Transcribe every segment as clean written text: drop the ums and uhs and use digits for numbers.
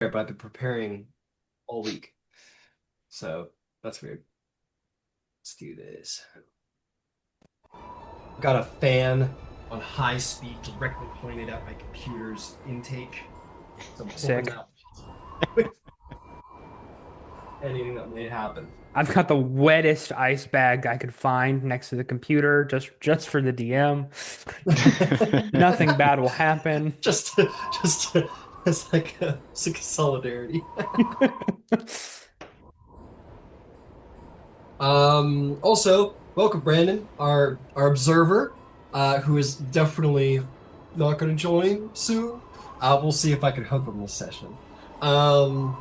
but I've been preparing all week. So that's weird. Let's do this. Got a fan on high speed directly pointed at my computer's intake. So I'm hoping Sick. that anything that may happen. I've got the wettest ice bag I could find next to the computer just for the DM. Nothing bad will happen. just just it's like a solidarity. Also, welcome Brandon, our observer, who is definitely not going to join soon. We'll see if I can hook him this session. Um,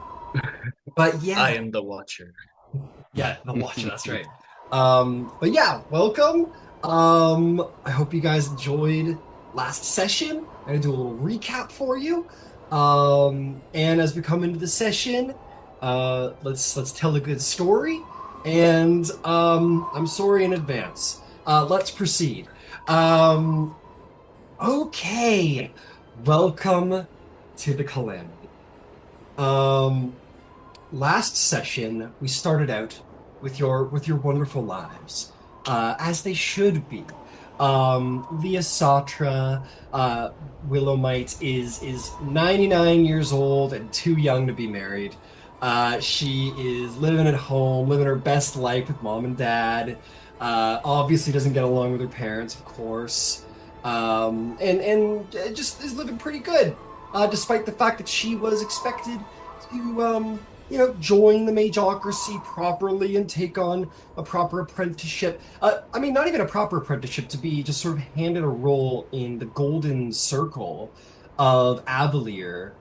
but I yeah, am the watcher. yeah, the watcher. That's right. But yeah, welcome. I hope you guys enjoyed last session. I'm gonna do a little recap for you. And as we come into the session, let's tell a good story. And I'm sorry in advance. Let's proceed. Um, okay. Welcome to the Calamity. Um, Last session we started out with your wonderful lives, as they should be. Leah Satra, Willowmite is 99 years old and too young to be married. She is living at home, living her best life with mom and dad. Obviously doesn't get along with her parents, of course. And just is living pretty good, despite the fact that she was expected to join the Magocracy properly and take on a proper apprenticeship. I mean, not even a proper apprenticeship, to be just sort of handed a role in the golden circle of Avalir,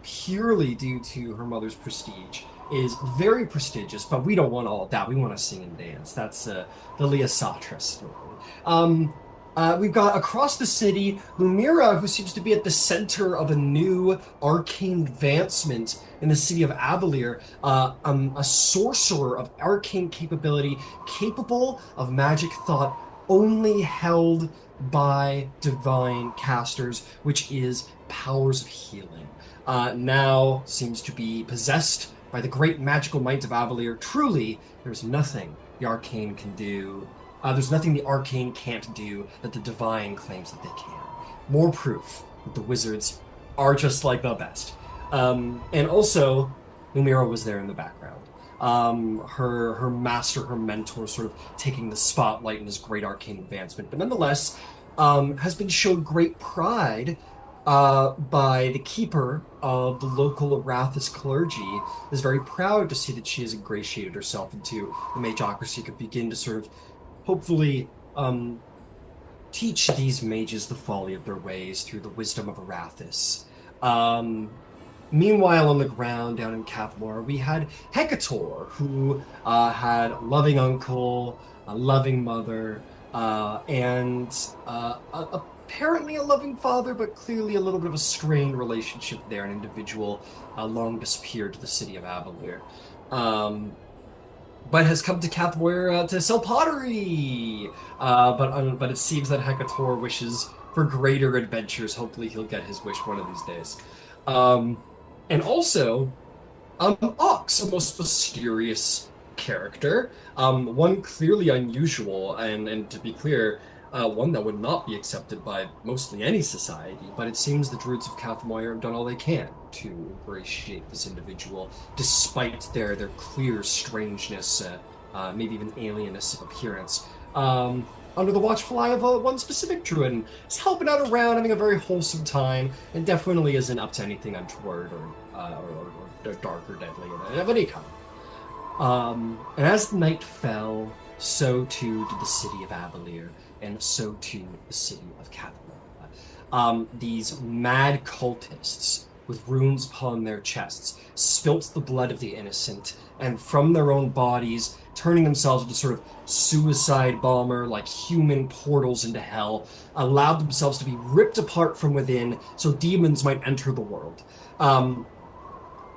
purely due to her mother's prestige, is very prestigious, but we don't want all of that. We want to sing and dance. That's the Leah Satra story. Um, we've got across the city Mira, who seems to be at the center of a new arcane advancement in the city of Avalir, a sorcerer of arcane capability, capable of magic thought only held by divine casters, which is powers of healing. Now seems to be possessed by the great magical might of Avalir. Truly, there's nothing the arcane can do. There's nothing the arcane can't do that the divine claims that they can. More proof that the wizards are just like the best. And also, Lumira was there in the background. Her master, her mentor, sort of taking the spotlight in this great arcane advancement, but nonetheless, has been shown great pride by the keeper of the local Arathis clergy. Is very proud to see that she has ingratiated herself into the Magocracy, could begin to sort of hopefully teach these mages the folly of their ways through the wisdom of Arathis. Um, Meanwhile, on the ground down in Cathmoira, we had Hekator, who had a loving uncle, a loving mother, and apparently a loving father, but clearly a little bit of a strained relationship there. An individual long disappeared to the city of Avalir. Um, but has come to Cathmoira to sell pottery. But it seems that Hekator wishes for greater adventures. Hopefully, he'll get his wish one of these days. Um, and also, Ox, a most mysterious character, one clearly unusual, and to be clear, one that would not be accepted by mostly any society. But it seems the Druids of Cathmoira have done all they can to ingratiate this individual, despite their clear strangeness, maybe even alienness of appearance. Under the watchful eye of one specific druid, and is helping out around, having a very wholesome time, and definitely isn't up to anything untoward or dark or deadly of any kind. And as the night fell, so too did the city of Avalir, and so too the city of Calamity. These mad cultists, with runes upon their chests, spilt the blood of the innocent, and from their own bodies, turning themselves into sort of suicide bomber, like human portals into hell, allowed themselves to be ripped apart from within so demons might enter the world. Um,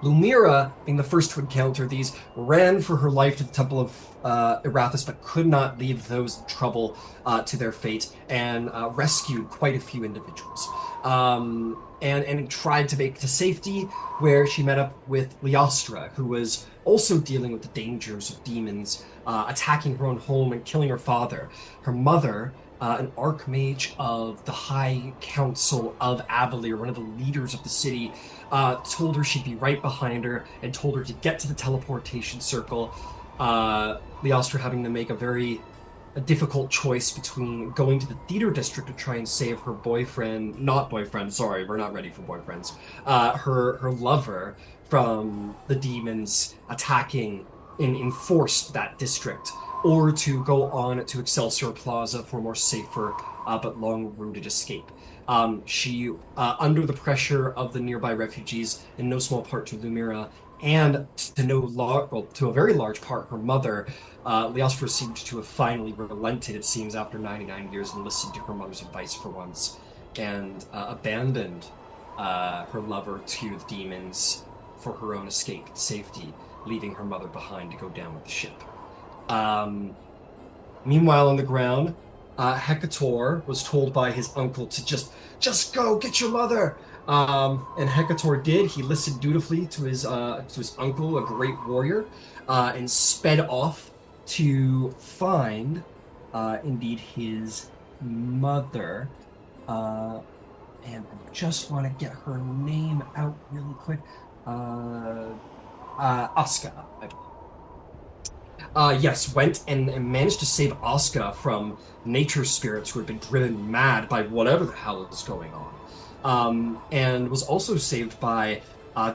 Lumira, being the first to encounter these, ran for her life to the Temple of Erathis, but could not leave those in trouble to their fate, and rescued quite a few individuals. and tried to make to safety, where she met up with Leostra, who was also dealing with the dangers of demons attacking her own home and killing her father. Her mother, an archmage of the High Council of Avalir, one of the leaders of the city, told her she'd be right behind her and told her to get to the teleportation circle. Leostra having to make a difficult choice between going to the theater district to try and save her boyfriend, not boyfriend, sorry, we're not ready for boyfriends, her lover from the demons attacking and enforced that district, or to go on to Excelsior Plaza for a more safer but long-rooted escape. She, under the pressure of the nearby refugees, in no small part to Lumira, and to a very large part her mother, Leostra seemed to have finally relented, it seems, after 99 years and listened to her mother's advice for once, and abandoned her lover to the demons for her own escape and safety, leaving her mother behind to go down with the ship. Um, Meanwhile, on the ground, Hekator was told by his uncle to just go get your mother. And Hekator did. He listened dutifully to his uncle, a great warrior, and sped off to find, indeed, his mother. Uh, and I just want to get her name out really quick. Uh, Asuka, I believe. Yes, went and managed to save Asuka from nature spirits who had been driven mad by whatever the hell is going on. And was also saved by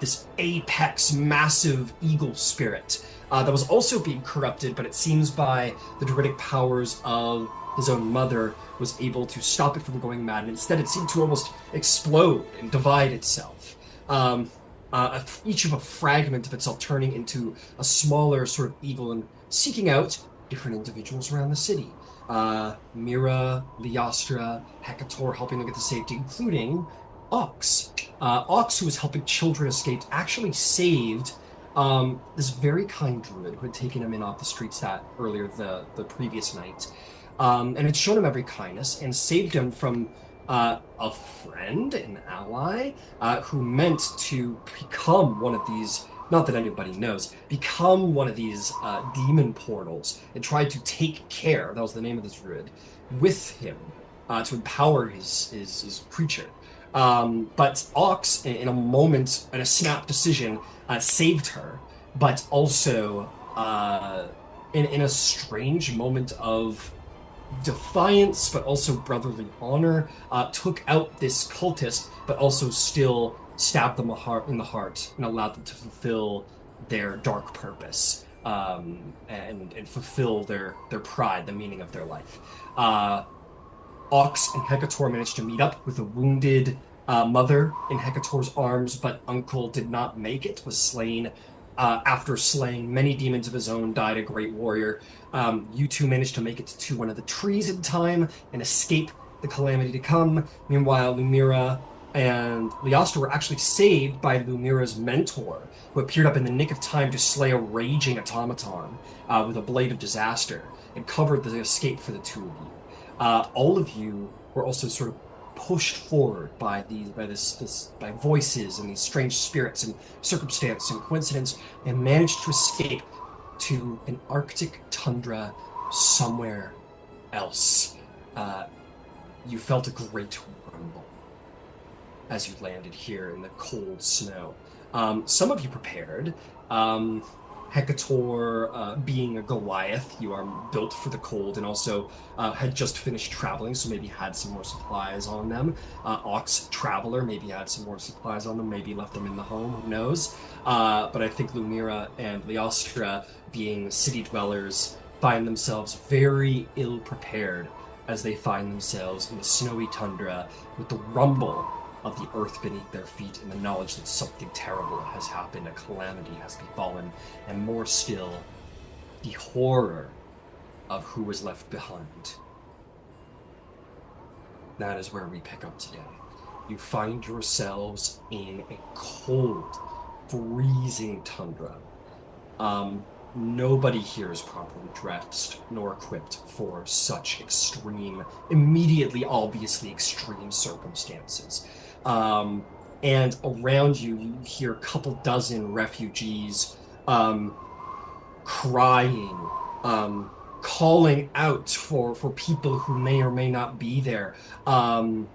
this apex massive eagle spirit that was also being corrupted, but it seems by the druidic powers of his own mother was able to stop it from going mad, and instead it seemed to almost explode and divide itself. Each of a fragment of itself turning into a smaller sort of eagle and seeking out different individuals around the city. Mira, Leostra, Hekator helping them get to safety, including Ox. Ox, who was helping children escape, actually saved this very kind druid who had taken him in off the streets that earlier the previous night, and had shown him every kindness and saved him from a friend, an ally, who meant to become one of these, not that anybody knows, become one of these demon portals and tried to take care, that was the name of this druid, with him to empower his creature. But Ox, in a moment, in a snap decision, saved her, but also in a strange moment of defiance, but also brotherly honor, took out this cultist, but also still stabbed them in the heart and allowed them to fulfill their dark purpose, and fulfill their pride, the meaning of their life. Ox and Hekator managed to meet up with a wounded mother in Hekator's arms, but uncle did not make it, was slain. After slaying many demons of his own, died a great warrior. You two managed to make it to one of the trees in time and escape the calamity to come. Meanwhile, Lumira and Leosta were actually saved by Lumira's mentor, who appeared up in the nick of time to slay a raging automaton with a blade of disaster and covered the escape for the two of you. All of you were also sort of pushed forward by by voices and these strange spirits and circumstance and coincidence, and managed to escape to an Arctic tundra somewhere else. You felt a great rumble as you landed here in the cold snow. Some of you prepared. Hecator, being a Goliath, you are built for the cold and also had just finished traveling, so maybe had some more supplies on them. Ox, Traveler, maybe had some more supplies on them, maybe left them in the home, who knows. But I think Lumira and Leostra, being city dwellers, find themselves very ill prepared as they find themselves in the snowy tundra with the rumble of the earth beneath their feet and the knowledge that something terrible has happened, a calamity has befallen, and more still, the horror of who was left behind. That is where we pick up today. You find yourselves in a cold, freezing tundra. nobody here is properly dressed nor equipped for such extreme, immediately, obviously extreme circumstances. Um, and around you, you hear a couple dozen refugees um, crying, calling out for people who may or may not be there. Um,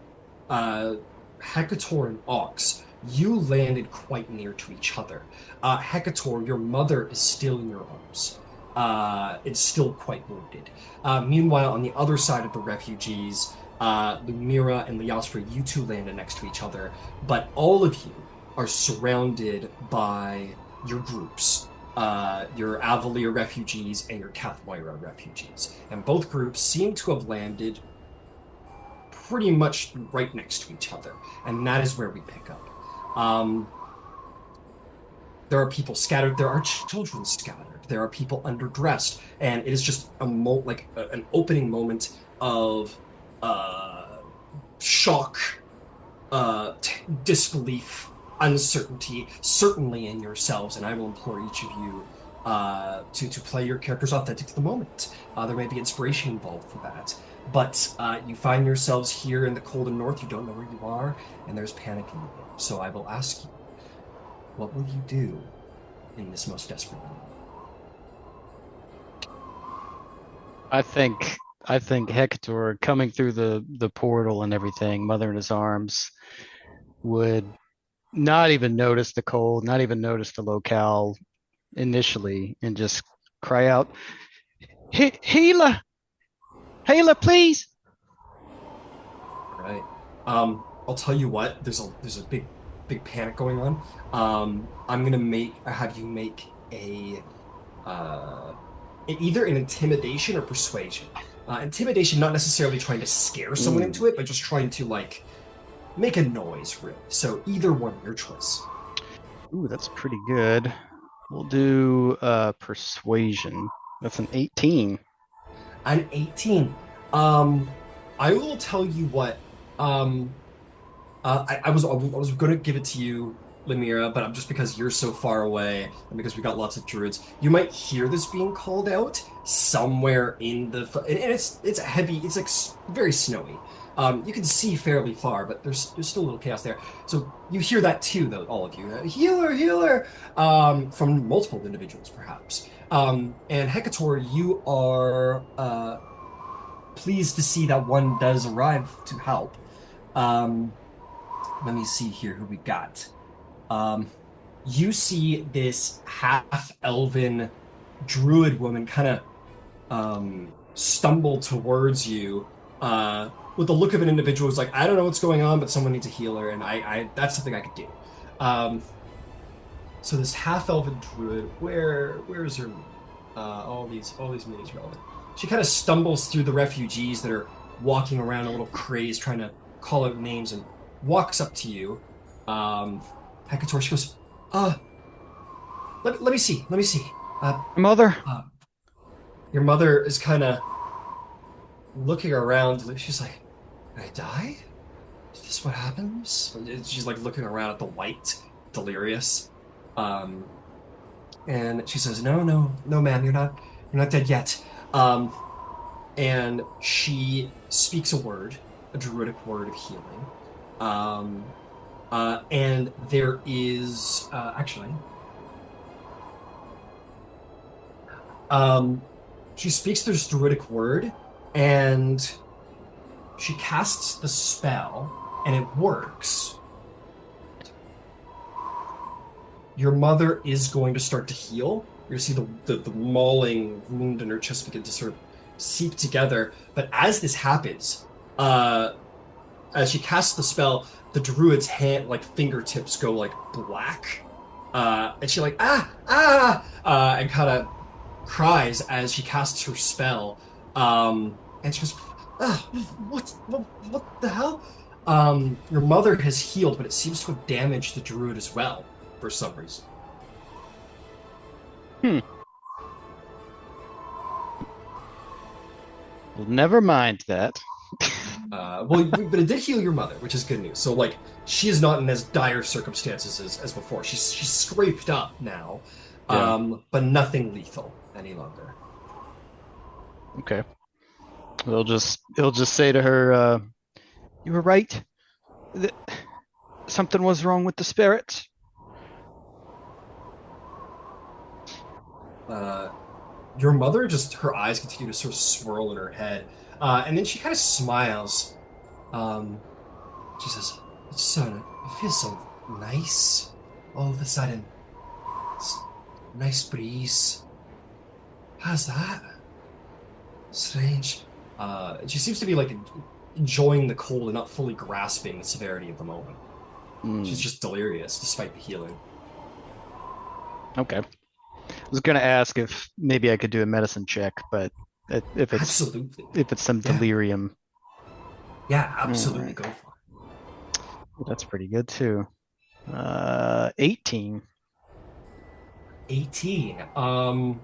uh, Hecator and Ox, you landed quite near to each other. Hecator, your mother is still in your arms. It's still quite wounded. Meanwhile, on the other side of the refugees, Lumira and Liaspra, you two landed next to each other, but all of you are surrounded by your groups. Your Avalir refugees and your Cathmoira refugees. And both groups seem to have landed pretty much right next to each other, and that is where we pick up. Um, there are people scattered. There are children scattered. There are people underdressed, and it is just an opening moment of uh, shock, disbelief, uncertainty, certainly in yourselves. And I will implore each of you to play your characters authentic to the moment. There may be inspiration involved for that. But you find yourselves here in the cold and north. You don't know where you are, and there's panic in the air. So I will ask you, what will you do in this most desperate moment? I think Hector coming through the portal and everything, mother in his arms, would not even notice the cold, not even notice the locale initially, and just cry out, Healer, Healer, please. All right. I'll tell you what. There's a big panic going on. I'm gonna have you make uh either an intimidation or persuasion. Intimidation, not necessarily trying to scare someone Ooh, into it, but just trying to like make a noise, really. So either one, your choice. ooh, that's pretty good. We'll do persuasion. That's an 18. An 18. Um, I will tell you what. Um, I was gonna give it to you, Lemira, but just because you're so far away and because we got lots of druids, you might hear this being called out somewhere in and it's heavy. It's like very snowy. You can see fairly far, but there's still a little chaos there. So you hear that too, though, all of you. Healer, healer, from multiple individuals, perhaps. And Hecator, you are pleased to see that one does arrive to help. Um, Let me see here who we got. Um, you see this half-elven druid woman kind of stumble towards you with the look of an individual who's like, I don't know what's going on, but someone needs a healer, and I that's something I could do. Um, so this half-elven druid, where is her? All these minis relevant. She kind of stumbles through the refugees that are walking around a little crazed, trying to call out names, and walks up to you. Um, Hecator, she goes, uh, let me see, let me see. Uh, Mother, uh, your mother is kind of looking around. She's like, did I die? Is this what happens? And she's like looking around at the white, delirious. Um, and she says, no, no, no, ma'am, you're not dead yet. Um, and she speaks a word, a druidic word of healing. Um, and there is actually, um, she speaks this druidic word, and she casts the spell, and it works. Your mother is going to start to heal. You're gonna see the mauling wound in her chest begin to sort of seep together. But as this happens, uh, as she casts the spell, the druid's hand, like fingertips, go like black, and she like and kind of cries as she casts her spell, and she goes, ah, what the hell? Your mother has healed, but it seems to have damaged the druid as well for some reason. hmm, well, never mind that. But it did heal your mother, which is good news. So like she is not in as dire circumstances as before. She's scraped up now. Yeah. but nothing lethal any longer. Okay. He'll just say to her, "You were right. Th- Something was wrong with the spirits." Uh, your mother just her eyes continue to sort of swirl in her head, and then she kind of smiles. Um, she says, it feels so nice all of a sudden. It's nice breeze. How's that? Strange. She seems to be like enjoying the cold and not fully grasping the severity of the moment. She's Hmm. just delirious despite the healing. Okay. I was gonna ask if maybe I could do a medicine check, but if it's Absolutely. if it's some Yeah. delirium, Yeah, all absolutely right, go for well, that's pretty good too. 18. it. 18.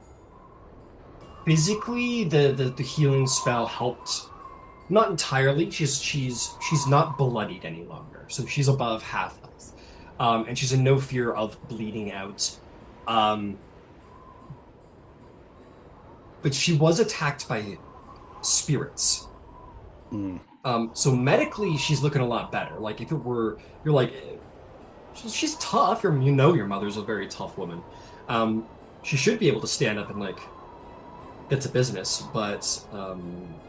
Physically the healing spell helped not entirely. She's not bloodied any longer. So she's above half health. And she's in no fear of bleeding out. Um, but she was attacked by spirits. Hmm. So medically, she's looking a lot better. Like if it were, you're like, she's tough. You know your mother's a very tough woman. She should be able to stand up and like get to business, but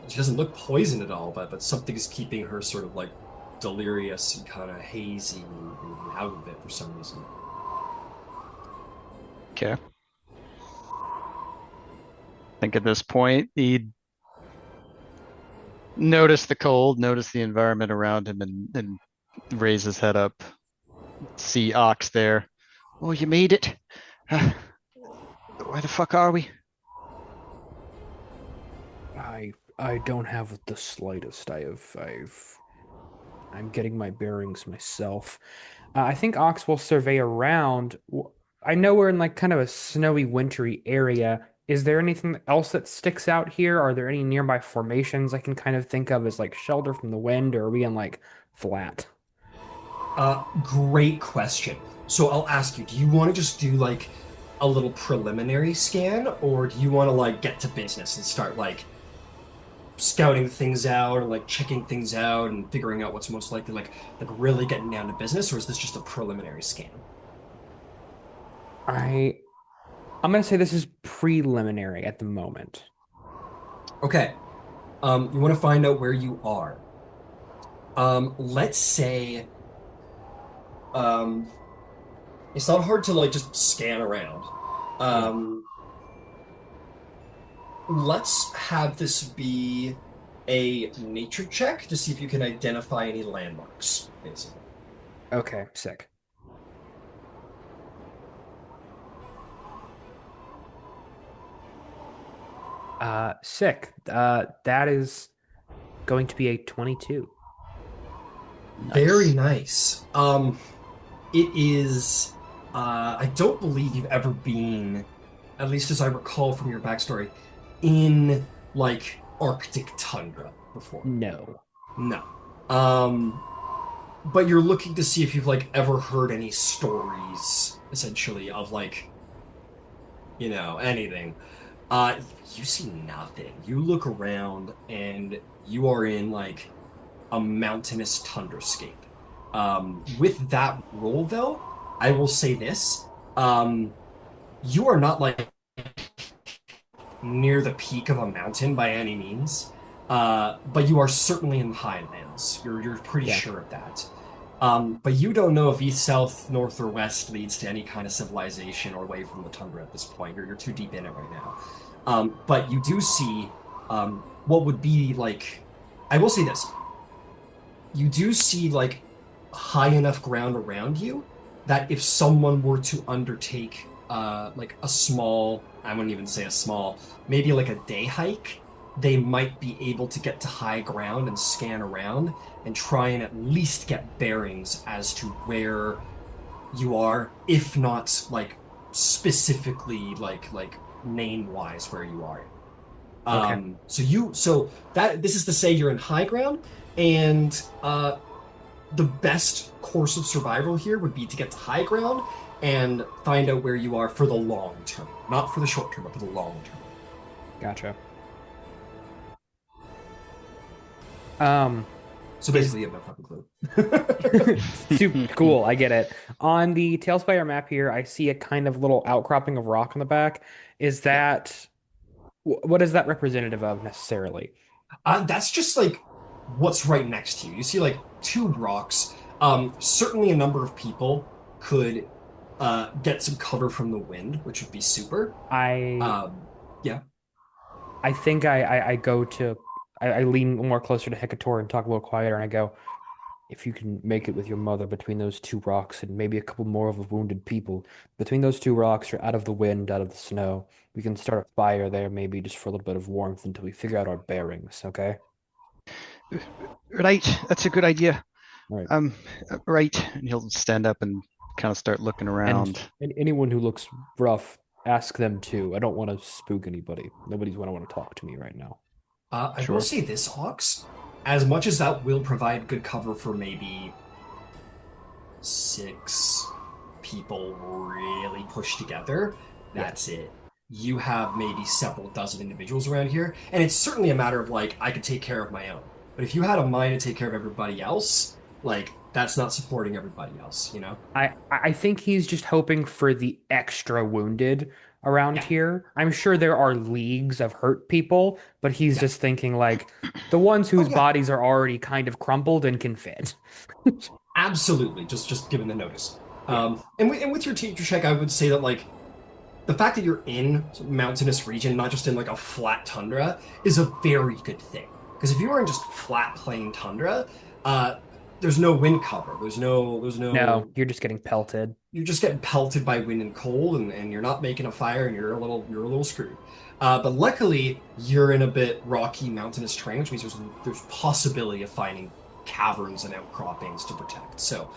she doesn't look poisoned at all. But something's keeping her sort of like delirious and kind of hazy and out of it for some reason. Okay. I think at this point he'd notice the cold, notice the environment around him, and raise his head up. See Ox there. Oh, you made it. Uh, where the fuck are we? I don't have the slightest. I'm getting my bearings myself. I think Ox will survey around. I know we're in like kind of a snowy, wintry area. Is there anything else that sticks out here? Are there any nearby formations I can kind of think of as like shelter from the wind, or are we in like flat? Great question. So I'll ask you, do you want to just do like a little preliminary scan, or do you want to like get to business and start like scouting things out or like checking things out and figuring out what's most likely like really getting down to business, or is this just a preliminary scan? I I'm gonna say this is preliminary at the moment. Okay. You want to find out where you are. Let's say um it's not hard to like just scan around. Yeah. Um let's have this be a nature check to see if you can identify any landmarks, basically. Okay, sick. Sick. That is going to be a 22. Very Nice. nice. It is I don't believe you've ever been, at least as I recall from your backstory, in like Arctic tundra before. No. No. Um, but you're looking to see if you've like ever heard any stories, essentially, of like, anything. Uh, you see nothing. You look around and you are in like a mountainous tundrascape. With that roll, though, I will say this. You are not like near the peak of a mountain by any means, but you are certainly in the highlands. You're pretty Yeah. sure of that. But you don't know if east, south, north, or west leads to any kind of civilization or away from the tundra at this point. You're too deep in it right now. But you do see what would be like. I will say this: you do see like high enough ground around you that if someone were to undertake like a small, I wouldn't even say a small, maybe like a day hike, they might be able to get to high ground and scan around and try and at least get bearings as to where you are, if not like specifically like name wise where you are. Okay. So that this is to say you're in high ground, and the best course of survival here would be to get to high ground and find out where you are for the long term. Not for the short term, but for the long term. Gotcha. Um, So is basically, you have no fucking clue. super cool. I get it. On the Tailspire map here, I see a kind of little outcropping of rock on the back. Is Yeah. that what is that representative of necessarily? That's just like what's right next to you. You see like two rocks. Certainly a number of people could get some cover from the wind, which would be super. I Yeah. I think I go to I lean more closer to Hekator and talk a little quieter, and I go, if you can make it with your mother between those two rocks and maybe a couple more of the wounded people, between those two rocks, you're out of the wind, out of the snow. We can start a fire there, maybe just for a little bit of warmth until we figure out our bearings, okay? Right, that's a good idea. All right. Um, right. And he'll stand up and kind of start looking And, around. and anyone who looks rough, ask them too. I don't want to spook anybody. Nobody's gonna want to talk to me right now. I will Sure. say this, Hawks. As much as that will provide good cover for maybe six people really pushed together, Yeah. that's it. You have maybe several dozen individuals around here, and it's certainly a matter of like, I could take care of my own. But if you had a mind to take care of everybody else, like, that's not supporting everybody else, you know? I think he's just hoping for the extra wounded around Yeah, here. I'm sure there are leagues of hurt people, but he's yeah. just thinking like the ones Oh, whose yeah, bodies are already kind of crumpled and can fit. absolutely. Just given the notice. Yeah. And with your teacher check, I would say that, like, the fact that you're in a mountainous region, not just in like a flat tundra, is a very good thing. Because if you were in just flat plain tundra, uh, there's no wind cover. There's No, no. you're just getting pelted. You're just getting pelted by wind and cold, and you're not making a fire, and you're a little screwed. But luckily, you're in a bit rocky mountainous terrain, which means there's possibility of finding caverns and outcroppings to protect. So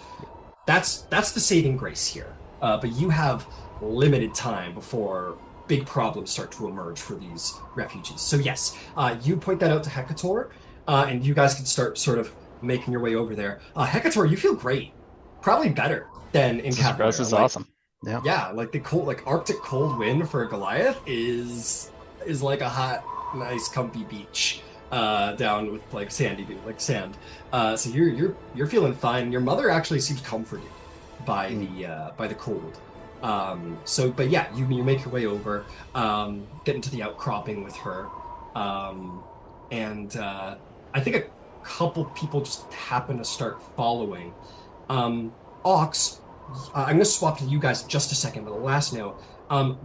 that's the saving grace here. But you have limited time before big problems start to emerge for these refugees. So yes, you point that out to Hekator, and you guys can start sort of making your way over there. Hekator, you feel great, probably better than in This Cathmoira. is Like, awesome. Yeah. yeah, like the cold, like Arctic cold wind for a Goliath is like a hot, nice, comfy beach down with like like sand. So you're feeling fine. Your mother actually seems comforted Mm. by the cold. But yeah, you make your way over, get into the outcropping with her, um, and I think a couple people just happen to start following. Ox, I'm going to swap to you guys in just a second, but the last note,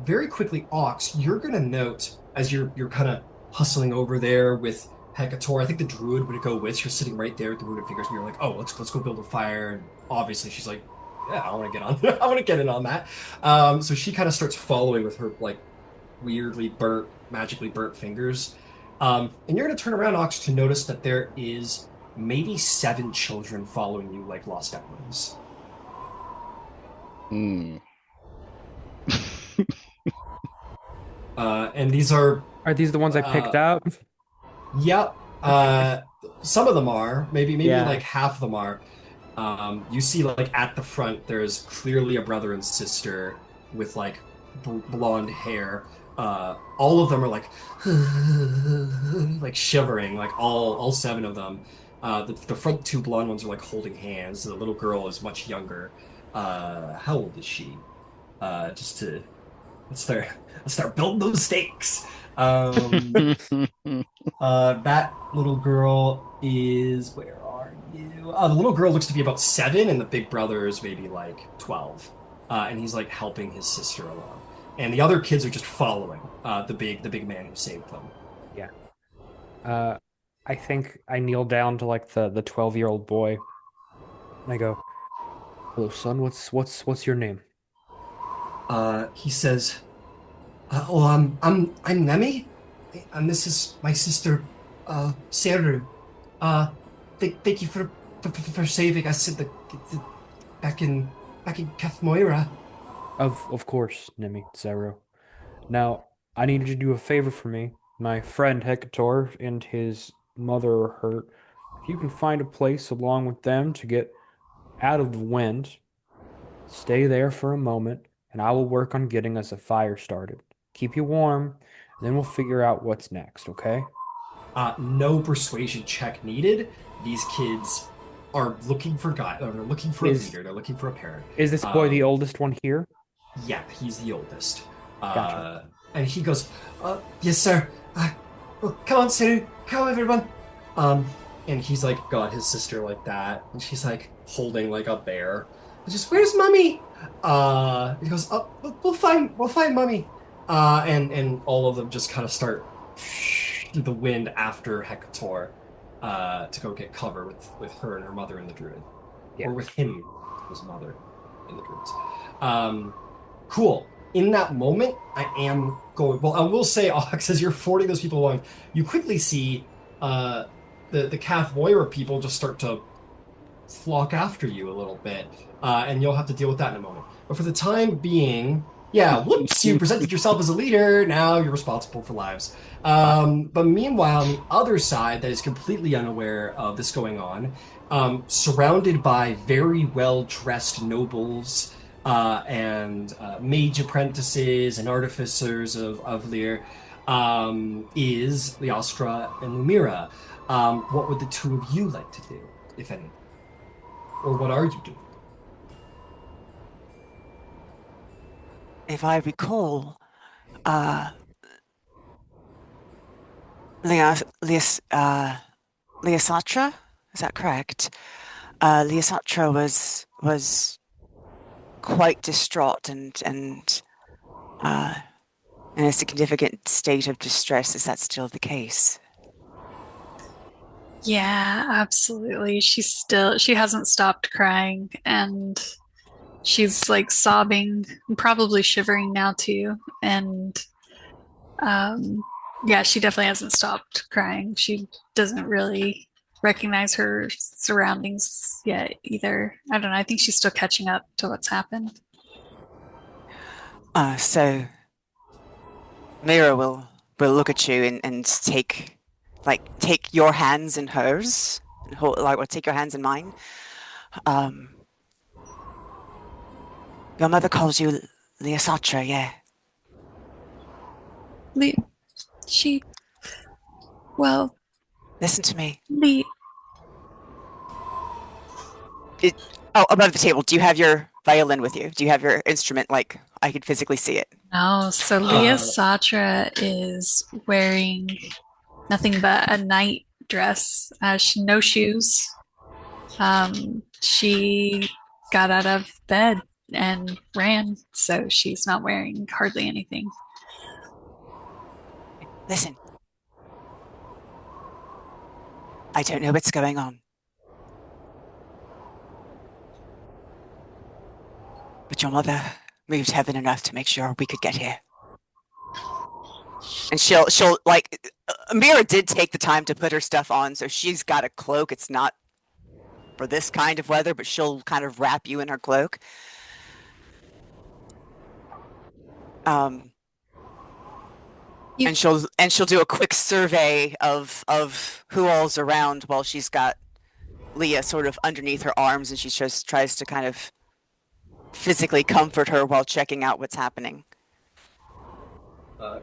very quickly, Ox, you're going to note as you're kind of hustling over there with Hekator. I think the druid would go with. You're sitting right there at the runic fingers, and you're like, "Oh, let's go build a fire." And obviously, she's like, "Yeah, I want to get on. I want to get in on that." So she kind of starts following with her like weirdly burnt, magically burnt fingers. And you're going to turn around, Ox, to notice that there is maybe seven children following you like lost echoes. Mm. And these are, Are these the ones I picked uh, out? yep. Some of them are, maybe Yeah. like half of them are. You see, like at the front, there's clearly a brother and sister with like blonde hair. All of them are like, like shivering, like all seven of them. The front two blonde ones are like holding hands. The little girl is much younger. How old is she? Just to let's start building those stakes. Um, that little girl is, where are you? The little girl looks to be about seven, and the big brother is maybe like 12. And he's like helping his sister along. And the other kids are just following the big man who saved them. Yeah. Uh, I think I kneel down to like the 12-year-old boy and I go, "Hello, son. What's your name?" He says, "Oh, I'm Nemi, and this is my sister, Seru. Uh, thank you for saving us back in back in Cathmoira." Of course, Nemi Zero. Now, I need you to do a favor for me. My friend Hector and his mother are hurt. If you can find a place along with them to get out of the wind, Stay there for a moment, and I will work on getting us a fire started. Keep you warm, and then we'll figure out what's next, okay? No persuasion check needed. These kids are looking for they're looking for a Is leader. They're looking for a parent. is this boy the Um, oldest one here? Yep, he's the oldest. Gotcha. And he goes, yes, sir. Well, come on, Sinu. Come on, everyone. Um, and he's like got his sister like that, and she's like holding like a bear. And just, where's mommy? He goes, oh, we'll find mommy. And all of them just kind of start through the wind after Hekator, to go get cover with her and her mother and the druid, Yeah. or with him, his mother, and the druids. Um, Cool. In that moment, I am going. Well, I will say, Ox, as you're forwarding those people along, you quickly see uh, the Cathmoira people just start to flock after you a little bit, and you'll have to deal with that in a moment. But for the time being, yeah, whoops, you presented yourself as a leader. Now you're responsible for lives. But meanwhile, on the other side, that is completely unaware of this going on, surrounded by very well-dressed nobles and mage apprentices and artificers of Avalir, is Liastra and Lumira. What would the two of you like to do, if anything? Or what are you doing? If I recall, uh, Leosatra, is that correct? Leosatra was quite distraught and in a significant state of distress. Is that still the case? Yeah, absolutely. She hasn't stopped crying and she's like sobbing and probably shivering now too. And um yeah, she definitely hasn't stopped crying. She doesn't really recognize her surroundings yet either. I don't know. I think she's still catching up to what's happened. So Mira will look at you and take your hands in hers, and or take your hands in mine. Um, your mother calls you Leosatra, yeah. Le she well, Listen to me. Le Above the table, do you have your violin with you? Do you have your instrument, like I could physically see it? no, so Leah Satra is wearing nothing but a night dress, no shoes. She got out of bed and ran, so she's not wearing hardly anything. Listen. I don't know what's going on. But your mother moved heaven enough to make sure we could get here. And she'll like, Mira did take the time to put her stuff on, so she's got a cloak. It's not for this kind of weather, but she'll kind of wrap you in her cloak. And she'll do a quick survey of who all's around while she's got Leah sort of underneath her arms, and she just tries to kind of physically comfort her while checking out what's happening.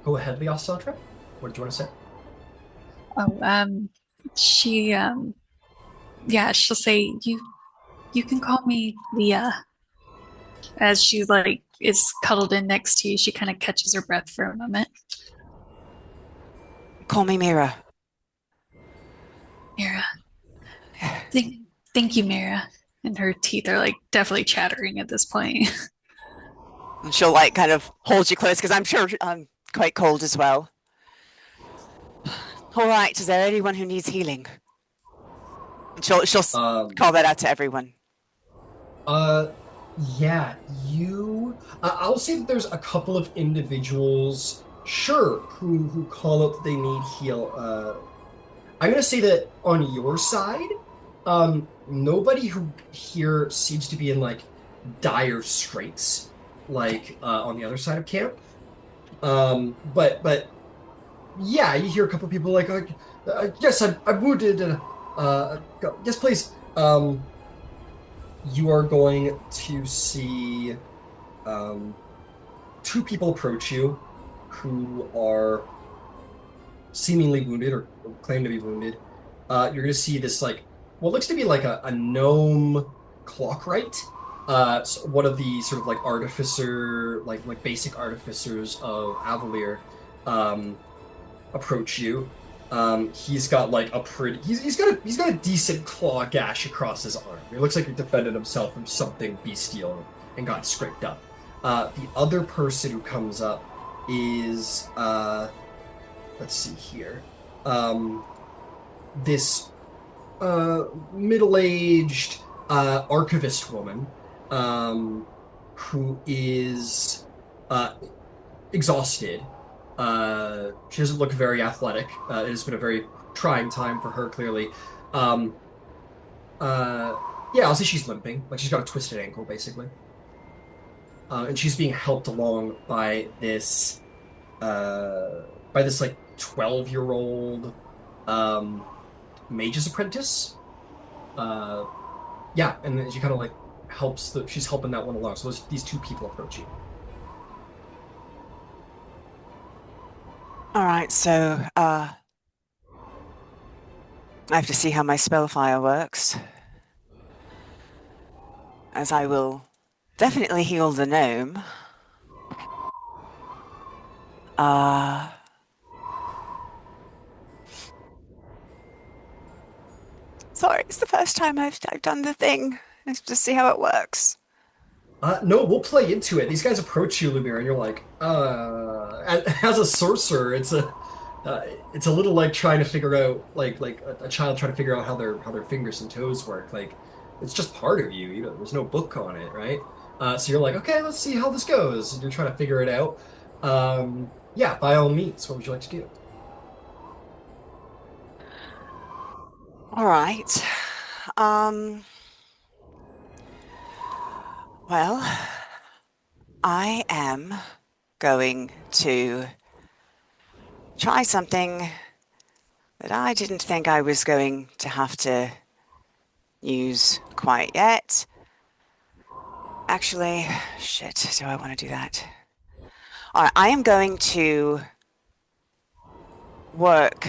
Go ahead, Liasatra. What did you want to say? Oh, she yeah, she'll say you can call me Leah. As she like is cuddled in next to you, she kind of catches her breath for a moment. Call me Mira. Mira. Thank you, Mira. And her teeth are like definitely chattering at this point. And she'll like kind of hold you close because I'm sure I'm quite cold as well. All right, is there anyone who needs healing? And she'll call that out to everyone. Yeah, you. I'll say that there's a couple of individuals, sure, who call out that they need heal. I'm gonna say that on your side, nobody who here seems to be in like dire straits, like on the other side of camp. But yeah, you hear a couple people like, yes, I'm wounded. Yes, please. you are going to see two people approach you who are seemingly wounded or claim to be wounded. You're going to see this like what looks to be like a gnome clockwright. So one of the sort of like artificer, like basic artificers of Avalir, um, approach you. He's got like a pretty he's got a decent claw gash across his arm. It looks like he defended himself from something bestial and got scraped up. The other person who comes up is let's see here. This middle-aged archivist woman who is exhausted. She doesn't look very athletic. It has been a very trying time for her, clearly. Um, yeah, I'll say she's limping. Like she's got a twisted ankle, basically. And she's being helped along by this like 12-year-old mage's apprentice. Uh, yeah, and then she kind of like she's helping that one along. So these two people approach you. All right, so I have to see how my spellfire works, as I will definitely heal the gnome. Sorry, it's the first time I've done the thing. Let's just see how it works. No, we'll play into it. These guys approach you, Lumira, and you're like, as a sorcerer, it's a little like trying to figure out, like a child trying to figure out how their fingers and toes work. Like, it's just part of you. You know, there's no book on it, right? So you're like, okay, let's see how this goes. And you're trying to figure it out. Yeah, by all means, what would you like to do? All right. Well, I am going to try something that I didn't think I was going to have to use quite yet. Actually, shit, do I want to do that? All right, I am going to work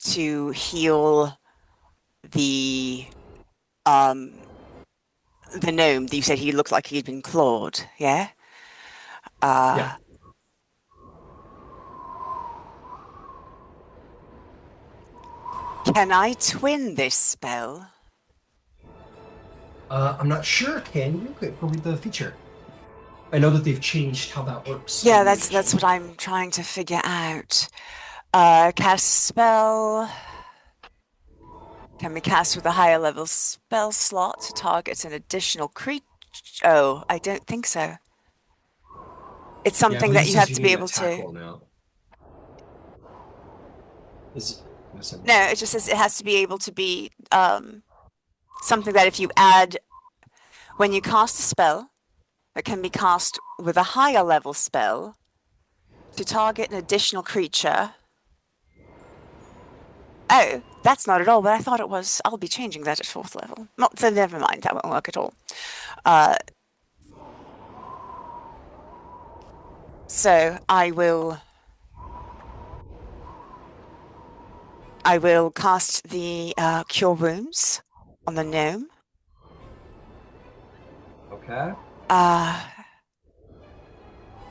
to heal the gnome that you said he looked like he'd been clawed, yeah? Yeah. Can I twin this spell? I'm not sure. Can you? Go read the feature. I know that they've changed how that works. Yeah, that's what I'm trying to figure out. Cast spell. Can be cast with a higher level spell slot to target an additional creature. Oh, I don't think so. It's something that you have to be able to. Now. No, it just says it has to be able to be something that if you add when you cast a spell that can be cast with a higher level spell to target an additional creature. Oh, that's not at all what I thought it was. I'll be changing that at 4th level. Not, so never mind, that won't work at all. So I will cast the Cure Wounds on the gnome. Okay. And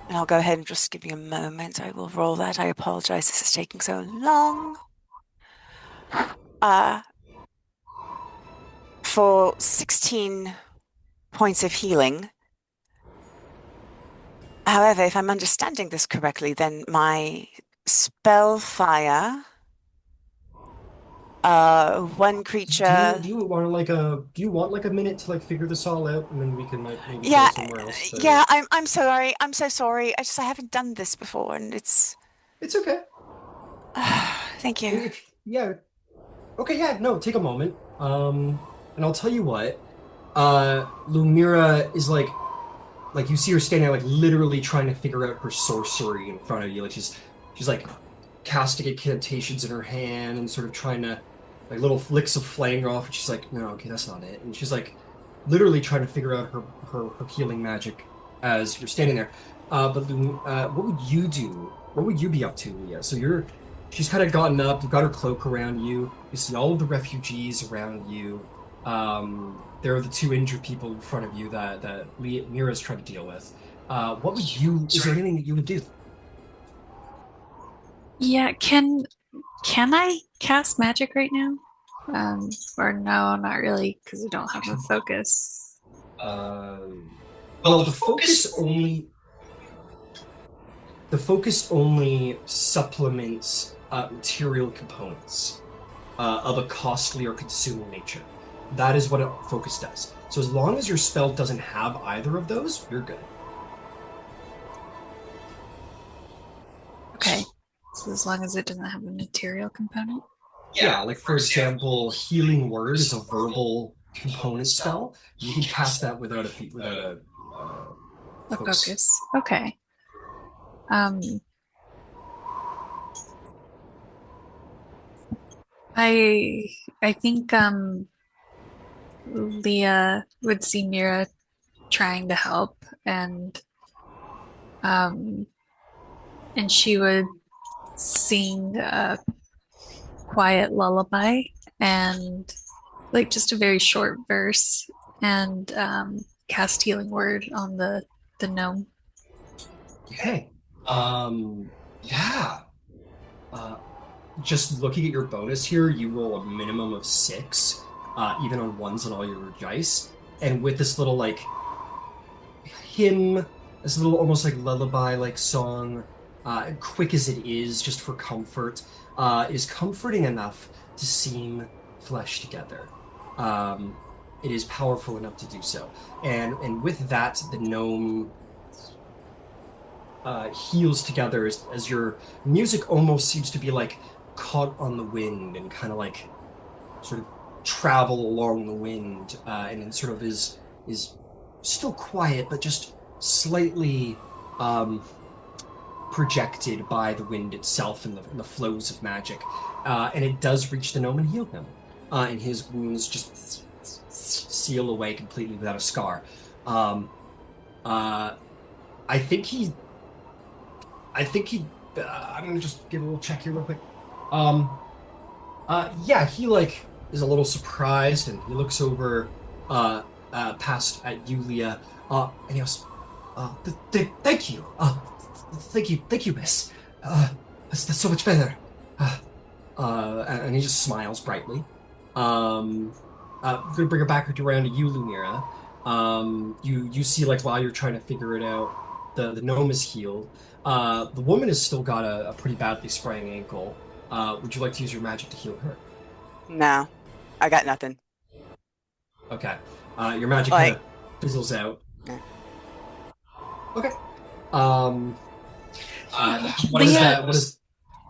I'll go ahead and just give you a moment. I will roll that. I apologize. This is taking so long. For 16 points of healing. However, if I'm understanding this correctly, then my spell fire, one creature. Do you want like a minute to like figure this all out, and then we can like maybe Yeah, go somewhere else? yeah. I'm sorry. I'm so sorry. I haven't done this before, and it's okay. Thank you. Yeah. Okay. Yeah. No. Take a moment. And I'll tell you what. Lumira is like you see her standing there, like literally trying to figure out her sorcery in front of you. Like she's like casting incantations in her hand and sort of trying to like little flicks of flame go off. And she's like, no, okay, that's not it. And she's like literally trying to figure out her healing magic as you're standing there. What would you do? What would you be up to, Leah? She's kind of gotten up. You've got her cloak around you. You see all of the refugees around you. There are the two injured people in front of you that Mira's trying to deal with. What would you? Is there anything that you would do? Yeah, can I cast magic right now? Or no, not really, because I don't have a focus. Well, the focus only supplements material components of a costly or consuming nature. That is what a focus does. So as long as your spell doesn't have either of those, you're good. Okay. So as long as it doesn't have a material component. Yeah, like for example, healing word is a verbal component spell. You can cast that without a A focus. focus. Okay. Um, I think Leah would see Mira trying to help um and she would sing a quiet lullaby and like just a very short verse and cast healing word on the gnome. Okay. Yeah. Uh, just looking at your bonus here, you roll a minimum of 6, even on ones on all your dice. And with this little like hymn, this little almost like lullaby like song, quick as it is, just for comfort, is comforting enough to seem fleshed together. Um, it is powerful enough to do so. And with that, the gnome heals together as your music almost seems to be like caught on the wind and kind of like sort of travel along the wind, and then sort of is still quiet but just slightly projected by the wind itself and the flows of magic, and it does reach the gnome and heal him, and his wounds just seal away completely without a scar. Um, uh, I think he I'm gonna just give a little check here real quick. Um, yeah, he like is a little surprised, and he looks over, past at Yulia, and he goes, "Thank you, thank you, Miss. That's so much better." And he just smiles brightly. Gonna bring her back around to you, Lumira. You see like while you're trying to figure it out, the gnome is healed. The woman has still got a pretty badly spraying ankle. Would you like to use your magic to heal her? No, I got nothing. Okay. Your magic Like- kind of fizzles out. Yeah. Okay. What is that? What is?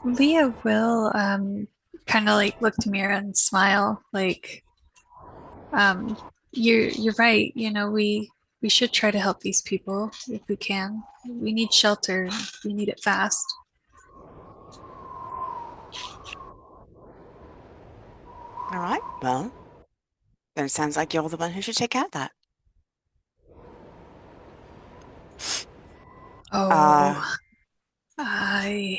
Leah will kind of like look to Mira and smile like you're right, you know, we should try to help these people if we can. We need shelter. We need it fast. All right, well, then it sounds like you're the one who should take care of that. Oh, I'm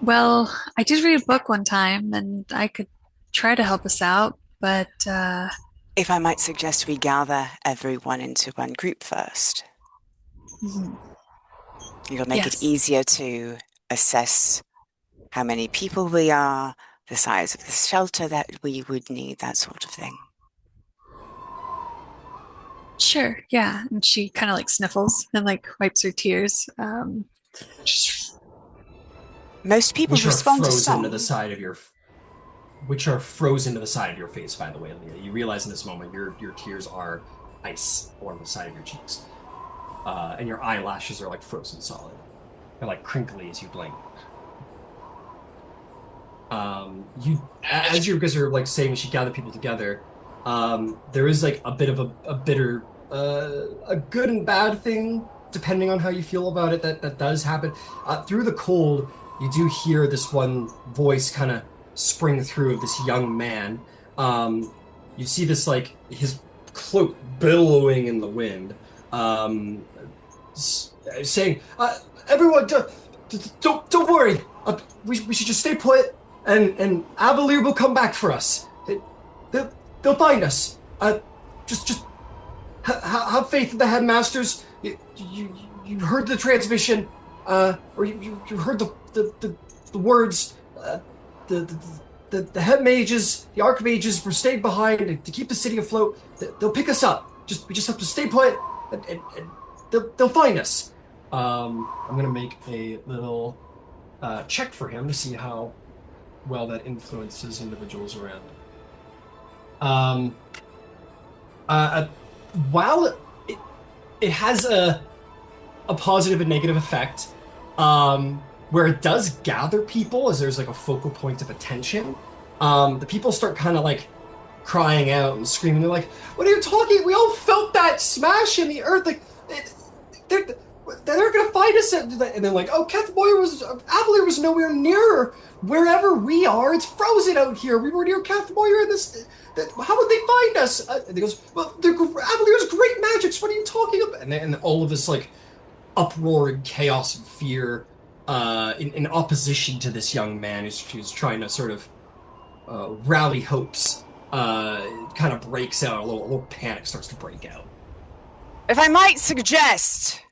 well, I did read a book one time and I could try to help us out, but If I might suggest we gather everyone into one group first, mhm. it'll make it Yes. easier to assess how many people we are, the size of the shelter that we would need, that sort of thing. Sure, yeah. And she kind of like sniffles and like wipes her tears. Most people Which are respond to frozen to song. the side of your, which are frozen to the side of your face. By the way, Leah, you realize in this moment your tears are ice along the side of your cheeks, and your eyelashes are like frozen solid. They're like crinkly as you blink. As you guys are like saying, we should gather people together. There is like a bit of a bitter, a good and bad thing, depending on how you feel about it. That does happen. Through the cold, you do hear this one voice kind of spring through of this young man. You see this like his cloak billowing in the wind, um, saying, "Everyone, don't worry. We should just stay put, and Avalir will come back for us. They'll they'll find us. Just have faith in the headmasters. You heard the transmission, or you heard the words. The, the the head mages, the archmages were staying behind to keep the city afloat. They'll pick us up. We just have to stay put, and they'll find us. I'm gonna make a little check for him to see how well that influences individuals around. Um, while it has a positive and negative effect, where it does gather people as there's like a focal point of attention, the people start kind of like crying out and screaming. They're like, "What are you talking? We all felt that smash in the earth. Like, they're gonna find us." And they're like, "Oh, Avalir was nowhere near wherever we are. It's frozen out here. We were near Cathmoira, and how would they find us?" And he goes, "Well, Avalir's great magics. What are you talking about?" And all of this like uproar and chaos and fear, in opposition to this young man who's trying to sort of rally hopes, kind of breaks out. A little panic starts to break out. If I might suggest,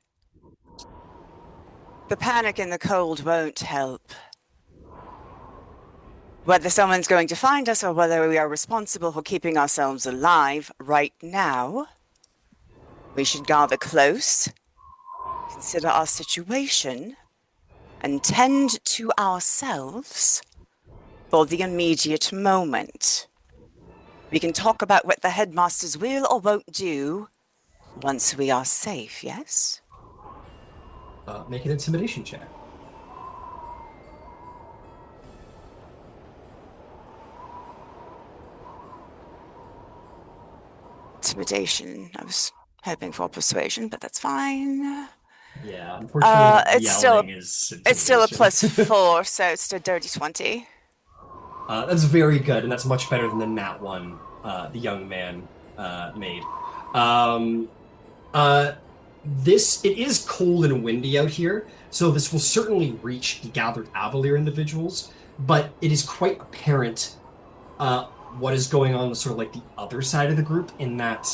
the panic and the cold won't help. Whether someone's going to find us or whether we are responsible for keeping ourselves alive right now, we should gather close, consider our situation, and tend to ourselves for the immediate moment. We can talk about what the headmasters will or won't do once we are safe, yes? Make an intimidation check. Intimidation. I was hoping for persuasion, but that's fine. Yeah, unfortunately, it's still a intimidation. +4, so it's still dirty 20. That's very good, and that's much better than the nat one the young man made. It is cold and windy out here, so this will certainly reach the gathered Avalir individuals, but it is quite apparent what is going on with sort of like the other side of the group, in that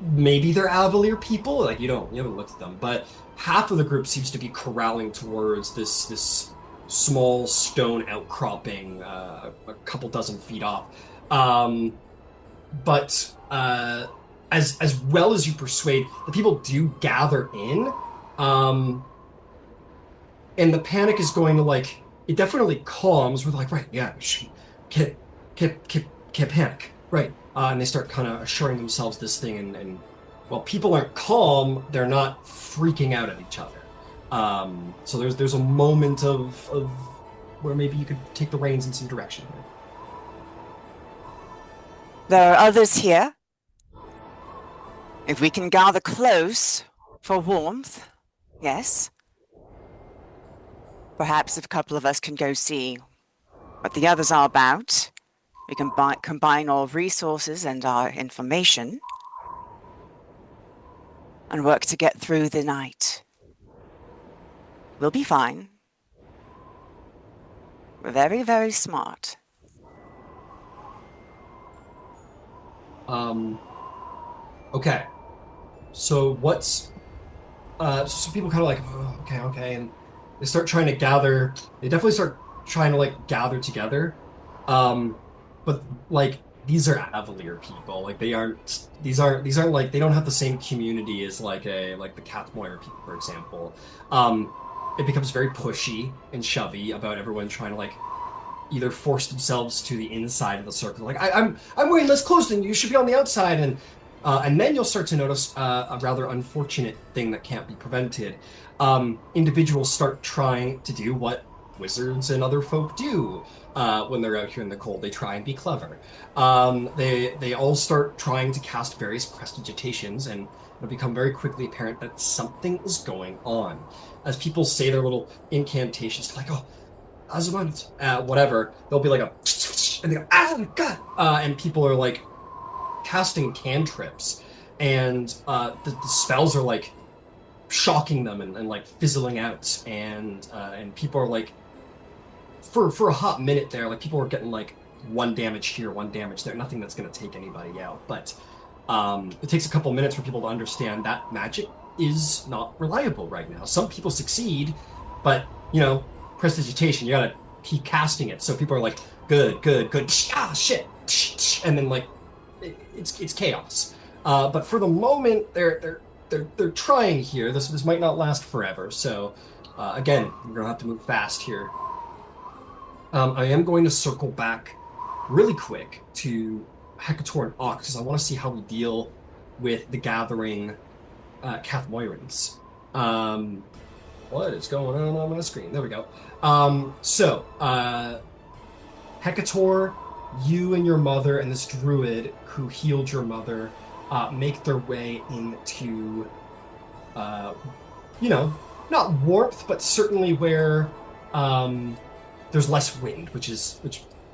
maybe they're Avalir people, like you haven't looked at them, but half of the group seems to be corralling towards this small stone outcropping a couple dozen feet off. But as well as you persuade, the people do gather in, and the panic is going to like, it definitely calms. We're like, right, yeah, can't panic, right? And they start kind of assuring themselves this thing, and while people aren't calm, they're not freaking out at each other. So there's a moment of where maybe you could take the reins in some direction. There are others here. If we can gather close for warmth, yes. Perhaps if a couple of us can go see what the others are about, we can combine our resources and our information and work to get through the night. We'll be fine. We're very, very smart. Okay. So what's so people kind of like, oh, okay, and they start trying to gather. They definitely start trying to like gather together. But like these are Avalir people. Like these aren't like, they don't have the same community as like the Cathmoira people, for example. It becomes very pushy and shovey about everyone trying to like either force themselves to the inside of the circle. Like I'm wearing less clothes than you should be on the outside, and then you'll start to notice a rather unfortunate thing that can't be prevented. Individuals start trying to do what wizards and other folk do when they're out here in the cold. They try and be clever. They all start trying to cast various prestidigitations, and it'll become very quickly apparent that something is going on. As people say their little incantations, like, oh, Azumanit, whatever. There'll be like a, and they go, ah, God, and people are like casting cantrips, and the spells are like shocking them and like fizzling out, and people are like for a hot minute there, like people were getting like one damage here, one damage there, nothing that's going to take anybody out. But it takes a couple minutes for people to understand that magic is not reliable right now. Some people succeed, but prestidigitation, you gotta keep casting it. So people are like, good, good, good, ah, shit, and then like it's chaos. But for the moment, they're trying here. This might not last forever. So again, we're gonna have to move fast here. I am going to circle back really quick to Hekator and Ox because I want to see how we deal with the gathering Cathmoirans. Um, what is going on my screen? There we go. Hekator, you and your mother and this druid who healed your mother make their way into, uh, not warmth, but certainly where there's less wind, which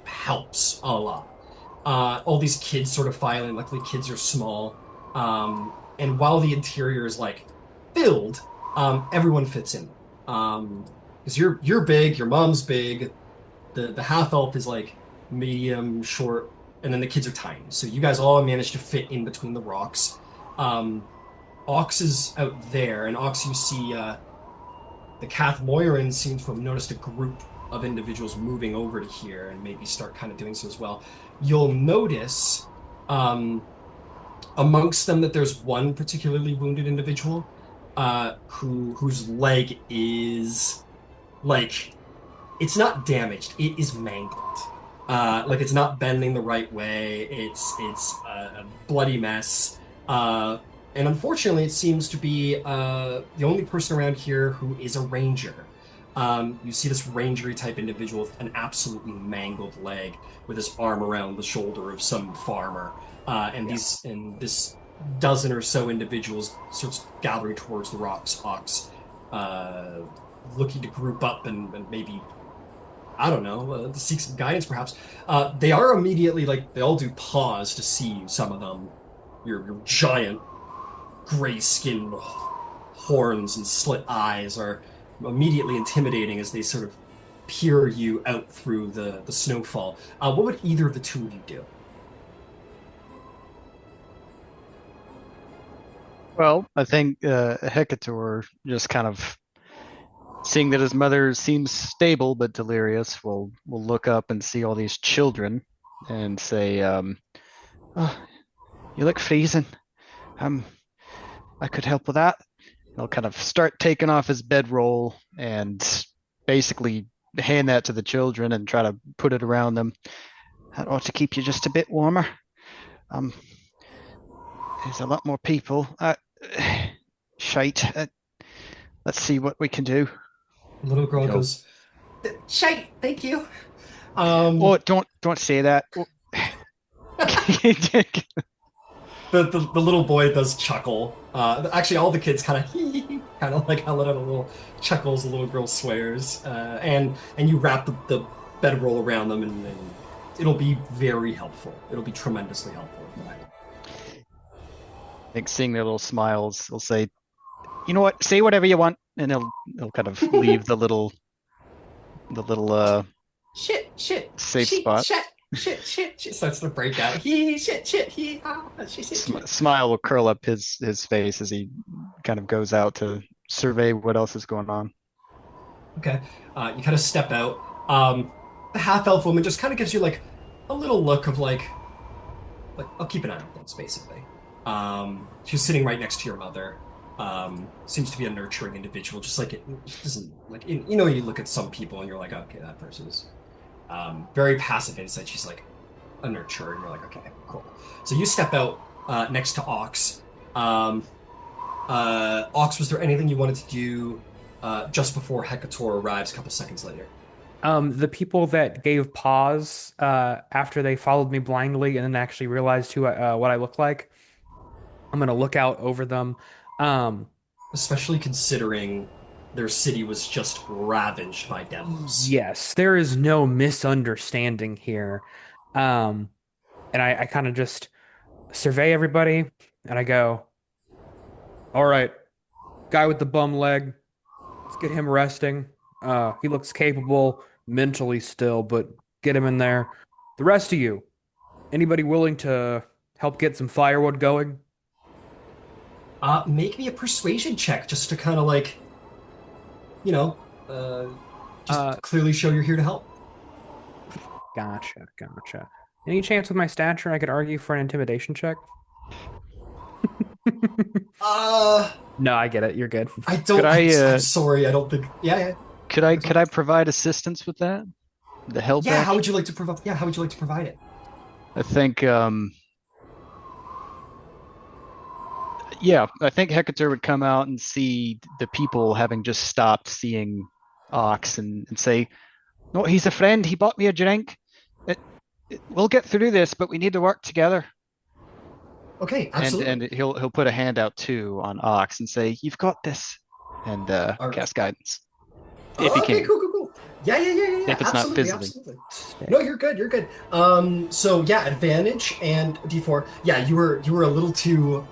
helps a lot. All these kids sort of file in. Luckily, kids are small, and while the interior is like filled, everyone fits in. Because you're big, your mom's big, the half elf is like medium, short, and then the kids are tiny. So you guys all managed to fit in between the rocks. Um, Ox is out there, and Ox, you see the Cathmoirans seem to have noticed a group of individuals moving over to here and maybe start kind of doing so as well. You'll notice um, amongst them that there's one particularly wounded individual whose leg is like it's not damaged, it is mangled. Like it's not bending the right way. It's a bloody mess. And unfortunately, it seems to be the only person around here who is a ranger. You see this rangery type individual with an absolutely mangled leg, with his arm around the shoulder of some farmer, and Yeah. this dozen or so individuals starts gathering towards the rocks. Ox, uh, looking to group up and maybe I don't know, to seek some guidance, perhaps. They are immediately like they all do pause to see you. Some of them, your giant gray-skinned horns and slit eyes are immediately intimidating as they sort of peer you out through the snowfall. What would either of the two of you do? Well, I think Hecator just kind of seeing that his mother seems stable but delirious will look up and see all these children and say, "Oh, you look freezing. Um, I could help with that." He'll kind of start taking off his bedroll and basically hand that to the children and try to put it around them. That ought to keep you just a bit warmer. Um, there's a lot more people. Shite. Let's see what we can do. Little girl Go. goes, "Shite, thank you." Oh, don't say that. Oh. The little boy does chuckle. Actually, all the kids kind of kind of like let out a little chuckles. The little girl swears, and you wrap the bedroll around them, and it'll be very helpful. It'll be tremendously helpful. I think seeing their little smiles, he'll say, "You know what? Say whatever you want," and he'll kind of leave the little Shit, shit, safe shit, spot. shit, shit, shit, shit starts to break out. He, shit, shit, he, shit, shit, shit. Smile will curl up his face as he kind of goes out to survey what else is going on. Okay. You kind of step out. The half elf woman just kind of gives you like a little look of like I'll keep an eye on things, basically. She's sitting right next to your mother. Seems to be a nurturing individual, just like it doesn't like you look at some people and you're like, okay, that person is very passive inside. She's like a nurturer, and you're like, okay, cool. So you step out next to Ox. Um, Ox, was there anything you wanted to do just before Hecator arrives a couple seconds later? The people that gave pause after they followed me blindly and then actually realized what I look like, I'm gonna look out over them. Um, Especially considering their city was just ravaged by devils. Yes, there is no misunderstanding here. Um, and I kind of just survey everybody and I go, all right, guy with the bum leg, let's get him resting. He looks capable mentally still, but get him in there. The rest of you, anybody willing to help get some firewood going? Make me a persuasion check just to kind of like, you know, uh, Uh, just clearly show you're here to help. gotcha. Any chance with my stature I could argue for an intimidation check? Uh, No, I get it. You're good. I don't. Could I'm sorry. I don't think. Yeah. Could I provide assistance with that? The help Yeah. How action? would you like to provide? Yeah. How would you like to provide it? I think yeah, I think Hekator would come out and see the people having just stopped seeing Ox and say, "No, he's a friend. He bought me a drink. We'll get through this, but we need to work together." Okay. And Absolutely. he'll put a hand out too on Ox and say, "You've got this," and All right. cast guidance if he Okay. can, Cool. Yeah. if it's not Absolutely. fizzling. Absolutely. No, you're good. You're good. So yeah, advantage and D4. Yeah, you were a little too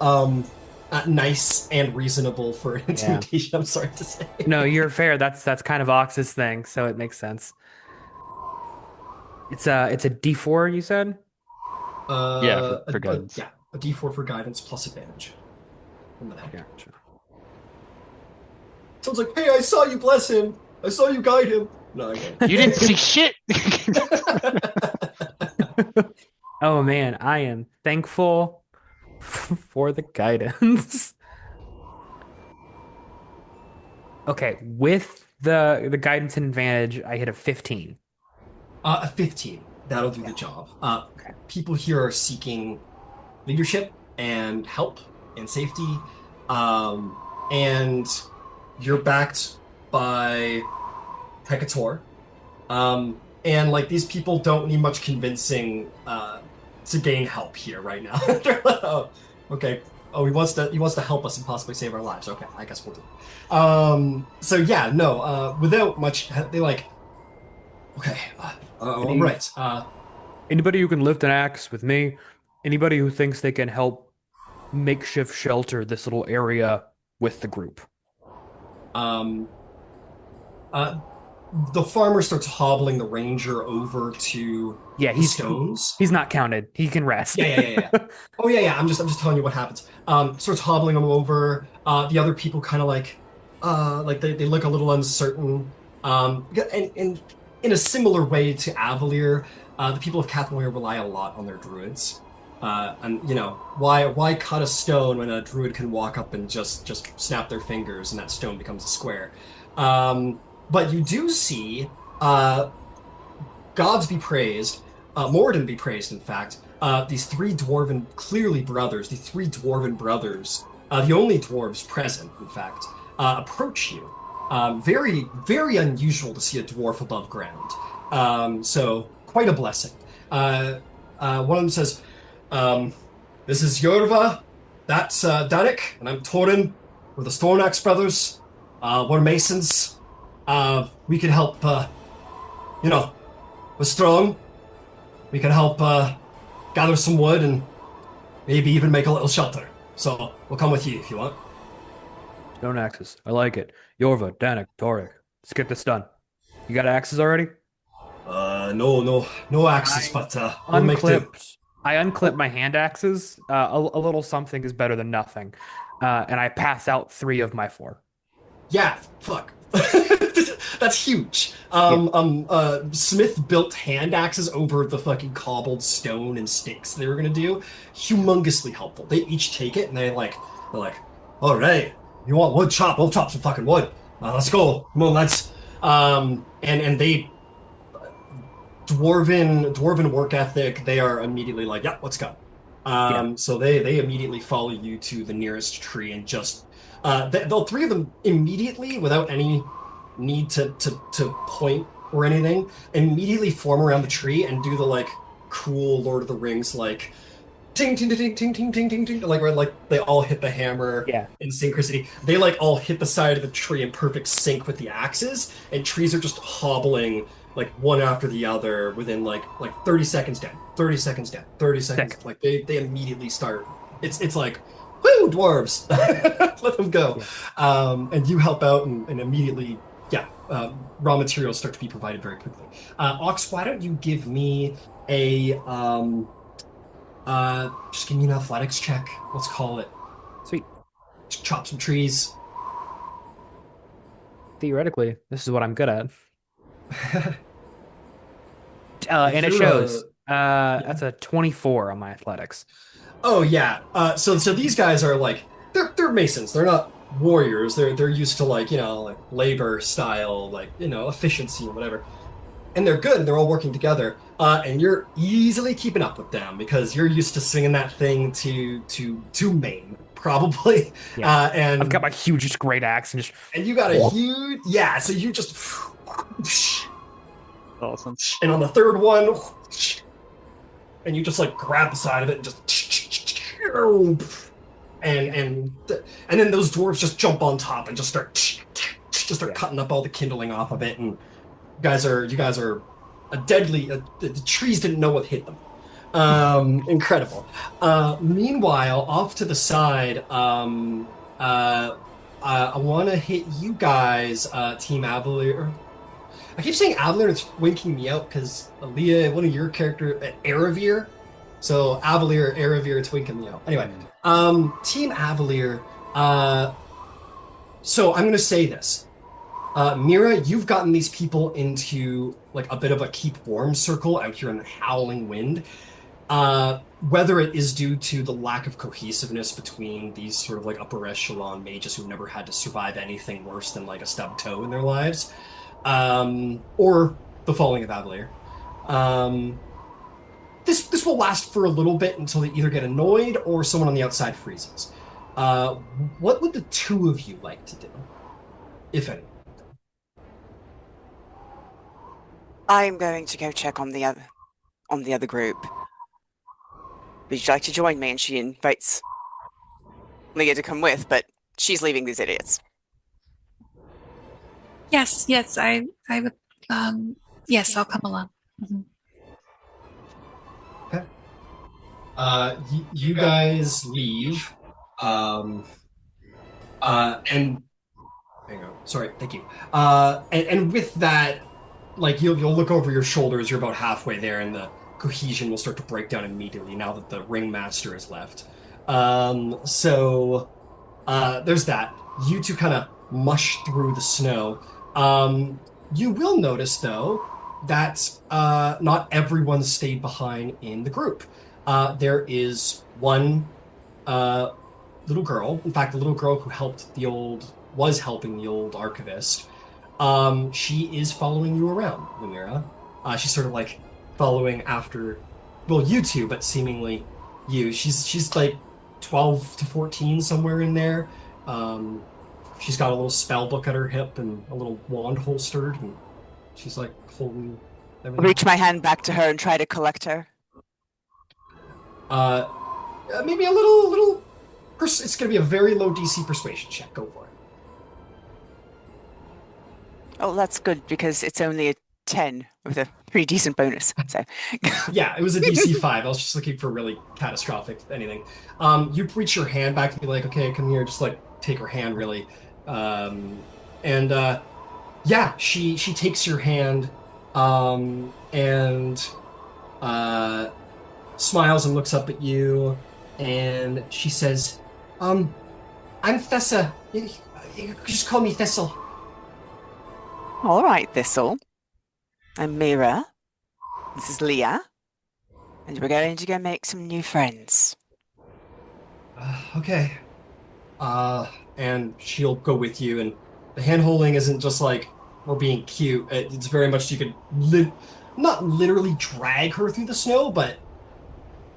nice and reasonable for intimidation. I'm sorry to say. No, you're fair. That's kind of Ox's thing, so it makes sense. It's a D4, you said? Yeah, for guidance. Yeah, a D4 for guidance plus advantage. From the help. Gotcha. Sounds like, hey, I saw you bless him. I saw you guide him. No, okay. You didn't see shit. Oh man, I am thankful for the guidance. Okay, with the guidance and advantage, I hit a 15. A 15. That'll do the job. Okay. People here are seeking leadership and help and safety. And you're backed by Hekator. And like these people don't need much convincing to gain help here right now. They're like, oh, okay. Oh, he wants to help us and possibly save our lives. Okay, I guess we'll do it. So yeah, no, without much, they like, okay, all right. Anybody who can lift an axe with me, anybody who thinks they can help makeshift shelter this little area with the group. Um, the farmer starts hobbling the ranger over to Yeah, the stones. he's not counted. He can rest. Yeah. Oh yeah. I'm just telling you what happens. Starts hobbling him over. The other people kind of like they look a little uncertain. And in a similar way to Avalir, the people of Cathmoira rely a lot on their druids. And you know why cut a stone when a druid can walk up and just snap their fingers and that stone becomes a square. But you do see, gods be praised, Moradin be praised, in fact, these three dwarven, clearly brothers, the three dwarven brothers, the only dwarves present, in fact, approach you. Very, very unusual to see a dwarf above ground. So, quite a blessing. One of them says, this is Yorva, that's Danik, and I'm Torin. We're the Stornax brothers. We're masons. We can help, we're strong. We can help gather some wood and maybe even make a little shelter. So we'll come with you if you want. Stone axes. I like it. Yorva, Danik, Torek. Let's get this done. You got axes already? No axes, but we'll make do. Unclipped. I unclip my hand axes. A little something is better than nothing. And I pass out 3 of my 4. Yeah, fuck. That's huge. Smith built hand axes over the fucking cobbled stone and sticks they were gonna do. Humongously helpful. They each take it and they're like, all right, you want wood chop? We'll chop some fucking wood. Let's go. Come on, lads. And they dwarven work ethic. They are immediately like, yeah, let's go. So they immediately follow you to the nearest tree and just the 3 of them immediately, without any need to point or anything, immediately form around the tree and do the like cool Lord of the Rings like ting ting ting ting ting ting ting ting, like where like they all hit the hammer Yeah. in synchronicity. They like all hit the side of the tree in perfect sync with the axes, and trees are just hobbling like one after the other within like 30 seconds down, 30 seconds down, 30 seconds. Sick. Like they immediately start. It's like, whoo, dwarves, let them go. Yeah. And you help out and immediately, yeah, raw materials start to be provided very quickly. Ox, why don't you give me a just give me an athletics check. Let's call it. Sweet. Just chop some trees. Theoretically, this is what I'm good at. If And it you're shows. yeah. That's a 24 on my athletics. Oh yeah. So these guys are like they're masons. They're not warriors. They're used to like like labor style, like efficiency and whatever. And they're good. And they're all working together. And you're easily keeping up with them because you're used to swinging that thing to main probably. Yeah. I've got And my huge great axe and just you got a huge yeah. So you just Awesome. and on the third one, and you just like grab the side of it and just and then those dwarves just jump on top and just start Yeah. cutting up all the kindling off of it, and you guys are a deadly. The trees didn't know what hit them. Incredible. Meanwhile, off to the side, I want to hit you guys, Team Avalir. I keep saying Avalir, and it's winking me out because Aaliyah, one of your character, Aravir. So Avalir, Aravir, it's winking me out. Anyway, Team Avalir. So I'm gonna say this. Mira, you've gotten these people into like a bit of a keep warm circle out here in the howling wind. Whether it is due to the lack of cohesiveness between these sort of like upper echelon mages who've never had to survive anything worse than like a stubbed toe in their lives, or the falling of Avalir. Um, this will last for a little bit until they either get annoyed or someone on the outside freezes. Uh, what would the two of you like to do, if any? I'm going to go check on the other group. Would you like to join me? And she invites Leah to come with, but she's leaving these idiots. Yes, I would. Yes, I'll come along. Mhm. Okay. You guys leave. Um, and hang on. Sorry, thank you. And with that, like you'll look over your shoulders. You're about halfway there, and the cohesion will start to break down immediately now that the ringmaster is left. So there's that. You two kind of mush through the snow. You will notice though that not everyone stayed behind in the group. There is one uh, little girl. In fact, the little girl who was helping the old archivist. She is following you around, Lumira. She's sort of like following after, well, you two, but seemingly you. She's like 12 to 14, somewhere in there. Um, she's got a little spell book at her hip and a little wand holstered, and she's like holding everything. Reach my hand back to her and try to collect her. Uh, maybe a little. It's gonna be a very low DC persuasion check. Go for it. Oh, that's good because it's only a 10 with a pretty decent bonus. So Yeah, it was a DC 5. I was just looking for really catastrophic anything. You reach your hand back and be like, okay, come here, just like take her hand really. And yeah, she takes your hand and smiles and looks up at you, and she says, I'm Thessa. You could just call me Thistle. all right, Thistle. I'm Mira. This is Leah. And we're going to go make some new friends. Okay. And she'll go with you, and the hand holding isn't just like we're being cute. It's very much you could not literally drag her through the snow, but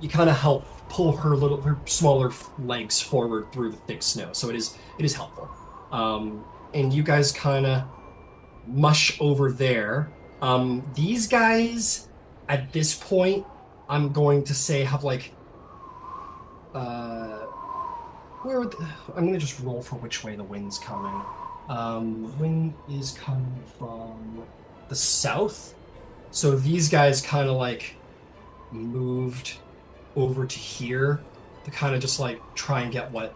you kind of help pull her smaller legs forward through the thick snow. So it is helpful. And you guys kind of mush over there. These guys at this point, I'm going to say have like uh, where would I'm gonna just roll for which way the wind's coming. Wind is coming from the south, so these guys kind of like moved over to here to kind of just like try and get what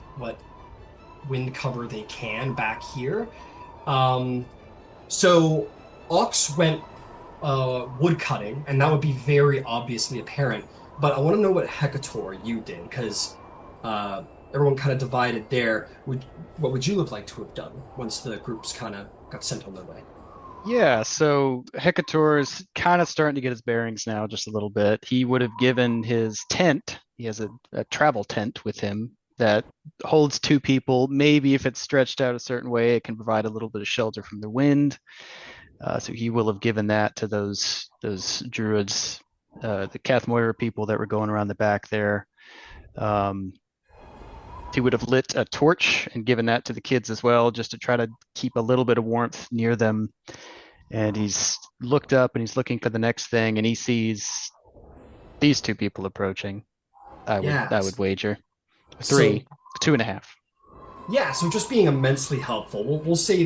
wind cover they can back here. Um, so Ox went wood cutting, and that would be very obviously apparent. But I want to know what Hecator you did, because uh, everyone kind of divided there. What would you have liked to have done once the groups kind of got sent on their way? Yeah, so Hecator is kind of starting to get his bearings now, just a little bit. He would have given his tent, he has a travel tent with him that holds two people. Maybe if it's stretched out a certain way, it can provide a little bit of shelter from the wind. So he will have given that to those druids, the Cathmoira people that were going around the back there. Um, he would have lit a torch and given that to the kids as well, just to try to keep a little bit of warmth near them. And he's looked up and he's looking for the next thing, and he sees these two people approaching. I would Yes. wager So three, 2.5. yeah, so just being immensely helpful. We'll say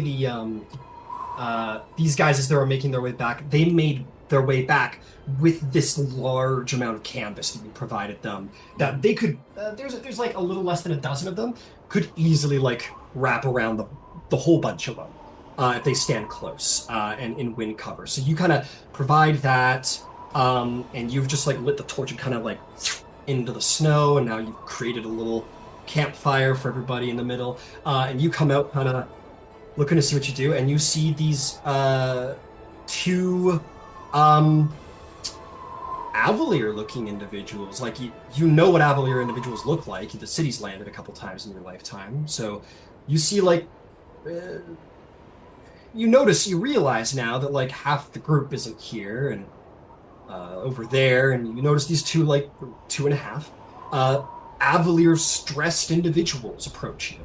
these guys, as they were making their way back, they made their way back with this large amount of canvas that you provided them. That they could, there's like a little less than a dozen of them, could easily like wrap around the whole bunch of them if they stand close and in wind cover. So you kind of provide that, and you've just like lit the torch and kind of like into the snow, and now you've created a little campfire for everybody in the middle. And you come out kind of looking to see what you do, and you see these two um Avalier looking individuals. Like you know what Avalier individuals look like. The city's landed a couple times in your lifetime. So you see like uh, you realize now that like half the group isn't here and over there, and you notice these two like two and a half uh Avalier stressed individuals approach you.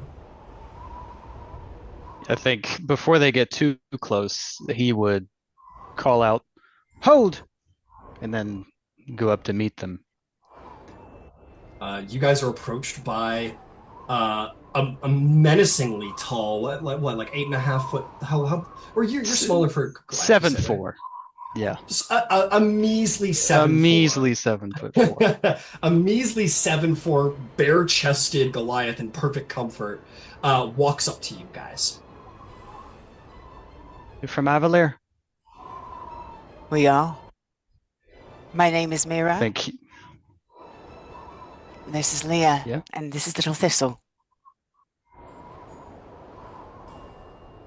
I think before they get too close, he would call out, "Hold!" and then go up to meet them. You guys are approached by a menacingly tall, like 8.5 foot. Or you're S- smaller for Goliath, you seven said, right? four. Yeah, Just a measly a 7'4". measly 7'4". A measly 7'4", bare-chested Goliath in perfect comfort walks up to you guys. You're from Avalir? We are. My name is I Mira. think. This is Leah. Yeah. And this is Little Thistle.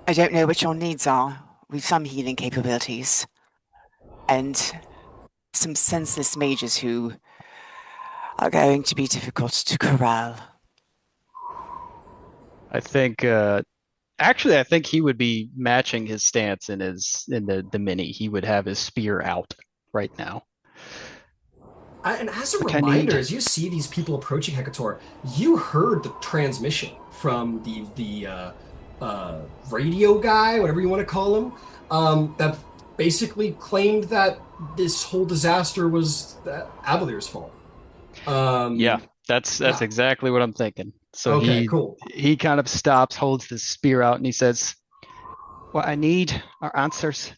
I don't know what your needs are. We've some healing capabilities. And some senseless mages who are going to be difficult to corral. I think. Actually, I think he would be matching his stance in the mini. He would have his spear out right now. And as a What I reminder, need. as you see these people approaching Hekator, you heard the transmission from radio guy, whatever you want to call him, that basically claimed that this whole disaster was Avalir's fault. Yeah, Um, that's yeah. exactly what I'm thinking. So Okay, he cool. he kind of stops, holds the spear out, and he says, "What I need are answers."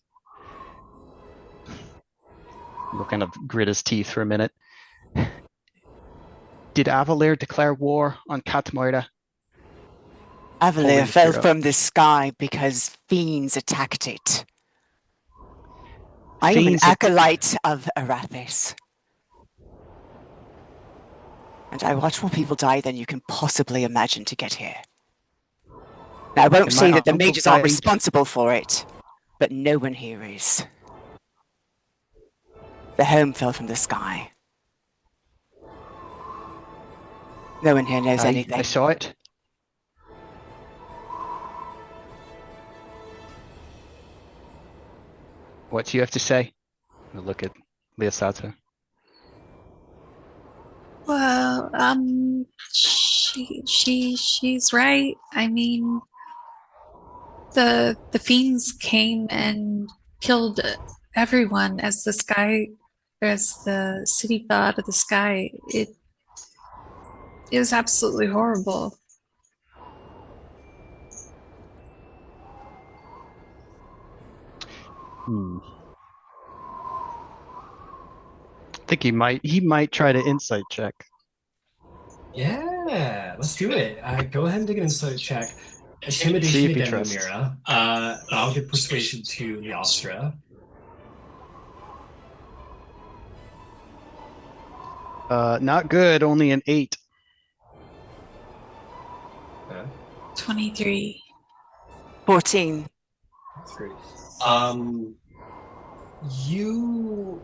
He'll kind of grit his teeth for a minute. Did Avalir declare war on Cathmoira? Holding Avalir the fell spear up. from the sky because fiends attacked it. I am an Fiends. acolyte of Arathis. And I watch more people die than you can possibly imagine to get here. Now, I won't And say my that the uncle mages are died. responsible for it, but no one here is. The home fell from the sky. No one here knows I anything. saw it. What do you have to say? We'll look at Leosato. Well, she's right. I mean, the fiends came and killed everyone as the city fell out of the sky. It was absolutely horrible. Hmm. I think he might try to insight check. Yeah, let's do it. Go ahead and take an insight check. See Intimidation if he again, trusts. Lumira. But I'll give persuasion to Leostra. Not good, only an 8. Okay, 23. 14. that's great. Um,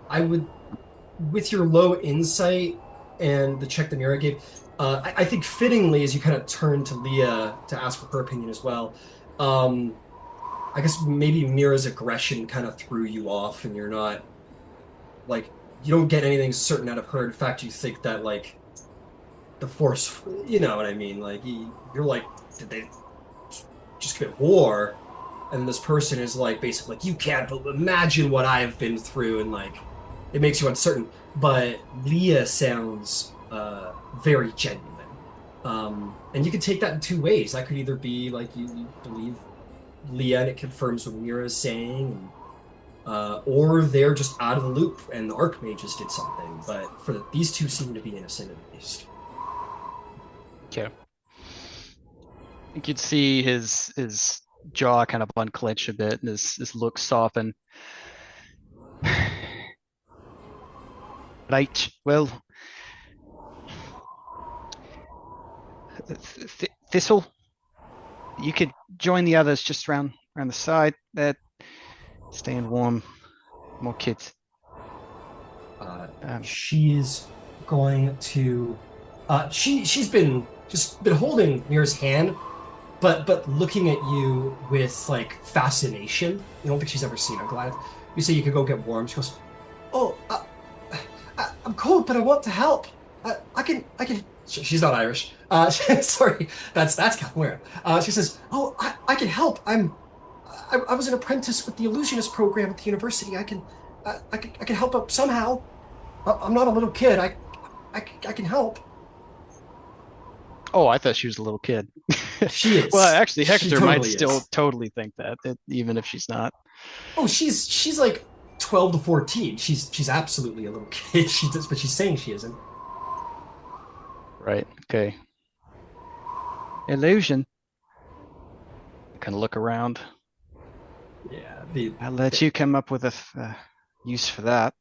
I would, with your low insight and the check that Mira gave, I think fittingly as you kind of turn to Leah to ask for her opinion as well. Um, I guess maybe Mira's aggression kind of threw you off, and you're not like you don't get anything certain out of her. In fact, you think that like the force, you know what I mean? Like you're like, did they just commit war? And this person is like basically like you can't imagine what I have been through, and like it makes you uncertain. But Leah sounds very genuine. And you can take that in two ways. That could either be like you believe Leah and it confirms what Mira is saying, and or they're just out of the loop and the Archmages did something. But these two seem to be innocent at least. Okay. You could see his jaw kind of unclench a bit and his look soften. Right. Well, Thistle, you could join the others just around the side. That staying warm. More kids. She's going to. She's been just been holding Mira's hand, but looking at you with like fascination. You don't think she's ever seen a Goliath. You say you could go get warm. She goes, "Oh, I'm cold, but I want to help. I can." She's not Irish. Sorry, that's Cathmoira. She says, "Oh, I can help. I was an apprentice with the illusionist program at the university. I can help up somehow. I'm not a little kid. I can help." Oh, I thought she was a little kid. She is. Well, actually, She Hector might totally still is. totally think that, even if she's not. Oh, she's like 12 to 14. She's absolutely a little kid. She does, but she's saying she isn't. Right. Okay. Illusion. Kind of look around. Yeah. I'll let you come up with a use for that.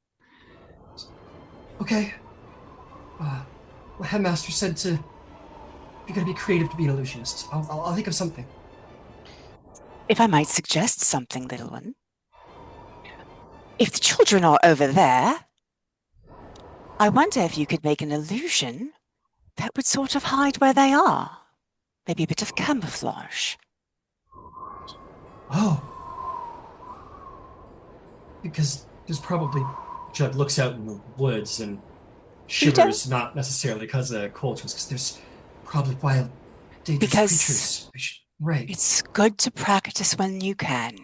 Okay. My headmaster said to you're gonna be creative to be an illusionist. I'll think of something. If I might suggest something, little one. If the children are over there, I wonder if you could make an illusion that would sort of hide where they are. Maybe a bit of camouflage. Oh, because there's probably Judd looks out in the woods and You don't? shivers, not necessarily because of cold, just because there's probably wild, dangerous Because creatures. Right. it's good to practice when you can.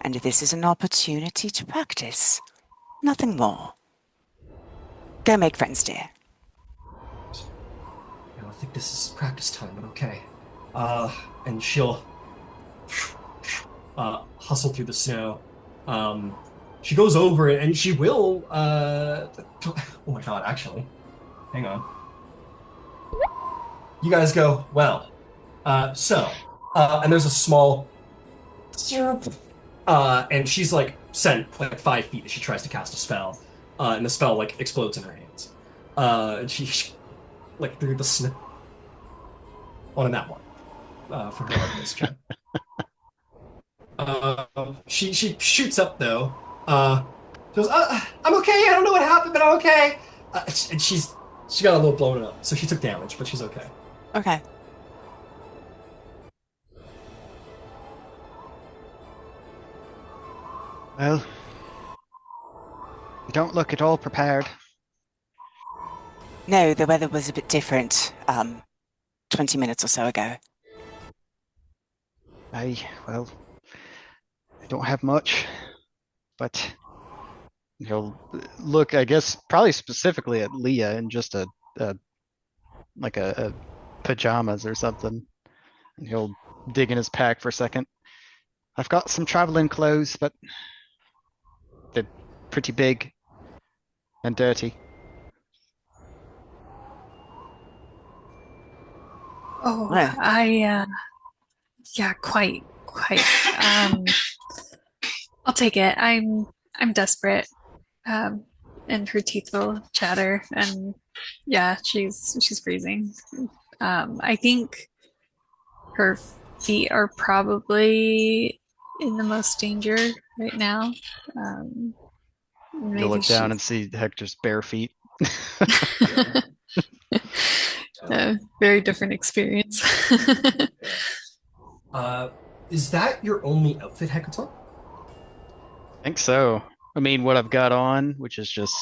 And this is an opportunity to practice. Nothing more. Go make friends, dear. I don't think this is practice time, but okay. And she'll hustle through the snow. She goes over it and she will oh my god, actually. Hang on. You guys go, well. And there's a small and she's like sent like 5 feet as she tries to cast a spell. And the spell like explodes in her hands. And she like through the snow. On that one. For her arcanist check. She shoots up though. She goes, "I'm okay. I don't know what happened, but I'm okay." And she got a little blown up, so she took damage, but she's okay. Okay. Well, you don't look at all prepared. No, the weather was a bit different 20 minutes or so ago. Well, I don't have much, but he'll look, I guess, probably specifically at Leah in just a like a pajamas or something. And he'll dig in his pack for a second. I've got some traveling clothes, but they're pretty big and dirty. Oh, Yeah. yeah, quite. Um, I'll take it. I'm desperate. Um, and her teeth will chatter, and yeah, she's freezing. I think her feet are probably in the most danger right now. Um, You'll maybe look down she and see Hector's bare feet. a very different experience. Uh, is that your only outfit, Hekator? I think so. I mean, what I've got on, which is just,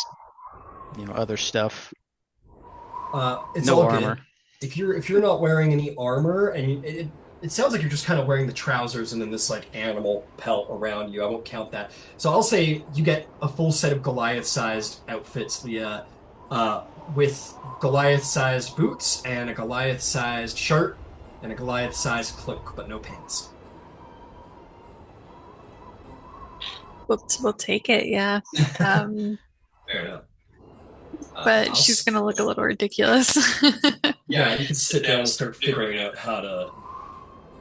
other stuff. It's No all armor. good. If you're not wearing any armor, and it sounds like you're just kind of wearing the trousers and then this like animal pelt around you. I won't count that. So I'll say you get a full set of Goliath-sized outfits, Leah, with Goliath-sized boots and a Goliath-sized shirt and a Goliath-sized cloak, but no pants. We'll take it, yeah. Um, Fair enough. but she's gonna look a little ridiculous. Yeah, you can sit down and start figuring out how to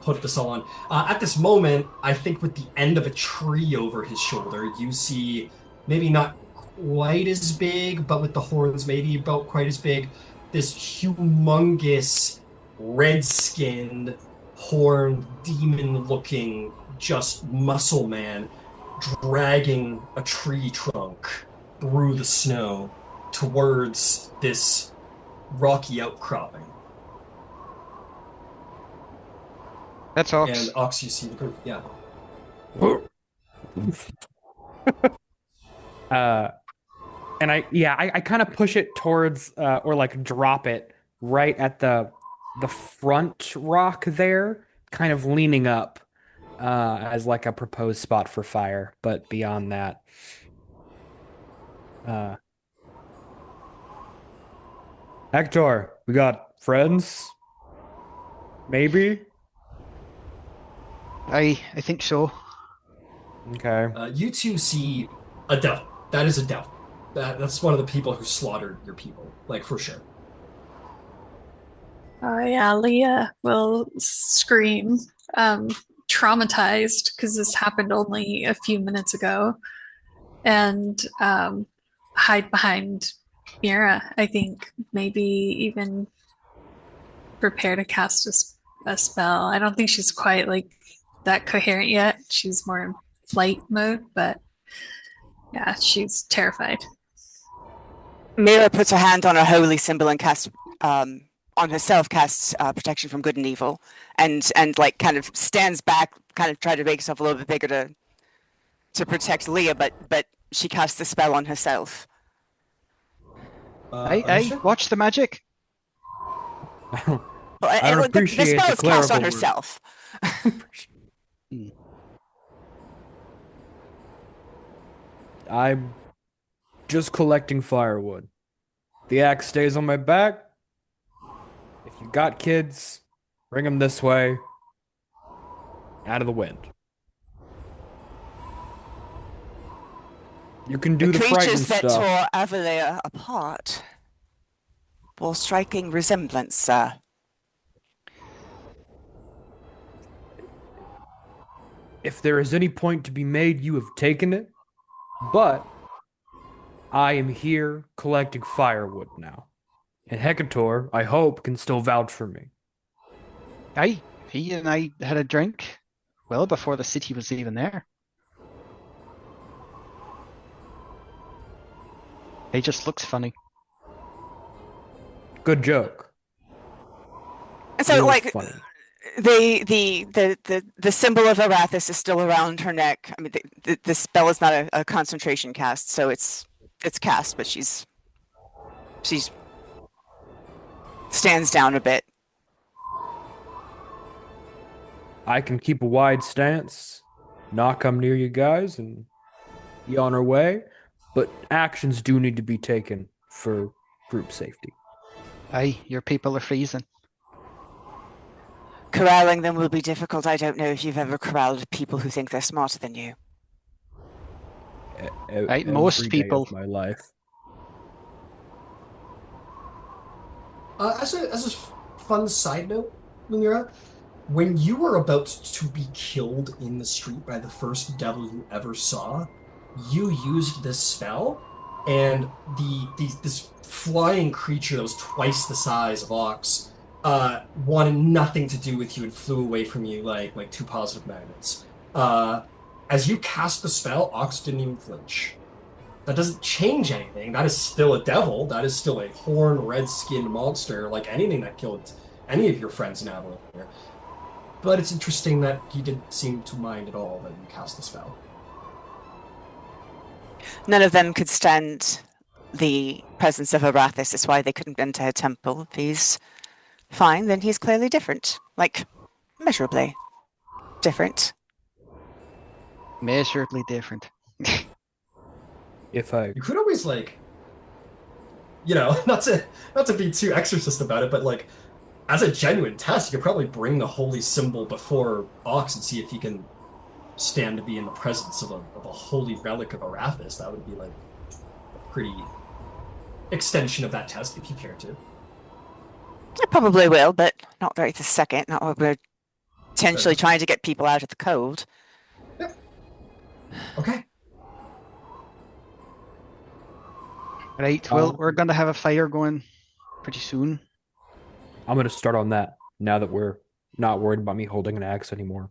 put this all on. At this moment, I think with the end of a tree over his shoulder, you see maybe not quite as big, but with the horns maybe about quite as big, this humongous, red-skinned, horned, demon-looking, just muscle man dragging a tree trunk through the snow towards this rocky outcropping. That's And Ox. Ox, you see the group. Yeah. Uh, and I kind of push it towards or like drop it right at the front rock there, kind of leaning up as like a proposed spot for fire. But beyond that, uh, Hector, we got friends, maybe. I think so. Okay. You two see a devil. That is a devil. That's one of the people who slaughtered your people, like for sure. Oh yeah, Leah will scream, um, traumatized because this happened only a few minutes ago, and hide behind Mira. I think maybe even prepare to cast a spell. I don't think she's quite like that coherent yet. She's more in flight mode, but yeah, she's terrified. Mira puts her hand on her holy symbol and casts on herself, casts protection from good and evil, and like kind of stands back, kind of try to make herself a little bit bigger to protect Leah, but she casts the spell on herself. Hey, Alicia? watch the magic. Well, I don't the appreciate spell the is cast on clerical word. herself. I'm just collecting firewood. The axe stays on my back. If you got kids, bring them this way, out of the wind. You can do the frightening creatures that stuff. tore Avalir apart bore striking resemblance, sir. If there is any point to be made, you have taken it. But I am here collecting firewood now. And Hekator, I hope, can still vouch for me. He and I had a drink well before the city was even there. He just looks funny. Good joke. And so, Real like, funny. the symbol of Arathis is still around her neck. I mean, the spell is not a concentration cast, so it's cast, but she's stands down a bit. I can keep a wide stance, not come near you guys, and be on our way. But actions do need to be taken for group safety. Aye, your people are freezing. Corralling them will be difficult. I don't know if you've ever corralled people who think they're smarter than you. Right, Every most day people. of my life. As a fun side note, Lumira, when you were about to be killed in the street by the first devil you ever saw, you used this spell, and this flying creature that was twice the size of Ox wanted nothing to do with you and flew away from you like two positive magnets. Uh, as you cast the spell, Ox didn't even flinch. That doesn't change anything. That is still a devil. That is still a horned, red-skinned monster, like anything that killed any of your friends in Avalir. But it's interesting that he didn't seem to mind at all that you cast the spell. None of them could stand the presence of Arathis. That's why they couldn't enter her temple. If he's fine, then he's clearly different. Like, measurably different. Measurably different. If I You could always not to be too exorcist about it, but as a genuine test, you could probably bring the holy symbol before Ox and see if he can stand to be in the presence of a holy relic of Arathis. That would be a pretty extension of that test if you care to. I probably will, but not right this second. Not while we're potentially trying to get people out of the cold. Yeah. Okay. Right, well, we're gonna have a fire going pretty soon. I'm gonna start on that now that we're not worried about me holding an axe anymore.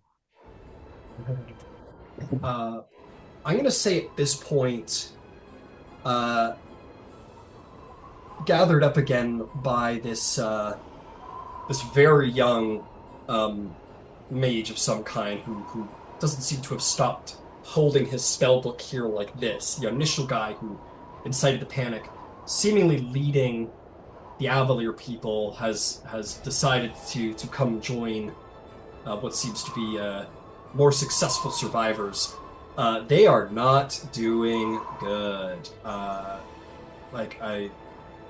I'm gonna say at this point, gathered up again by this very young mage of some kind who doesn't seem to have stopped holding his spell book here like this. The initial guy who incited the panic, seemingly leading the Avalir people, has decided to come join what seems to be more successful survivors. They are not doing good.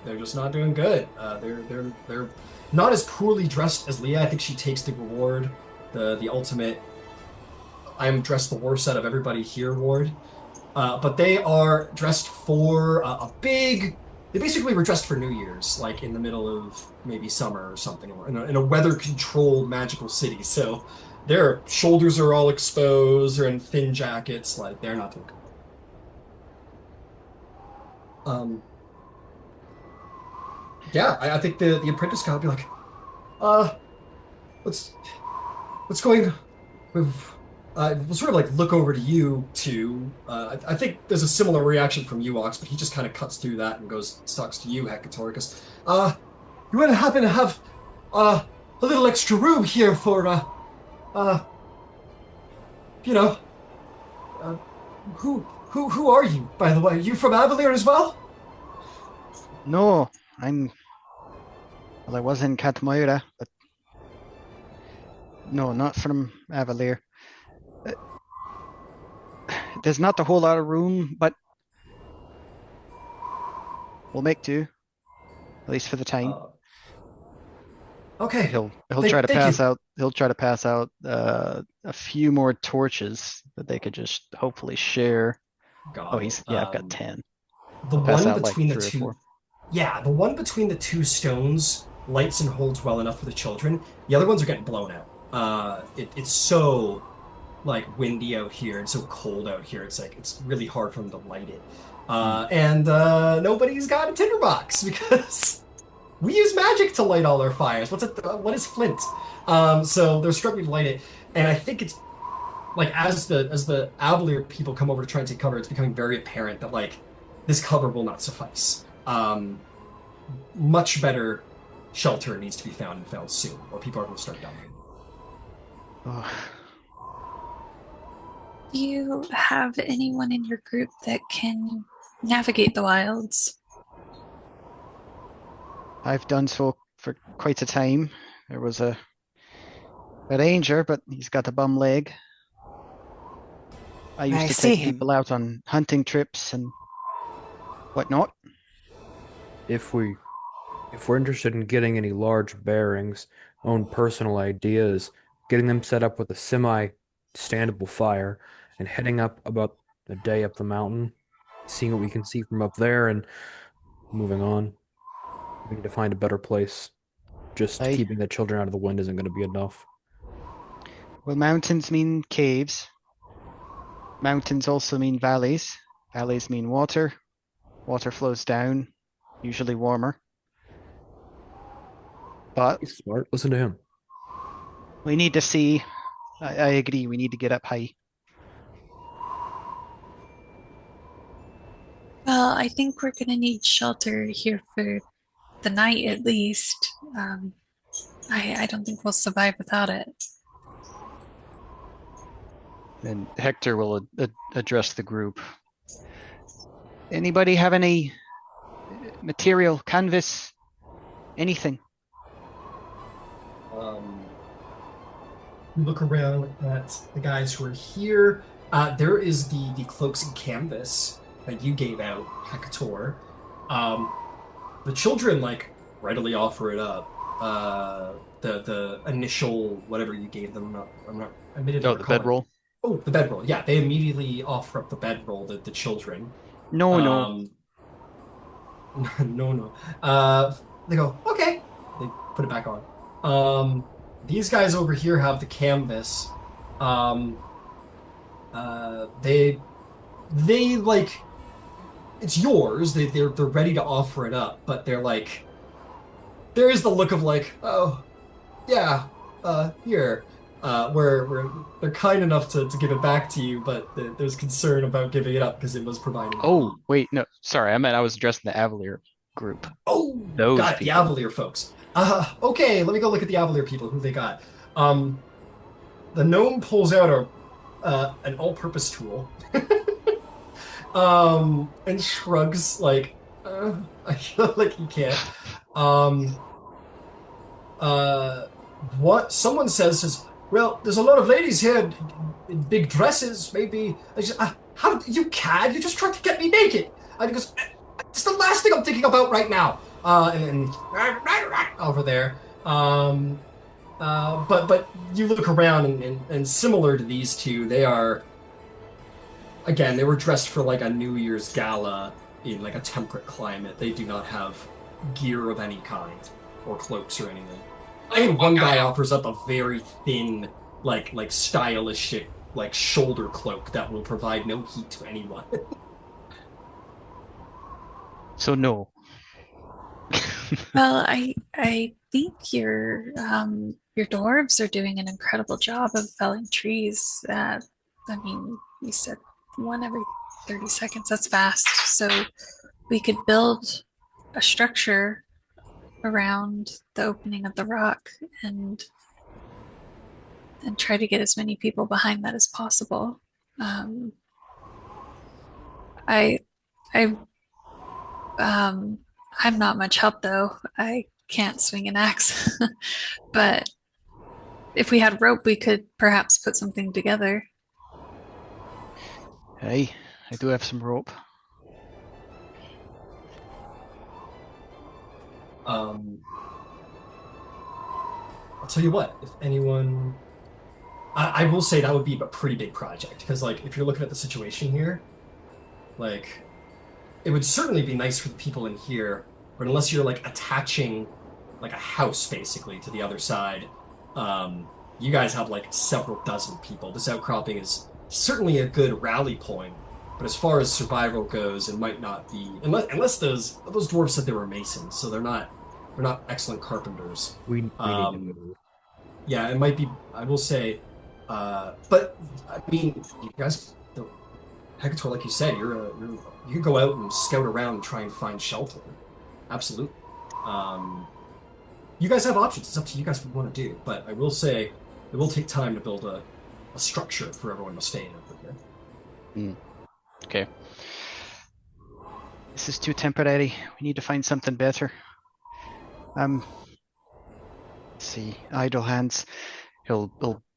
They're just not doing good. They're not as poorly dressed as Leah. I think she takes the reward, the ultimate I'm dressed the worst out of everybody here ward. But they are dressed for a big. They basically were dressed for New Year's, like in the middle of maybe summer or something, or in a weather-controlled magical city. So their shoulders are all exposed. They're in thin jackets. Like they're not doing good. Yeah, I think the apprentice guy would be like, what's going? We'll sort of look over to you two. I think there's a similar reaction from you, Ox, but he just kind of cuts through that and talks to you, Hekator, because you wouldn't happen to have a little extra room here for you know, who are you, by the way? Are you from Avalir as well? No, well, I was in Cathmoira, but no, not from Avalir. There's not a whole lot of room, but we'll make do, at least for the time. Okay. He'll try to pass out. He'll try to pass out a few more torches that they could just hopefully share. I've got 10. The I'll pass one out between like the 3 or two, 4. yeah, the one between the two stones lights and holds well enough for the children. The other ones are getting blown out. It's so windy out here and so cold out here. It's really hard for them to light it. And nobody's got a tinderbox because we use magic to light all our fires. What is flint? So they're struggling to light it, and I think it's as the Avalir people come over to try and take cover, it's becoming very apparent that this cover will not suffice. Much better shelter needs to be found and found soon, or people are going to start dying. Do you have anyone in your group that can navigate the wilds? I've done so for quite a time. There was a ranger, but he's got a bum leg. I used to take people out on hunting trips and whatnot. If we If we're interested in getting any large bearings, own personal ideas, getting them set up with a semi-standable fire, and heading up about a day up the mountain, seeing what we can see from up there, and moving on. We need to find a better place. Just Aye. keeping the children out of the wind isn't going to be enough. Well, mountains mean caves. Mountains also mean valleys. Valleys mean water. Water flows down, usually warmer. But He's smart. Listen to him. we need to see. I agree. We need to get up high. Well, I think we're gonna need shelter here for the night at least. Um, I don't think we'll survive without it. And Hector will address the group. Anybody have any material, canvas, anything? Look around at the guys who are here. There is the cloaks and canvas that you gave out, Hekator. Um, the children like readily offer it up. The initial whatever you gave them. I'm not admitted to Oh, the bedroll. Oh, the bedroll. Yeah, they immediately offer up the bedroll. The children. No, no. Um, no, no. They go, okay. They put it back on. These guys over here have the canvas. Um, they like it's yours. They're ready to offer it up, but they're like, there is the look of like, oh, yeah, here. Where they're kind enough to give it back to you, but there's concern about giving it up because it was provided. Oh, wait, no. Sorry, I meant I was addressing the Avalir group. Oh, Those got it, the people. Avalier folks. Okay, let me go look at the Avalier people, who they got. The gnome pulls out an all-purpose tool, and shrugs like, I feel like he can't. Um, what someone says, well, there's a lot of ladies here in big dresses, maybe. I just, how you cad? You just tried to get me naked. And he goes, it's the last thing I'm thinking about right now. And over there. But you look around and similar to these two, they are again, they were dressed for like a New Year's gala in like a temperate climate. They do not have gear of any kind or cloaks or anything. I think one guy offers up a very thin, like stylish like shoulder cloak that will provide no heat to anyone. So no. Well, I think your dwarves are doing an incredible job of felling trees. I mean, you said one every 30 seconds. That's fast. So we could build a structure around the opening of the rock and try to get as many people behind that as possible. Um, I I I'm not much help though. I can't swing an axe, but if we had rope, we could perhaps put something together. Hey, I do have some rope. I'll tell you what, if anyone, I will say that would be a pretty big project because, like, if you're looking at the situation here, like, it would certainly be nice for the people in here, but unless you're like attaching like a house basically to the other side, you guys have like several dozen people. This outcropping is certainly a good rally point, but as far as survival goes, it might not be unless those dwarves said they were masons, so they're not excellent carpenters. We need to move. Yeah, it might be. I will say, but I mean, you guys, Hector, like you said, you can go out and scout around and try and find shelter. Absolutely. You guys have options. It's up to you guys what you want to do. But I will say, it will take time to build a structure for everyone to stay in over here. Okay. This is too temporary. We need to find something better. Let's see, idle hands. He'll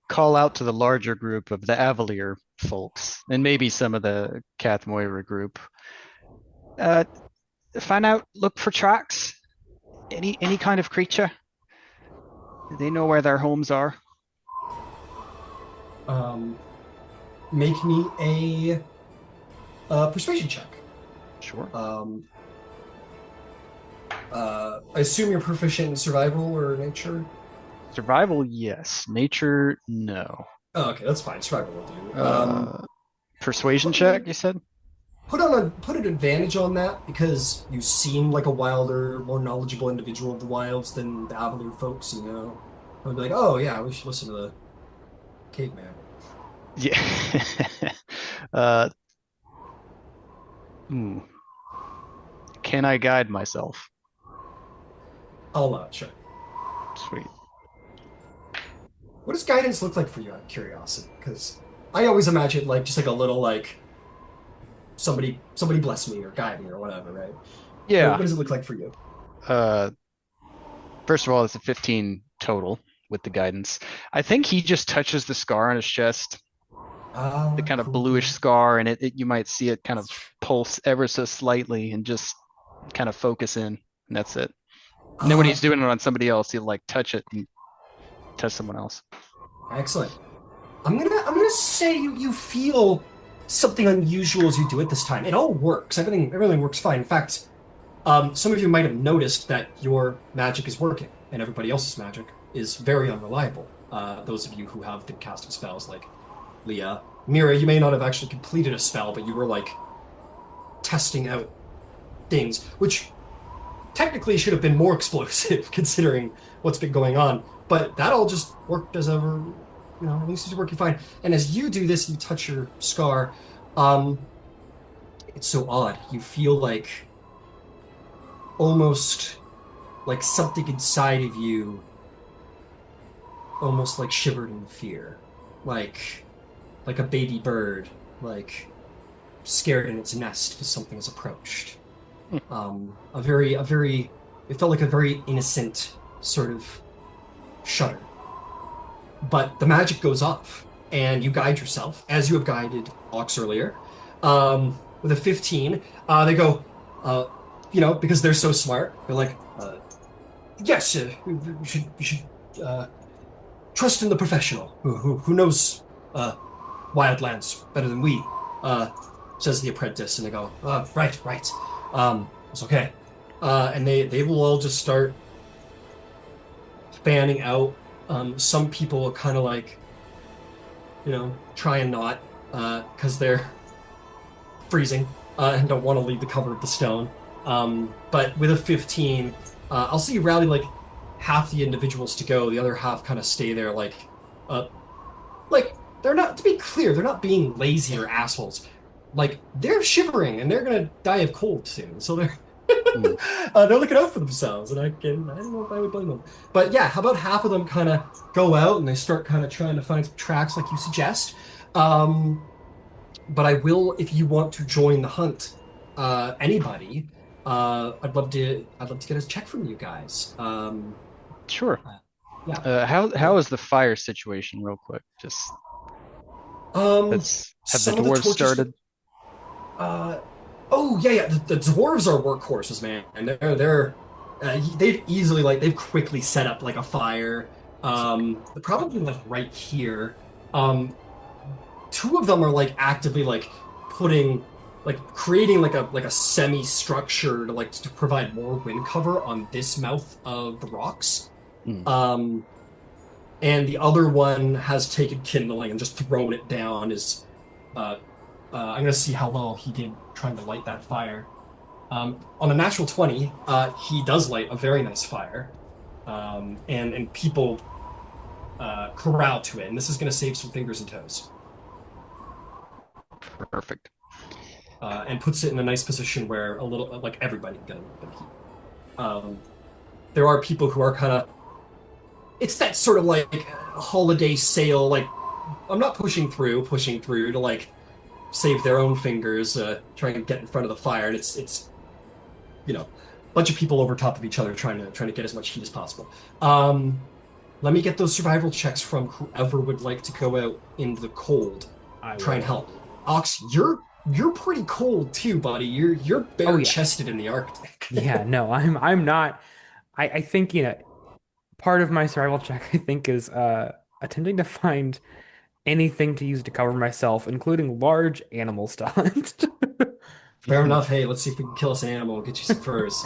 call out to the larger group of the Avalir folks and maybe some of the Cathmoira group. Find out, look for tracks. Any kind of creature? Do they know where their homes are? Um, make me a persuasion check. Sure. I assume you're proficient in survival or nature. Survival, yes. Nature, no. Oh, okay, that's fine. Survival will do. Persuasion Put me check, you said? put an advantage on that because you seem like a wilder, more knowledgeable individual of the wilds than the Avalir folks. You know, I'd be like, oh yeah, we should listen to the caveman. Yeah. uh, hmm. Can I guide myself? I'll sure. Sweet. What does guidance look like for you? Out of curiosity, because I always imagine like just like a little like somebody bless me or guide me or whatever, right? What Yeah. does it look like for you? Uh, First of all, it's a 15 total with the guidance. I think he just touches the scar on his chest, the Ah, kind of cool. bluish scar, and you might see it kind of pulse ever so slightly and just kind of focus in, and that's it. And then when Uh, he's doing it on somebody else, he'll like touch it and touch someone else. excellent. I'm gonna say you feel something unusual as you do it this time. It all works. Everything works fine. In fact, some of you might have noticed that your magic is working, and everybody else's magic is very unreliable. Those of you who have been casting spells, like Leah, Mira, you may not have actually completed a spell, but you were like testing out things, which technically should have been more explosive considering what's been going on. But that all just worked as ever, at least it's working fine. And as you do this, you touch your scar. Um, it's so odd. You feel like almost like something inside of you almost like shivered in fear. Like a baby bird, like scared in its nest because something has approached. It felt like a very innocent sort of shudder. But the magic goes off, and you guide yourself, as you have guided Ox earlier. With a 15, they go, uh, because they're so smart, they're like, yes, we should trust in the professional who knows wildlands better than we, says the apprentice. And they go, right. It's okay. And they will all just start fanning out. Some people will kind of like, try and not, because they're freezing and don't want to leave the cover of the stone. But with a 15, I'll see you rally like half the individuals to go. The other half kind of stay there, like they're not. To be clear, they're not being lazy or assholes. Like they're shivering and they're gonna die of cold soon. So they're Hmm. they're looking out for themselves, and I don't know if I would blame them. But yeah, how about half of them kind of go out and they start kind of trying to find some tracks like you suggest. Um, but I will, if you want to join the hunt, anybody, I'd love to get a check from you guys. Sure. Yeah. How is the fire situation, real quick? Just that's have the Some of the dwarves torches. started? Uh, oh yeah. The dwarves are workhorses, man, and they've quickly set up like a fire. They're probably like right here. Two of them are like actively like putting like creating like a semi structure to provide more wind cover on this mouth of the rocks. Hmm. And the other one has taken kindling and just thrown it down. Uh, I'm gonna see how well he did trying to light that fire. On a natural 20, he does light a very nice fire, and people corral to it. And this is gonna save some fingers and toes. Perfect. And puts it in a nice position where a little like everybody can get a little bit of heat. There are people who are kind of it's that sort of like holiday sale. Like I'm not pushing through to like save their own fingers, trying to get in front of the fire, and it's a bunch of people over top of each other trying to get as much heat as possible. Let me get those survival checks from whoever would like to go out in the cold. Try and help. Ox, you're pretty cold too, buddy. You're bare chested in the Arctic. Yeah, no, I'm not. I think, part of my survival check, I think, is attempting to find anything to use to cover myself, including large animals to hunt. Fair enough. Hey, let's see if we can kill us an animal and get you some furs.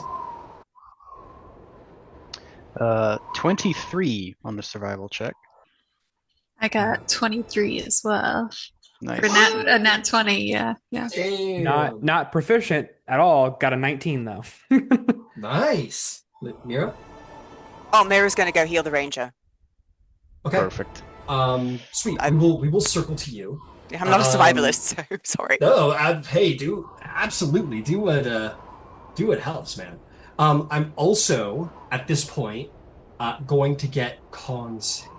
23 on the survival check. I got 23 as well. Nice. For a nat 20, yeah. Damn. Not proficient at all. Got a 19 though. Nice. Mira? Oh, Mira's gonna go heal the ranger. Okay. Perfect. Sweet. We will circle to you. I'm not a survivalist, so sorry. No, hey, absolutely do what helps, man. I'm also at this point going to get con saves.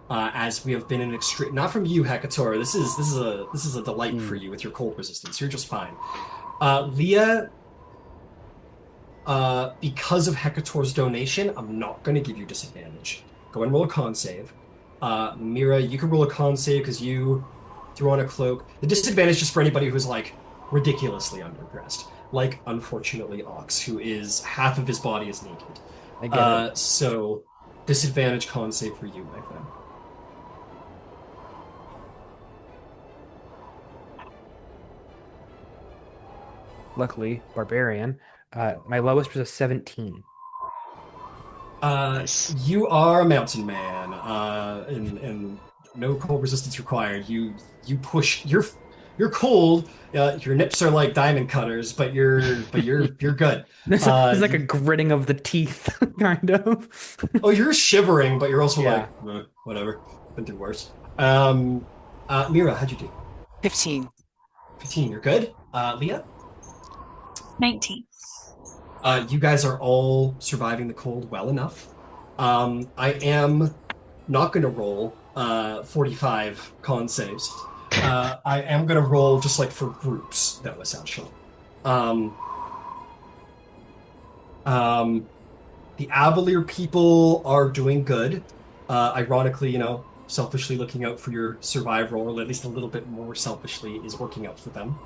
As we have been in extreme, not from you, Hekator. This is a delight for you with your cold resistance. You're just fine. Leah, because of Hekator's donation, I'm not going to give you disadvantage. Go and roll a con save. Mira, you can roll a con save because you threw on a cloak. The disadvantage is for anybody who's like ridiculously underdressed, like unfortunately Ox, who is half of his body is naked. I get it. So disadvantage con save for you, my friend. Luckily, barbarian. My lowest was a 17. Nice. You are a mountain man, and no cold resistance required. You push. You're cold. Your nips are like diamond cutters, but you're good. It's like a gritting of the teeth, kind of. Oh, you're shivering, but you're also Yeah. like whatever. Been through worse. Mira, how'd you do? 15. 15. You're good. Leah, 19. you guys are all surviving the cold well enough. I am not going to roll 45 con saves. I am going to roll just like for groups, though, essentially. The Avalir people are doing good. Ironically, selfishly looking out for your survival, or at least a little bit more selfishly, is working out for them.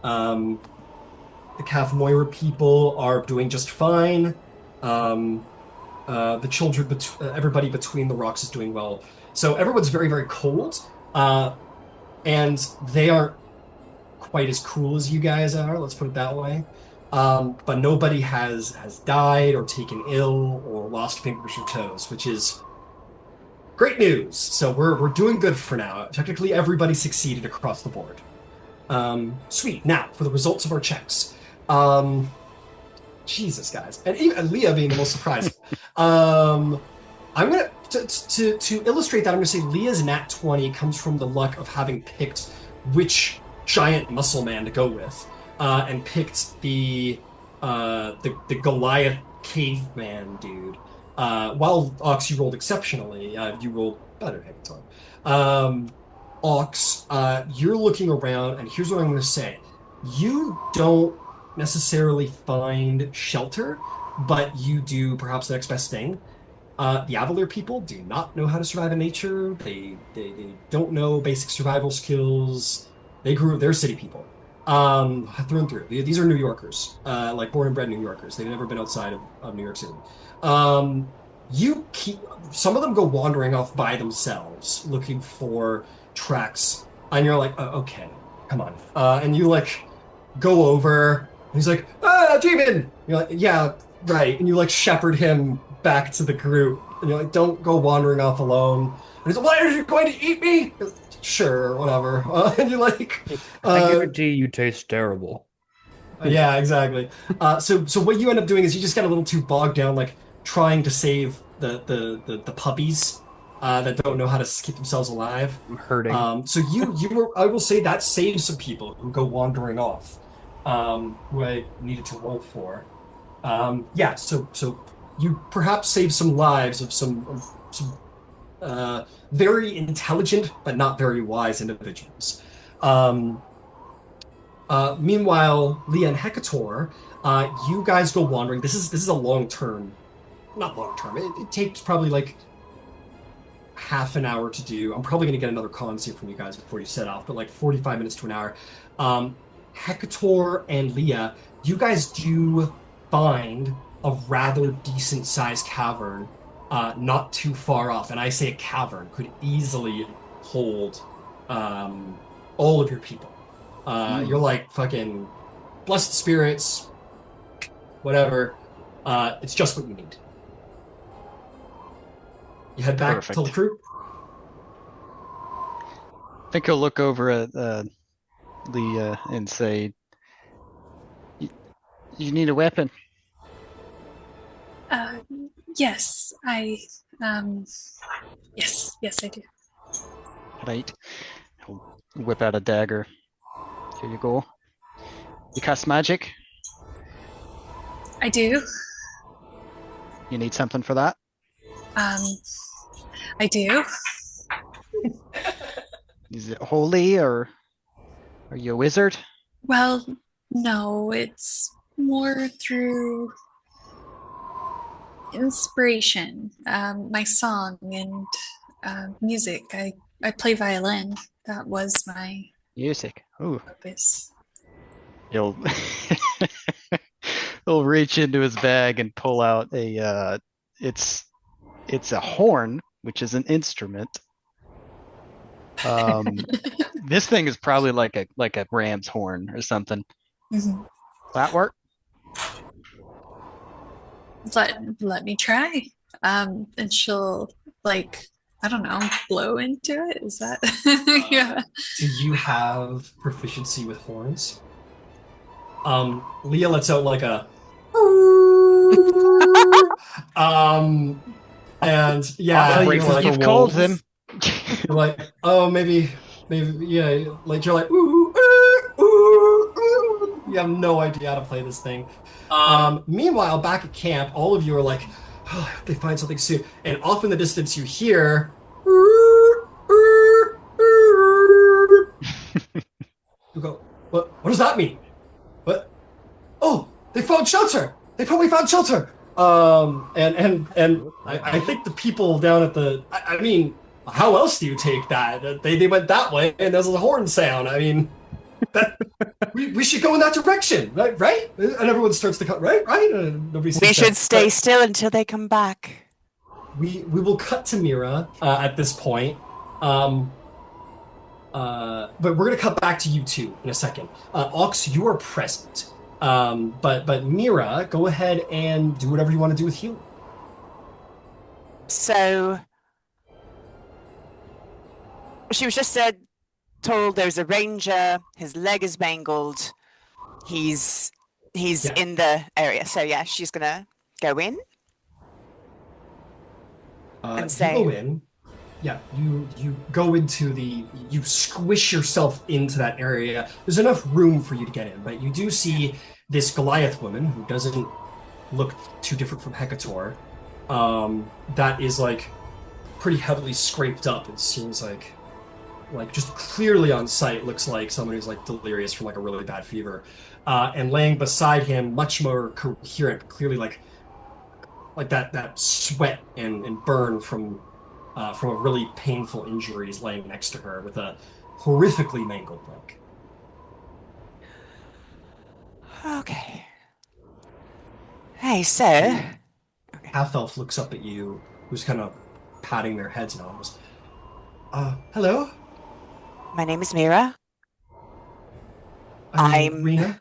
The Cathmoira people are doing just fine. The children, everybody between the rocks is doing well. So everyone's very, very cold. And they aren't quite as cool as you guys are, let's put it that way. But nobody has died or taken ill or lost fingers or toes, which is great news. So we're doing good for now. Technically, everybody succeeded across the board. Sweet. Now, for the results of our checks. Jesus, guys. And even Leah being the most surprising. I'm going to illustrate that, I'm going to say Leah's nat 20 comes from the luck of having picked which giant muscle man to go with, and picked the Goliath caveman dude. While Ox, you rolled exceptionally, you rolled better, Hekator. Ox, you're looking around, and here's what I'm going to say. You don't necessarily find shelter, but you do perhaps the next best thing. The Avalir people do not know how to survive in nature. They don't know basic survival skills. They're city people. Through and through. These are New Yorkers, like born and bred New Yorkers. They've never been outside of New York City. Some of them go wandering off by themselves, looking for tracks, and you're like, oh, okay, come on. And you like go over, and he's like, demon! You're like, yeah, right. And you like shepherd him back to the group, and you're like, don't go wandering off alone. And he's like, why are you going to eat me? Sure, whatever. And you're like, I guarantee you taste terrible. yeah, exactly. So what you end up doing is you just get a little too bogged down, like trying to save the puppies that don't know how to keep themselves alive. I'm hurting. So I will say that saves some people who go wandering off, who I needed to roll for. Yeah, so you perhaps save some lives of some very intelligent but not very wise individuals. Meanwhile, Leah and Hekator, you guys go wandering. This is a long term, not long term. It takes probably like half an hour to do. I'm probably going to get another con save from you guys before you set off, but like 45 minutes to an hour. Hekator and Leah, you guys do find a rather decent sized cavern, not too far off. And I say a cavern could easily hold um, all of your people. You're like fucking blessed spirits, whatever. It's just what you need. You head back, tell the Perfect. crew. I think he'll look over at Leah and say, "You need a weapon, Uh, yes, um, yes, I do. right?" He'll whip out a dagger. Here you go. You cast magic. I do. You need something for that. Um, I do. Is it holy or are you a wizard? Well, no, it's more through inspiration. My song and music. I play violin. That was my Music. Ooh. purpose. He'll he'll reach into his bag and pull out it's a horn, which is an instrument. This thing is probably like a ram's horn or something. Mhm. That work? Let me try. And she'll like I don't know, blow into it. Is that yeah? Do you have proficiency with horns? Leah lets out like a um, and yeah, Breaks you're his like, You've called wolves. them. you're like, oh, maybe, yeah, like you're like, ooh, ooh, ooh, ooh. You have no idea how to play this thing. Meanwhile, back at camp, all of you are like, oh, I hope they find something soon. And off in the distance, you hear, you go, what does that mean? What? Oh, they found shelter. They probably found shelter. And I think the people down at I mean, how else do you take that? They went that way, and there's a horn sound. I mean, that we should go in that direction, right? Right? And everyone starts to cut, right? Right? Nobody We seems to. should stay still until they come back. We will cut to Mira at this point. Um, but we're gonna cut back to you two in a second. Ox, you are present. But Mira, go ahead and do whatever you want to do with healing. So she was just told there's a ranger. His leg is mangled. He's Yeah. in the area. So yeah, she's gonna go in and You say, go in. Yeah, you go into you squish yourself into that area. There's enough room for you to get in, but you do see this Goliath woman who doesn't look too different from Hekator. That is like pretty heavily scraped up. It seems like just clearly on sight looks like someone who's like delirious from like a really bad fever. And laying beside him, much more coherent, clearly like that sweat and burn from a really painful injury is laying next to her with a horrifically mangled leg. okay. Hey, sir. Half elf looks up at you, who's kind of patting their heads and almost. Hello? My name is Mira. I'm Rena.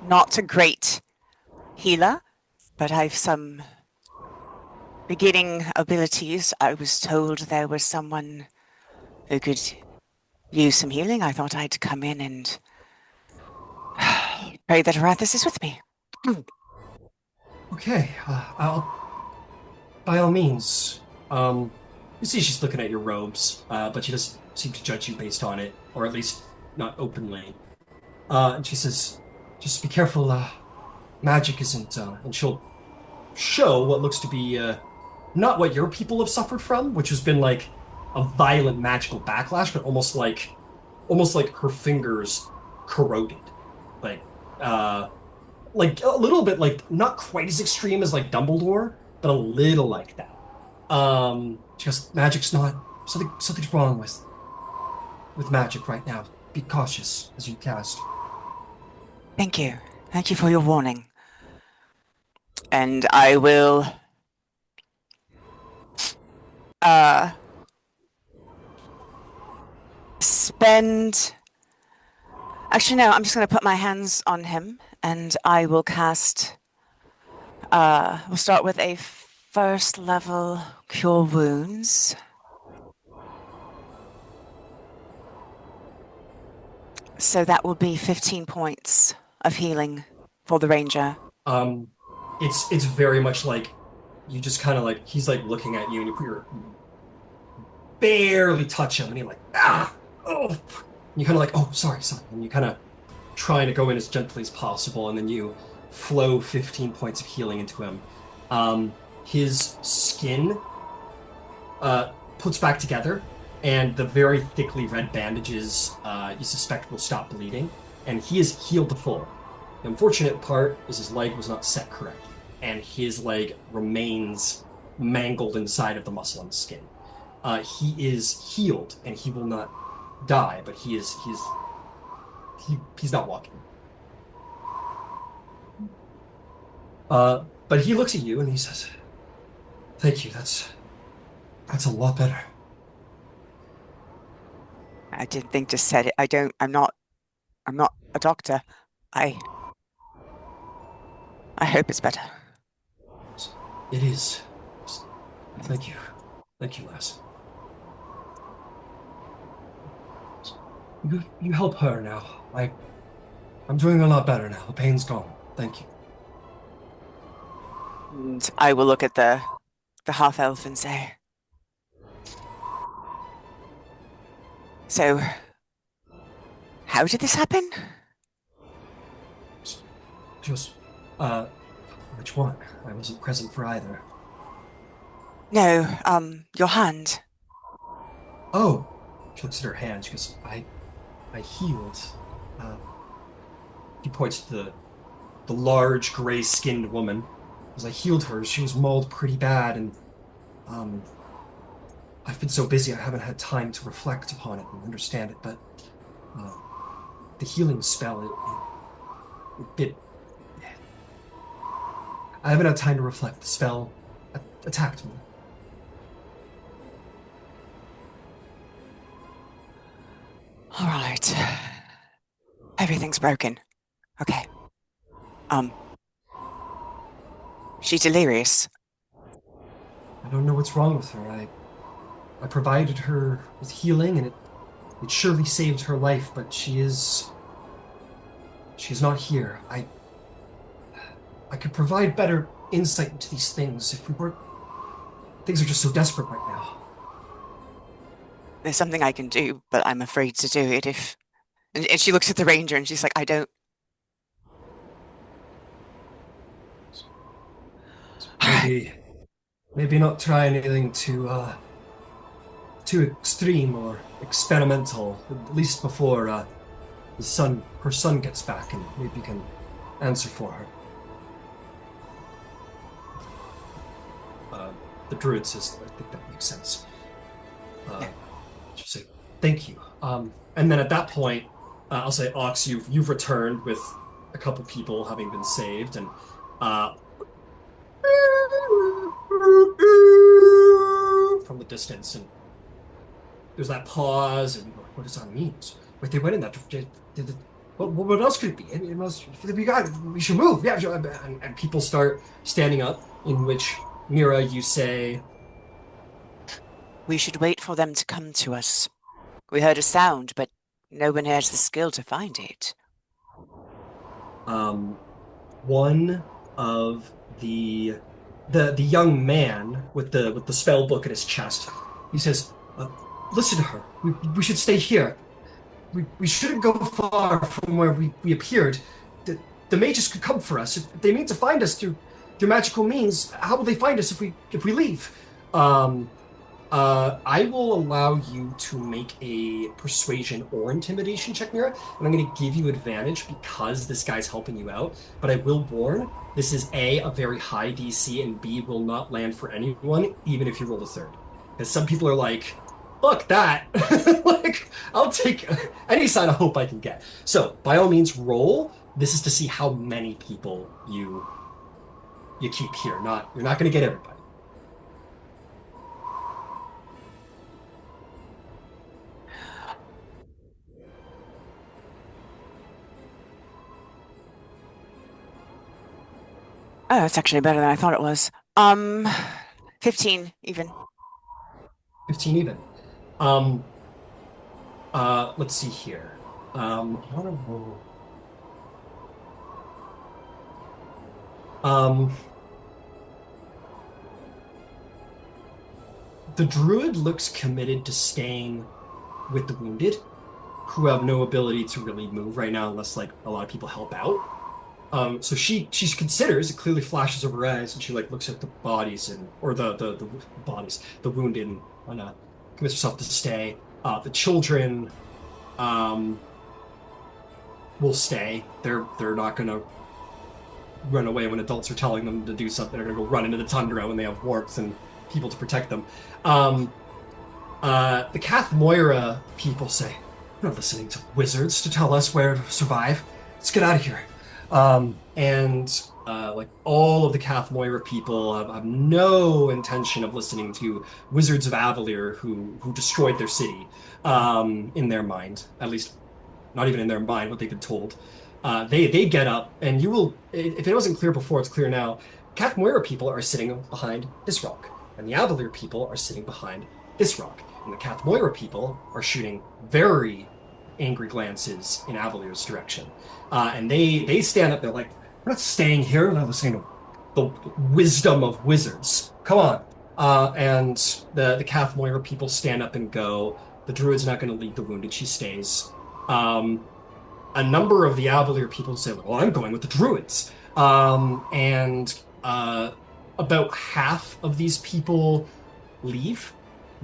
Not a great healer, but I've some beginning abilities. I was told there was someone who could use some healing. I thought I'd come in and pray that Arathis is with me. Okay, by all means. You see she's looking at your robes, but she doesn't seem to judge you based on it, or at least not openly. And she says, just be careful, magic isn't, and she'll show what looks to be, not what your people have suffered from, which has been like a violent magical backlash, but almost like her fingers corroded. Like, like a little bit like not quite as extreme as like Dumbledore, but a little like that. Just magic's not something's wrong with magic right now. Be cautious as you cast. Thank you. Thank you for your warning. And I will spend. Actually, no, I'm just going to put my hands on him and I will cast. We'll start with a first level Cure Wounds. So that will be 15 points of healing for the ranger. It's very much like you just kind of like he's like looking at you and you barely touch him and you're like oh, and you kind of like oh sorry and you kind of trying to go in as gently as possible and then you flow 15 points of healing into him. His skin puts back together and the very thickly red bandages you suspect will stop bleeding and he is healed to full. The unfortunate part is his leg was not set correctly and his leg remains mangled inside of the muscle and skin. He is healed and he will not die, but he's not walking. But he looks at you and he says, "Thank you. That's a lot better." I didn't think just said it. I'm not a doctor. I hope it's better. It is. Thank you. Thank you, lass. You help her now. I'm doing a lot better now. The pain's gone. Thank you. And I will look at the half-elf and say, "So, how did this happen?" Just, which one? I wasn't present for either. No, your hand. Oh, she looks at her hand. She goes, I healed. He points to the large, gray-skinned woman. As I healed her, she was mauled pretty bad, and I've been so busy I haven't had time to reflect upon it and understand it. But the healing spell, I haven't had time to reflect. The spell attacked me. All right. Everything's broken. Okay. She's delirious. I don't know what's wrong with her. I provided her with healing, and it surely saved her life, but she's not here. I could provide better insight into these things if we weren't. Things are just so desperate right now. There's something I can do, but I'm afraid to do it if... And she looks at the ranger and she's like, I don't... Maybe not try anything too extreme or experimental, at least before her son gets back, and maybe you can answer for her. The druid says, I think that makes sense. She'll say, thank you. And then at that point, I'll say, Ox, you've returned with a couple people having been saved, and from the distance, and there's that pause, and what does that mean? Wait, they went in that. What else could it be? We should move. Yeah, and people start standing up. In which Mira, you say, we should wait for them to come to us. We heard a sound, but no one has the skill to find it. One of the young man with the spell book at his chest, he says, listen to her. We should stay here. We shouldn't go far from where we appeared. The mages could come for us. If they mean to find us through magical means, how will they find us if we leave? I will allow you to make a persuasion or intimidation check, Mira, and I'm going to give you advantage because this guy's helping you out, but I will warn, this is A, a very high DC, and B, will not land for anyone, even if you roll a third. Because some people are like, fuck that. Like, I'll take any sign of hope I can get. So, by all means, roll. This is to see how many people you you keep here. You're not going to get everybody. Oh, that's actually better than I thought it was. 15 even. 15 even. Um, let's see here. I want to roll. Um, the druid looks committed to staying with the wounded, who have no ability to really move right now unless like a lot of people help out. So she considers, it clearly flashes over her eyes, and she like looks at the bodies and or the bodies, the wounded, and commits herself to stay. The children um will stay. They're not gonna run away when adults are telling them to do something. They're gonna go run into the tundra when they have warmth and people to protect them. Um, the Cathmoira people say, "We're not listening to wizards to tell us where to survive. Let's get out of here." And like all of the Cathmoira people have no intention of listening to wizards of Avalir who destroyed their city. In their mind, at least not even in their mind, what they've been told. They get up, and you will. If it wasn't clear before, it's clear now. Cathmoira people are sitting behind this rock, and the Avalir people are sitting behind this rock, and the Cathmoira people are shooting very angry glances in Avalir's direction. And they stand up. They're like, "We're not staying here. We're not listening to the wisdom of wizards. Come on." And the Cathmoira people stand up and go. The druid's not going to lead the wounded. She stays. Um, a number of the Avalir people say, "Well, I'm going with the druids." And about half of these people leave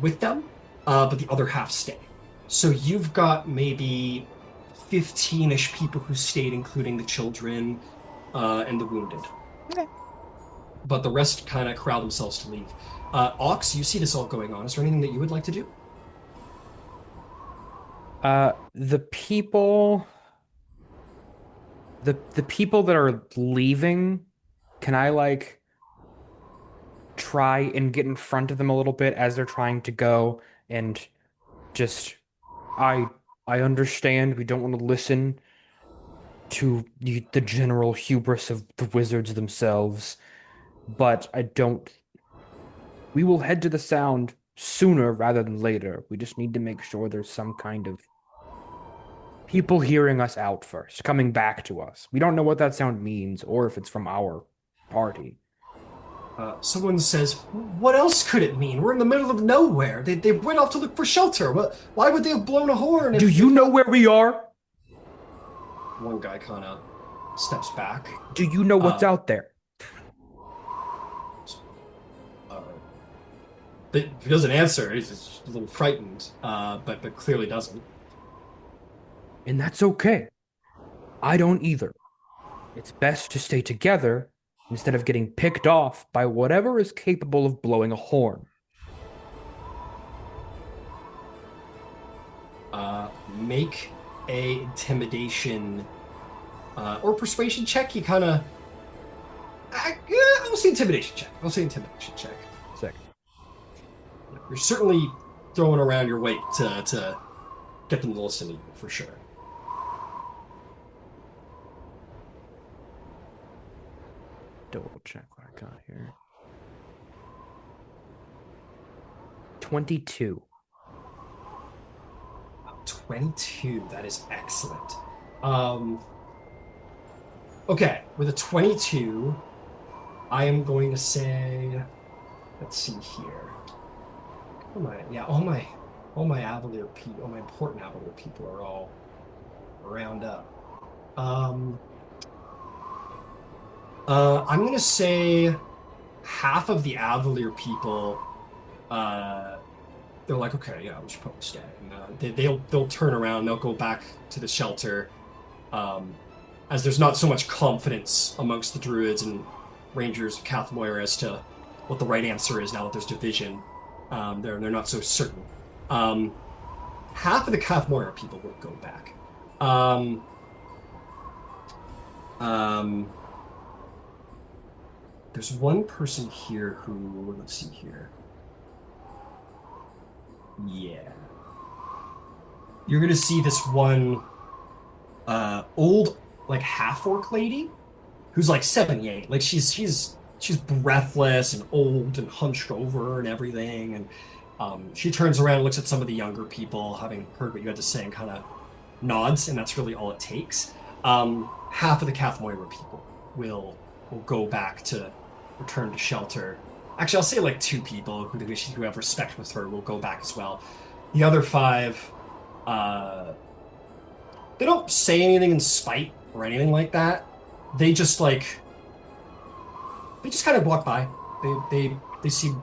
with them, but the other half stay. So you've got maybe 15-ish people who stayed, including the children and the wounded. Okay. But the rest kind of crowd themselves to leave. Ox, you see this all going on. Is there anything that you would like to do? The people, the people that are leaving, can I like try and get in front of them a little bit as they're trying to go and just I I understand we don't want to listen to the general hubris of the wizards themselves, but I don't. We will head to the sound sooner rather than later. We just need to make sure there's some kind of people hearing us out first, coming back to us. We don't know what that sound means or if it's from our party. Someone says, "What else could it mean? We're in the middle of nowhere. They went off to look for shelter. Why would they have blown a horn Do you know where we are? One guy kind of steps back. Do you know what's out there? Uh, but if he doesn't answer, he's just a little frightened, but clearly doesn't. And that's okay. I don't either. It's best to stay together instead of getting picked off by whatever is capable of blowing a horn. Make a intimidation or persuasion check. You kind of, I'll say intimidation check. I'll say intimidation check. Sick. You're certainly throwing around your weight to get them to listen to you for sure. Double check what I got here. 22. 22. That is excellent. Okay, with a 22, I am going to say, let's see here. All my Avalir people, all my important Avalir people are all round up. I'm gonna say half of the Avalir people, they're like, okay, yeah, we should probably stay. And they'll turn around, they'll go back to the shelter, as there's not so much confidence amongst the druids and rangers of Cathmoira as to what the right answer is now that there's division. They're not so certain. Half of the Cathmoira people will go back. There's one person here who, let's see here. Yeah. You're gonna see this one old like half-orc lady who's like 78. Like she's breathless and old and hunched over and everything. And she turns around and looks at some of the younger people, having heard what you had to say, and kind of nods, and that's really all it takes. Half of the Cathmoira people will go back to return to shelter. Actually, I'll say like 2 people who have respect with her will go back as well. The other 5, they don't say anything in spite or anything like that. They just kind of walk by. They seem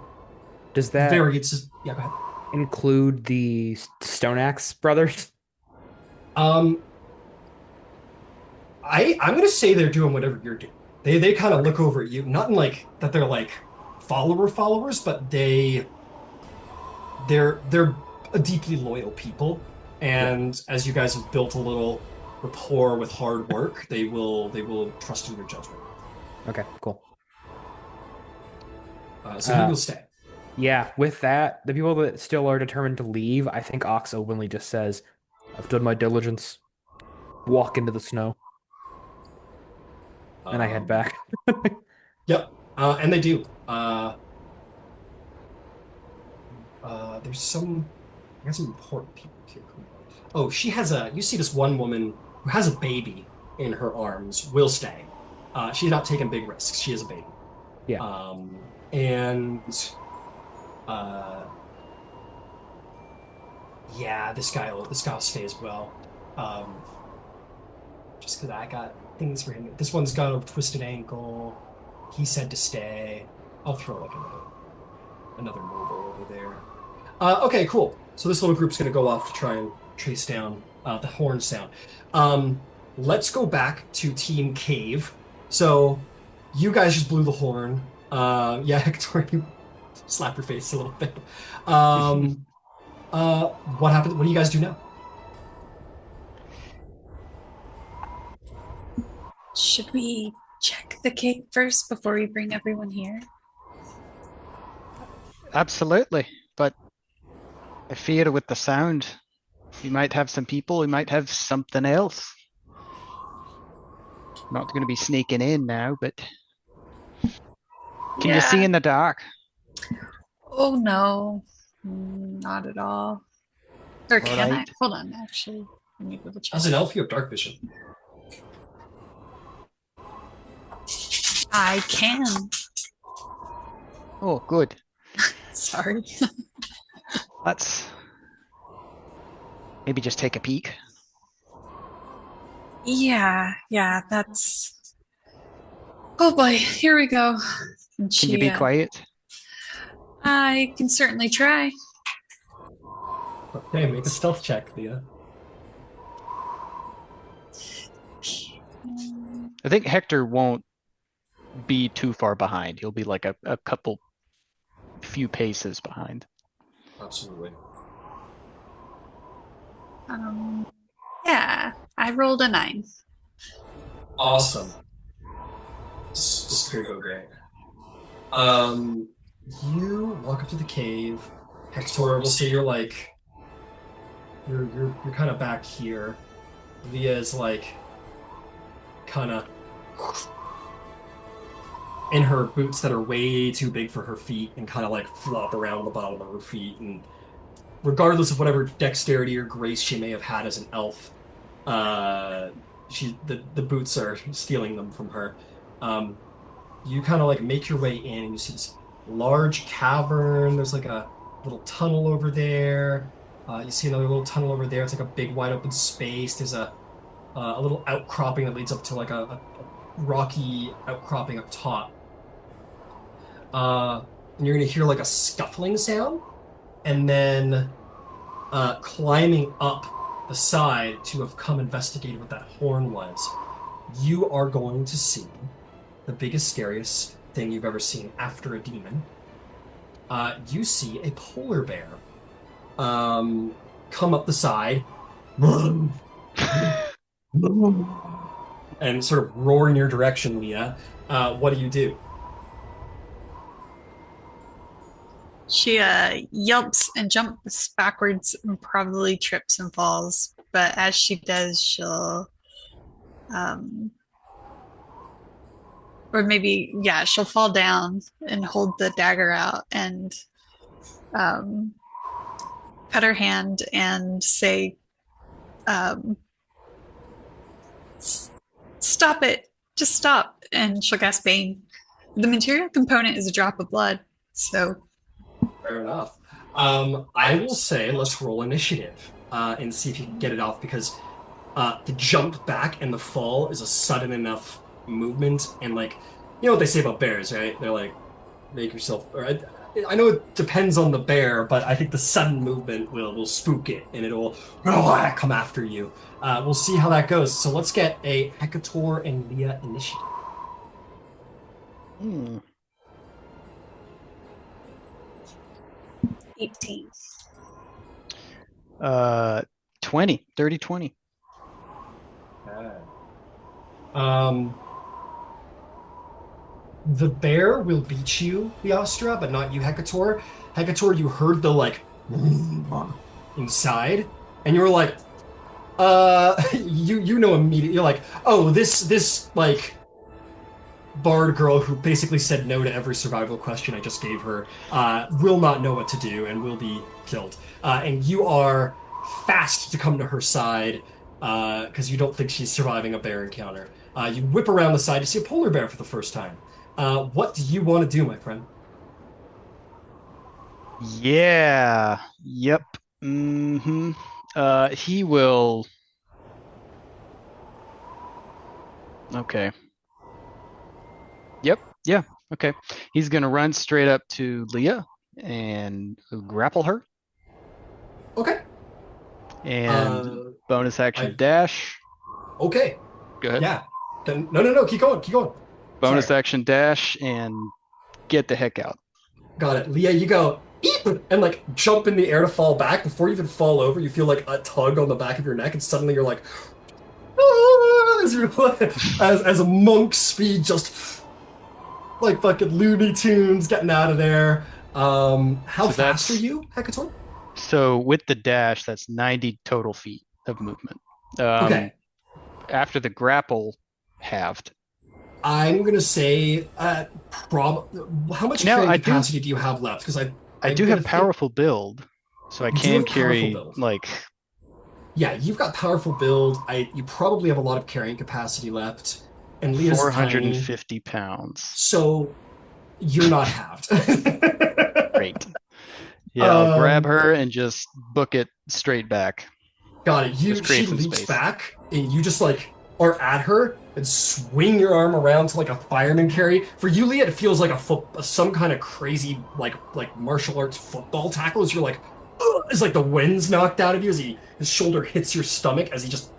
Does that very. Yeah, go ahead. include the Stone Axe brothers? Um, I'm gonna say they're doing whatever you're doing. They kind of look over at you, not in like that they're like followers, but they're a deeply loyal people, Yeah. and as you guys have built a little rapport with hard work, they will trust in your judgment. Okay, cool. So he will stay. Yeah, with that, the people that still are determined to leave, I think Ox openly just says, I've done my diligence. Walk into the snow. And I head back. Yep, and they do. There's I got some important people here. Oh, you see this one woman who has a baby in her arms will stay. She's not taking big risks. She has a baby. Yeah. And yeah, this guy will stay as well. Just because I got things for him. This one's got a twisted ankle. He said to stay. I'll throw like another mobile over there. Okay, cool. So this little group's gonna go off to try and trace down the horn sound. Let's go back to Team Cave. So you guys just blew the horn. Yeah, Hector, you slap your face a little bit. What happened? What do you guys do now? Should we check the cave first before we bring everyone here? Absolutely, but I fear with the sound, we might have some people, we might have something else. Not going to be sneaking in now, but can you see in the dark? Oh no, not at all. Or can I? Hold on, actually. Let me double check. As an elf, you have dark vision. I can. Oh, good. Sorry. Let's maybe just take a peek. Yeah, that's... Oh boy, here we go. And Can you be quiet? I can certainly try. Okay, make a stealth check, Leah. I think Hector won't be too far behind. He'll be like a few paces behind. Absolutely. Yeah, I rolled a 9. Awesome. Just gonna go great. You walk up to the cave. Hector, we'll say you're kind of back here. Leah is like kind of in her boots that are way too big for her feet and kind of like flop around the bottom of her feet. And regardless of whatever dexterity or grace she may have had as an elf, the boots are stealing them from her. You kind of like make your way in and you see this large cavern. There's like a little tunnel over there. You see another little tunnel over there. It's like a big wide open space. There's a little outcropping that leads up to like a rocky outcropping up top. And you're gonna hear like a scuffling sound, and then climbing up the side to have come investigated what that horn was, you are going to see the biggest, scariest thing you've ever seen after a demon. You see a polar bear come up the side and sort of roar in your direction, Leah. What do you do? She yelps and jumps backwards and probably trips and falls. But as she does, she'll, um, or maybe, yeah, she'll fall down and hold the dagger out and um, cut her hand and say, um, stop it, just stop. And she'll cast Bane. The material component is a drop of blood. So, Fair enough. I will say let's roll initiative and see if you can get it off because the jump back and the fall is a sudden enough movement and like you know what they say about bears, right? They're like make yourself. Or I know it depends on the bear, but I think the sudden movement will spook it and it'll come after you. We'll see how that goes. So let's get a Hekator and Leah initiative. Hmm. 18. 20, 30, 20. Um, the bear will beat you, Leostra, but not you, Hekator. Hekator, you heard the like inside, and you were like, you know immediately. You're like, oh, this like bard girl who basically said no to every survival question I just gave her will not know what to do and will be killed. And you are fast to come to her side because you don't think she's surviving a bear encounter. You whip around the side to see a polar bear for the first time. What do you want to do, my friend? Yeah. Yep. Mm-hmm. He will. Okay. Yep. Yeah. Okay. He's gonna run straight up to Leah and grapple her Okay. and bonus action I dash. okay. Go ahead. Yeah. Then no, keep going, keep going. Bonus Sorry. action dash and get the heck out. Got it. Leah, you go eep and like jump in the air to fall back. Before you even fall over, you feel like a tug on the back of your neck, and suddenly you're like, as you're as a monk's speed, just like fucking Looney Tunes getting out of there. How So fast are that's you, Hekator? so with the dash, that's 90 total feet of movement. Okay, After the grapple halved. I'm gonna say, how much Now carrying I do capacity do you have left? Because I I'm do gonna have think powerful build, so I you do can have powerful carry build. like Yeah, you've got powerful build. You probably have a lot of carrying capacity left, and Leah's tiny, 450 pounds. so you're not halved. Great. Yeah, I'll grab um, her and just book it straight back. got it. Just She create some leaps space. back, and you just like are at her and swing your arm around to like a fireman carry. For you, Leah, it feels like some kind of crazy like martial arts football tackle. As you're like, ugh, as like the wind's knocked out of you as his shoulder hits your stomach as he just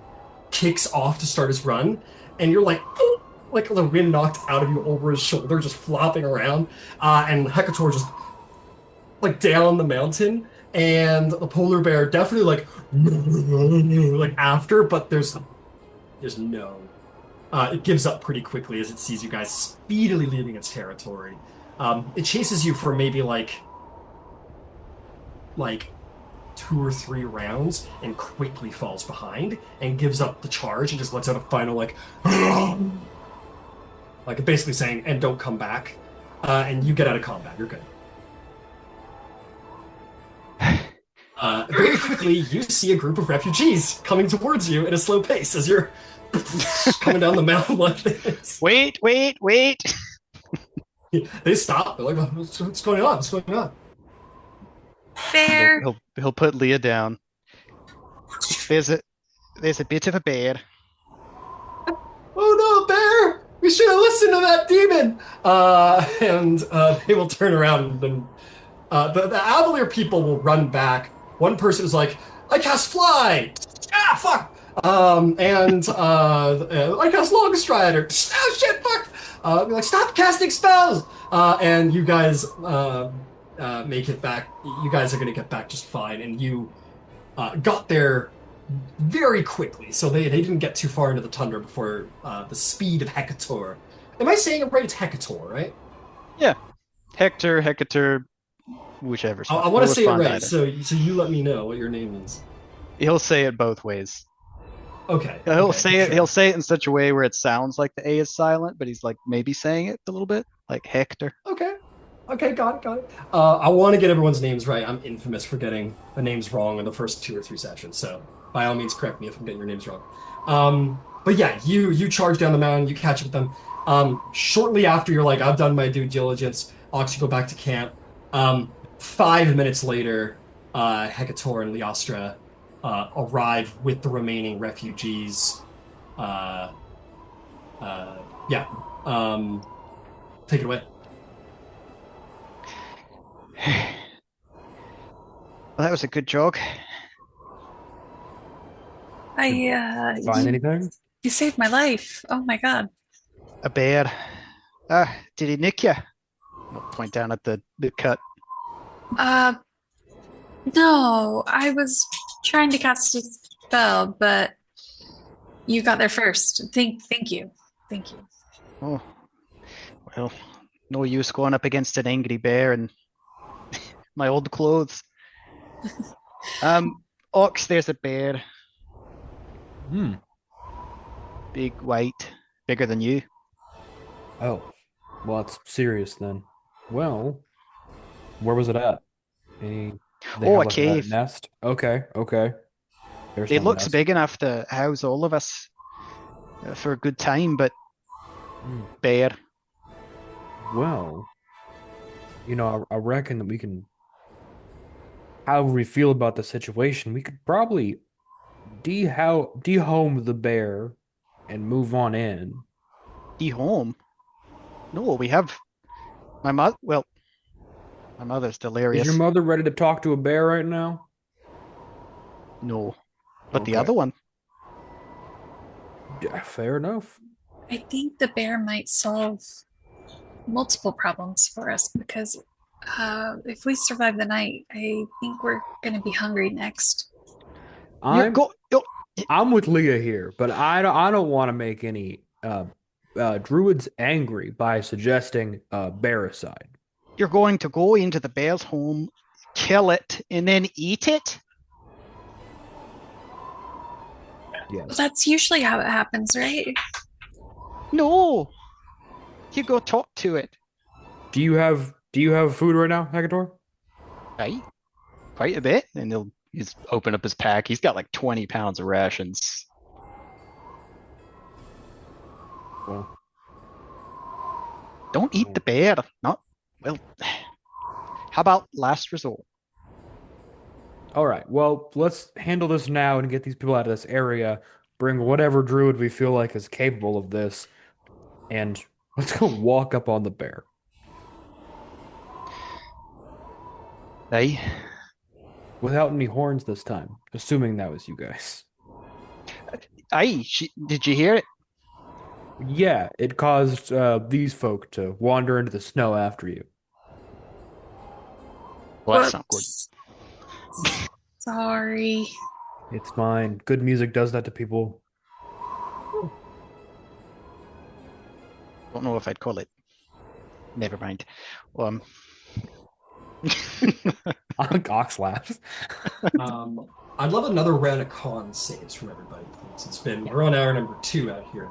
kicks off to start his run, and you're like. Like the wind knocked out of you over his shoulder, just flopping around, and Hecator just like down the mountain, and the polar bear definitely like after, but there's no. It gives up pretty quickly as it sees you guys speedily leaving its territory. It chases you for maybe like 2 or 3 rounds and quickly falls behind and gives up the charge and just lets out a final like basically saying, and don't come back. And you get out of combat. You're good. Very quickly, you see a group of refugees coming towards you at a slow pace as you're coming down the mountain like this. Wait. They stop. They're like, what's going on? What's going on? Bear. He'll put Leah down. There's a bit of a bear. Oh no, bear! We should have listened to that demon! And they will turn around and the Avalir people will run back. One person is like, I cast fly! Ah, fuck! And I cast long strider. Ah, shit, fuck! Be like, stop casting spells! And you guys make it back. You guys are gonna get back just fine. And you got there very quickly, so they didn't get too far into the tundra before the speed of Hekator. Am I saying it right? It's Hekator, right? Yeah. Hecator, whichever's I fine. want to We'll say it respond to right, either. so you let me know what your name is. He'll say it both ways. Okay. He'll okay, say it. sure. He'll say it in such a way where it sounds like the A is silent, but he's like maybe saying it a little bit, like Hector. Okay. Okay, got it, got it. I want to get everyone's names right. I'm infamous for getting the names wrong in the first 2 or 3 sessions, so by all means, correct me if I'm getting your names wrong. But yeah, you charge down the mountain, you catch up with them. Shortly after you're like, I've done my due diligence, Ox, you go back to camp. 5 minutes later, Hekator and Leostra arrive with the remaining refugees. Uh, yeah. Take it away. Well, that was a good jog. Find anything? You saved my life. Oh my God. A bear. Did he nick you? I'll point down at the cut. No, I was trying to cast a spell, but you got there first. Thank you. Thank you. Oh, well, no use going up against an angry bear in my old clothes. Ox, there's a bear. Hmm. Big, white, bigger than you. Oh, well, it's serious then. Well, where was it at? They Oh, have a like cave. nest. Okay, okay. There's It no looks nest. big enough to house all of us for a good time, but Hmm. bear. Well, I reckon that we can, however we feel about the situation, we could probably dehome the bear and move on in. Home? No, we have my mother. Well, my mother's Is your delirious. mother ready to talk to a bear right now? No, but the Okay. other one. Yeah, fair enough. I think the bear might solve multiple problems for us because if we survive the night, I think we're going to be hungry next. You're I'm go. Oh, I'm with Leah here, but I don't want to make any druids angry by suggesting bearicide. you're going to go into the bear's home, kill it, and then eat it? Yes. That's usually how it happens, right? No. You go talk to it. Do you have food right now, Hekator? Right? Quite a bit. And he's open up his pack. He's got like 20 pounds of rations. Well, Don't eat the bear. Not well. How about last resort? all right. Well, let's handle this now and get these people out of this area. Bring whatever druid we feel like is capable of this, and let's go walk up on the bear. Hey, Without any horns this time, assuming that was you guys. did you hear it? Yeah, it caused these folk to wander into the snow after you. Well, that's not good. Whoops. Sorry. It's fine. Good music does that to people. Don't know if I'd call it. Never mind. Ox laughs. I'd love another round of con saves from everybody, please. We're on hour number 2 out here.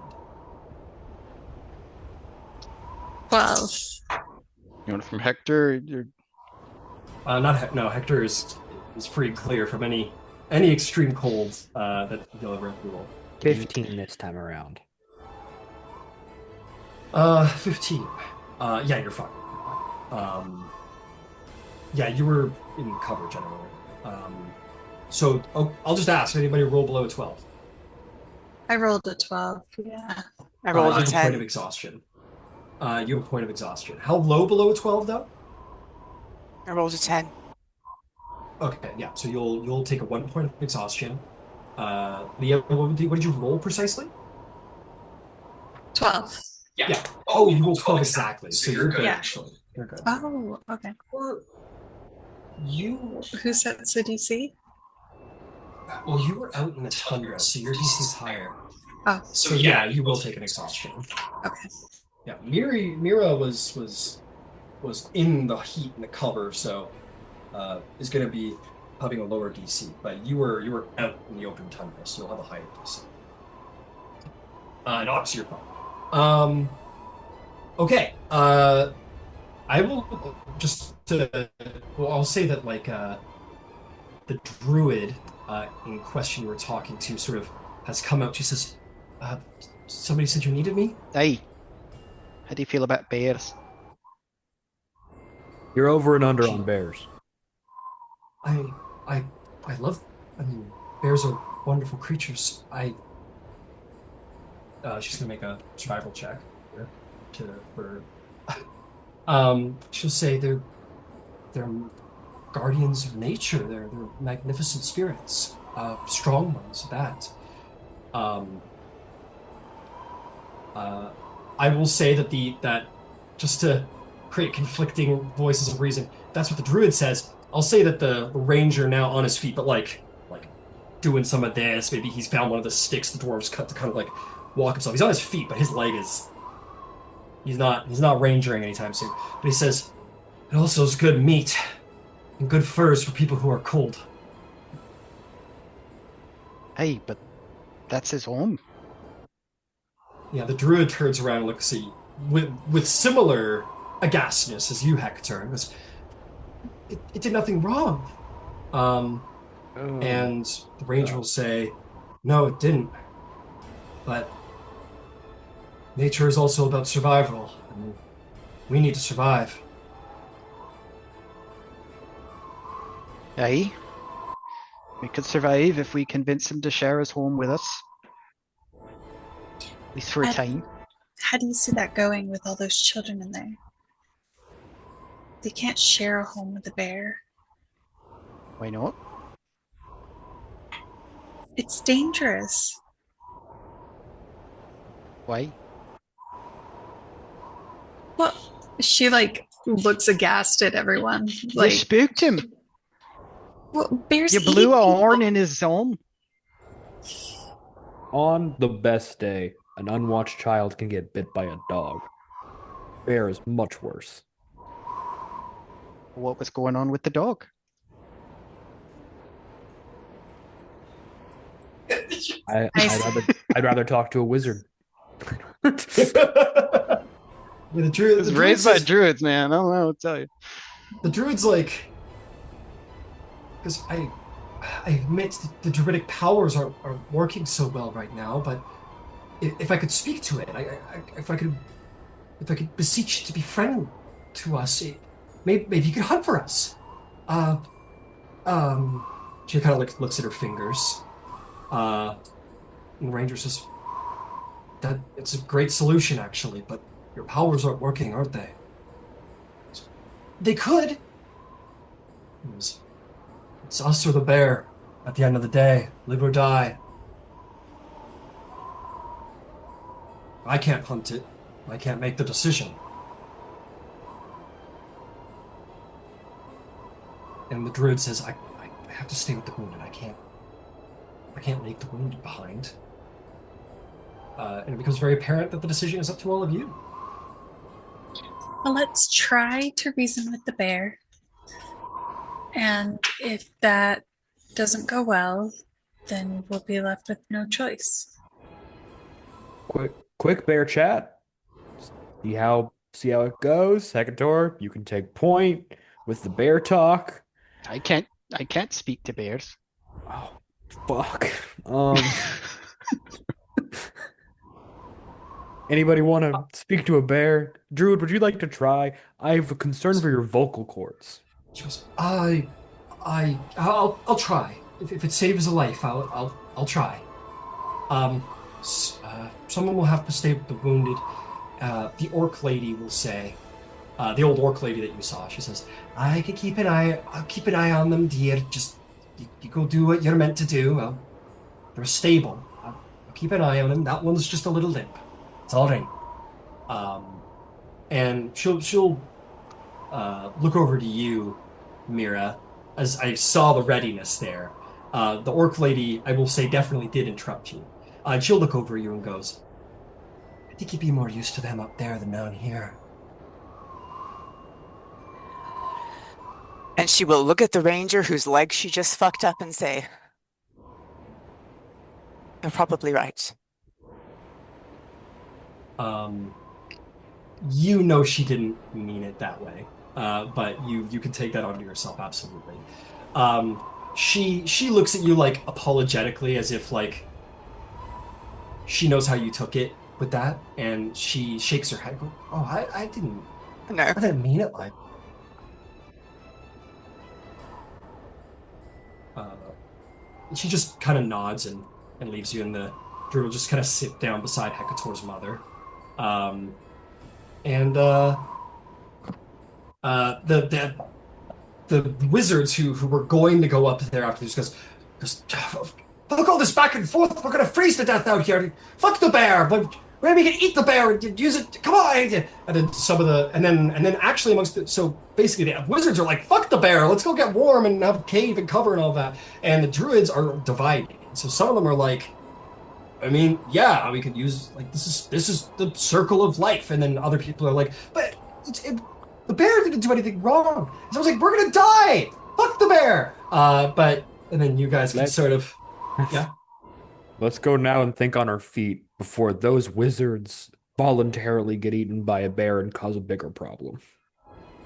12. You want it from Hector? No, Hector is free and clear from any extreme colds that he'll ever roll. 15 this time around. 15. Yeah, you're fine. Yeah, you were in cover generally. So I'll just ask, anybody roll below a 12? I rolled a 12. Yeah. I rolled You a have a point 10. of exhaustion. You have a point of exhaustion. How low below a 12, though? I rolled a 10. Okay, yeah. So you'll take a 1 point of exhaustion. Leah, what did you roll precisely? 12. Yeah. Oh, you rolled 12 exactly. So you're good, Yeah. actually. You're good. Oh, okay. Or you Who sets the DC? well, you were out in the tundra, so your DC's higher. Oh, So yeah, you will take an exhaustion. okay. Yeah, Mira was in the heat and the cover, so is going to be having a lower DC, but you were out in the open tundra, so you'll have a higher DC. And Ox, you're fine. Okay. I will just well, I'll say that like the druid in question you were talking to sort of has come out. She says, "Somebody said you needed me." Hey, how do you feel about bears? You're over and under on bears. I, I, I love. I mean, bears are wonderful creatures. She's gonna make a survival check here for. She'll say they're guardians of nature. They're magnificent spirits, strong ones. That. Um, I will say that that just to create conflicting voices of reason, that's what the druid says. I'll say that the ranger now on his feet, but like doing some of this. Maybe he's found one of the sticks the dwarves cut to kind of like walk himself. He's on his feet, but his leg is he's not rangering anytime soon. But he says it also is good meat and good furs for people who are cold. Hey, but that's his home. Yeah, the druid turns around and looks at you with similar aghastness as you, Hector, and goes, it did nothing wrong. And the ranger will say, no, it didn't. But nature is also about survival, and we need to survive. Hey, we could survive if we convince him to share his home with us. At least for a time. How do you see that going with all those children in there? They can't share a home with a bear. Why not? It's dangerous. Why? Well, she like looks aghast at everyone. Like, You spooked him. well, bears. You blew a horn in his home. On the best day, an unwatched child can get bit by a dog. Bear is much worse. What was going on with the dog? I'd rather talk to a wizard. The druid, It was raised by druids, man. I don't know what to tell you. the druid's like, because I admit the druidic powers are working so well right now, but if I could speak to it, if I could beseech it to be friendly to us, maybe you could hunt for us. Uh, she kind of looks at her fingers. And the ranger says, that it's a great solution actually, but your powers aren't working, aren't they? They could. It's us or the bear at the end of the day, live or die. I can't hunt it. I can't make the decision. And the druid says, I have to stay with the wounded. I can't leave the wounded behind. And it becomes very apparent that the decision is up to all of you. Well, let's try to reason with the bear. And if that doesn't go well, then we'll be left with no choice. Quick bear chat. See how it goes. Hekator, you can take point with the bear talk. I can't speak to bears. Oh, fuck. Anybody want to speak to a bear? Druid, would you like to try? I have a concern for your vocal cords. She goes, I'll try. If it saves a life, I'll try. Someone will have to stay with the wounded. The orc lady will say, the old orc lady that you saw, she says, I'll keep an eye on them, dear. Just, you go do what you're meant to do. They're stable. I'll keep an eye on them. That one's just a little limp. It's all right. And she'll look over to you, Mira, as I saw the readiness there. The orc lady, I will say, definitely did interrupt you. And she'll look over you and goes, I think you'd be more used to them up there than down here. And she will look at the ranger whose leg she just fucked up and say, "You're probably right." You know she didn't mean it that way, but you can take that onto yourself, absolutely. She looks at you like apologetically, as if like she knows how you took it with that, and she shakes her head, going, "Oh, No. I didn't mean it like." Uh, she just kind of nods and leaves you, and the druid will just kind of sit down beside Hecator's mother. Um, and the wizards who were going to go up there after this goes, fuck all this back and forth. We're gonna freeze to death out here. Fuck the bear, but maybe we can eat the bear and use it. Come on! And then some of the and then actually amongst so basically the wizards are like, fuck the bear. Let's go get warm and have a cave and cover and all that. And the druids are divided. So some of them are like, I mean, yeah, we could use like this is the circle of life, and then other people are like, but the bear didn't do anything wrong. So I was like, we're gonna die. Fuck the bear. But and then you guys can Let's- sort of, yeah, Let's go now and think on our feet before those wizards voluntarily get eaten by a bear and cause a bigger problem.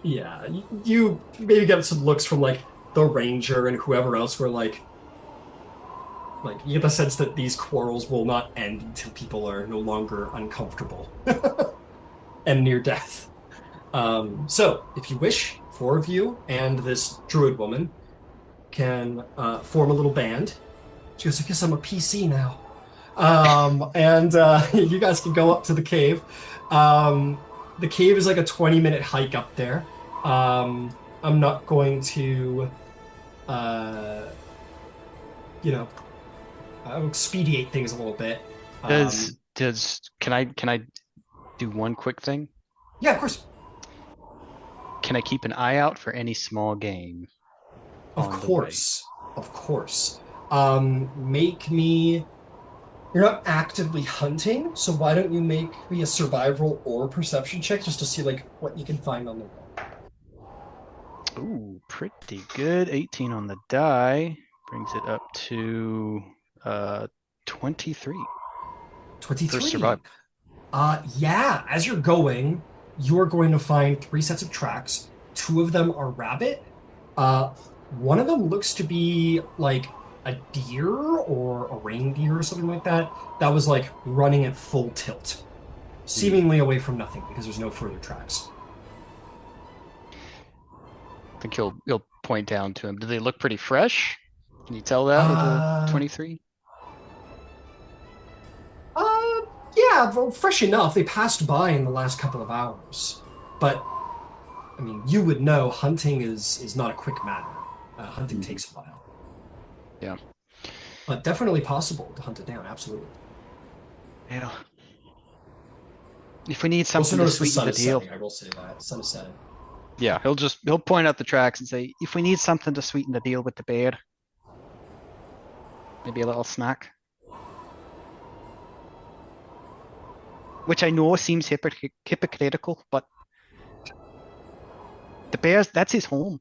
yeah. You maybe get some looks from like the ranger and whoever else were like you get the sense that these quarrels will not end until people are no longer uncomfortable and near death. So, if you wish, four of you and this druid woman can form a little band. She goes, I guess I'm a PC now. And you guys can go up to the cave. The cave is like a 20-minute hike up there. I'm not going to, uh, you know, expedite things a little bit. Can I do one quick thing? Yeah, of course. Can I keep an eye out for any small game? Of on the course. Of course. Make me. You're not actively hunting, so why don't you make me a survival or perception check just to see like what you can find on the wall? Ooh, pretty good. 18 on the die brings it up to 23 for 23. survival. Yeah, as you're going, you're going to find three sets of tracks. Two of them are rabbit. Uh, one of them looks to be like a deer or a reindeer or something like that. That was like running at full tilt, seemingly away from nothing because there's no further tracks. I think he'll point down to him. Do they look pretty fresh? Can you tell that with a 23? Yeah, well, fresh enough. They passed by in the last couple of hours, but I mean, you would know hunting is not a quick matter. Hunting takes a while. Yeah. But definitely possible to hunt it down, absolutely. Yeah. If we need Also something to notice the sweeten sun the is deal. setting, I will say that. Sun is setting. Yeah, he'll point out the tracks and say, if we need something to sweeten the deal with the bear, maybe a little snack. Which I know seems hypocritical, but the bear's, that's his home.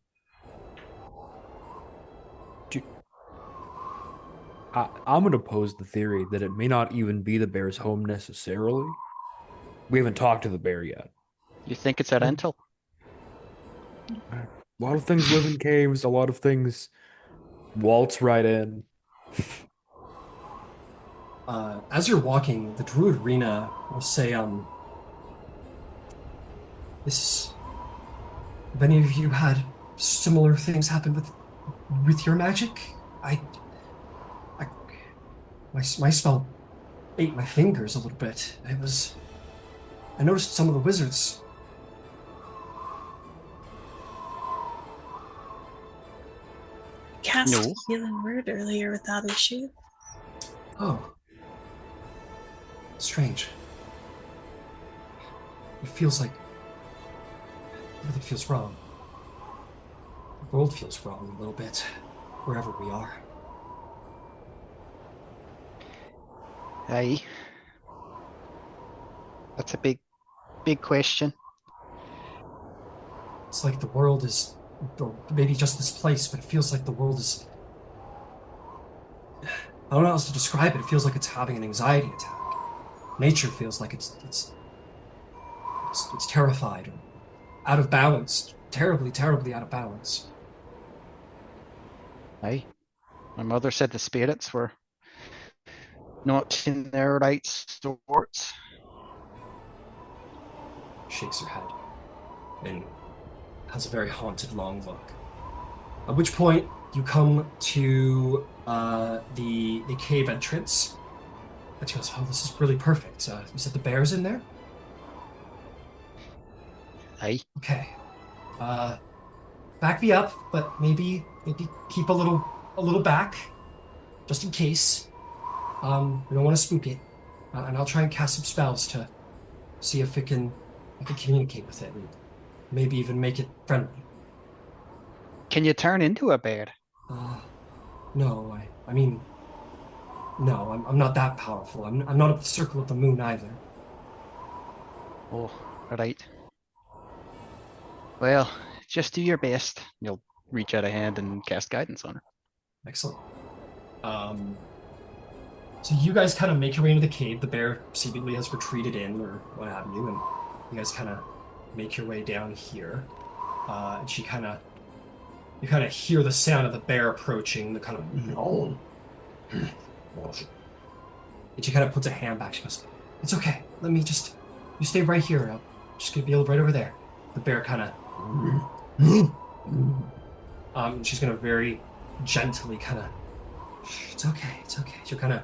I'm going to pose the theory that it may not even be the bear's home necessarily. We haven't talked to the bear yet. You think it's at Entel? A lot of things live in caves. A lot of things waltz right in. As you're walking, the druid Rena will say, this have any of you had similar things happen with your magic? My spell ate my fingers a little bit. I noticed some of the wizards. Cast No. healing word earlier without issue. Oh. Strange. It feels like everything feels wrong. The world feels wrong a little bit, wherever we are. Aye. That's a big question. It's like the world is or maybe just this place, but it feels like the world is. I don't know how else to describe it. It feels like it's having an anxiety attack. Nature feels like it's terrified or out of balance, terribly, terribly out of balance. Aye. My mother said the spirits were not in their right sorts. Shakes her head and has a very haunted long look. At which point you come to the cave entrance. And she goes, "Oh, this is really perfect. You said the bear's in there? Aye. Okay. Uh, back me up, but maybe keep a little back, just in case. We don't want to spook it, and I'll try and cast some spells to see if I can communicate with it, and maybe even make it friendly. Can you turn into a bear? Uh, no, I mean, no, I'm not that powerful. I'm not at the circle of the moon either. Oh, right. Well, just do your best. You'll reach out a hand and cast guidance on her. Excellent. Um, so you guys kind of make your way into the cave. The bear seemingly has retreated in, or what have you, and you guys kind of make your way down here. And you kind of hear the sound of the bear approaching. The kind of, and she kind of puts a hand back. She goes, "It's okay. You stay right here. I'm just gonna be right over there." The bear kind of, she's gonna very gently kind of, "It's okay. It's okay." She'll kind of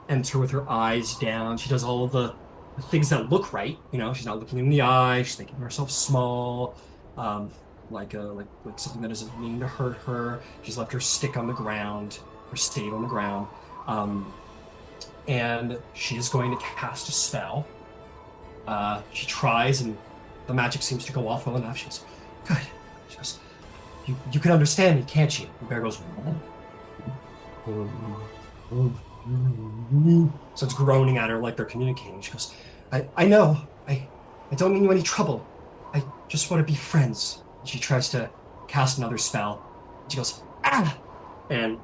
enter with her eyes down. She does all of the things that look right. She's not looking in the eye. She's making herself small, like something that isn't meaning to hurt her. She's left her stick on the ground, her stave on the ground, and she is going to cast a spell. She tries, and the magic seems to go off well enough. She goes, "Good." She goes, "You can understand me, can't you?" The bear goes, so it's groaning at her like they're communicating. She goes, I know. I don't mean you any trouble. I just want to be friends." She tries to cast another spell. She goes, "Ah!" And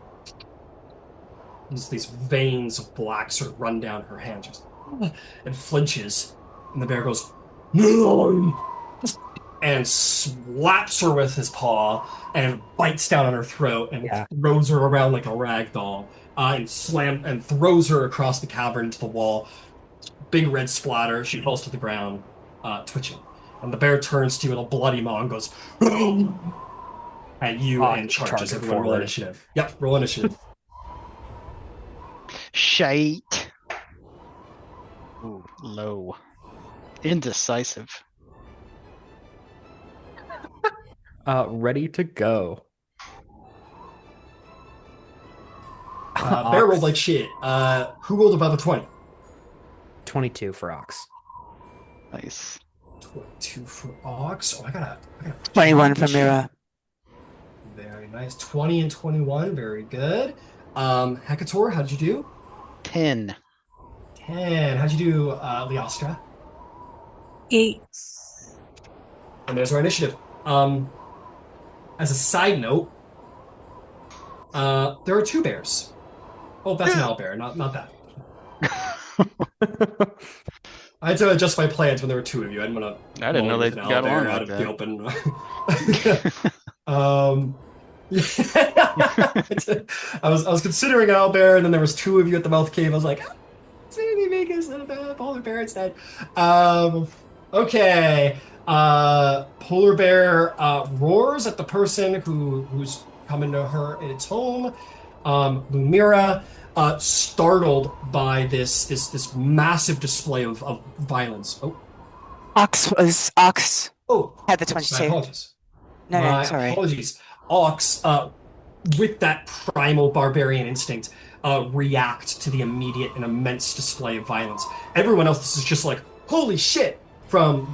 these veins of black sort of run down her hand. She goes, "Ah," and flinches. And the bear goes, "No!" and slaps her with his paw and bites down on her throat and Yeah. throws her around like a rag doll, and throws her across the cavern into the wall. Big red splatter. She falls to the ground, twitching. And the bear turns to you with a bloody maw and goes at you and charges. Charging Everyone roll forward. initiative. Yep, roll initiative. Shite. Ooh, low. Indecisive. Ready to go. Bear rolled like shit. Who rolled above a 20? 22 for Ox. Nice. 22 for Ox. Oh, I gotta 21 for Mira. Very nice. 20 and 21. Very good. Hekator, how'd you do? 10. 10. How'd you do, Liastra? 8. And there's our initiative. As a side note, there are two bears. Oh, that's an owlbear, not that. I had to adjust my plans when there were two of you. I didn't want to. I didn't know they got along out like of the that. open. I was considering owlbear, and then there was two of you at the mouth cave. I was like, let's maybe make us a polar bear instead. Okay. Polar bear roars at the person who's coming to her in its home. Lumira, startled by this massive display of violence. Ox had the My 22. apologies. No, My sorry. apologies. Ox, with that primal barbarian instinct, react to the immediate and immense display of violence. Everyone else is just like, holy shit, from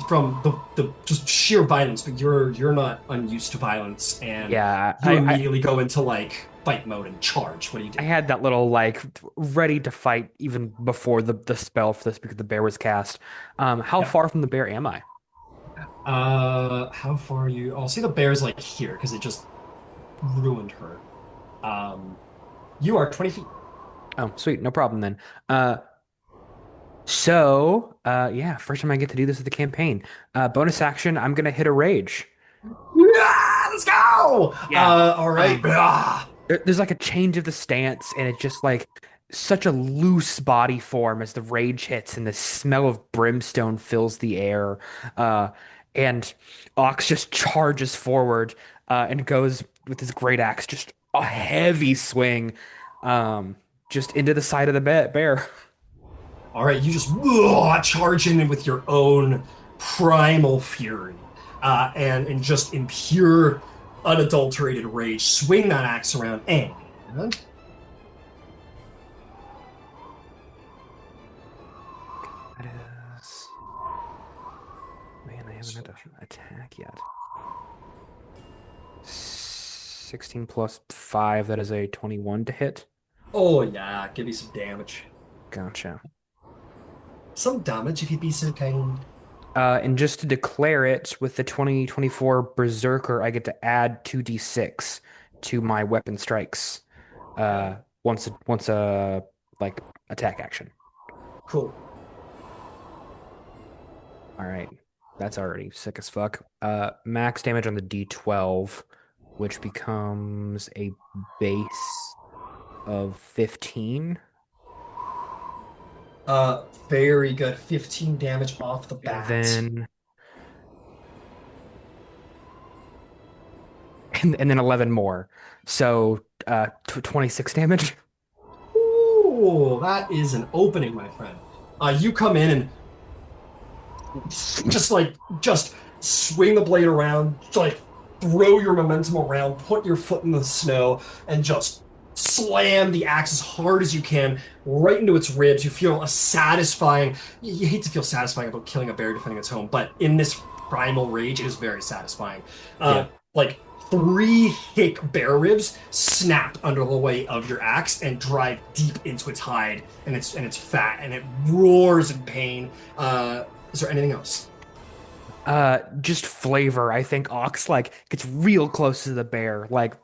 the just sheer violence, but you're not unused to violence, and Yeah, you immediately go into like fight mode and charge. What do you do? I had that little like ready to fight even before the spell for this because the bear was cast. How Yeah. far from the bear am I? How far are you? I'll see the bear's like here because it just ruined her. Um, you are 20 feet. Oh, sweet, no problem then. Yeah, first time I get to do this with the campaign. Bonus action, I'm gonna hit a rage. Yeah, let's go. Yeah. All right. Um, there's like a change of the stance, and it's just like such a loose body form as the rage hits, and the smell of brimstone fills the air. And Ox just charges forward, and goes with his great axe, just a heavy swing, um, just into the side of the bear. All right, you just charge in with your own primal fury, and just in pure, unadulterated rage, swing that axe around, and That is, man, I haven't had to attack yet. 16 plus 5, that is a 21 to hit. oh yeah, give me some damage. Gotcha. Some damage if you'd be so kind. And just to declare it, with the 2024 Berserker, I get to add 2d6 to my weapon strikes. Once a like attack action. Cool. All right. That's already sick as fuck. Max damage on the d12, which becomes a base of 15. Very good. 15 damage off the And bat. then 11 more. So 26 damage. Ooh, that is an opening, my friend. You come in and just swing the blade around, like throw your momentum around, put your foot in the snow, and just slam the axe as hard as you can right into its ribs. You feel a satisfying. You hate to feel satisfying about killing a bear defending its home, but in this primal rage, it is very satisfying. Yeah. Like three thick bear ribs snap under the weight of your axe and drive deep into its hide and its fat, and it roars in pain. Is there anything else? Just flavor. I think Ox like gets real close to the bear, like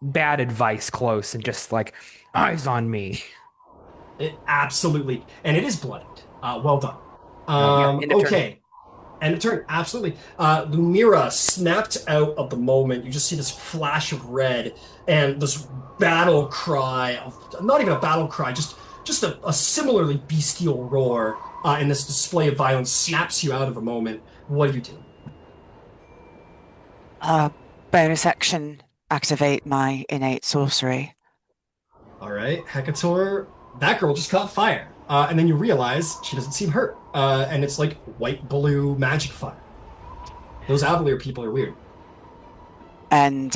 bad advice close, and just like eyes on me. It absolutely, and it is bloodied. Well done. Yeah, end of turn. Okay. And it turned absolutely. Lumira snapped out of the moment. You just see this flash of red and this battle cry of not even a battle cry, just a similarly bestial roar. And this display of violence snaps you out of a moment. What do you do? Bonus action, activate my innate sorcery. All right, Hekator, that girl just caught fire. And then you realize she doesn't seem hurt. And it's like white blue magic fire. Those Avalir people are weird. And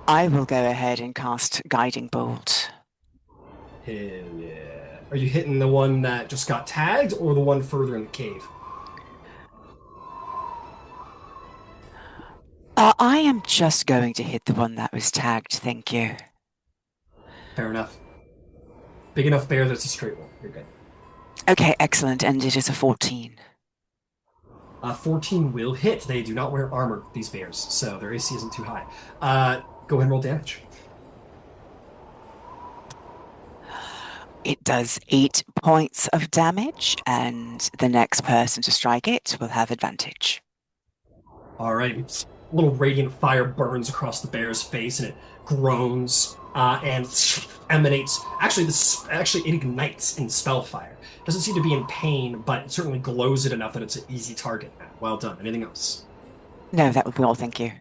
I will go ahead and cast Guiding Bolt. Hell yeah. Are you hitting the one that just got tagged or the one further in the cave? I am just going to hit the one that was tagged, thank you. Fair enough. Big enough bear that's a straight roll. You're good. Okay, excellent, and it is a 14. 14 will hit. They do not wear armor, these bears, so their AC isn't too high. Go ahead and roll damage. It does 8 points of damage, and the next person to strike it will have advantage. All right. A little radiant fire burns across the bear's face, and it groans and emanates. Actually, it ignites in spellfire. Doesn't seem to be in pain, but it certainly glows it enough that it's an easy target. Well done. Anything else? No, that would be all, thank you.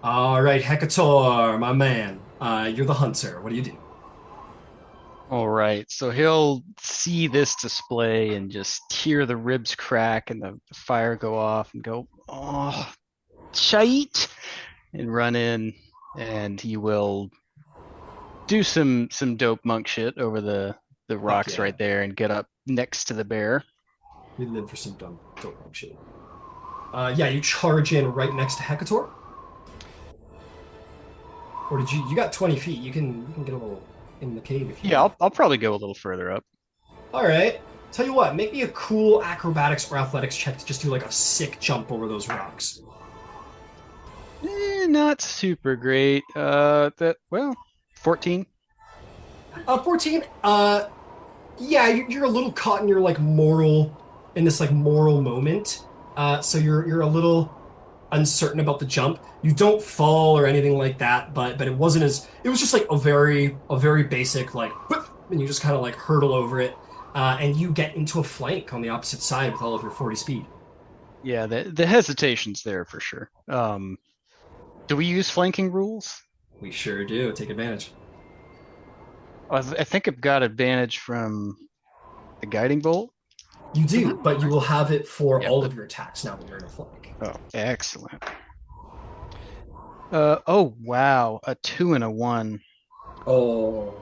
All right, Hekator, my man. You're the hunter. What do you do? All right, so he'll see this display and just hear the ribs crack and the fire go off and go, oh, shite, and run in, and he will do some dope monk shit over the rocks yeah. right there and get up next to the bear. We live for some dumb shit. Yeah, you charge in right next to Hekator? Or did you got 20 feet, you can get a little in the cave if you Yeah, want. I'll probably go a little further up. All right. Tell you what, make me a cool acrobatics or athletics check to just do like a sick jump over those rocks. Not super great. 14. 14. Yeah, you're a little caught in your like in this like moral moment. So you're a little uncertain about the jump. You don't fall or anything like that, but it wasn't as it was just like a very basic like whoop, and you just kind of like hurdle over it, and you get into a flank on the opposite side with all of your 40 speed. Yeah, the hesitation's there for sure. Do we use flanking rules? We sure do. Take advantage. I think I've got advantage from the guiding bolt. You do, but you will have it for Yeah, all but- of your attacks now that you're in a flank. Oh, excellent. Oh wow, a 2 and a 1. Oh,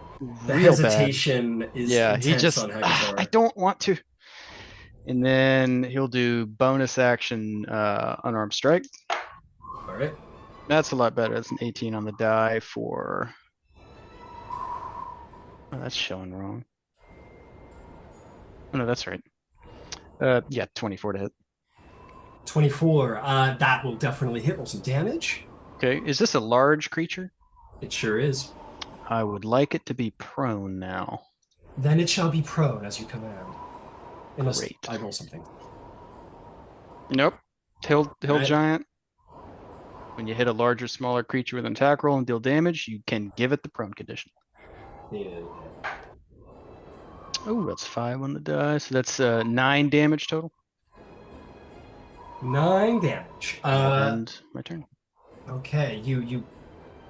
the Real bad. hesitation is Yeah, he intense just on Hekator. I don't want to. And then he'll do bonus action unarmed strike. All right. That's a lot better. That's an 18 on the die for. Oh, that's showing wrong. Oh no, that's right. Yeah, 24 to hit. 24. That will definitely hit. Roll some damage. Okay, is this a large creature? It sure is. I would like it to be prone now. Then it shall be prone as you command. Unless Great. I roll something. Nope. Hill Right. giant. When you hit a larger, smaller creature with an attack roll and deal damage, you can give it the prone condition. Yeah. Oh, that's 5 on the die, so that's 9 damage total. 9 damage. And my turn. Okay, you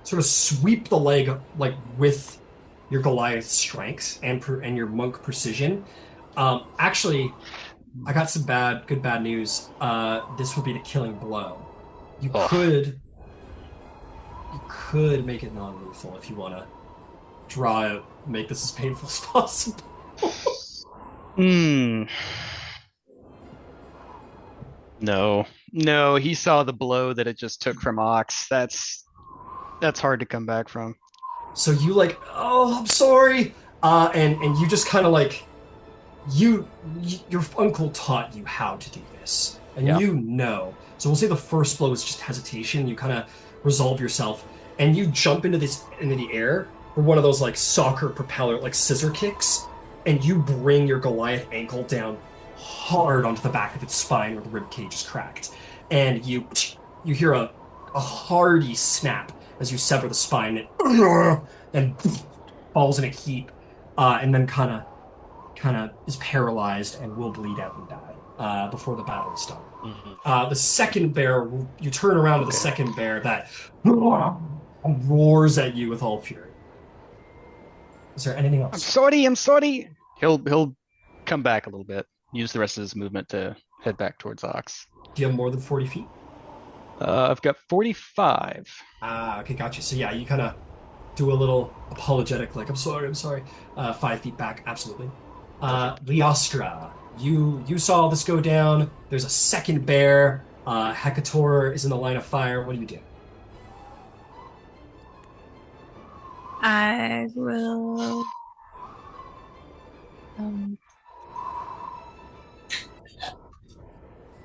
sort of sweep the leg like with your Goliath strength and your monk precision. Actually, I got some good bad news. This would be the killing blow. You Oh. could make it non-lethal if you want to make this as painful as possible. No, he saw the blow that it just took from Ox. That's hard to come back from. So you like, oh, I'm sorry, and you just kind of like, your uncle taught you how to do this, and Yeah. you know. So we'll say the first blow is just hesitation. You kind of resolve yourself, and you jump into the air for one of those like soccer propeller like scissor kicks, and you bring your Goliath ankle down hard onto the back of its spine where the rib cage is cracked, and you hear a hearty snap as you sever the spine and falls in a heap, and then kind of is paralyzed and will bleed out and die before the battle is done. The second bear, you turn around to the second bear that roars at you with all fury. Is there anything I'm else? sorry. He'll come back a little bit. Use the rest of his movement to head back towards Ox. Do you have more than 40 feet? I've got 45. Okay, gotcha. So yeah, you kind of do a little apologetic, like, I'm sorry. 5 feet back, absolutely. Liostra, you saw this go down. There's a second bear. Hekator is in the line of fire. What do you do? I will.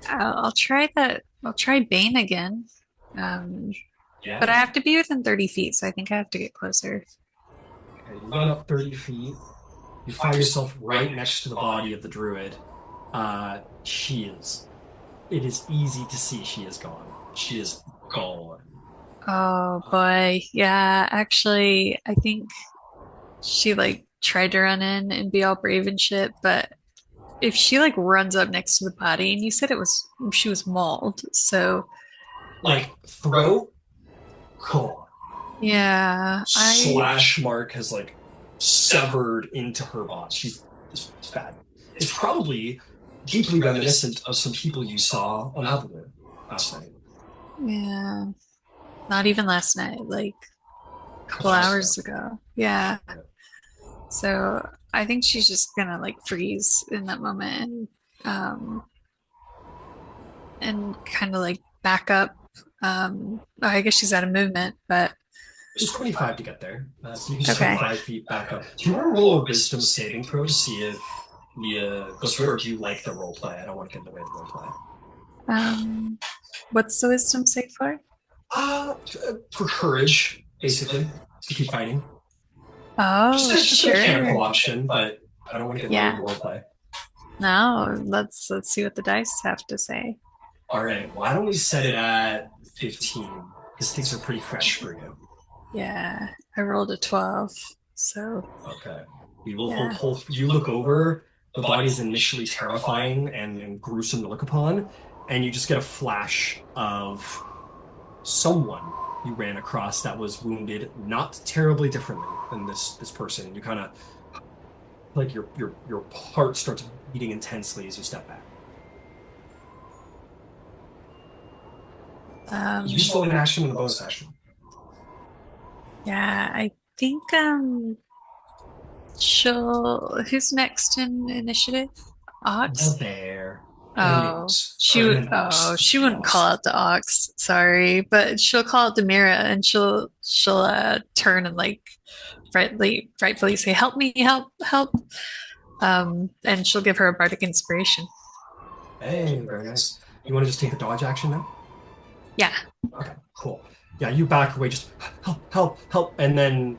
I'll try that. I'll try Bane again. Yeah. But I have to be within 30 feet, so I think I have to get closer. Okay, you run up 30 feet. You find yourself right next to the body of the druid. It is easy to see she is gone. She is gone. Oh boy. Yeah, actually, I think she like tried to run in and be all brave and shit, but if she like runs up next to the body, and you said she was mauled, so Like, throat, gone. yeah, Slash mark has like severed into her body. It's bad. It's probably deeply reminiscent of some people you saw on Avalir last night. yeah, not even last night, like a couple Last hours night. ago. Yeah. So I think she's just gonna like freeze in that moment and kind of like back up. I guess she's out of movement, but There's 25 to get there. So you can just Okay. 5 feet back up. Do you want to roll a wisdom saving throw to see if Leah goes through, or do you like the role play? I don't want to get in the way of the role play. Um, what's the wisdom save for? Uh, for courage, basically, to keep fighting. Oh, Just a mechanical sure. option, but I don't want to get in the way of Yeah. the role play. No, let's see what the dice have to say. All right, why don't we set it at 15? Because things are pretty fresh for you. Yeah, I rolled a 12. So, Okay. We will yeah. you look over, the body is initially terrifying and gruesome to look upon, and you just get a flash of someone you ran across that was wounded, not terribly differently than this person. You kind of like your heart starts beating intensely as you step back. You still have an action and a bonus action. Yeah, I think who's next in initiative? Ox? The bear. Oh, And then ox. she wouldn't call out the ox, sorry, but she'll call out the Mira and she'll turn and like rightfully say, "Help me, help." And she'll give her a bardic inspiration. Hey, very nice. You want to just take the dodge action now? Yeah. Okay, cool. Yeah, you back away, just help, help, help, and then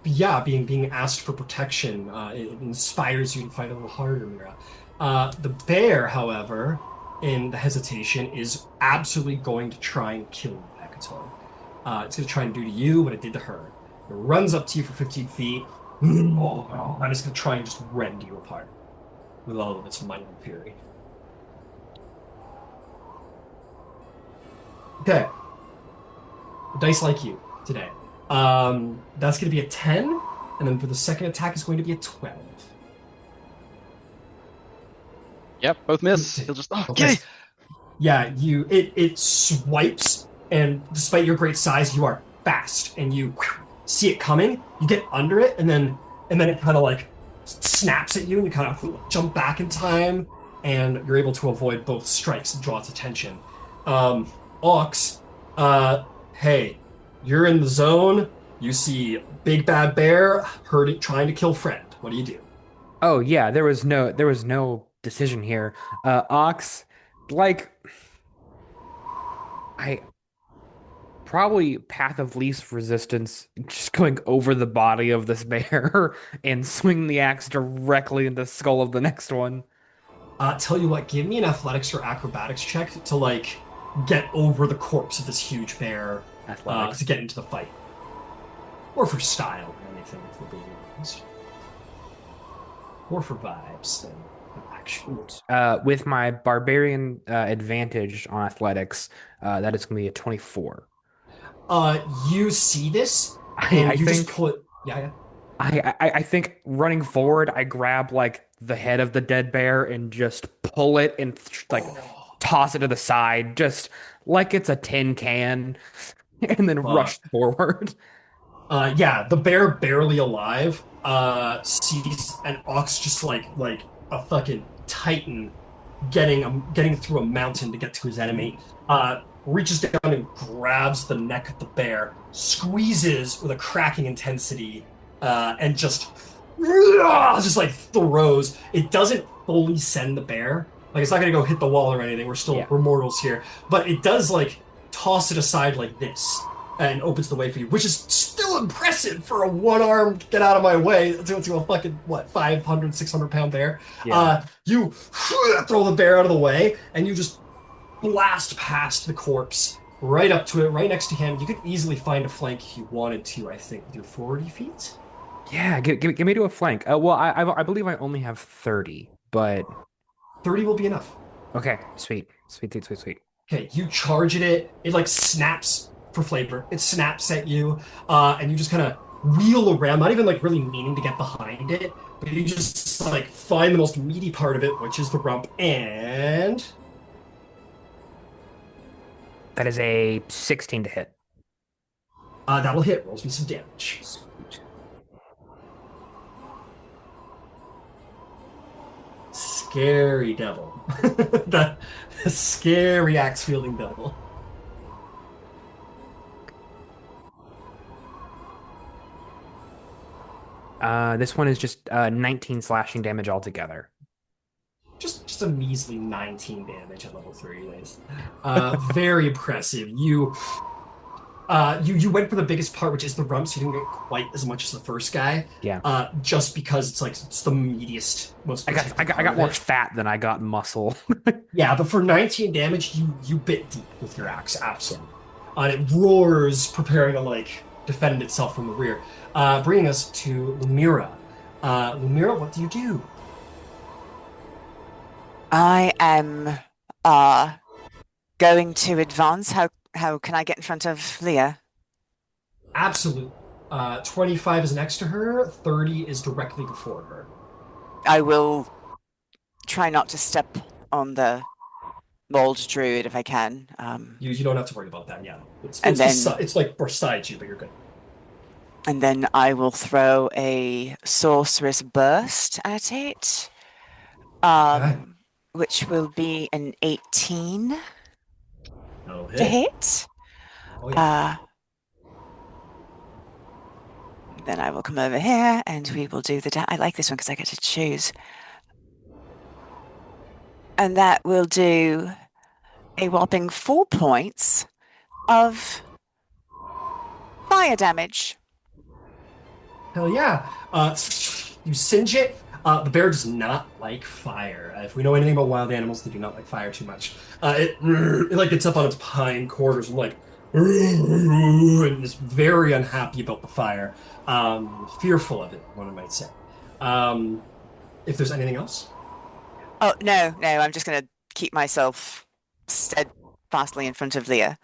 yeah, being asked for protection, it inspires you to fight a little harder, Mira. The bear, however, in the hesitation, is absolutely going to try and kill you, Hekator. It's going to try and do to you what it did to her. It runs up to you for 15 feet, and it's going to try and just rend you apart with all of its might and fury. Okay. The dice like you today. That's going to be a 10, and then for the second attack is going to be a 12. Yep, both miss. He'll just okay. Yeah, it swipes, and despite your great size, you are fast, and you see it coming. You get under it, and then it kind of like snaps at you, and you kind of jump back in time, and you're able to avoid both strikes and draw its attention. Ox, hey, you're in the zone. You see big bad bear, heard it trying to kill friend. What do you do? Oh yeah, there was no decision here. Ox, like I probably path of least resistance, just going over the body of this bear and swing the axe directly into the skull of the next one. Tell you what, give me an athletics or acrobatics check to like get over the corpse of this huge bear, Athletics. to get into the fight, or for style or anything, if we're being honest, or for vibes than action. With my barbarian advantage on athletics, that is going to be a 24. You see this, I, and I you just think put yeah. I think running forward, I grab like the head of the dead bear and just pull it and like Oh, toss it to the side, just like it's a tin can, and then fuck. rush forward. Yeah, the bear barely alive, sees an ox just like a fucking titan getting through a mountain to get to his enemy. Reaches down and grabs the neck of the bear, squeezes with a cracking intensity, and just like throws. It doesn't fully send the bear. Like it's not gonna go hit the wall or anything. Yeah. We're mortals here, but it does like toss it aside like this and opens the way for you, which is still impressive for a one-armed get out of my way to a fucking what 500 600 pound bear. Yeah. You throw the bear out of the way and you just blast past the corpse right up to it, right next to him. You could easily find a flank if you wanted to, I think, with your 40 feet. Yeah, give me to a flank. Well, I believe I only have 30, but 30 will be enough. okay, sweet, sweet, sweet, sweet, sweet. Okay, you charge at it. It like snaps for flavor. It snaps at you, and you just kind of wheel around, not even like really meaning to get behind it, but you just like find the most meaty part of it, which is the rump, and That is a 16 to hit. that'll hit. Rolls me some damage. Scary devil. The scary axe wielding devil. This one is just 19 slashing damage altogether. Just a measly 19 damage at level 3, anyways. Very impressive. You went for the biggest part, which is the rump, so you didn't get quite as much as the first guy. Yeah. Just because it's the meatiest, most I got protected I got I part got of more it. fat than I got muscle. Yeah, but for 19 damage, you bit deep with your axe, absolutely. And it roars, preparing to defend itself from the rear. Bringing us to Lumira. Lumira, what do you do? I am going to advance. How can I get in front of Leah? Absolutely. 25 is next to her, 30 is directly before her. I will try not to step on the mold druid if I can. You don't have to worry about that. Yeah, And then it's like beside you, but you're good. and then I will throw a sorceress burst at it. Okay. Which will be an 18 No to hit. hit. Oh yeah. Then I will come over here and we will do I like this one because I get to choose. And that will do a whopping 4 points of fire damage. Hell yeah. You singe it. The bear does not like fire. If we know anything about wild animals, they do not like fire too much. It like gets up on its pine quarters and and is very unhappy about the fire. Fearful of it, one might say. If there's anything else. Oh, no, I'm just going to keep myself steadfastly in front of Leah.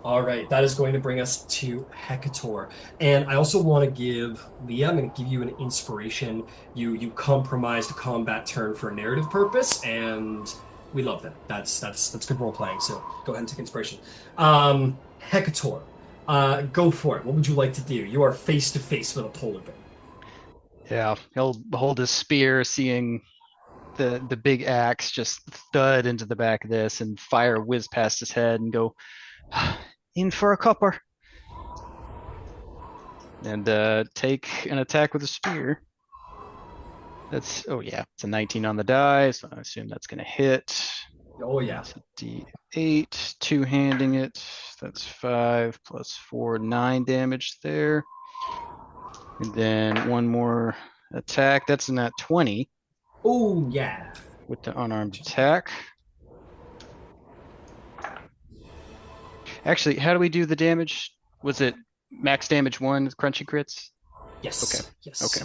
All right, that is going to bring us to Hekator. And I also want to give Leah, I'm going to give you an inspiration. You compromised a combat turn for a narrative purpose, and we love that. That's good role playing. So go ahead and take inspiration. Hekator, go for it. What would you like to do? You are face to face with a polar bear. Yeah, he'll hold his spear, seeing the big axe just thud into the back of this, and fire whiz past his head, and go in for a copper, and take an attack with a spear. That's it's a 19 on the die, so I assume that's gonna hit. Oh yeah. It's a D8, two-handing it. That's 5 plus 4, 9 damage there. And then one more attack. That's in that 20 Oh yeah. with the unarmed attack. Actually, how do we do the damage? Was it max damage 1, crunchy crits? Yes. Okay. Yes. Okay.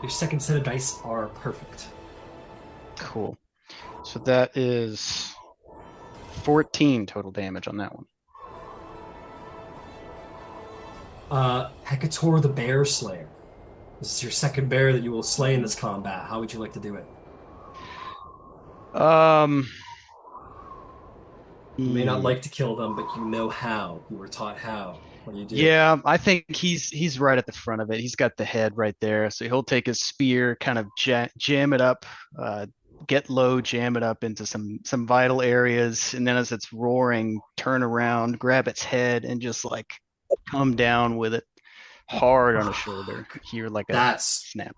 Your second set of dice are perfect. Cool. So that is 14 total damage on that one. Hekator the Bear Slayer. This is your second bear that you will slay in this combat. How would you like to do it? You may not like to kill them, but you know how. You were taught how. What do you do? Yeah, I think he's right at the front of it. He's got the head right there, so he'll take his spear, kind of jam it up, get low, jam it up into some vital areas, and then as it's roaring, turn around, grab its head, and just come down with it hard on his shoulder. Hear a snap.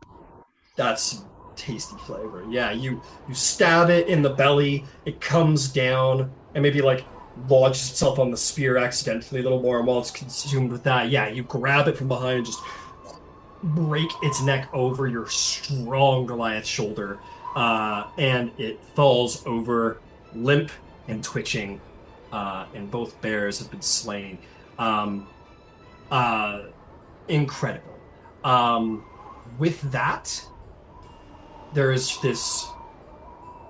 That's tasty flavor. Yeah, you stab it in the belly, it comes down, and maybe lodges itself on the spear accidentally a little more, and while it's consumed with that, yeah, you grab it from behind and just break its neck over your strong Goliath shoulder, and it falls over limp and twitching, and both bears have been slain. Incredible. With that, there is this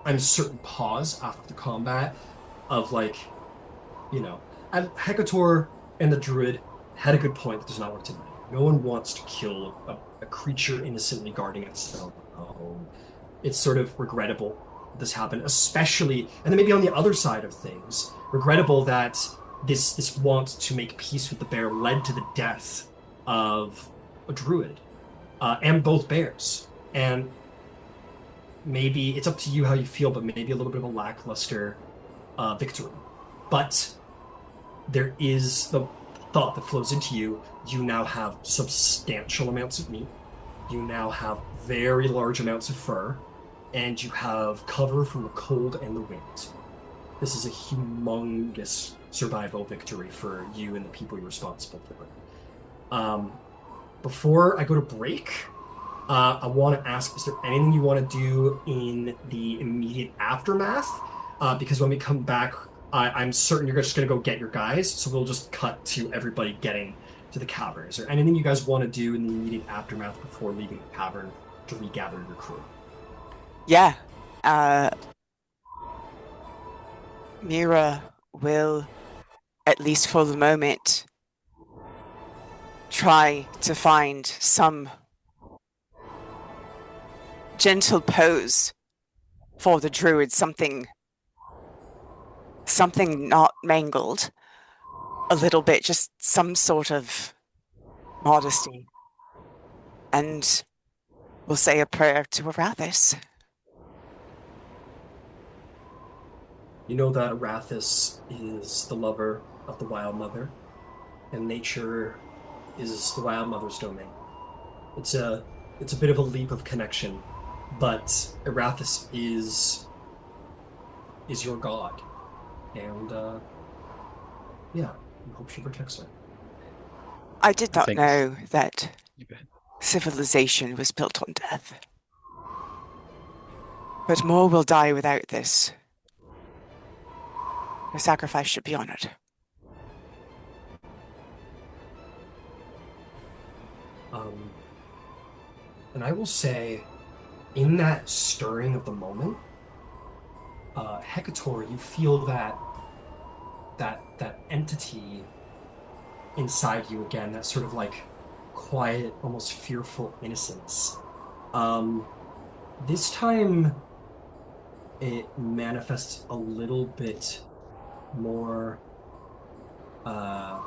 uncertain pause after the combat of and Hekator and the druid had a good point that does not work tonight. No one wants to kill a creature innocently guarding its own home. It's sort of regrettable this happened, especially, and then maybe on the other side of things, regrettable that this want to make peace with the bear led to the death of a druid, and both bears. And maybe it's up to you how you feel, but maybe a little bit of a lackluster victory. But there is the thought that flows into you, you now have substantial amounts of meat. You now have very large amounts of fur, and you have cover from the cold and the wind. This is a humongous survival victory for you and the people you're responsible for. Before I go to break, I want to ask, is there anything you want to do in the immediate aftermath? Because when we come back, I'm certain you're just going to go get your guys, so we'll just cut to everybody getting to the cavern. Is there anything you guys want to do in the immediate aftermath before leaving the cavern to regather your crew? Yeah. Mira will, at least for the moment, try to find some gentle pose for the druid, something not mangled, a little bit, just some sort of modesty. And we'll say a prayer to Arathis. You know that Arathis is the lover of the Wild Mother, and nature is the Wild Mother's domain. It's a bit of a leap of connection, but Arathis is your god, and yeah, I hope she protects her. I did not Thanks. know that You bet. civilization was built on death. But more will die without this. A sacrifice should be honored. And I will say, in that stirring of the moment, Hekator, you feel that entity inside you again, that sort of like quiet, almost fearful innocence. This time it manifests a little bit more, a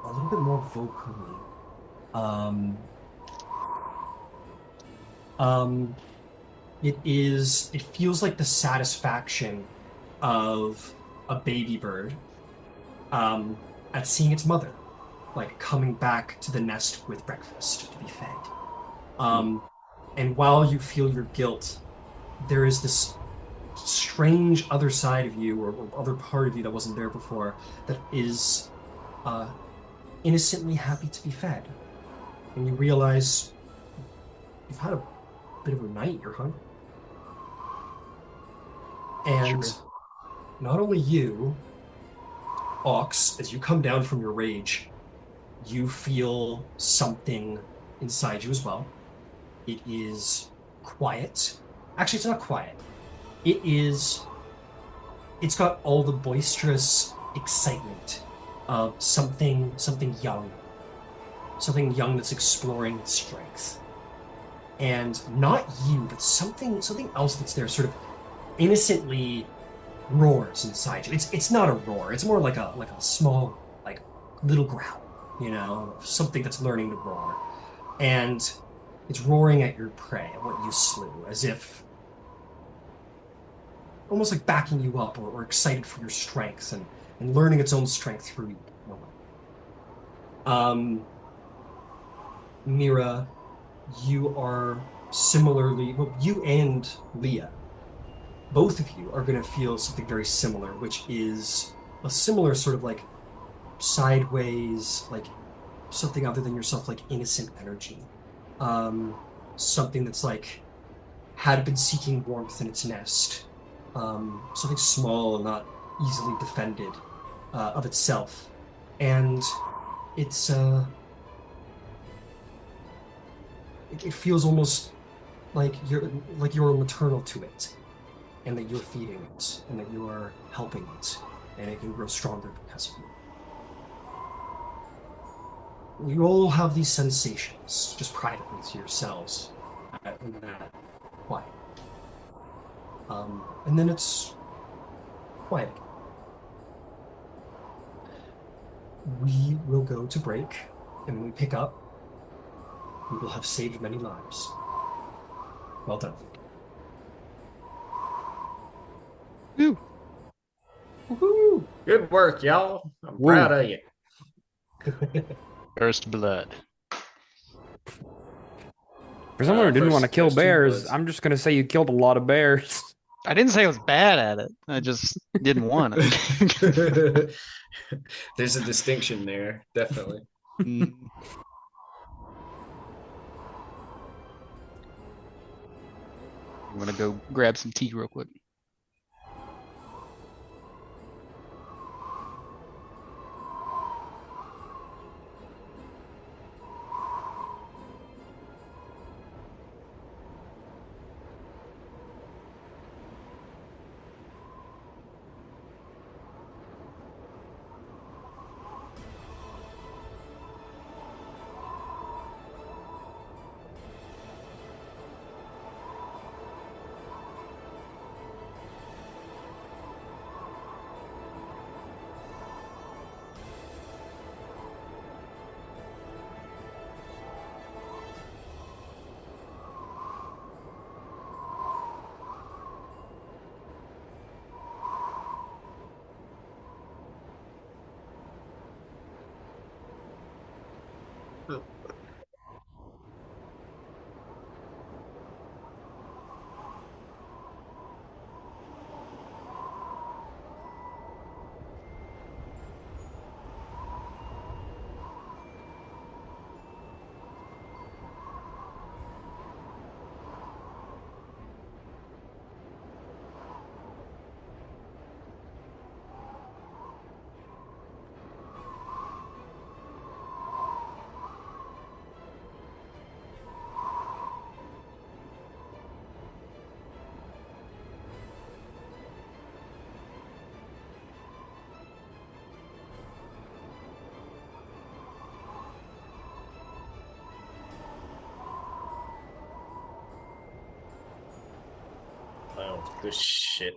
little bit more vocally. It feels like the satisfaction of a baby bird at seeing its mother, like coming back to the nest with breakfast to be fed. And while you feel your guilt, there is this strange other side of you, or other part of you that wasn't there before, that is innocently happy to be fed. And you realize you've had a bit of a night, you're hungry. And Sure. not only you, Ox, as you come down from your rage, you feel something inside you as well. It is quiet. Actually, it's not quiet. It's got all the boisterous excitement of something young. Something young that's exploring its strength. And not you, but something else that's there, sort of innocently roars inside you. It's not a roar. It's more like a small, like, little growl, something that's learning to roar. And it's roaring at your prey, at what you slew, as if almost like backing you up, or excited for your strength, and learning its own strength through you. Mira, you are similarly, well, you and Leah, both of you are going to feel something very similar, which is a similar sort of like sideways, like something other than yourself, like innocent energy. Something that's like had been seeking warmth in its nest. Something small and not easily defended of itself. And it's it feels almost like you're maternal to it, and that you're feeding it, and that you are helping it, and it can grow stronger because of you. You all have these sensations, just privately to yourselves, in that quiet. And then it's quiet again. We will go to break, and when we pick up, we will have saved many lives. Well done. Woo. Woohoo! Good work, y'all. I'm Woo. proud of you. First blood. For someone who didn't want to kill First two bears, bloods. I'm just gonna say you killed a lot of bears. I didn't say I was bad at it. I just didn't want it. There's a distinction there, definitely. Mm. I'm gonna go grab some tea real quick. Oh, good shit.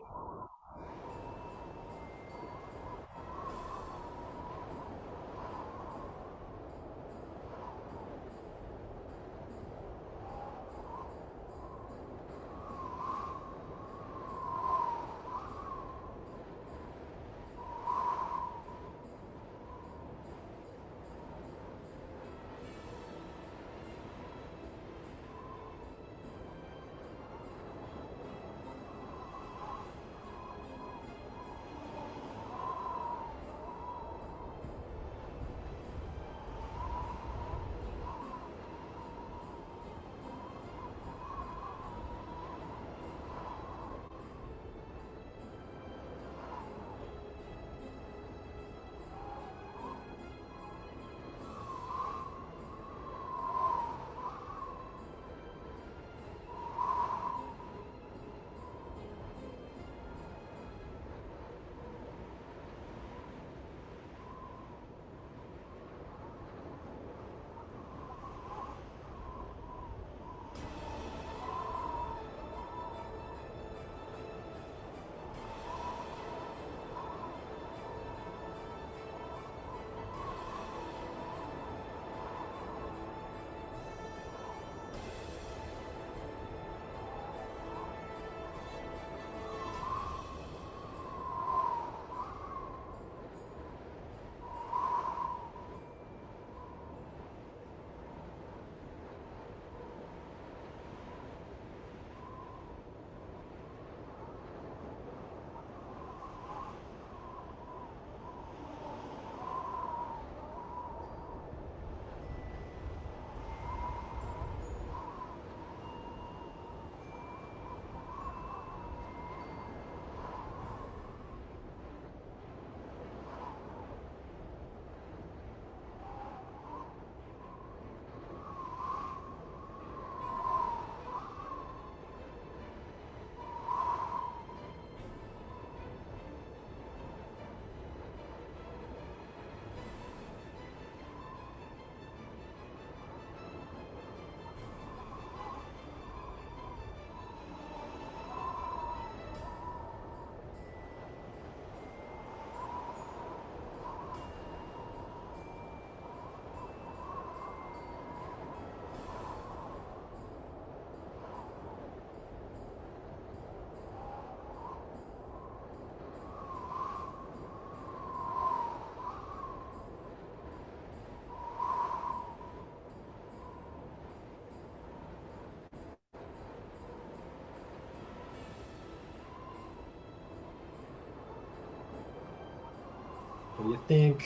do you think?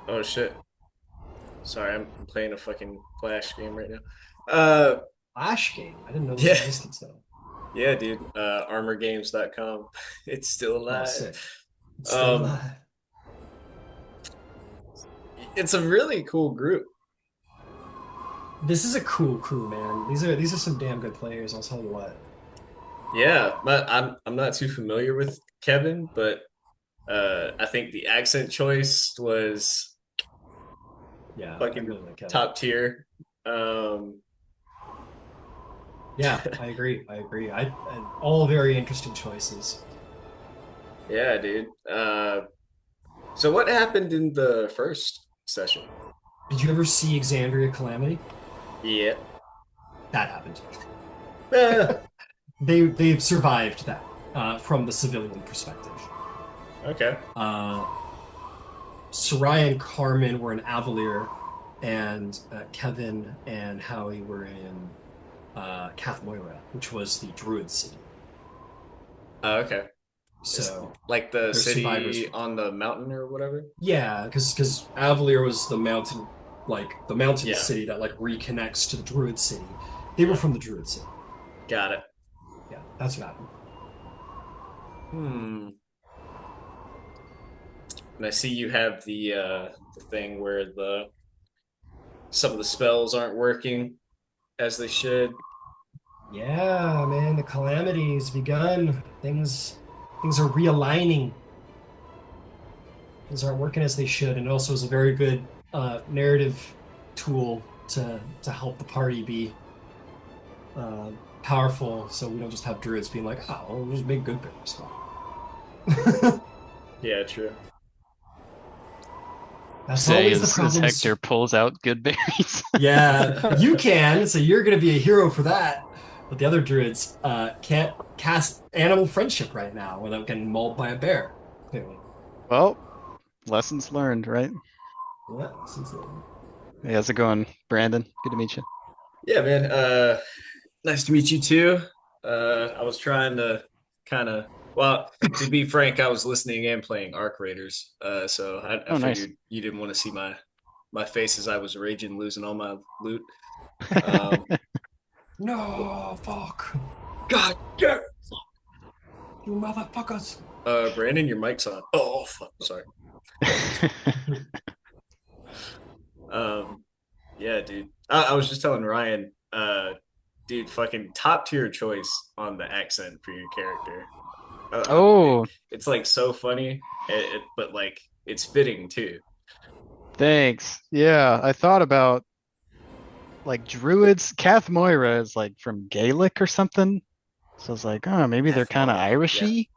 Oh shit. Sorry, I'm playing a fucking Flash game right now. Flash game. I didn't know this Yeah, existed still. yeah, dude. Armorgames.com. It's still Oh, alive. sick. It's still Um, alive. it's a really cool group. This is a cool crew, man. These are some damn good players. I'll tell you what. Yeah, but I'm not too familiar with Kevin, but I think the accent choice was Yeah, I fucking really like Kevin. top tier. Um, Yeah, I agree. I agree. All very interesting choices. yeah, dude. So what happened in the first session? Did you ever see Exandria Calamity? Yeah. That happened. Ah, They've survived that from the civilian perspective. okay. Soraya and Carmen were in Avalir, and Kevin and Howie were in Cathmoira, which was the Druid city. Okay. It's So like the they're survivors. city on the mountain or whatever. Yeah, because Avalir was the mountain Yeah. city that like reconnects to the Druid city. They were from the Druid city. Got it. Yeah, that's what happened. Hmm. And I see you have the thing where the some of the spells aren't working as they should. Yeah, man, the calamity's begun. Things are realigning. Things aren't working as they should, and it also is a very good narrative tool to help the party be uh, powerful, so we don't just have druids being like, "Oh, we'll just make good bears." Yeah, true. That's Say always the as problem. Hector pulls out good berries. Yeah, you can, so you're gonna be a hero for that. But the other druids can't cast animal friendship right now without getting mauled by a bear. Clearly. Well, lessons learned, right? Yeah, since Hey, how's it going, Brandon? Good to meet you. Yeah, man. Nice to meet you too. I was trying to kind of, well, to be frank, I was listening and playing Arc Raiders. So I Oh, nice. figured you didn't want to see my face as I was raging, losing all my loot. Um, no, fuck. God damn. You motherfuckers. Brandon, your mic's on. Oh, fuck. Sorry. Um, yeah, dude. I was just telling Ryan, dude, fucking top tier choice on the accent for your character. Oh, It's like so funny, but like it's fitting too. thanks. Yeah, I thought about like druids. Cathmoira is like from Gaelic or something. So I was like, oh, maybe they're kind of Cathmoira, Irishy.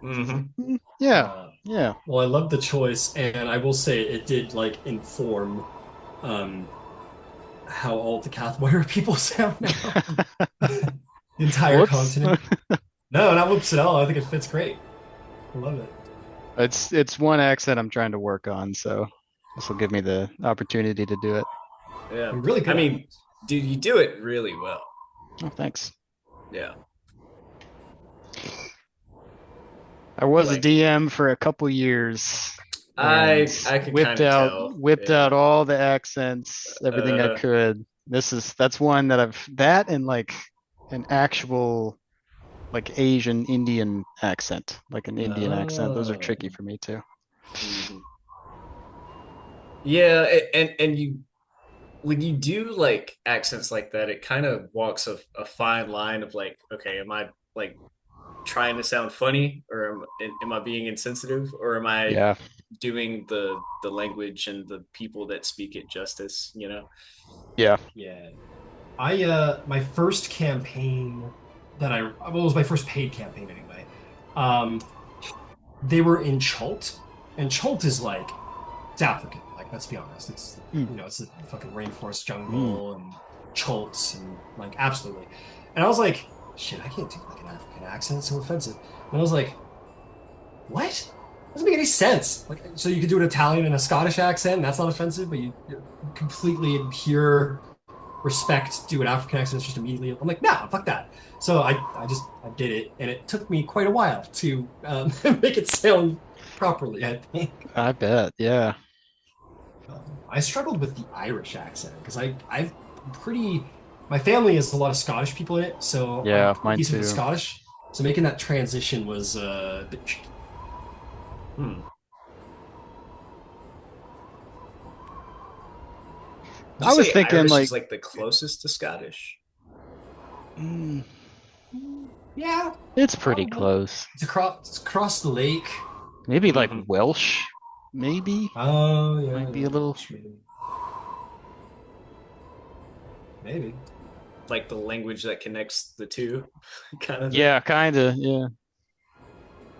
Hmm. Yeah, Uh, yeah. well, I love the choice, and I will say it did like inform um how all the Cathmoira people sound now. The entire Whoops. continent. No, not whoops at all. I think it fits great. I love it. It's one accent I'm trying to work on, so this will give me the opportunity to do it. Yeah, You're really good I at mean, it. dude, you do it really well. Oh, thanks. Yeah, I was a like DM for a couple years and I could kind of tell. whipped Yeah. out all the accents, everything I Uh, could. That's one that that and like an actual like Asian Indian accent, like an Indian accent. Those are Oh. tricky for me too. mhm. Yeah, and you when you do like accents like that, it kind of walks a fine line of like, okay, am I like trying to sound funny, or am I being insensitive, or am I Yeah. doing the language and the people that speak it justice? You know? Yeah. Yeah. My first campaign well, it was my first paid campaign anyway. Um, they were in Chult, and Chult is like it's African. Like, let's be honest, it's Mm. it's a fucking rainforest Mm. jungle and Chults and like absolutely. And I was like, shit, I can't do like an African accent. It's so offensive. And I was like, what? Doesn't make any sense. Like, so you could do an Italian and a Scottish accent, and that's not offensive, but you completely adhere respect do an African accent just immediately. I'm like, nah, fuck that. So I did it, and it took me quite a while to make it sound properly, I think. I bet. Yeah. I struggled with the Irish accent because I've pretty. My family has a lot of Scottish people in it, so Yeah, I'm mine decent with too. Scottish. So making that transition was a bit tricky. Hmm. Would I you was say thinking Irish like, is like the closest to Scottish? mm, Yeah, it's pretty probably. close. It's across the lake. Maybe like Mhm. Welsh, maybe Oh yeah, might be a little. maybe. Maybe. Like the language that connects the two, kind of thing. Yeah, kind of. Yeah.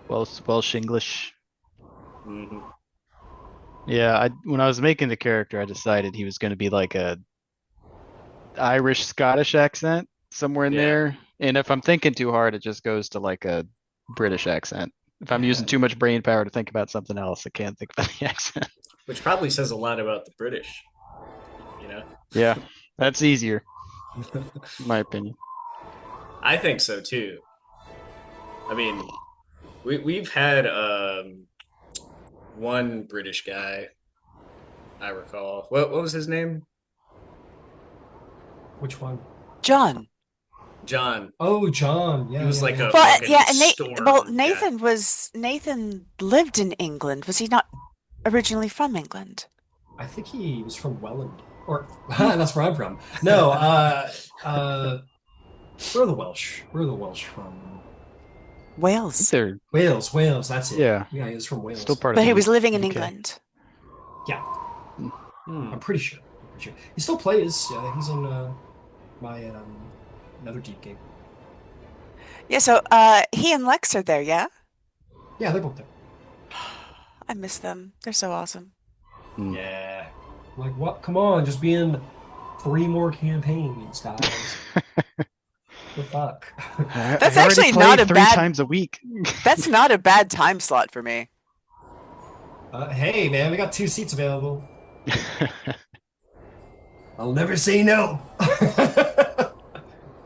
Welsh English. Hmm. Yeah, when I was making the character, I decided he was going to be like a Irish Scottish accent somewhere in Yeah. there. And if I'm thinking too hard, it just goes to like a British accent. If I'm using too much brain power to think about something else, I can't think about the accent. Which probably says a lot about the British, you know? Yeah, that's easier, in my opinion. I think so too. I mean, we've had one British guy, I recall. What was his name? Which one? John. John. Oh, John. He Yeah, was yeah, like yeah. a Well, fucking yeah, and storm. Yeah. Nathan lived in England. Was he not originally from England? I think he was from Welland, or that's where I'm from. No, where are the Welsh? Where are the Welsh from? Wales. They're Wales, Wales. That's it. Yeah, Yeah, he's from still Wales. part of But he the was living in UK. England. Yeah, Hmm. I'm pretty sure. He still plays. Yeah, he's in my another deep game. Yeah, so he and Lex are there, yeah? Yeah, they're both there. I miss them. They're so awesome. Yeah. Like what? Come on, just be in 3 more campaigns, guys. The fuck? That's I already actually not played a 3 bad- times a week. That's not a bad time slot for me. Hey, man, we got 2 seats available. I'll never say no.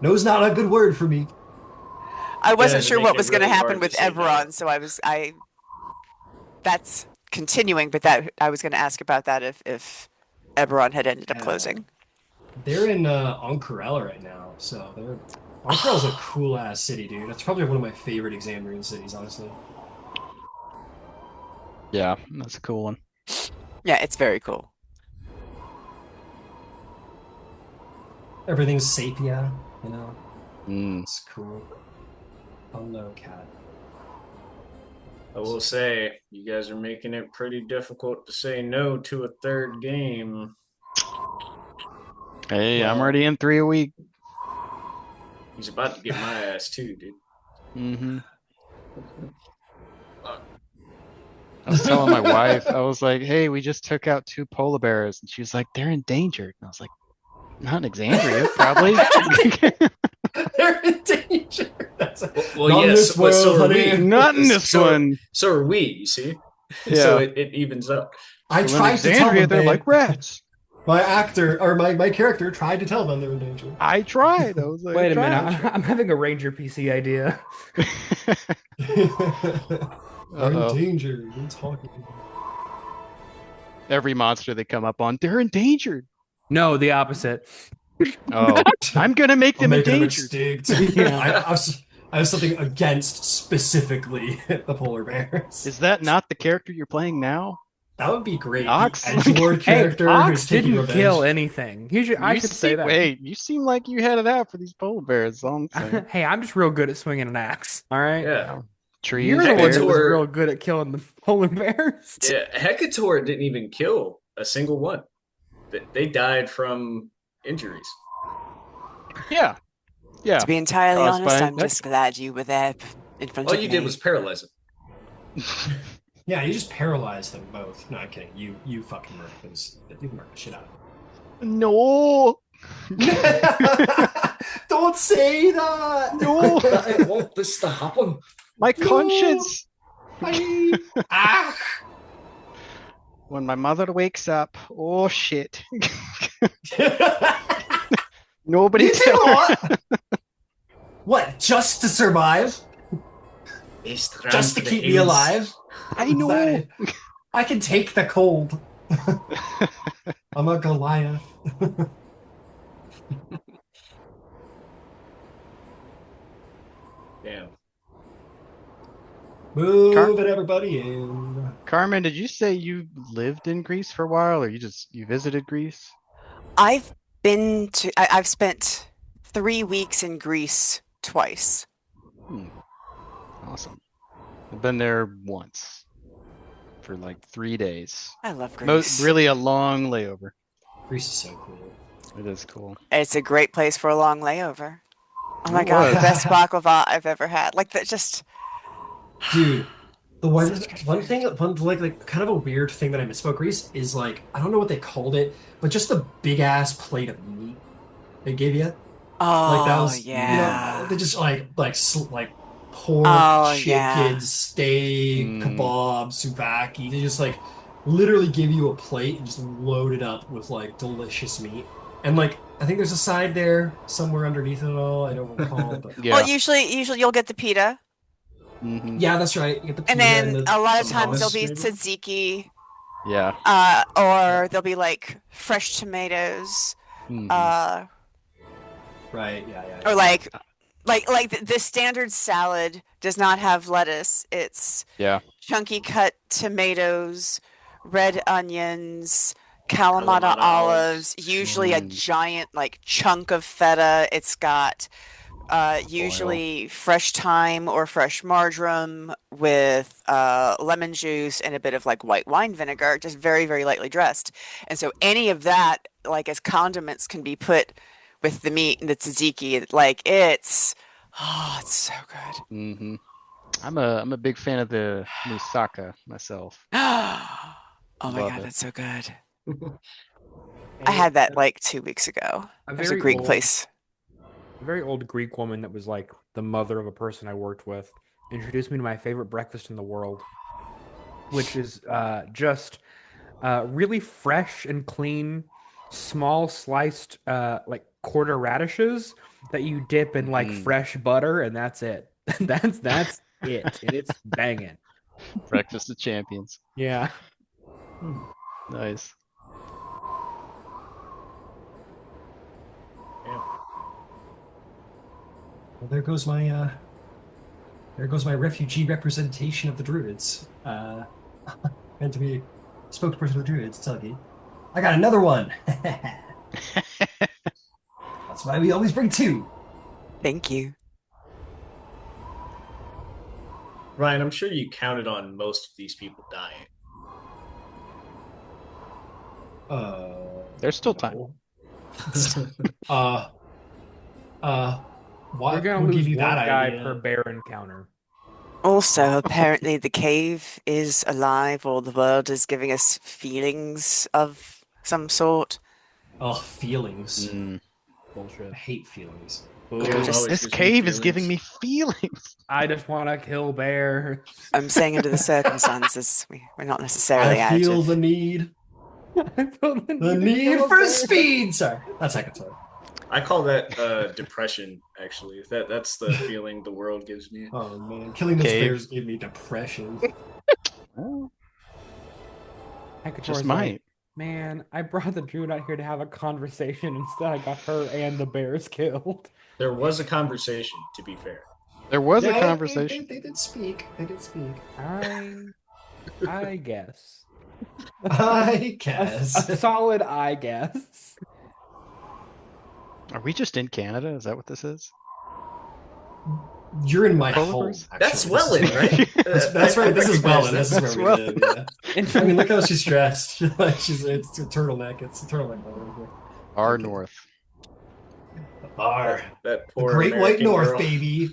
No's not a good word for me. I wasn't Guys are sure what making it was going to really happen hard with to say no. Everon, so that's continuing, but that I was going to ask about that if Eberron had ended up closing. They're in Ank'Harel right now, so they're Ank'Harel's a cool ass city, dude. That's probably one of my favorite Exandrian cities, honestly. Yeah, that's a cool one. Yeah, it's very cool. Everything's sepia, you know. Mm. It's cool. Hello, cat. I will say, you guys are making it pretty difficult to say no to a third game. Hey, I'm Well- already in 3 a week. He's about to get my ass too, dude. Mm-hmm. I was telling my wife, I was like, hey, we just took out 2 polar bears. And she was like, they're endangered. And I was like, not in Exandria, probably. They're in danger. That's Well, not in yes, this but world, so are honey. we. Not in this So- one. So are we, you see? Yeah. So it evens up. I Well, in tried to tell Exandria, them, they're babe. like rats. My actor or my character tried to tell them they're in danger. I tried. I was like, Wait a "Try minute, I'm having a Ranger PC idea. it." They're in Uh-oh. danger. What are you talking about? Every monster they come up on, they're endangered. No, the opposite. Oh, I'm gonna make I'm them making them endangered. extinct. Yeah. I have something against specifically the polar bears. Is that not the character you're playing now? That would be great. Ox? The edgelord Hey, character Ox who's taking didn't revenge. kill anything. I You should say seem- that. Hey, you seem like you had it out for these polar bears. That's all I'm saying. Hey, I'm just real good at swinging an axe. All right. Yeah. Trees, You're the one bears. that was Hekator- real good at killing the polar bears. Yeah, Hekator didn't even kill a single one. They died from injuries. Yeah, yeah. To be entirely Caused honest, by I'm just glad you were there in front All of you me. did was paralyze him. Yeah, you just paralyzed them both. No, I'm kidding. You fucking murdered those. You murdered the shit out of No, them. Don't say that. No. It won't this to happen. my conscience. Ah. when my mother wakes up, oh shit. Nobody You do tell her. what? What? Just to survive? It's the Just to for the keep me hills. alive? I Is that know. it? I can take the cold. I'm a Goliath. Damn. Moving everybody in. Carmen, did you say you lived in Greece for a while, or you visited Greece? I've I've spent 3 weeks in Greece twice. Awesome. I've been there once for like 3 days. I love Greece. Really a long layover. Greece is so cool. It is cool. It's a great place for a long layover. Oh my It god, was. the best baklava I've ever had. Like that just Dude, the one Such good one food. thing, one like kind of a weird thing that I miss about Greece is like I don't know what they called it, but just the big ass plate of meat they gave you. Like that Oh was, you know, yeah. they just like pork, Oh chicken, yeah. steak, Mm, kebab, souvlaki. They just like literally give you a plate and just load it up with like delicious meat. And like I think there's a side there somewhere underneath it all. I don't recall, but Well, yeah. usually you'll get the pita, Hmm. yeah, that's right. You get the and pita and then a lot the of times there'll hummus, be sauce. maybe? tzatziki, Yeah. or Yeah. there'll be like fresh tomatoes, Hmm. uh, Right. Yeah. Yeah. or Yeah. like the standard salad does not have lettuce. It's Yeah. chunky cut tomatoes, red onions, Kalamata Kalamata olives, olives. usually a Mm, giant like chunk of feta. It's got oil. usually fresh thyme or fresh marjoram with lemon juice and a bit of like white wine vinegar, just very, very lightly dressed. And so any of that, like as condiments, can be put with the meat and the tzatziki. Like it's so good. Hmm. I'm a big fan of the moussaka myself. Oh my Love God, it. that's so good. I And had that like 2 weeks ago. A There's a very Greek old, place. a very old Greek woman that was like the mother of a person I worked with introduced me to my favorite breakfast in the world, which is just really fresh and clean, small sliced like quarter radishes that you dip in like Hmm. fresh butter, and that's it. That's it, and it's banging. Breakfast of champions. Yeah. Nice. Damn. well, there goes my refugee representation of the Druids. Meant to be spokesperson of the Druids, Tuggy. I got another one. That's why we always bring two. Thank you. Ryan, I'm sure you counted on most of these people dying. There's still time. No. Uh, We're what? gonna Who gave lose you that one guy per idea? bear encounter. Also, apparently the cave is alive, or the world is giving us feelings of some sort. Oh, feelings. Mm. I Bullshit. hate feelings. Feelings Just- always This gives me cave is giving feelings. me feelings. I just want to kill bears. I'm saying under the circumstances, we're not I necessarily out feel of. the need. I feel The to need kill a for bear. speed. Sorry, that's Hekator. I call that depression, actually. That's the feeling the world gives me. Oh man, killing those Cave. bears gave me depression. Oh, Heckator's just like, might. man, I brought the druid out here to have a conversation. Instead, I got her and the bears killed. There was a conversation, to be fair. There was a Yeah, conversation. they did speak. They did speak. I guess. I A guess. solid I guess. Are we just in Canada? Is that what this is? You're in my Polar home. bears? Actually. That's This Welland, is- right? That's right. This is recognize Welland. This is That's where we live. Welland. Yeah. I mean, look how she's dressed. Like it's a turtleneck. It's a turtleneck. Our Okay. north. Our That the poor Great White American North, girl. baby.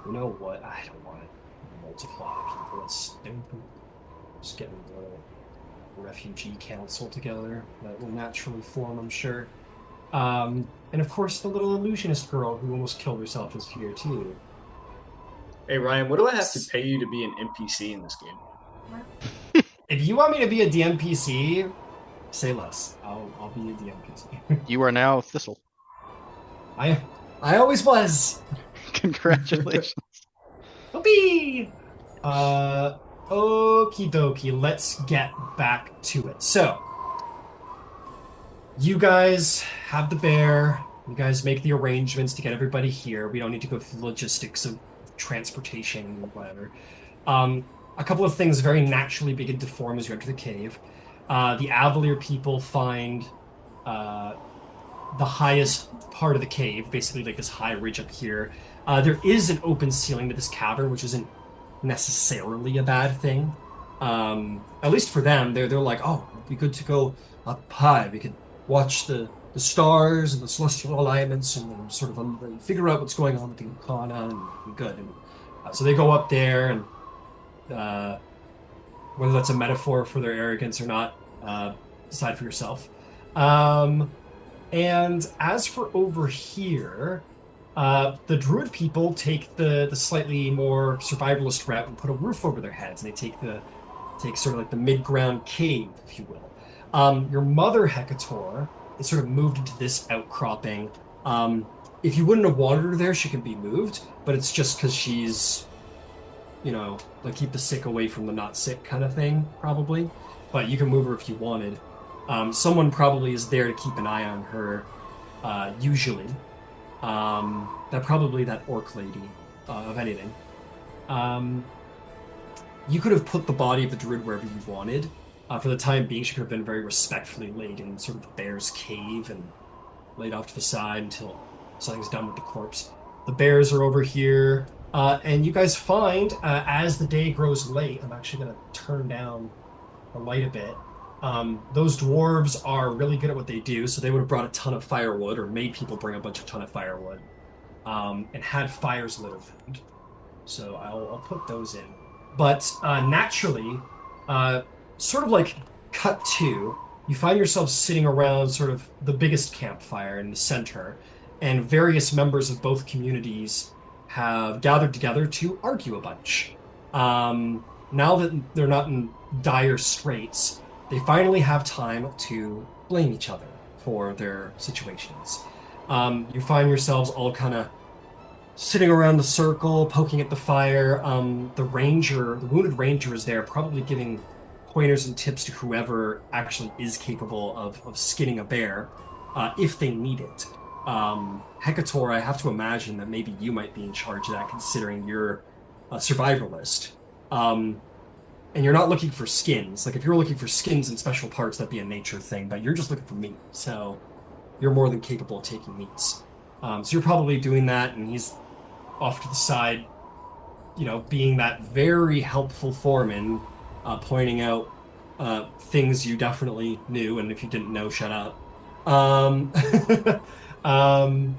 You know what? I don't want to multiply people. It's stupid. Just getting the refugee council together. That will naturally form, I'm sure. And of course, the little illusionist girl who almost killed herself is here too. Hey Ryan, what do I have to pay you to be an NPC in this game? If you want me to be a DMPC, say less. I'll be a DMPC. You are now Thistle. I always was. Congratulations. Whoopee! Okie dokie. Let's get back to it. So, you guys have the bear. You guys make the arrangements to get everybody here. We don't need to go through the logistics of transportation, whatever. A couple of things very naturally begin to form as you enter the cave. The Avalir people find the highest part of the cave, basically like this high ridge up here. There is an open ceiling to this cavern, which isn't necessarily a bad thing. At least for them, they're like, oh, it'd be good to go up high. We could watch the stars and the celestial alignments and sort of figure out what's going on with the Arcana and be good. And, so they go up there, and whether that's a metaphor for their arrogance or not, decide for yourself. And as for over here, the druid people take the slightly more survivalist route and put a roof over their heads, and they take sort of like the mid-ground cave, if you will. Your mother, Hekator, is sort of moved into this outcropping. If you wouldn't have wanted her there, she can be moved, but it's just because she's, like keep the sick away from the not sick kind of thing, probably. But you can move her if you wanted. Someone probably is there to keep an eye on her, usually. That orc lady, of anything. You could have put the body of the druid wherever you wanted. For the time being, she could have been very respectfully laid in sort of the bear's cave and laid off to the side until something's done with the corpse. The bears are over here, and you guys find, as the day grows late, I'm actually going to turn down the light a bit. Those dwarves are really good at what they do, so they would have brought a ton of firewood, or made people bring a ton of firewood, and had fires lit around. So I'll put those in. But naturally, sort of like cut to, you find yourself sitting around sort of the biggest campfire in the center, and various members of both communities have gathered together to argue a bunch. Now that they're not in dire straits, they finally have time to blame each other for their situations. You find yourselves all kind of sitting around the circle, poking at the fire. The wounded ranger is there, probably giving pointers and tips to whoever actually is capable of skinning a bear, if they need it. Hekator, I have to imagine that maybe you might be in charge of that, considering you're a survivalist. And you're not looking for skins. Like, if you're looking for skins and special parts, that'd be a nature thing, but you're just looking for meat, so you're more than capable of taking meats. So you're probably doing that, and he's off to the side, being that very helpful foreman, pointing out things you definitely knew, and if you didn't know, shut up. A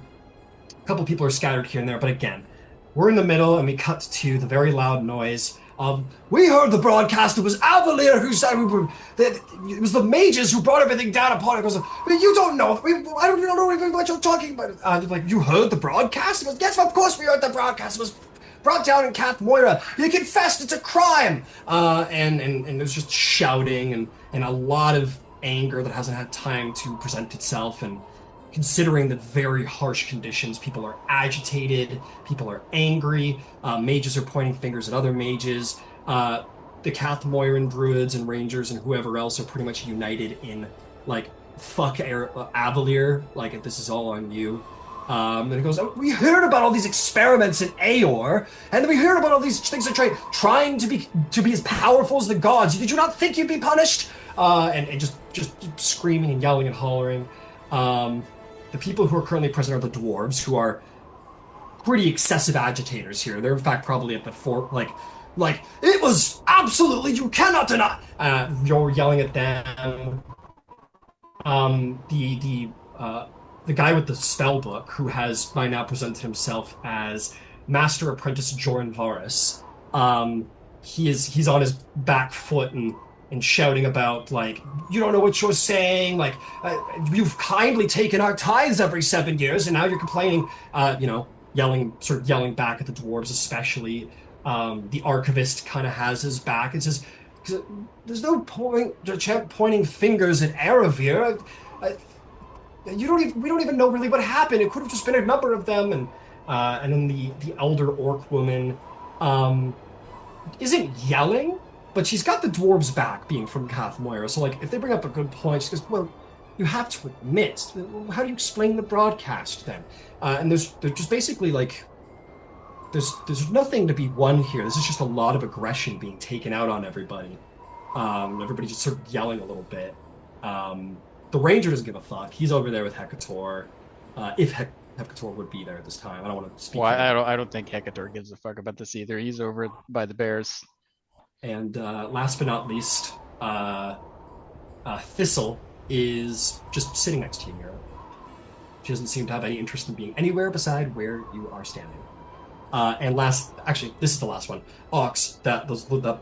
couple people are scattered here and there, but again, we're in the middle, and we cut to the very loud noise of, we heard the broadcast, it was Avalir who said it was the mages who brought everything down upon it. It goes, you don't know, I don't know what you're talking about. Like, you heard the broadcast? It was, yes, of course we heard the broadcast. It was brought down in Cathmoira. You confessed, it's a crime. And there's just shouting and a lot of anger that hasn't had time to present itself. And considering the very harsh conditions, people are agitated, people are angry, mages are pointing fingers at other mages. The Cathmoiran druids and rangers and whoever else are pretty much united in, like, fuck Avalir, like, this is all on you. And it goes, we heard about all these experiments in Aor, and we heard about all these things that trying to be as powerful as the gods. Did you not think you'd be punished? And just screaming and yelling and hollering. The people who are currently present are the dwarves, who are pretty excessive agitators here. They're in fact probably at the fort, like it was absolutely, you cannot deny. You're yelling at them. The guy with the spell book, who has by now presented himself as Master Apprentice Joran Varus, he's on his back foot and shouting about, like, you don't know what you're saying, like, you've kindly taken our tithes every 7 years, and now you're complaining, sort of yelling back at the dwarves, especially. The archivist kind of has his back and says, "There's no point pointing fingers at Aravir. You don't even, we don't even know really what happened. It could have just been a number of them." And then the elder orc woman um, isn't yelling, but she's got the dwarves back, being from Cathmoira. So like, if they bring up a good point, she goes, "Well, you have to admit. How do you explain the broadcast then?" And there's just basically like there's nothing to be won here. This is just a lot of aggression being taken out on everybody. Everybody just sort of yelling a little bit. The ranger doesn't give a fuck. He's over there with Hekator. If Hekator would be there at this time, I don't want to speak Well, for him. I don't think Hekator gives a fuck about this either. He's over by the bears. And last but not least, Thistle is just sitting next to you, Mira. She doesn't seem to have any interest in being anywhere beside where you are standing. And actually, this is the last one. Ox, that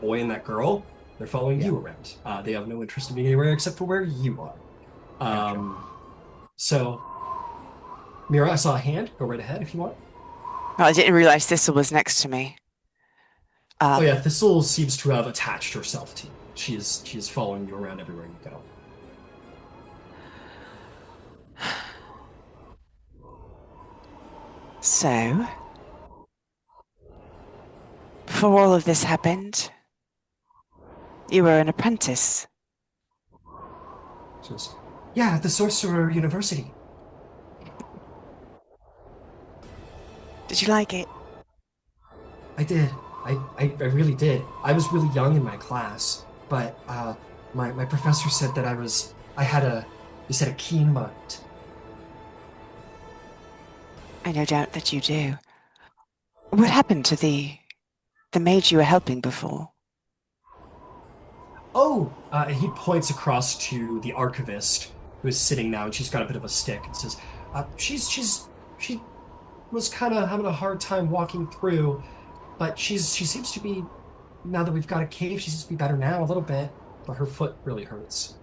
boy and that girl, they're following you around. They have no interest in being anywhere except for where you are. Gotcha. So, Mira, I saw a hand. Go right ahead if you want. Oh, I didn't realize Thistle was next to me. Oh yeah, Thistle seems to have attached herself to you. She is following you around everywhere you go. So, before all of this happened, you were an apprentice. Just, yeah, at the Sorcerer University. Did you like it? I did. I really did. I was really young in my class, but my professor said that he said a keen mind. I no doubt that you do. What happened to the mage you were helping before? Oh, he points across to the archivist who is sitting now, and she's got a bit of a stick, and says, she was kind of having a hard time walking through, but she seems to be, now that we've got a cave, she seems to be better now a little bit, but her foot really hurts."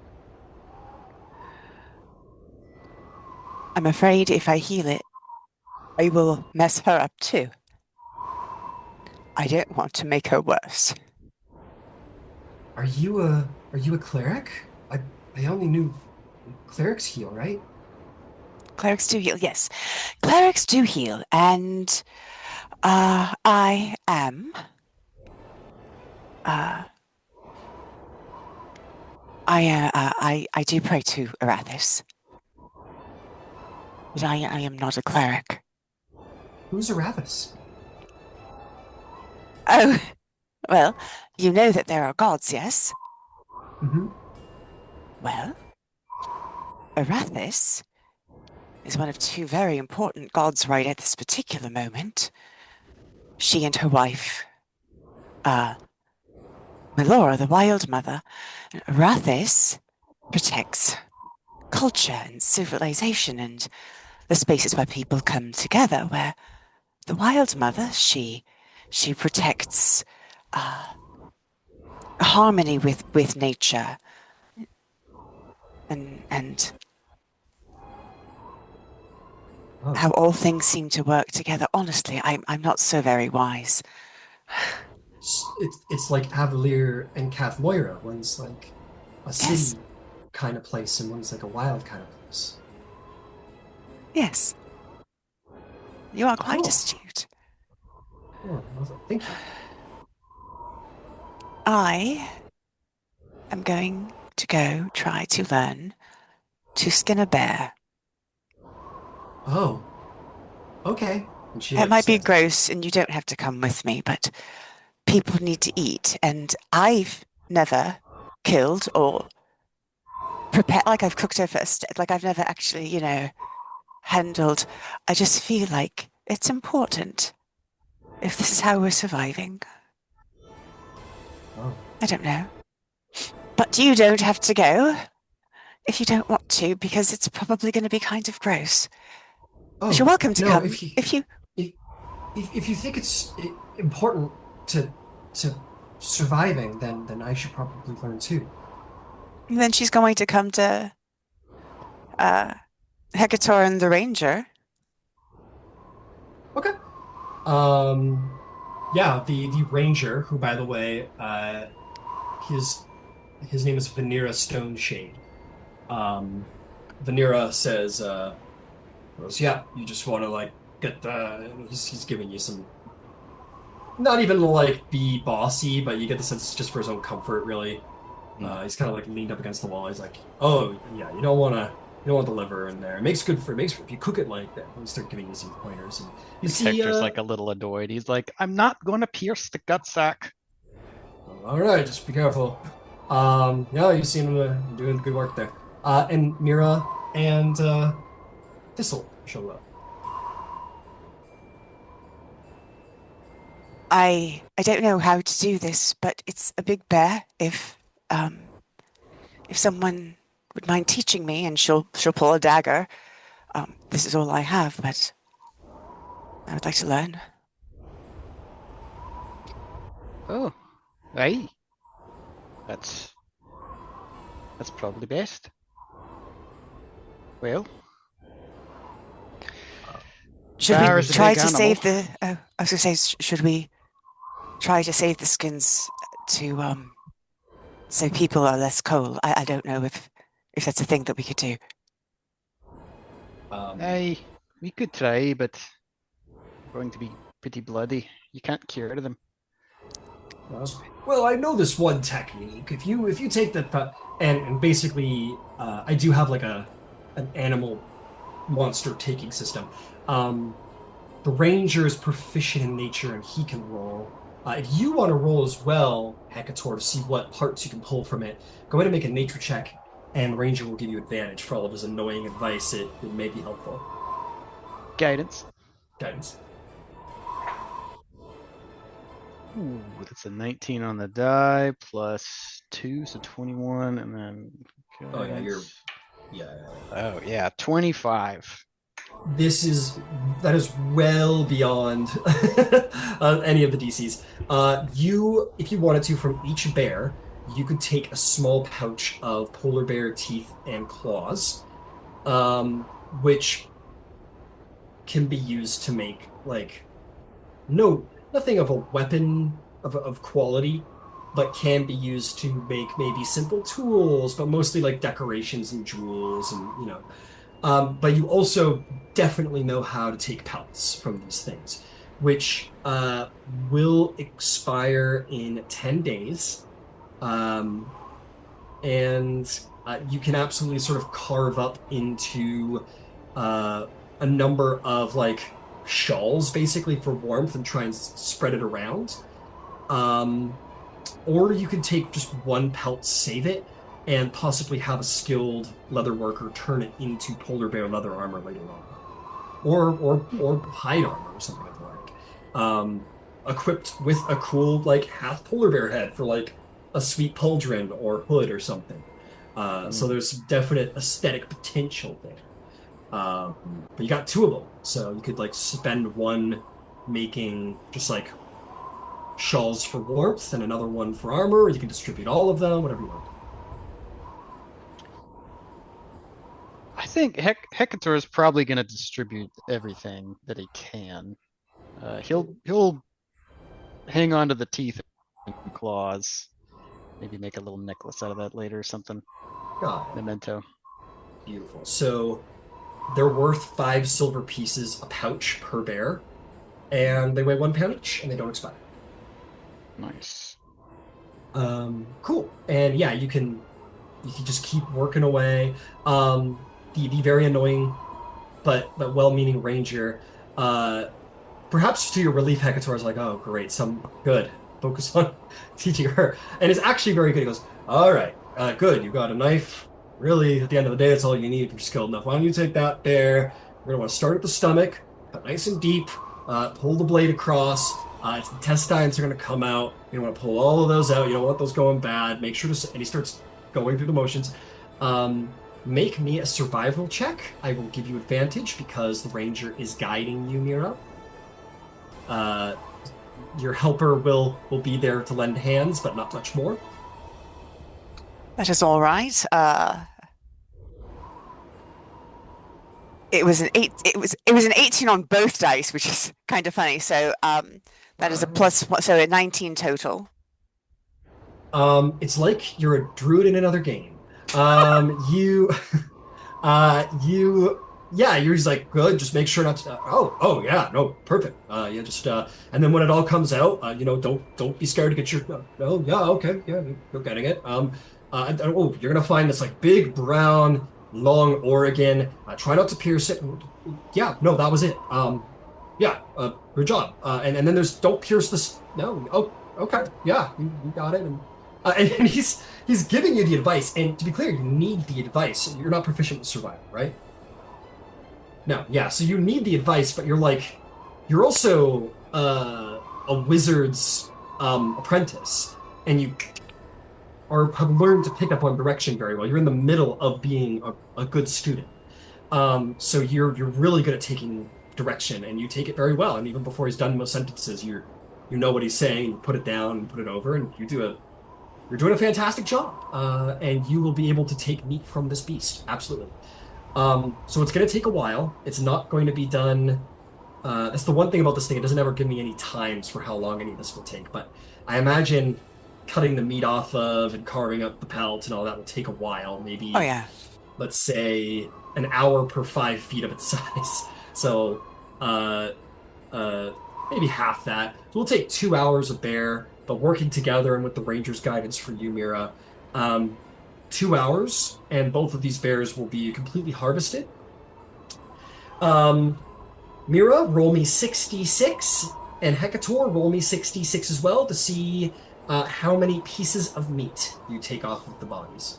I'm afraid if I heal it, I will mess her up too. I don't want to make her worse. Are you a cleric? I only knew clerics heal, right? Clerics do heal, yes. Clerics do heal, and I am I do pray to Arathis, but I am not a cleric. Who's Arathis? Oh, well, you know that there are gods, yes? Mm-hmm. Well, Arathis is one of two very important gods right at this particular moment. She and her wife, Melora, the Wild Mother, and Arathis protects culture and civilization and the spaces where people come together, where the Wild Mother, she protects harmony with nature and Oh. how all things seem to work together. Honestly, I'm not so very wise. It's like Avalir and Cathmoira. One's like a city Yes. kind of place, and one's like a wild kind of place. Yes. You are quite Oh. astute. Oh, well, thank you. I am going to go try to learn to skin a bear. Oh, okay. And she, It like, might be stands- gross and you don't have to come with me, but people need to eat. And I've never killed or prepared, like I've cooked her first, like I've never actually, handled. I just feel like it's important if this is how we're surviving. Oh. I don't know. But you don't have to go if you don't want to, because it's probably going to be kind of gross. Oh, But you're welcome to no, come if you if you think it's important to surviving, then I should probably learn too. And then she's going to come to Hekator and the Ranger. Okay. Um, yeah, the ranger, who by the way, his his name is Vanera Stoneshade. Um, Vanera says, goes, yeah, you just want to like get the. He's giving you some, not even like be bossy, but you get the sense it's just for his own comfort, really. Mm. He's kind of like leaned up against the wall. He's like, "Oh yeah, you don't want the liver in there. It makes good for it makes if you cook it like that." We start giving you some pointers, and you see, Hector's like a little annoyed. He's like, I'm not going to pierce the gut sack. all right, just be careful. Yeah, you seem to be doing good work there. And Mira and Thistle show up. I don't know how to do this, but it's a big bear. If someone would mind teaching me, and she'll pull a dagger. This is all I have, but I would like to learn. Oh, aye. That's that's probably best. Well, Should we bear is a try big to animal. save the? Oh, I was going to say, should we try to save the skins to so people are less cold? I don't know if that's a thing that we could do. Um, Aye, we could try, but going to be pretty bloody. You can't cure them. well, I know this one technique. If you take and basically, I do have like an animal monster taking system. Um, the ranger is proficient in nature and he can roll. If you want to roll as well, Hekator, to see what parts you can pull from it, go ahead and make a nature check, and ranger will give you advantage for all of his annoying advice. It may be helpful. Guidance. Guidance. Ooh, that's a 19 on the die plus 2, so 21, and then Oh yeah, guidance. yeah. Oh yeah, 25. That is well beyond any of the DCs. If you wanted to, from each bear, you could take a small pouch of polar bear teeth and claws, which can be used to make like nothing of a weapon of quality, but can be used to make maybe simple tools, but mostly like decorations and jewels and but you also definitely know how to take pelts from these things, which will expire in 10 days. Um, and you can absolutely sort of carve up into uh, a number of like shawls basically for warmth and try and spread it around. Um, or you could take just one pelt, save it, and possibly have a skilled leather worker turn it into polar bear leather armor later on, or hide armor or something of the like. Equipped with a cool like half polar bear head for like a sweet pauldron or hood or something. So Mm. there's some definite aesthetic potential there. But you got two of them, so you could like spend one making just like shawls for warmth and another one for armor. Or you can distribute all of them, whatever you want. I think Hector is probably going to distribute everything that he can. He'll hang on to the teeth and claws. Maybe make a little necklace out of that later or something. God, Memento. beautiful. So they're worth 5 silver pieces a pouch per bear, and they weigh 1 pound each, and they don't expire. Nice. Cool. And yeah, you can just keep working away. The very annoying but well-meaning ranger, uh, perhaps to your relief, Hecator is like, oh great, some good. Focus on teaching her, and it's actually very good. He goes, all right, good. You got a knife. Really, at the end of the day, that's all you need if you're skilled enough. Why don't you take that there? We're gonna want to start at the stomach, cut nice and deep, pull the blade across. Its intestines are gonna come out. You want to pull all of those out. You don't want those going bad. Make sure to. And he starts going through the motions. Make me a survival check. I will give you advantage because the ranger is guiding you, Mira. Uh, your helper will be there to lend hands, but not much more. That is all right. It was an eight. It was an 18 on both dice, which is kind of funny. So that is a plus. So a 19 total. It's like you're a druid in another game. You, yeah, you're just like, good, just make sure not to, oh, yeah, no, perfect. Yeah, just, and then when it all comes out, don't be scared to get your, oh, yeah, okay, yeah, you're getting it. Oh, you're gonna find this, like, big, brown, long Oregon. Try not to pierce it. Yeah, no, that was it. Yeah, good job. And then there's, don't pierce this, no, oh, okay, yeah, you got it. And he's giving you the advice, and to be clear, you need the advice. You're not proficient with survival, right? No, yeah. So you need the advice, but you're also a wizard's apprentice, and you have learned to pick up on direction very well. You're in the middle of being a good student, so you're really good at taking direction, and you take it very well. And even before he's done most sentences, you know what he's saying, you put it down, and put it over, and you're doing a fantastic job, and you will be able to take meat from this beast. Absolutely. So it's going to take a while. It's not going to be done. That's the one thing about this thing. It doesn't ever give me any times for how long any of this will take. But I imagine cutting the meat off of and carving up the pelt and all that will take a while. Maybe, Oh yeah. let's say, an hour per 5 feet of its size. So, uh, maybe half that. So we'll take 2 hours of bear, but working together and with the ranger's guidance for you, Mira, 2 hours, and both of these bears will be completely harvested. Um, Mira, roll me 66, and Hekator, roll me 66 as well to see how many pieces of meat you take off of the bodies.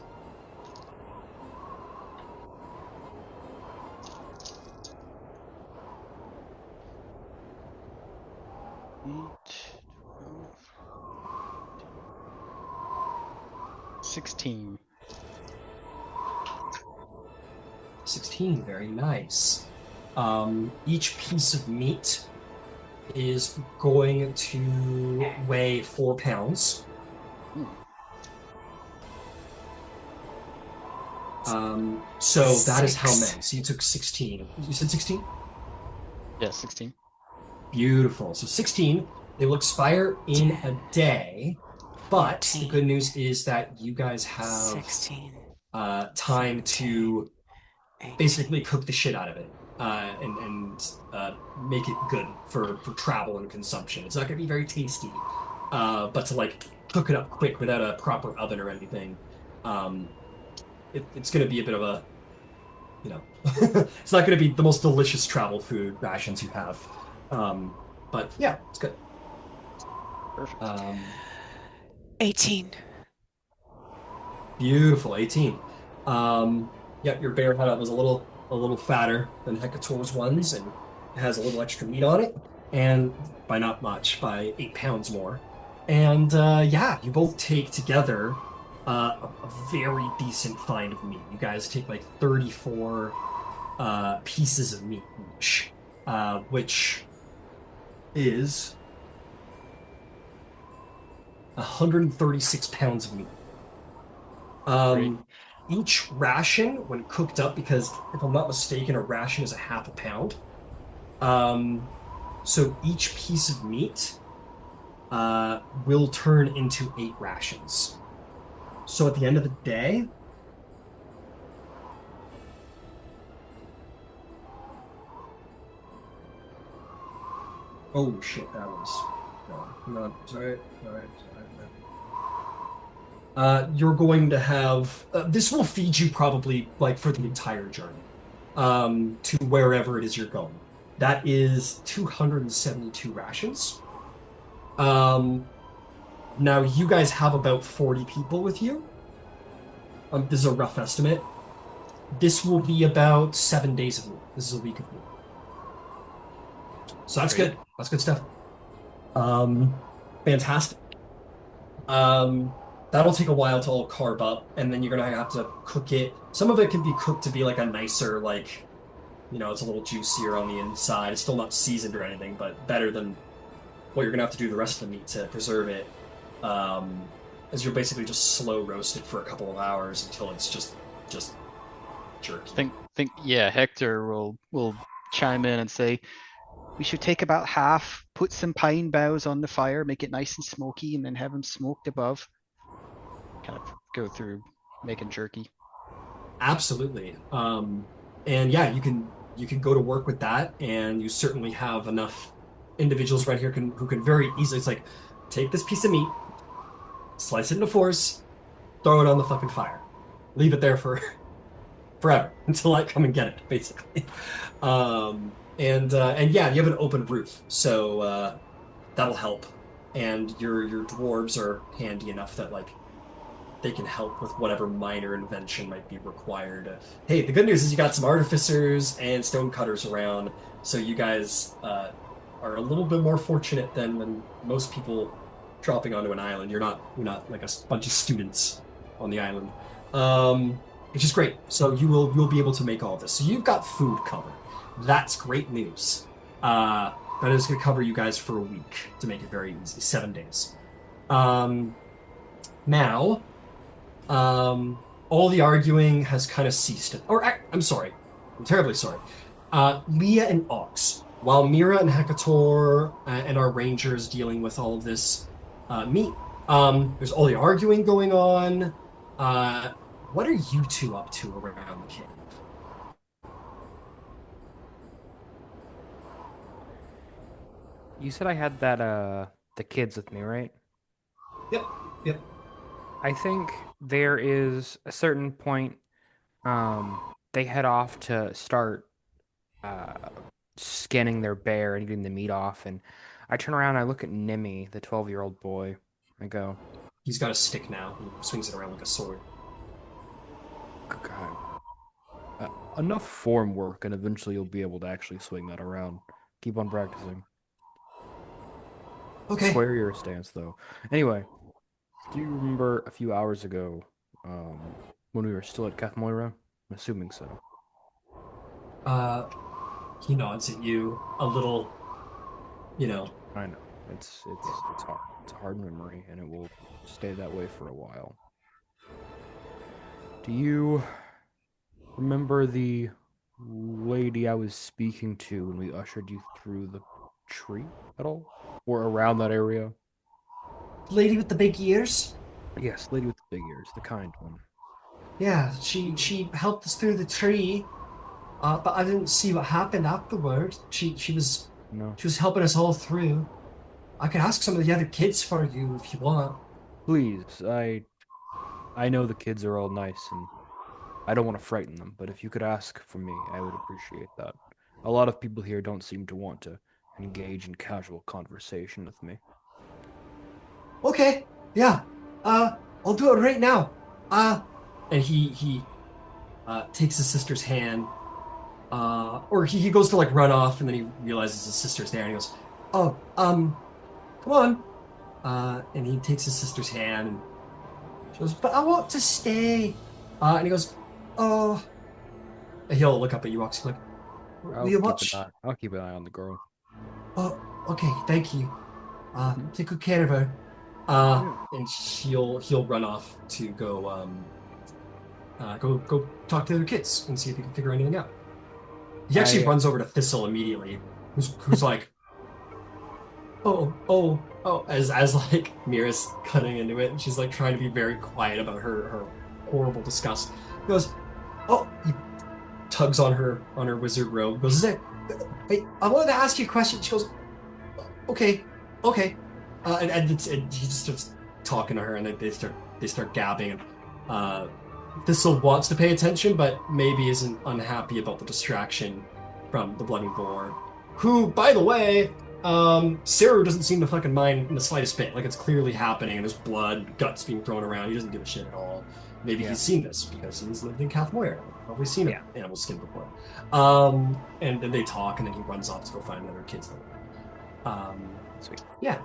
Eight, 16. 16, very nice. Each piece of meat is going to weigh 4 pounds. So that is how many? So you took 16. You said 16? Yeah, 16. Beautiful. So 16, they will expire in a day, but the 14. good news is that you guys have 16. time to 18. basically cook the shit out of it and make it good for travel and consumption. It's not going to be very tasty, but to like cook it up quick without a proper oven or anything, it's going to be a bit of a, it's not going to be the most delicious travel food rations you have. But yeah, it's good. Perfect. 18. Beautiful, 18. Yep, your bear was a little fatter than Hecator's ones, and it has a little extra meat on it, and by not much, by 8 pounds more. And yeah, you both take together a very decent find of meat. You guys take like 34 pieces of meat each, which is 136 pounds of meat. Great. Each ration, when cooked up, because if I'm not mistaken, a ration is a half a pound. So each piece of meat will turn into 8 rations. So at the end of the day, oh shit, that was no, sorry. All right. You're going to have this will feed you probably like for the entire journey to wherever it is you're going. That is 272 rations. Now you guys have about 40 people with you. This is a rough estimate. This will be about 7 days of meat. This is a week of meat. So that's Great. good. That's good stuff. Fantastic. That'll take a while to all carve up, and then you're gonna have to cook it. Some of it can be cooked to be like a nicer, like, it's a little juicier on the inside. It's still not seasoned or anything, but better than what you're gonna have to do the rest of the meat to preserve it. As you're basically just slow roast it for a couple of hours until it's just jerky. Think yeah, Hector will chime in and say, we should take about half, put some pine boughs on the fire, make it nice and smoky, and then have them smoked above. Kind of go through making jerky. Absolutely. And yeah, you can go to work with that, and you certainly have enough individuals right here who can very easily. It's like take this piece of meat, slice it into fours, throw it on the fucking fire, leave it there for forever until I come and get it, basically. And yeah, you have an open roof, so that'll help. And your dwarves are handy enough that like they can help with whatever minor invention might be required. Hey, the good news is you got some artificers and stone cutters around, so you guys are a little bit more fortunate than most people dropping onto an island. You're not like a bunch of students on the island, which is great. So you'll be able to make all of this. So you've got food covered. That's great news. That is going to cover you guys for a week to make it very easy. 7 days. Now. All the arguing has kind of ceased. I'm sorry. I'm terribly sorry. Leah and Ox, while Mira and Hekator and our rangers dealing with all of this meat, there's all the arguing going on. What are you two up to around the cave? You said I had that the kids with me, right? Yep, yep. I think there is a certain point they head off to start uh, skinning their bear and getting the meat off, and I turn around and I look at Nimmy, the 12-year-old boy. I go, He's got a stick now. He swings it around like a sword. God, enough form work, and eventually you'll be able to actually swing that around. Keep on practicing. Okay. Square your stance, though. Anyway, do you remember a few hours ago um, when we were still at Cathmoira? I'm assuming so. Uh, he nods at you a little, you know. I know. It's hard. It's a hard memory, and it will stay that way for a while. Do you remember the lady I was speaking to when we ushered you through the tree at all? Or around that area? Lady with the big ears? Yes, lady with the big ears, the kind one. Yeah, she helped us through the tree, but I didn't see what happened afterward. No. She was helping us all through. I could ask some of the other kids for you if you want. Please, I know the kids are all nice and I don't want to frighten them, but if you could ask for me, I would appreciate that. A lot of people here don't seem to want to engage in casual conversation with me. Okay, yeah. I'll do it right now. And he takes his sister's hand. Or he goes to like run off, and then he realizes his sister's there, and he goes, "Oh, come on." And he takes his sister's hand, and she goes, "But I want to stay." And he goes, "Oh." And he'll look up at you, Ox, like, "Will you watch?" I'll keep an eye on the girl. "Oh, okay, thank you. Take good care of her." And he'll run off to go talk to the other kids and see if he can figure anything out. He actually runs over to Thistle immediately, who's like, oh, as like Mira's cutting into it, and she's like trying to be very quiet about her horrible disgust. He goes, "Oh," he tugs on her wizard robe. He goes, "Hey, I wanted to ask you a question." She goes, "Okay, okay," and he just starts talking to her, and they start gabbing. And Thistle wants to pay attention, but maybe isn't unhappy about the distraction from the bloody boar. Who, by the way, Saru doesn't seem to fucking mind in the slightest bit. Like, it's clearly happening, and there's blood, guts being thrown around. He doesn't give a shit at all. Maybe he's seen this because he's lived in Cathmoira. Probably seen an animal skin before. And then they talk, and then he runs off to go find the other kids. Sweet. Yeah.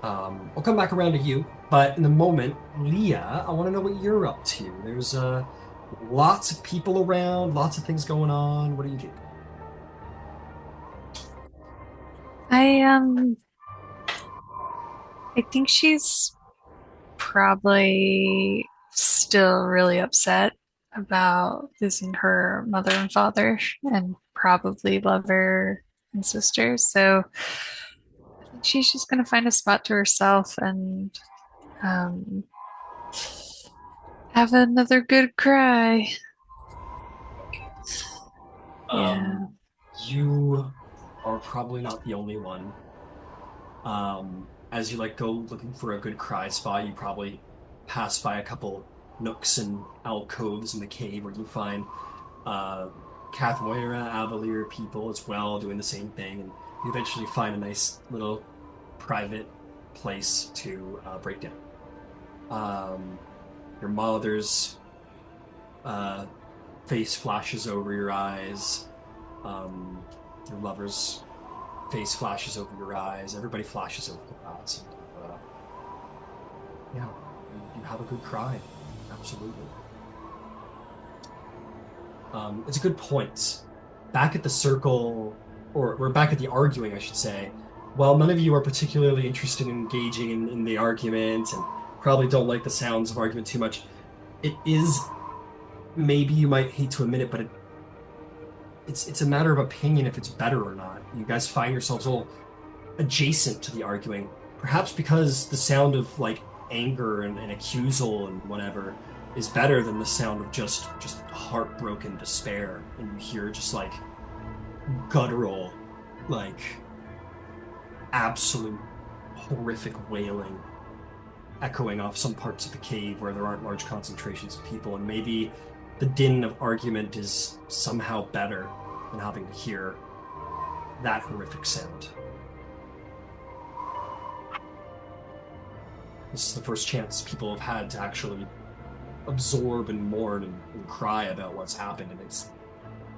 I'll come back around to you, but in the moment, Leah, I want to know what you're up to. There's lots of people around, lots of things going on. What do you do? I think she's probably still really upset about losing her mother and father and probably lover and sister. So I think she's just going to find a spot to herself and um, have another good cry. Yeah. You are probably not the only one. As you like go looking for a good cry spot, you probably pass by a couple nooks and alcoves in the cave where you find uh, Cathmoira, Avalir people as well doing the same thing, and you eventually find a nice little private place to break down. Um, your mother's uh, face flashes over your eyes. Um, your lover's face flashes over your eyes. Everybody flashes over their eyes. And, yeah, you have a good cry. Absolutely. It's a good point. Back at the circle, or we're back at the arguing, I should say. While none of you are particularly interested in engaging in the argument and probably don't like the sounds of argument too much, it is, maybe you might hate to admit it, but it's a matter of opinion if it's better or not. You guys find yourselves all adjacent to the arguing, perhaps because the sound of like anger and accusal and whatever is better than the sound of just heartbroken despair, and you hear just like guttural, like absolute horrific wailing echoing off some parts of the cave where there aren't large concentrations of people, and maybe the din of argument is somehow better than having to hear that horrific sound. This is the first chance people have had to actually absorb and mourn and cry about what's happened, and it's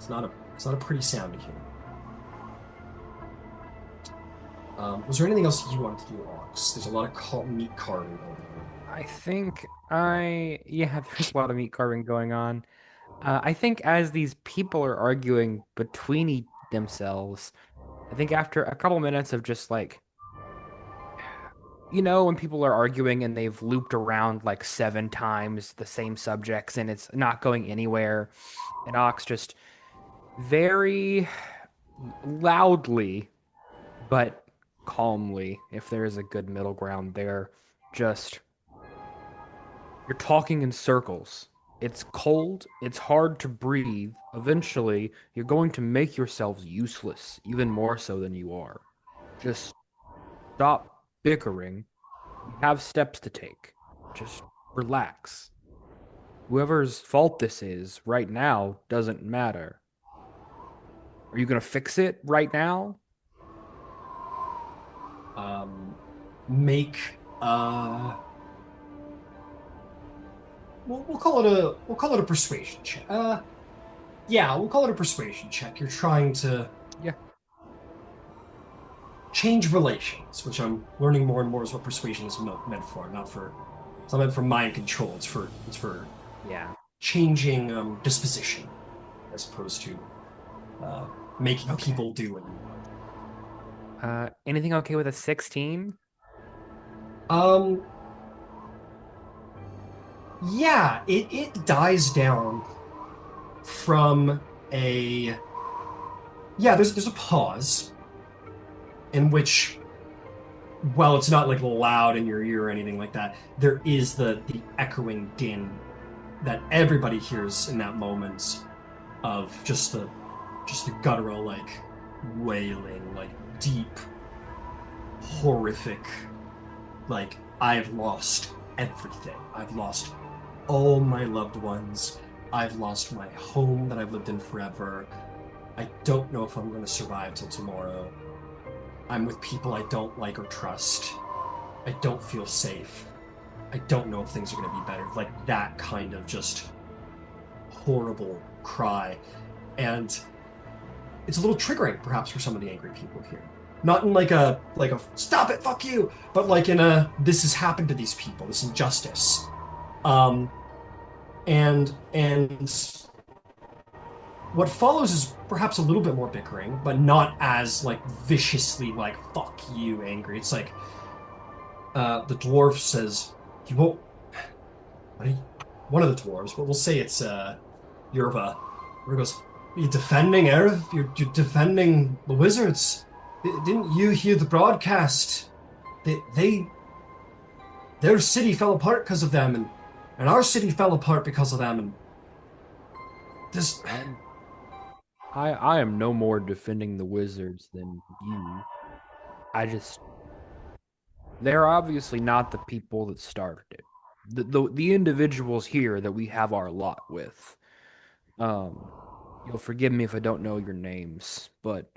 not a pretty sound to hear. Was there anything else you wanted to do, Ox? There's a lot of meat carving going on. I think yeah, there's a lot of meat carving going on. I think as these people are arguing between themselves, I think after a couple minutes of just like, when people are arguing and they've looped around like 7 times the same subjects and it's not going anywhere, and Ox just very loudly but calmly, if there is a good middle ground there, just you're talking in circles. It's cold, it's hard to breathe. Eventually, you're going to make yourselves useless, even more so than you are. Just stop bickering. You have steps to take. Just relax. Whoever's fault this is right now doesn't matter. Are you going to fix it right now? Make we'll call it a persuasion check. Yeah, we'll call it a persuasion check. You're trying to Yeah. change relations, which I'm learning more and more is what persuasion is meant for. It's not meant for mind control. It's for Yeah. changing disposition as opposed to making Okay. people do what you want. Anything okay with a 16? Um, yeah, it dies down from a yeah. There's a pause in which, while it's not like loud in your ear or anything like that, there is the echoing din that everybody hears in that moment of just the guttural like wailing, like deep, horrific, like I've lost everything. I've lost all my loved ones. I've lost my home that I've lived in forever. I don't know if I'm going to survive till tomorrow. I'm with people I don't like or trust. I don't feel safe. I don't know if things are going to be better. Like that kind of just horrible cry. And it's a little triggering, perhaps, for some of the angry people here. Not in like a stop it, fuck you, but like in a this has happened to these people, this injustice. And what follows is perhaps a little bit more bickering, but not as like viciously like fuck you angry. It's like the dwarf says, "You won't." One of the dwarves, but we'll say it's You're Mira goes, "You're defending Earth? You're defending the wizards? Didn't you hear the broadcast? They their city fell apart because of them, and our city fell apart because of them, and this I'm I am no more defending the wizards than you. I just they're obviously not the people that started it. The individuals here that we have our lot with. Um, you'll forgive me if I don't know your names, but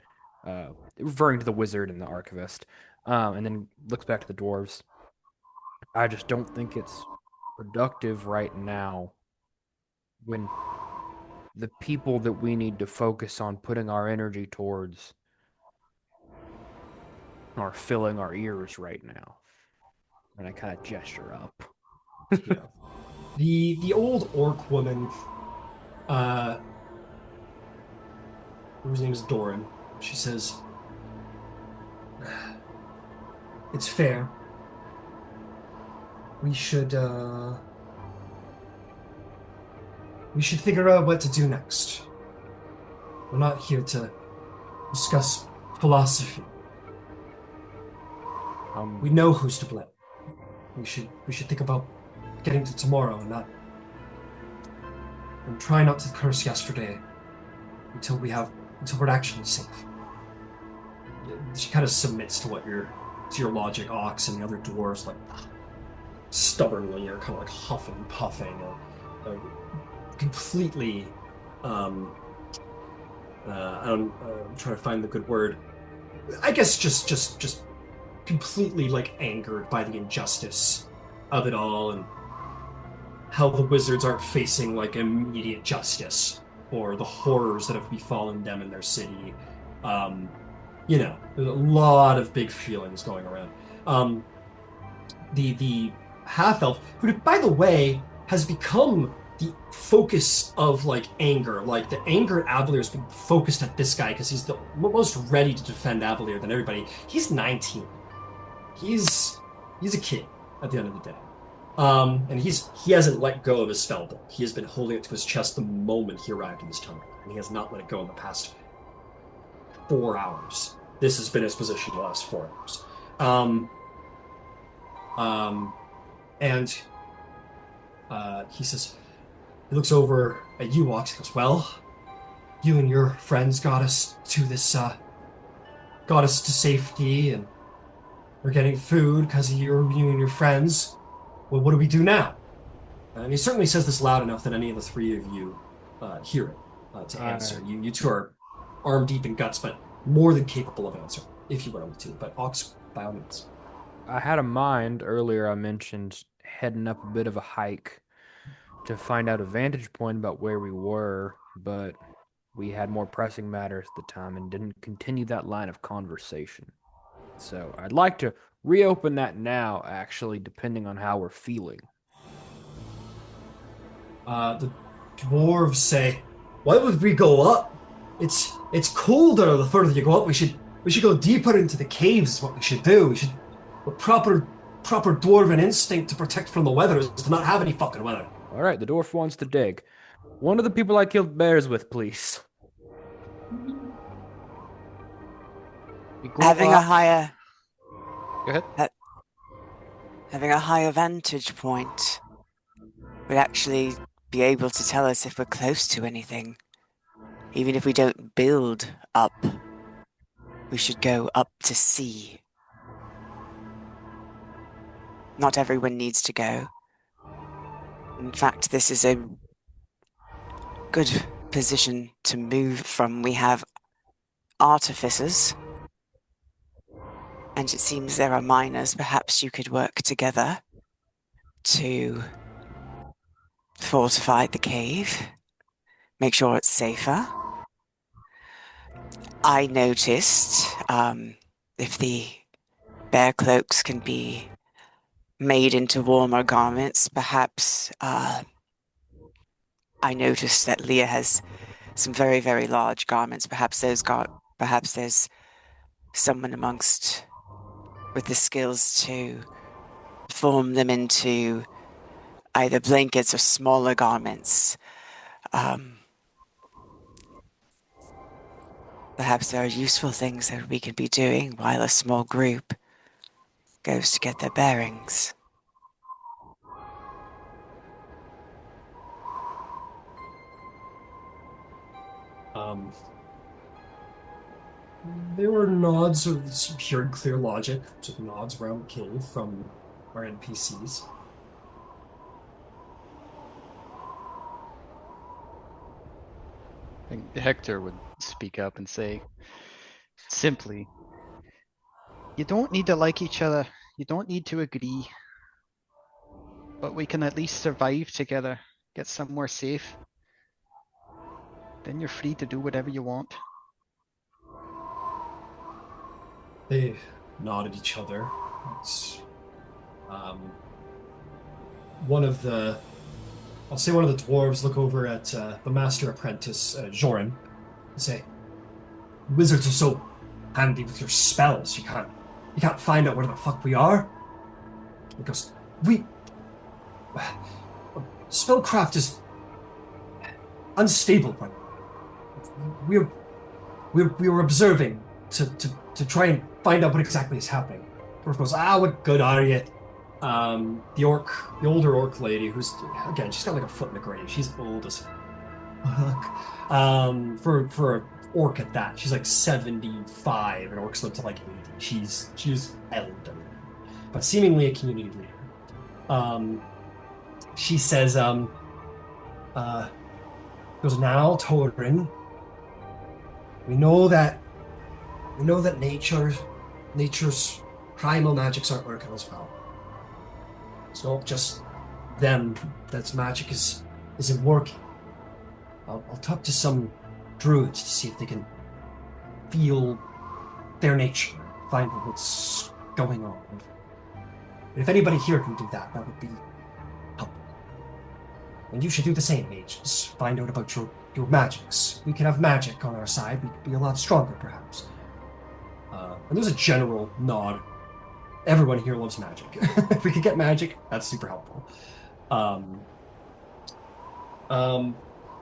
referring to the wizard and the archivist, and then looks back to the dwarves. I just don't think it's productive right now when the people that we need to focus on putting our energy towards are filling our ears right now. And I kind of gesture up. yeah. The old orc woman, uh, whose name is Doran, she says, "It's fair. We should uh, we should figure out what to do next. We're not here to discuss philosophy. We Um, know who's to blame. We should think about getting to tomorrow and try not to curse yesterday until until we're actually safe." She kind of submits to to your logic, Ox, and the other dwarves like stubbornly are kind of like huffing and puffing, completely. Um, I'm trying to find the good word. I guess just completely like angered by the injustice of it all and how the wizards aren't facing like immediate justice for the horrors that have befallen them in their city. Um, there's a lot of big feelings going around. Um, the half elf, who by the way has become the focus of like anger. Like the anger at Avalir has been focused at this guy because he's the most ready to defend Avalir than everybody. He's 19. He's a kid at the end of the day. And he hasn't let go of his spellbook. He has been holding it to his chest the moment he arrived in this tunnel, and he has not let it go in the past 4 hours. This has been his position the last 4 hours. Um, um, and he says, he looks over at you, Ox, and goes, "Well, you and your friends got us to safety, and we're getting food because of you and your friends. Well, what do we do now?" And he certainly says this loud enough that any of the three of you hear it to I answer. You two are arm deep in guts, but more than capable of answering if you were able to. But Ox, by all means. I had a mind earlier. I mentioned heading up a bit of a hike to find out a vantage point about where we were, but we had more pressing matters at the time and didn't continue that line of conversation. So I'd like to reopen that now, actually, depending on how we're feeling. The dwarves say, "Why would we go up? It's colder the further you go up. We should go deeper into the caves. Is what we should do. We should a proper dwarven instinct to protect from the weather is to not have any fucking weather." All right, the dwarf wants to dig. One of the people I killed bears with, please. Having a higher Go ahead. ha- having a higher vantage point would actually be able to tell us if we're close to anything. Even if we don't build up, we should go up to see. Not everyone needs to go. In fact, this is a good position to move from. We have artificers, and it seems there are miners. Perhaps you could work together to fortify the cave, make sure it's safer. I noticed if the bear cloaks can be made into warmer garments, perhaps I noticed that Leah has some very, very large garments. Perhaps there's someone amongst with the skills to form them into either blankets or smaller garments. Perhaps there are useful things that we could be doing while a small group goes to get their bearings. Um, there were nods of some pure and clear logic, to the nods around the cave from our NPCs. I think Hector would speak up and say, simply, you don't need to like each other. You don't need to agree. But we can at least survive together, get somewhere safe. Then you're free to do whatever you want. They nod at each other. It's, one of the, I'll say one of the dwarves look over at the master apprentice, Joran, and say, "Wizards are so handy with your spells. You can't find out where the fuck we are." Because spellcraft is unstable right now. We were observing to try and find out what exactly is happening. Dwarf goes, "What good are you?" The older orc lady, who's, again, she's got like a foot in the grave. She's old as fuck. For an orc at that, she's like 75, and orcs live to like 80. She's elderly, but seemingly a community leader. She says, goes, "Now, Torin, we know that nature's primal magics aren't working as well. It's not just them that's magic isn't working. I'll talk to some druids to see if they can feel their nature, find out what's going on. If anybody here can do that, that would be helpful. And you should do the same, mages. Find out about your magics. We could have magic on our side. We could be a lot stronger, perhaps." And there's a general nod. Everyone here loves magic. If we could get magic, that's super helpful.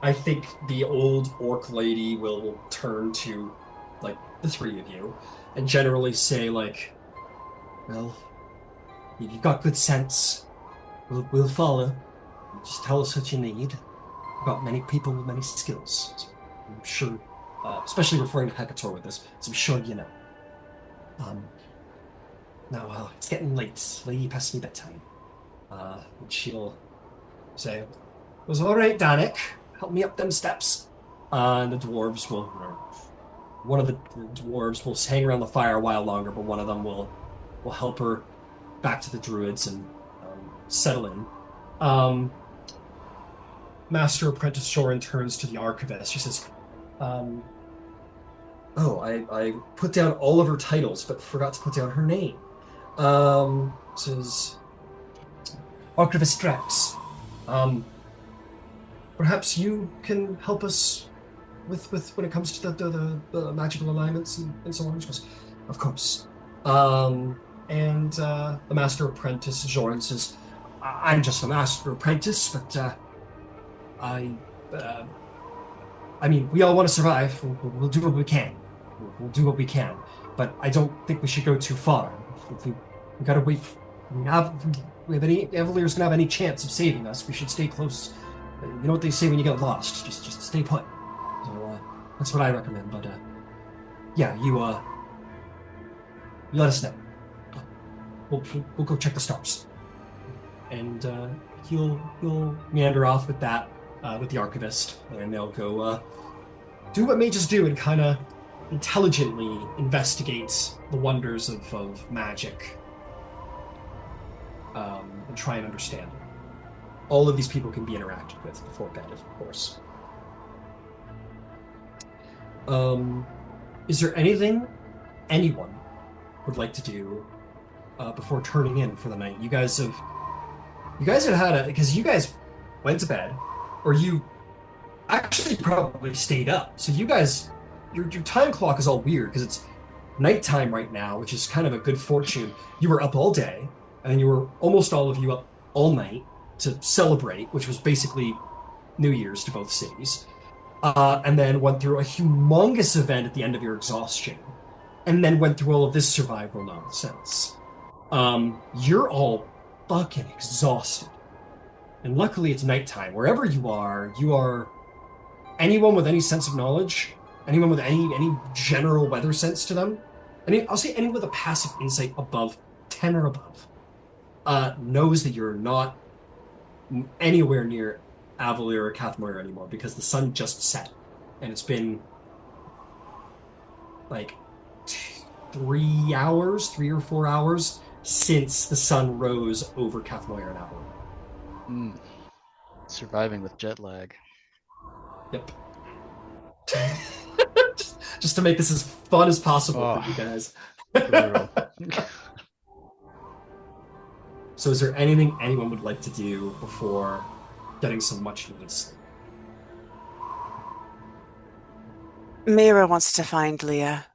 I think the old orc lady will turn to, like, the three of you and generally say, like, "Well, if you've got good sense, we'll follow. Just tell us what you need. We've got many people with many skills. So I'm sure, especially referring to Hekator with this, so I'm sure you know. Now, it's getting late. Lady past me bedtime." And she'll say, "It was all right, Danik. Help me up them steps." And the dwarves will, or one of the dwarves will hang around the fire a while longer, but one of them will help her back to the druids and settle in. Master Apprentice Shorin turns to the archivist. She says, "Oh, I put down all of her titles, but forgot to put down her name. Says Archivist Drex. Perhaps you can help us with when it comes to the magical alignments and so on." She goes, "Of course." And the Master Apprentice Joran says, "I'm just a Master Apprentice, but I mean, we all want to survive. We'll do what we can. We'll do what we can. But I don't think we should go too far. If we gotta wait. If Avalier's gonna have any chance of saving us, we should stay close. You know what they say when you get lost? Just stay put. So that's what I recommend. But yeah, you let us know. We'll go check the stars." And he'll meander off with that. With the archivist, and they'll go do what mages do and kind of intelligently investigate the wonders of magic and try and understand it. All of these people can be interacted with before bed, of course. Is there anything anyone would like to do before turning in for the night? You guys have had because you guys went to bed. Or you actually probably stayed up. So you guys, your time clock is all weird because it's nighttime right now, which is kind of a good fortune. You were up all day, and you were almost all of you up all night to celebrate, which was basically New Year's to both cities. and then went through a humongous event at the end of your exhaustion, and then went through all of this survival nonsense. You're all fucking exhausted. And luckily it's nighttime. Wherever you are anyone with any sense of knowledge, anyone with any general weather sense to them, I'll say anyone with a passive insight above 10 or above, knows that you're not anywhere near Avalir or Cathmoira anymore because the sun just set. And it's been like 3 hours, 3 or 4 hours since the sun rose over Cathmoira and Avalir. Mm, surviving with jet lag. Yep. Just to make this as fun as possible for you guys. Brutal. So is there anything anyone would like to do before getting some much needed sleep? Mira wants to find Leah.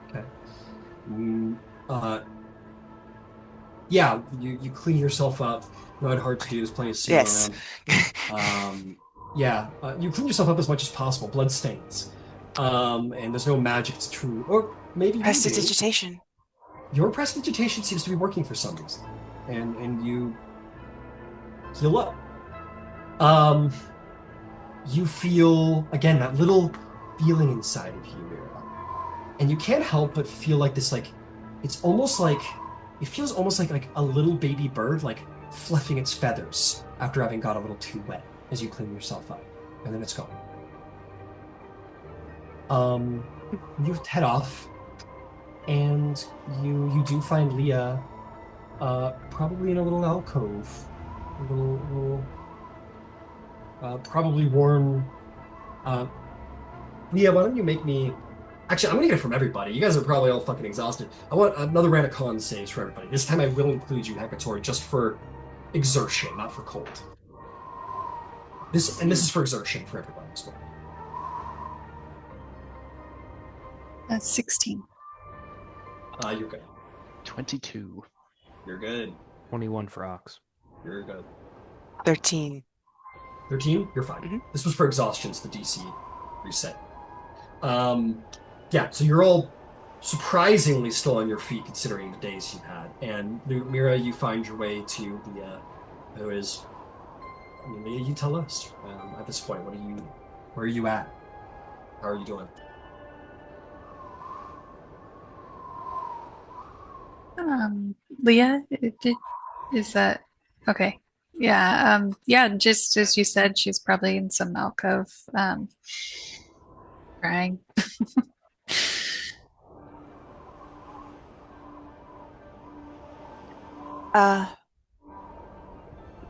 Okay. Mm, uh, yeah, you clean yourself up. Not hard to do. There's plenty of serum Yes. around. Yeah, you clean yourself up as much as possible. Blood stains. And there's no magic to true, or maybe you do. Prestidigitation. Your prestidigitation seems to be working for some reason, and you heal up. Um, you feel again that little feeling inside of you, Mira, and you can't help but feel like this, like it's almost like it feels almost like a little baby bird, like fluffing its feathers after having got a little too wet as you clean yourself up, and then it's gone. You head off, and you do find Leah, probably in a little alcove, a little probably worn. Leah, why don't you make me? Actually, I'm gonna get it from everybody. You guys are probably all fucking exhausted. I want another round of con saves for everybody. This time I will include you, Hekator, just for exertion, not for cold. This is for exertion for everybody as well. That's 16. You're good. 22. You're good. 21 for Ox. You're good. 13. 13? You're fine. Mhm. This was for exhaustion, so the DC reset. Yeah, so you're all surprisingly still on your feet considering the days you've had. And Mira, you find your way to Leah, who is. I mean, Leah, you tell us. At this point, where are you at? How are you doing? Leah, is that okay? Yeah, yeah, just as you said, she's probably in some alcove, crying. Uh,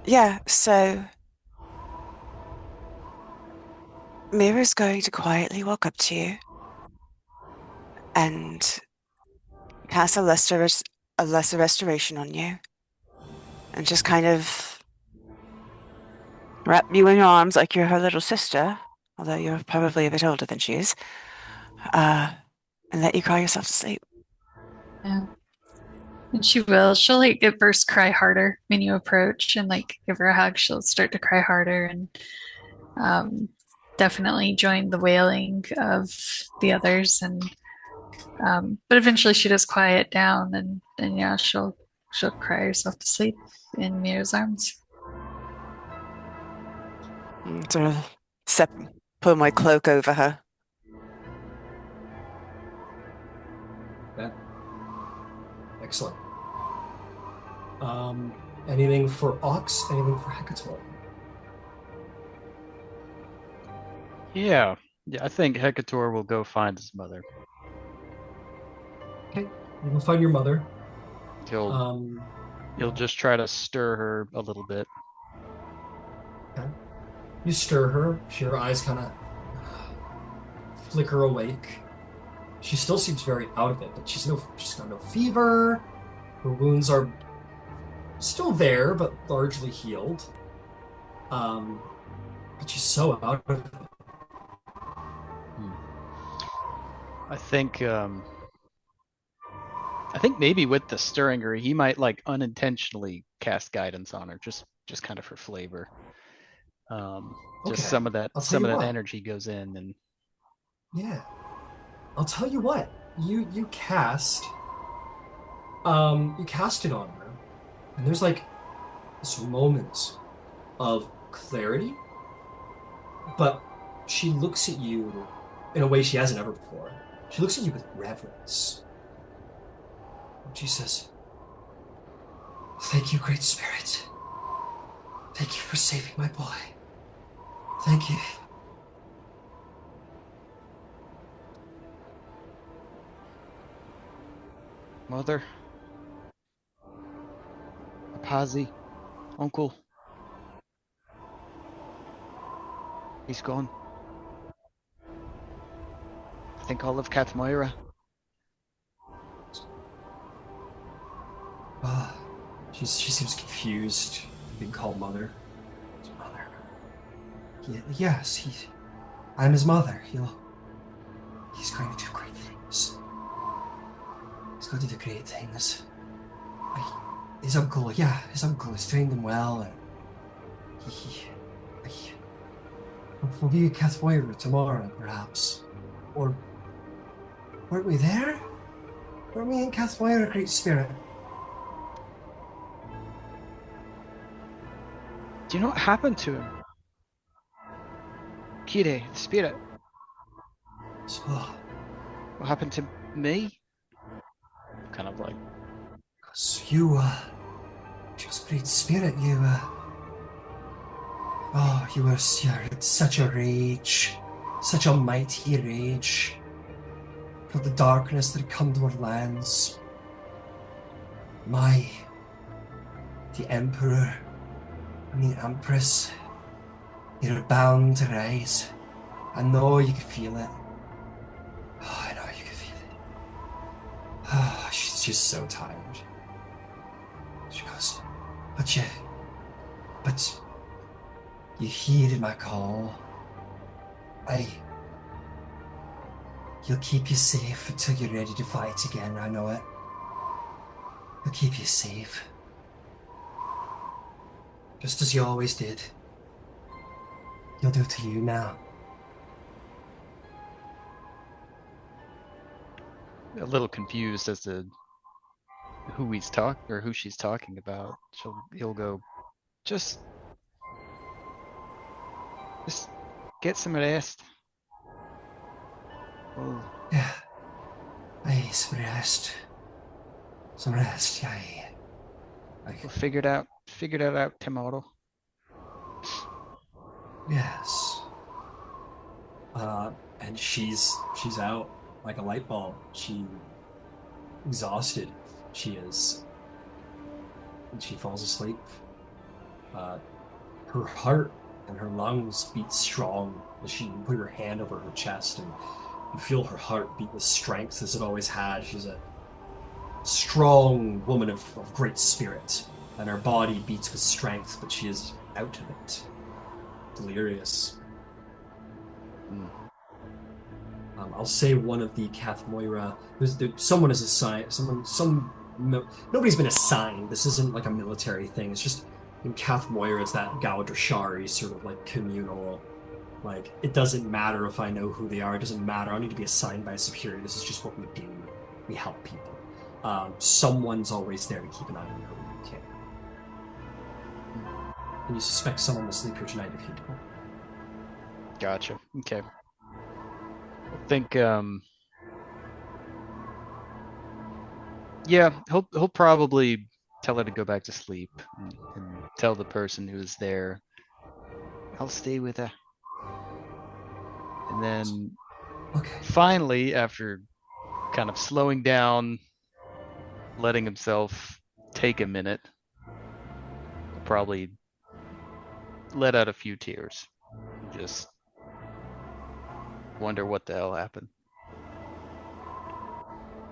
yeah, so Mira's going to quietly walk up to you and cast a lesser restoration on you, and just kind of wrap you in your arms like you're her little sister, although you're probably a bit older than she is, and let you cry yourself to sleep. Yeah. And she will. She'll like at first cry harder when you approach and like give her a hug. She'll start to cry harder and definitely join the wailing of the others. And but eventually she does quiet down and yeah, she'll cry herself to sleep in Mira's arms. And sort of pull my cloak over her. Yeah. Excellent. Anything for Ox? Anything for Hekator? Yeah. Yeah, I think Hekator will go find his mother. Okay, you can find your mother. He'll just try to stir her a little bit. Okay. You stir her. Her eyes kind of flicker awake. She still seems very out of it, but she's got no fever. Her wounds are still there, but largely healed. But she's so out of it. I think maybe with the stirring her, he might like unintentionally cast guidance on her, just kind of for flavor. Just Okay, I'll tell some you of that what. energy goes in, and Yeah, I'll tell you what. You cast it on her, and there's like this moment of clarity, but she looks at you in a way she hasn't ever before. She looks at you with reverence. She says, "Thank you, Great Spirit. Thank you for saving my boy. Thank you." mother, Apazi, uncle, he's gone. I think all of Cathmoira. Ah, she seems confused, being called mother. His mother. Yes, I'm his mother. He's going to do great things. He's going to do great things. I, his uncle has trained him well, and he, I, we'll be at Cathmoira tomorrow, perhaps. Or weren't we there? Weren't we in Cathmoira, Great Spirit? Do you know what happened to him? Kire, the spirit. So, What happened to me? Kind of like, because you, just Great Spirit, you're in such a rage, such a mighty rage for the darkness that had come to our lands. My, the Emperor and the Empress, they're bound to rise. I know you can feel it. Oh, I know you can feel it. Oh, she's just so tired. She goes, but but you heeded my call. I, He'll keep you safe until you're ready to fight again, I know it. He'll keep you safe. Just as you always did. He'll do it to you now. a little confused as to who she's talking about. He'll go, just just get some rest. We'll Yeah. Aye, some rest, yeah. we'll figure it out tomorrow. Yes. And she's out like a light bulb. She exhausted. She is. And she falls asleep. Uh, Her heart and her lungs beat strong as she put her hand over her chest, and you feel her heart beat with strength as it always had. She's a strong woman of great spirit, and her body beats with strength, but she is out of it, delirious. Mm. I'll say one of the Cathmoira. Someone is assigned. Nobody's been assigned. This isn't like a military thing. It's just in Cathmoira, it's that Gaudrashari sort of like communal. Like it doesn't matter if I know who they are. It doesn't matter. I don't need to be assigned by a superior. This is just what we do. We help people. Someone's always there to keep an eye on you when you can. And you suspect someone will sleep here tonight if you don't. Gotcha. Okay. I think yeah, he'll probably tell her to go back to sleep, and tell the person who's there, I'll stay with her. And then Okay. finally, after kind of slowing down, letting himself take a minute, he'll probably let out a few tears. Just wonder what the hell happened.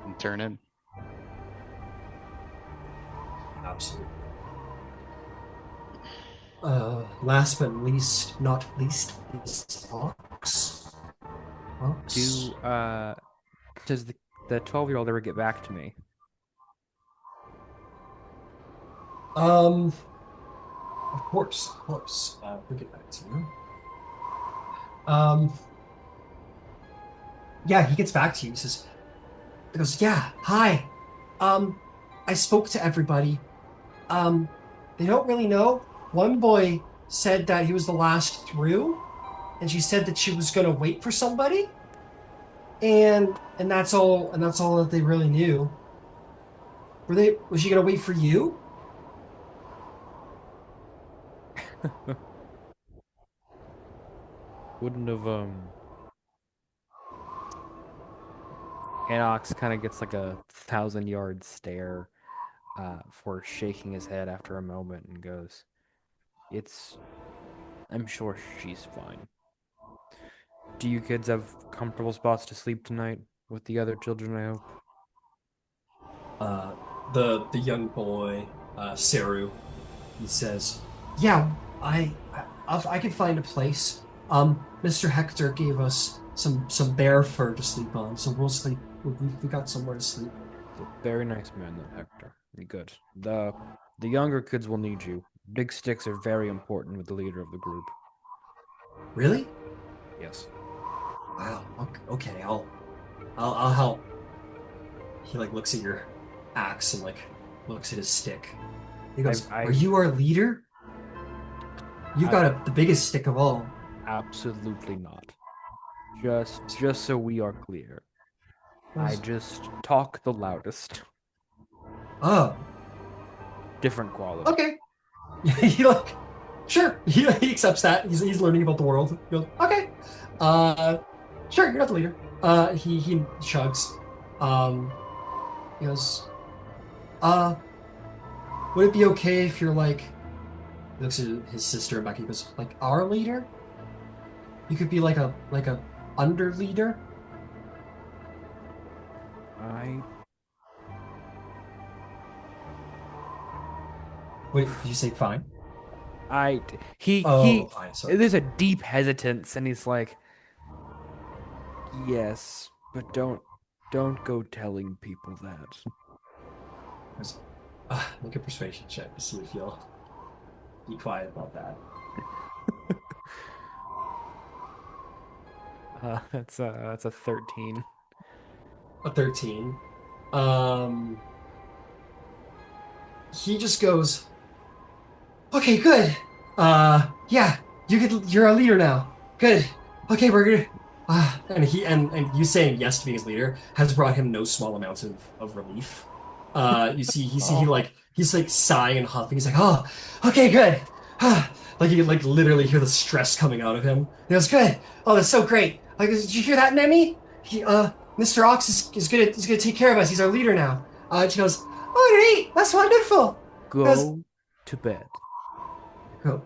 And turn in. Absolutely. Last but not least is Ox. Ox. Does the 12-year-old ever get back to me? Um, Of course, of course. We'll get back to you. Um, yeah, he gets back to you. He goes, yeah, hi. Um, I spoke to everybody. Um, they don't really know. One boy said that he was the last through, and she said that she was gonna wait for somebody, and that's all that they really knew. Was she gonna wait for you? Wouldn't have Anox kind of gets like a 1,000-yard stare for shaking his head after a moment and goes, It's I'm sure she's fine. Do you kids have comfortable spots to sleep tonight with the other children, I hope? Uh, the young boy, Saru, he says, "Yeah, I can find a place. Mr. Hector gave us some bear fur to sleep on, so we'll sleep. We got somewhere to sleep." He's a very nice man, that Hector. Be good. The younger kids will need you. Big sticks are very important with the leader of the group. Really? Yes. Wow. Okay. I'll help. He like looks at your axe and like looks at his stick. He goes, "Are I you our leader? You ab- got the biggest stick of all." absolutely not. Just so we are clear. I Goes, just talk the loudest. "Oh, Different quality. okay." He like, sure. He accepts that. He's learning about the world. He goes, okay. Uh, sure. You're not the leader. He shrugs. Um, he goes, uh, would it be okay if you're like, he looks at his sister and Becky. He goes, like our leader? You could be like a under leader. I Wait, did you say fine? I he Oh, fine. Sorry. there's a deep hesitance and he's like, "Yes, but don't go telling people that." He goes, make a persuasion check to see if you'll be quiet about that. That's a 13. A 13. Um, he just goes, okay, good. Yeah, you're a leader now. Good. Okay, we're gonna. And and you saying yes to being his leader has brought him no small amounts of relief. You see Oh, he's like sighing and huffing. He's like, oh, okay, good. Like you like literally hear the stress coming out of him. He goes, good. Oh, that's so great. Like, did you hear that, Nemi? Mr. Ox is gonna take care of us. He's our leader now. She goes, oh, great. That's wonderful. He goes, go to bed.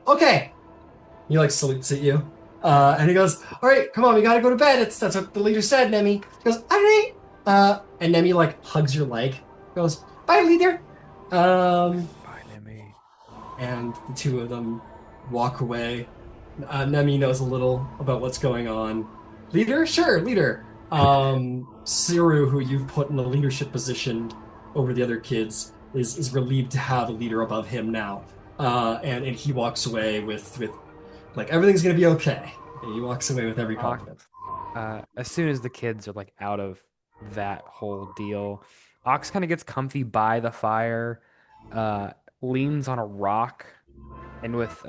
okay. He like salutes at you. And he goes, all right, come on, we gotta go to bed. That's what the leader said, Nemi. He goes, all right. And Nemi like hugs your leg. Goes, bye, leader. Bye, Nemi. And the two of them walk away. Nemi knows a little about what's going on. Leader? Sure, leader. Siru, who you've put in a leadership position over the other kids, is relieved to have a leader above him now. And he walks away with like everything's gonna be okay. He walks away with every Ox, confidence. as soon as the kids are like out of that whole deal, Ox kind of gets comfy by the fire, uh, leans on a rock, and with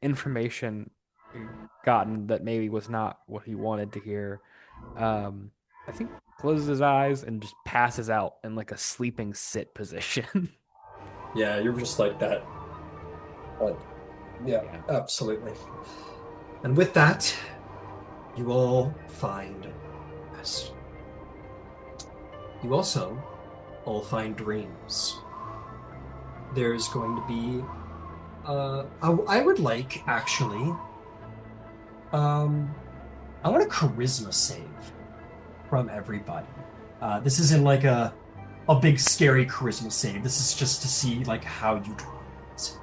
information gotten that maybe was not what he wanted to hear, um, I think closes his eyes and just passes out in like a sleeping sit position. Yeah, you're just like that. Like, yeah, Yeah. absolutely. And with that, you all find rest. You also all find dreams. There's going to be, I would like actually, I want a charisma save from everybody. This isn't like a big scary charisma save. This is just to see like how you do it.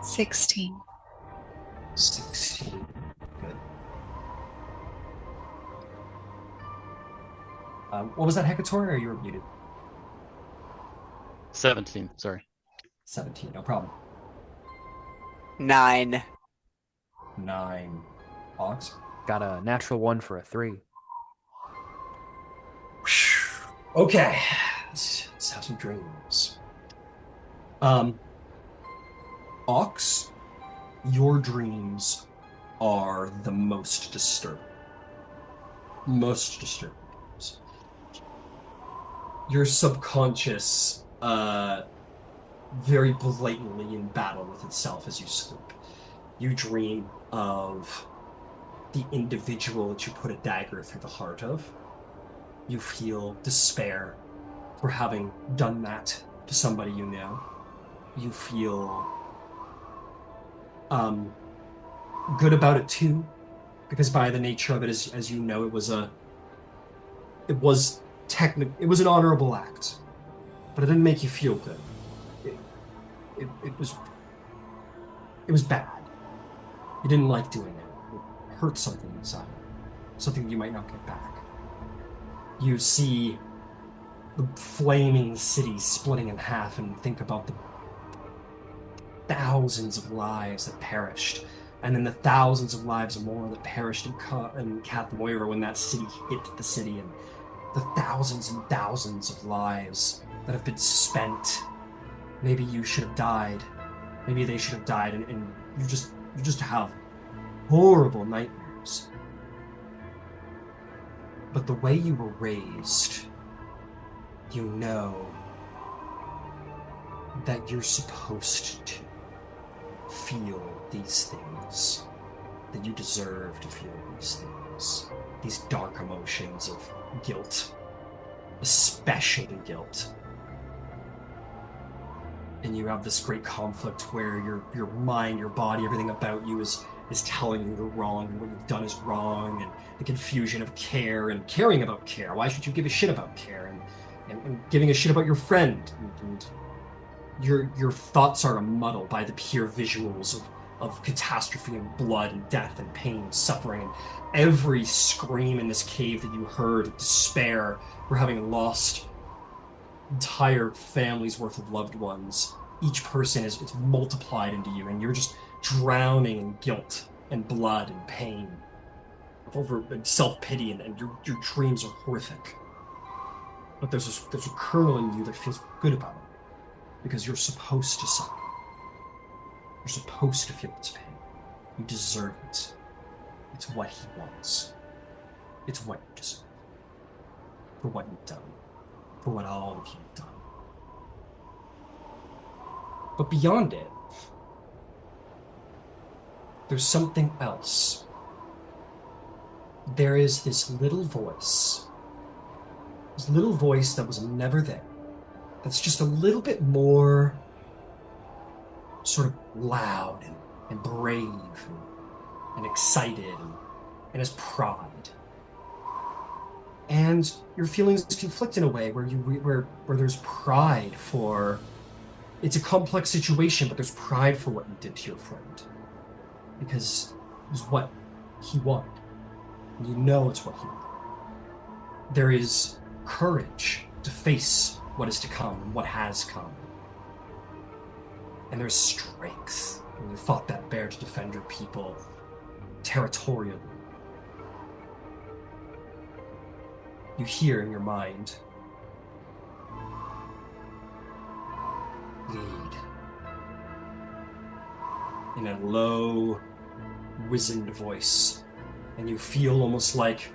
16. 16. Good. What was that, Hekator, or you were muted? 17. Sorry. 17, no problem. 9. 9. Ox? Got a natural 1 for a 3. Okay, let's have some dreams. Ox, your dreams are the most disturbing. Most disturbing dreams. Your subconscious, very blatantly in battle with itself as you sleep. You dream of the individual that you put a dagger through the heart of. You feel despair for having done that to somebody you know. You feel good about it too, because by the nature of it, as you know, it was an honorable act, but it didn't make you feel good. It was bad. You didn't like doing it. It hurt something inside, something you might not get back. You see the flaming city splitting in half and think about the thousands of lives that perished, and then the thousands of lives more that perished in Cathmoira when that city hit the city, and the thousands and thousands of lives that have been spent. Maybe you should have died. Maybe they should have died, and you just have horrible nightmares. But the way you were raised, you know that you're supposed to feel these things, that you deserve to feel these things, these dark emotions of guilt, especially guilt. And you have this great conflict where your mind, your body, everything about you is telling you you're wrong and what you've done is wrong, and the confusion of care and caring about care. Why should you give a shit about care? And giving a shit about your friend. And your thoughts are a muddle by the pure visuals of catastrophe and blood and death and pain and suffering, and every scream in this cave that you heard of despair for having lost entire families worth of loved ones. Each person it's multiplied into you, and you're just drowning in guilt and blood and pain over self-pity, and your dreams are horrific. But there's a kernel in you that feels good about it, because you're supposed to suffer. You're supposed to feel this pain. You deserve it. It's what he wants. It's what you deserve. For what you've done. For what all of you have done. But beyond it, there's something else. There is this little voice. This little voice that was never there. That's just a little bit more sort of loud and brave and excited and has pride. And your feelings conflict in a way where there's pride for, it's a complex situation, but there's pride for what you did to your friend, because it was what he wanted. And you know it's what he wanted. There is courage to face what is to come and what has come. And there's strength when you fought that bear to defend your people territorially. You hear in your mind, lead. In a low, wizened voice. And you feel almost like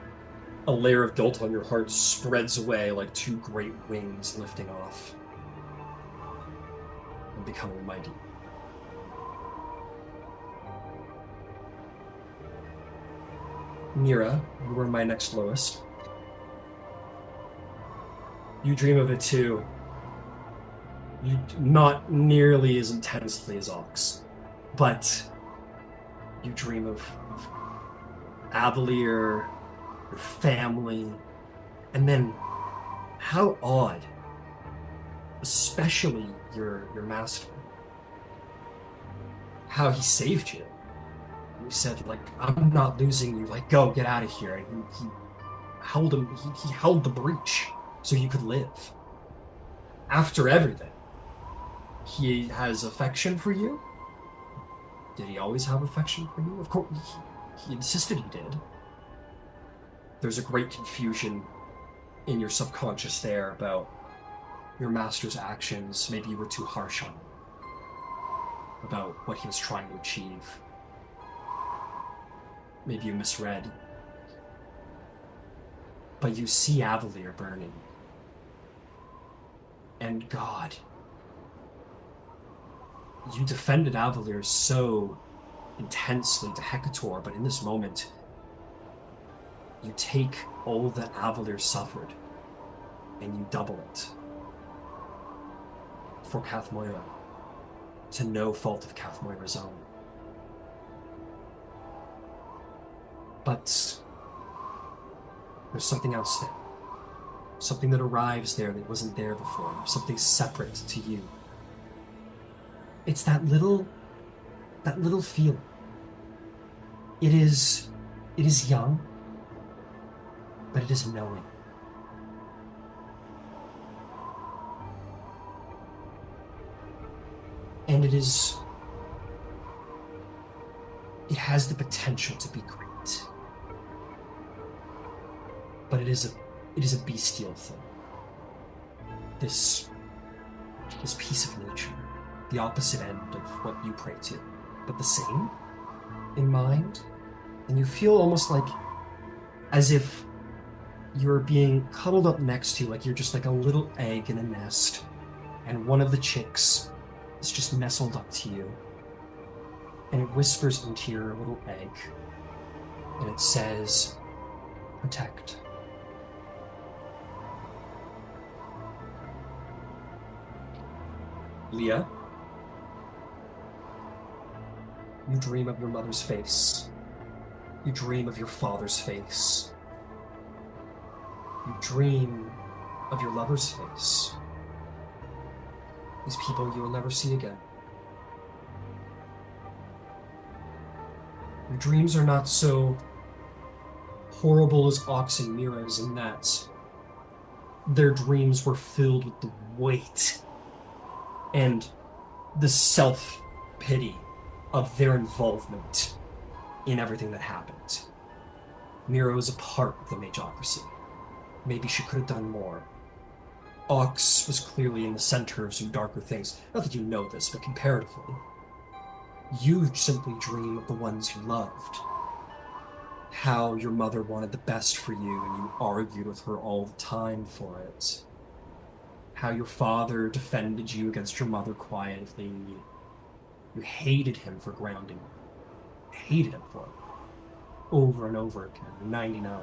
a layer of guilt on your heart spreads away like two great wings lifting off and becoming mighty. Mira, you were my next lowest. You dream of it too. You not nearly as intensely as Ox, but you dream of Avalir, your family, and then how odd, especially your master, how he saved you. He said, like, I'm not losing you, like, go, get out of here. And he held him, he held the breach so you could live. After everything. He has affection for you? Did he always have affection for you? Of course, he insisted he did. There's a great confusion in your subconscious there about your master's actions. Maybe you were too harsh on him about what he was trying to achieve. Maybe you misread. But you see Avalir burning. And God, you defended Avalir so intensely to Hekator, but in this moment, you take all that Avalir suffered and you double it for Cathmoira, to no fault of Cathmoira's own. But there's something else there. Something that arrives there that wasn't there before. Something separate to you. It's that little feeling. It is young, but it is knowing. And it has the potential to be great. But it is a bestial thing. This piece of nature, the opposite end of what you pray to, but the same in mind. And you feel almost like as if you're being cuddled up next to you, like you're just like a little egg in a nest, and one of the chicks is just nestled up to you, and it whispers into your little egg, and it says, protect. Leah, you dream of your mother's face. You dream of your father's face. You dream of your lover's face. These people you will never see again. Your dreams are not so horrible as Ox and Mira's in that their dreams were filled with the weight and the self-pity of their involvement in everything that happened. Mira was a part of the Magocracy. Maybe she could have done more. Ox was clearly in the center of some darker things. Not that you know this, but comparatively. You simply dream of the ones you loved. How your mother wanted the best for you and you argued with her all the time for it. How your father defended you against your mother quietly. You hated him for grounding you. Hated him for it. Over and over again, 99.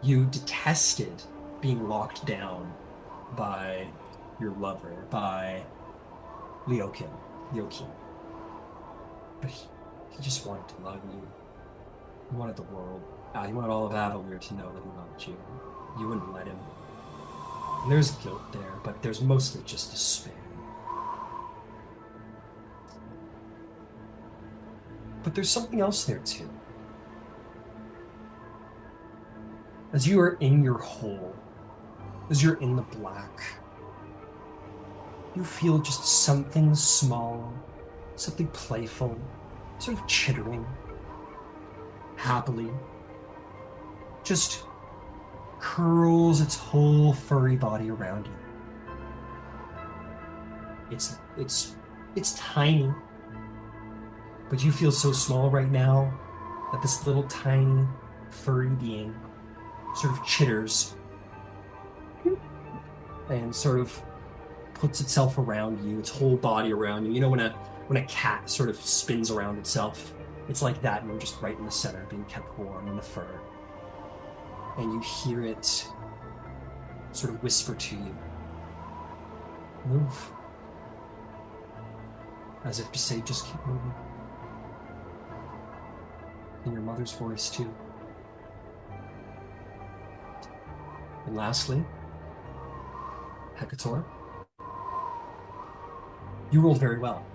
You detested being locked down by your lover, by Leokin. But he just wanted to love you. He wanted the world. He wanted all of Avalir to know that he loved you. You wouldn't let him. And there's guilt there, but there's mostly just despair. But there's something else there too. As you are in your hole, as you're in the black, you feel just something small, something playful, sort of chittering, happily, just curls its whole furry body around you. It's tiny, but you feel so small right now that this little tiny furry being sort of chitters and sort of puts itself around you, its whole body around you. You know when a cat sort of spins around itself, it's like that, and you're just right in the center, being kept warm in the fur. And you hear it sort of whisper to you, move. As if to say, just keep moving. In your mother's voice, too. And lastly, Hekator, you rolled very well.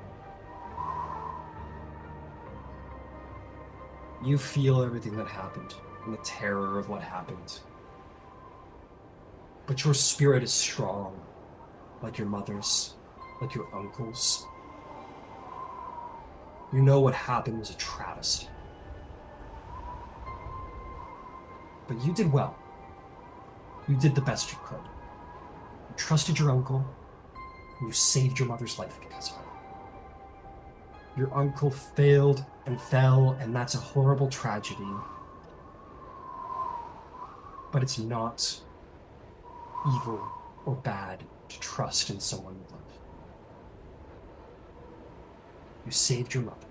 You feel everything that happened and the terror of what happened. But your spirit is strong. like your mothers, like your uncles. You know what happened was a travesty. But you did well. You did the best you could. You trusted your uncle, and you saved your mother's life because of it. Your uncle failed and fell, and that's a horrible tragedy. But it's not evil or bad to trust in someone you love. You saved your mother.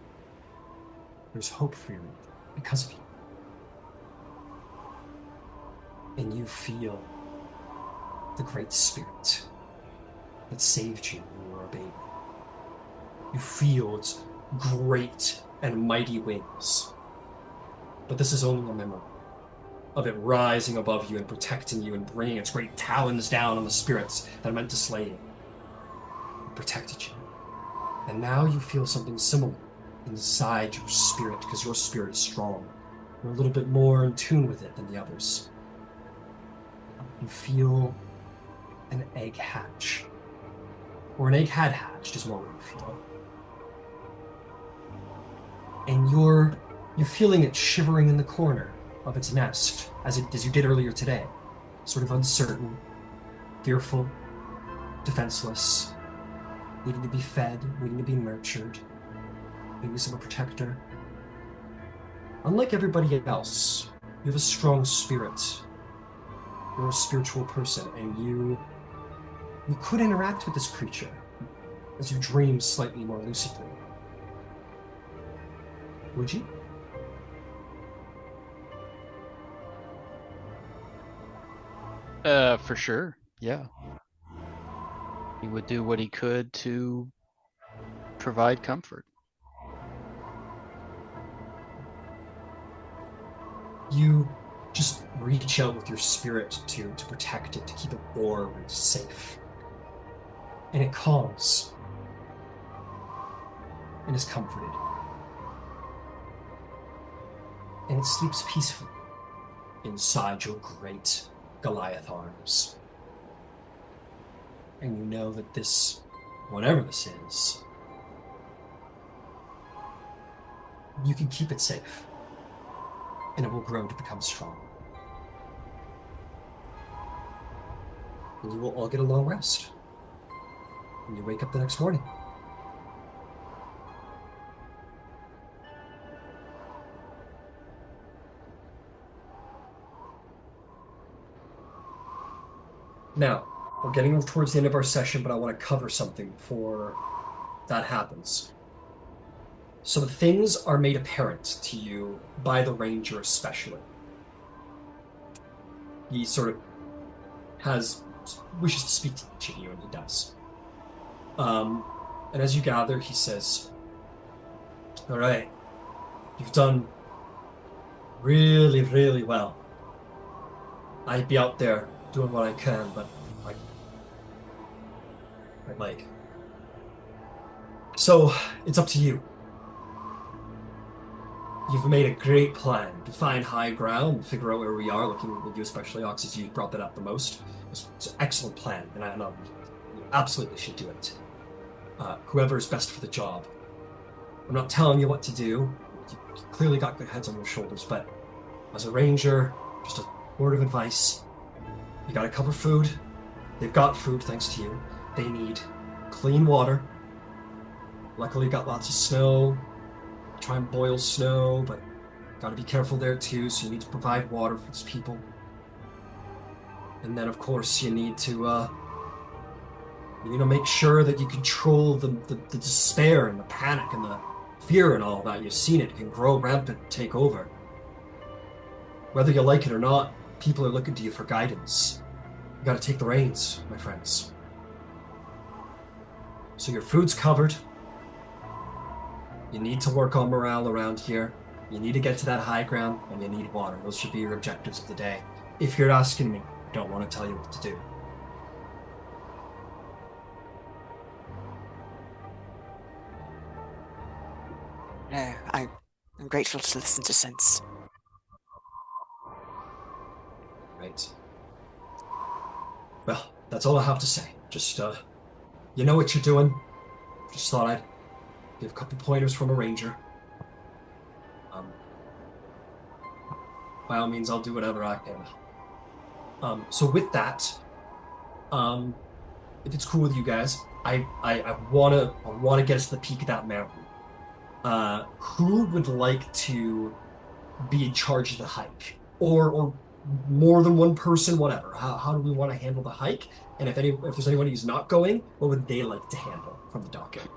There's hope for your mother because of you. And you feel the great spirit that saved you when you were a baby. You feel its great and mighty wings. But this is only a memory of it rising above you and protecting you and bringing its great talons down on the spirits that meant to slay you. It protected you. And now you feel something similar inside your spirit because your spirit is strong. You're a little bit more in tune with it than the others. You feel an egg hatch. Or an egg had hatched is more what you feel. And you're feeling it shivering in the corner of its nest, as you did earlier today. Sort of uncertain, fearful, defenseless, needing to be fed, needing to be nurtured, maybe some protector. Unlike everybody else, you have a strong spirit. You're a spiritual person, and you could interact with this creature as you dream slightly more lucidly. Would you? For sure. Yeah. He would do what he could to provide comfort. You just reach out with your spirit to protect it, to keep it warm and safe. And it calms and is comforted. And it sleeps peacefully inside your great Goliath arms. And you know that this, whatever this is, you can keep it safe. And it will grow to become strong. And you will all get a long rest. And you wake up the next morning. Now, we're getting towards the end of our session, but I want to cover something before that happens. So the things are made apparent to you by the ranger especially. He sort of wishes to speak to each of you, and he does. And as you gather, he says, "All right, you've done really, really well. I'd be out there doing what I can, but my leg. So it's up to you. You've made a great plan to find high ground, figure out where we are, looking at you especially, Ox, as you brought that up the most. It's an excellent plan, and I know you absolutely should do it. Whoever is best for the job. I'm not telling you what to do. You clearly got good heads on your shoulders, but as a ranger, just a word of advice. You gotta cover food. They've got food thanks to you. They need clean water. Luckily, got lots of snow. Try and boil snow, but gotta be careful there too, so you need to provide water for these people. And then, of course, you need to make sure that you control the despair and the panic and the fear and all that. You've seen it. It can grow rampant and take over. Whether you like it or not, people are looking to you for guidance. You gotta take the reins, my friends. So your food's covered. You need to work on morale around here. You need to get to that high ground, and you need water. Those should be your objectives of the day. If you're asking me, I don't want to tell you what to do. I'm grateful to listen to sense. Right. Well, that's all I have to say. Just You know what you're doing. Just thought I'd give a couple pointers from a ranger. Um, by all means, I'll do whatever I can. So with that, um, if it's cool with you guys, I wanna get us to the peak of that mountain. Who would like to be in charge of the hike, or more than one person, whatever? How do we want to handle the hike? And if there's anyone who's not going, what would they like to handle from the docket?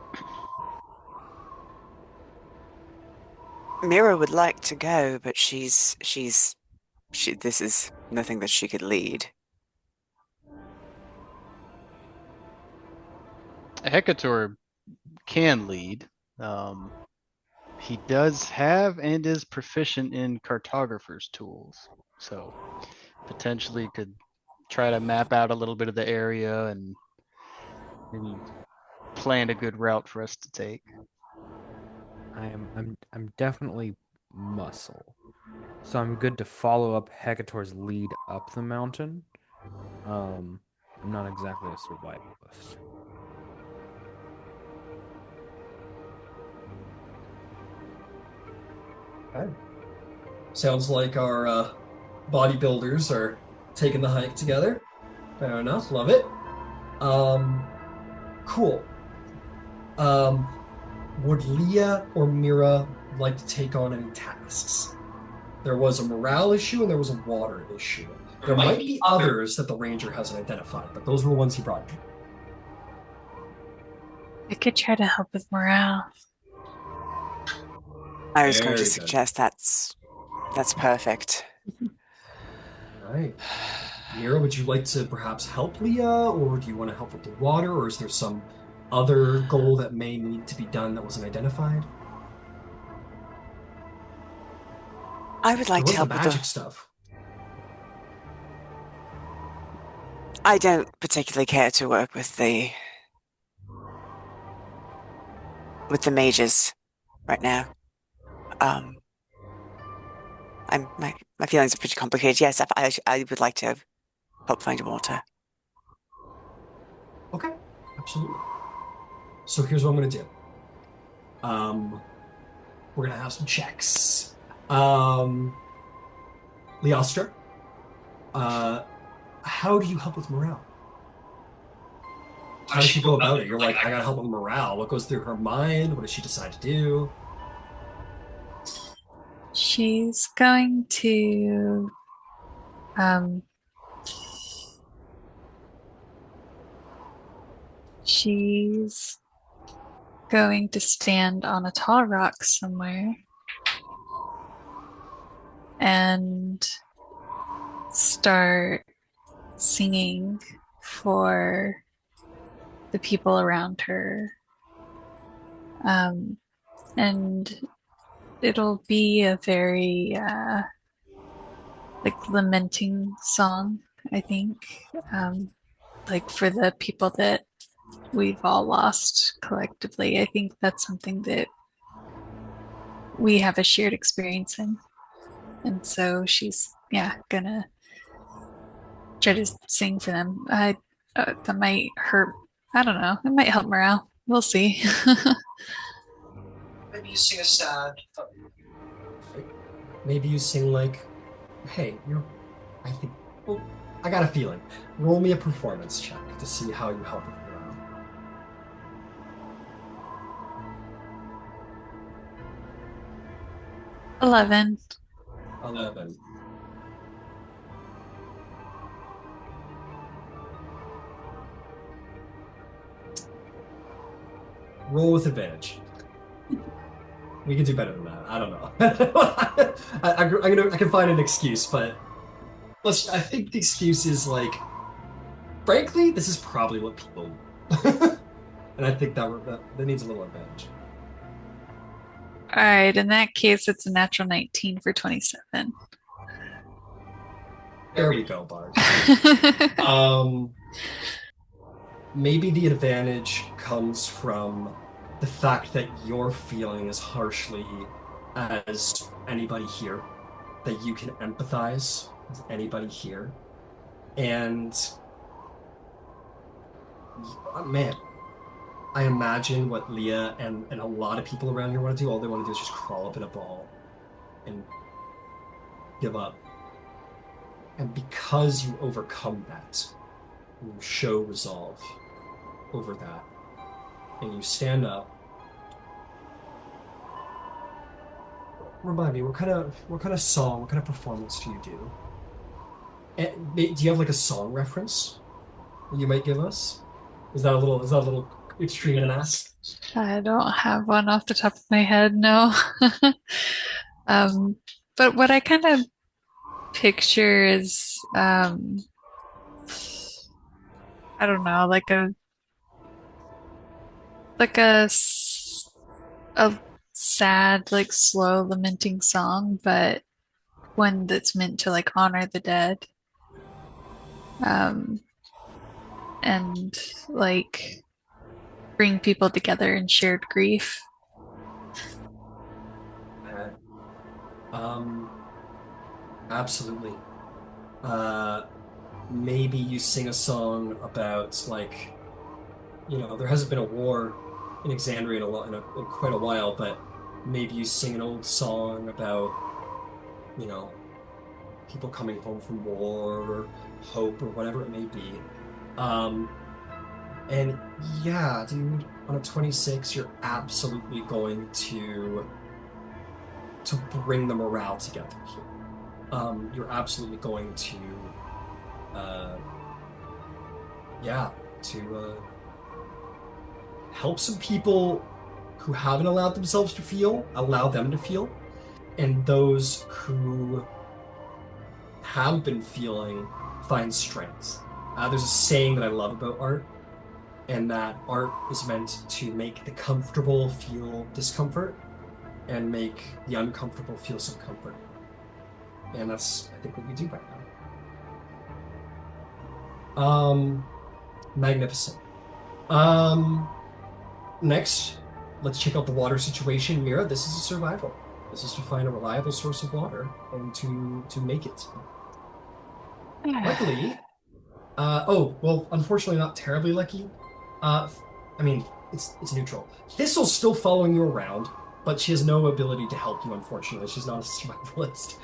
Mira would like to go, but this is nothing that she could lead. Hekator can lead. He does have and is proficient in cartographer's tools, so potentially could try to map out a little bit of the area and maybe plan a good route for us to take. I'm definitely muscle. So I'm good to follow up Hecator's lead up the mountain. I'm not exactly a survivalist. Okay. Sounds like our bodybuilders are taking the hike together. Fair enough. Love it. Um, cool. Um, would Leah or Mira like to take on any tasks? There was a morale issue and there was a water issue. There might be others that the ranger hasn't identified, but those were the ones he brought. I could try to help with morale. I was going to Very good. suggest that's perfect. All right. Mira, would you like to perhaps help Leah, or do you want to help with the water, or is there some other goal that may need to be done that wasn't identified? I would like There was to help the with magic the. stuff. I don't particularly care to work with the mages right now. My feelings are pretty complicated. Yes, I would like to help find water. Okay, absolutely. So here's what I'm gonna do. We're gonna have some checks. Leostra, uh, how do you help with morale? How does she go about it? You're like, I gotta help with morale. What goes through her mind? What does she decide to do? She's going to um she's going to stand on a tall rock somewhere and start singing for the people around her. And it'll be a very like lamenting song, I think. Like for the people that we've all lost collectively. I think that's something that we have a shared experience in. And so she's, yeah, gonna try to sing for them. That might hurt. I don't know. It might help morale. We'll see. Maybe you sing a sad. Maybe you sing like, hey, I think, well, I got a feeling. Roll me a performance check to see how you help with morale. 11. 11. Roll with advantage. We can do better than that. I don't know. I can find an excuse, but I think the excuse is like, frankly, this is probably what people do. And I think that needs a little advantage. All right. In that case, it's a natural 19 for 27. There we go, Bart. Maybe the advantage comes from the fact that you're feeling as harshly as anybody here, that you can empathize with anybody here. And man, I imagine what Leah and a lot of people around here want to do. All they want to do is just crawl up in a ball and give up. And because you overcome that, and you show resolve over that, and you stand up, remind me, what kind of song, what kind of performance do you do? And do you have like a song reference that you might give us? Is that a little extreme to ask? I don't have one off the top of my head, no. Um, but what I kind of picture is, I don't know, like a sad, like slow lamenting song, but one that's meant to like honor the dead. Um, and like bring people together in shared grief. Uh, Um, absolutely. Uh, Maybe you sing a song about like, there hasn't been a war in Exandria in quite a while, but maybe you sing an old song about, you know, people coming home from war or hope or whatever it may be. Um, and yeah, dude, on a 26, you're absolutely going to bring the morale together here. You're absolutely going to, uh, yeah, to help some people who haven't allowed themselves to feel, allow them to feel, and those who have been feeling find strength. There's a saying that I love about art, and that art is meant to make the comfortable feel discomfort and make the uncomfortable feel some comfort. And that's, I think, what you do right now. Magnificent. Um, Next, let's check out the water situation. Mira, this is a survival. This is to find a reliable source of water and to make it. Luckily, oh, well, unfortunately not terribly lucky. Uh, I mean, it's neutral. Thistle's still following you around, but she has no ability to help you, unfortunately. She's not a survivalist.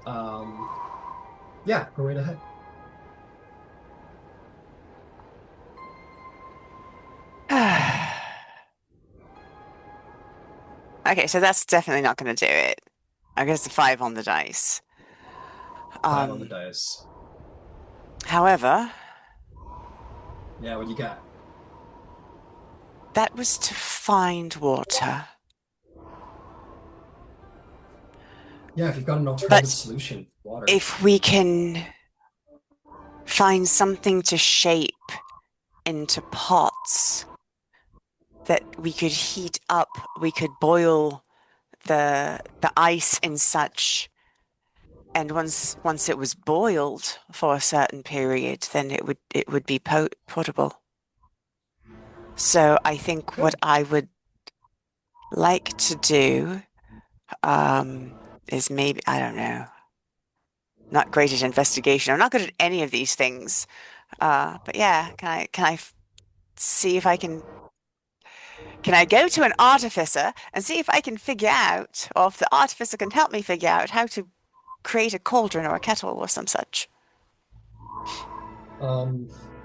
Um, yeah, go right ahead. Okay, so that's definitely not going to do it. I guess a 5 on the dice. 5 on the dice. However, Yeah, what do you got? that was to find water. Yeah, if you've got an But alternative solution, water. if we can find something to shape into pots that we could heat up, we could boil the ice and such, and once it was boiled for a certain period, then it would be potable. So I think what I would like to do is maybe, I don't know, not great at investigation. I'm not good at any of these things. But yeah, can I see if I can I go to an artificer and see if I can figure out, or if the artificer can help me figure out how to create a cauldron or a kettle or some such?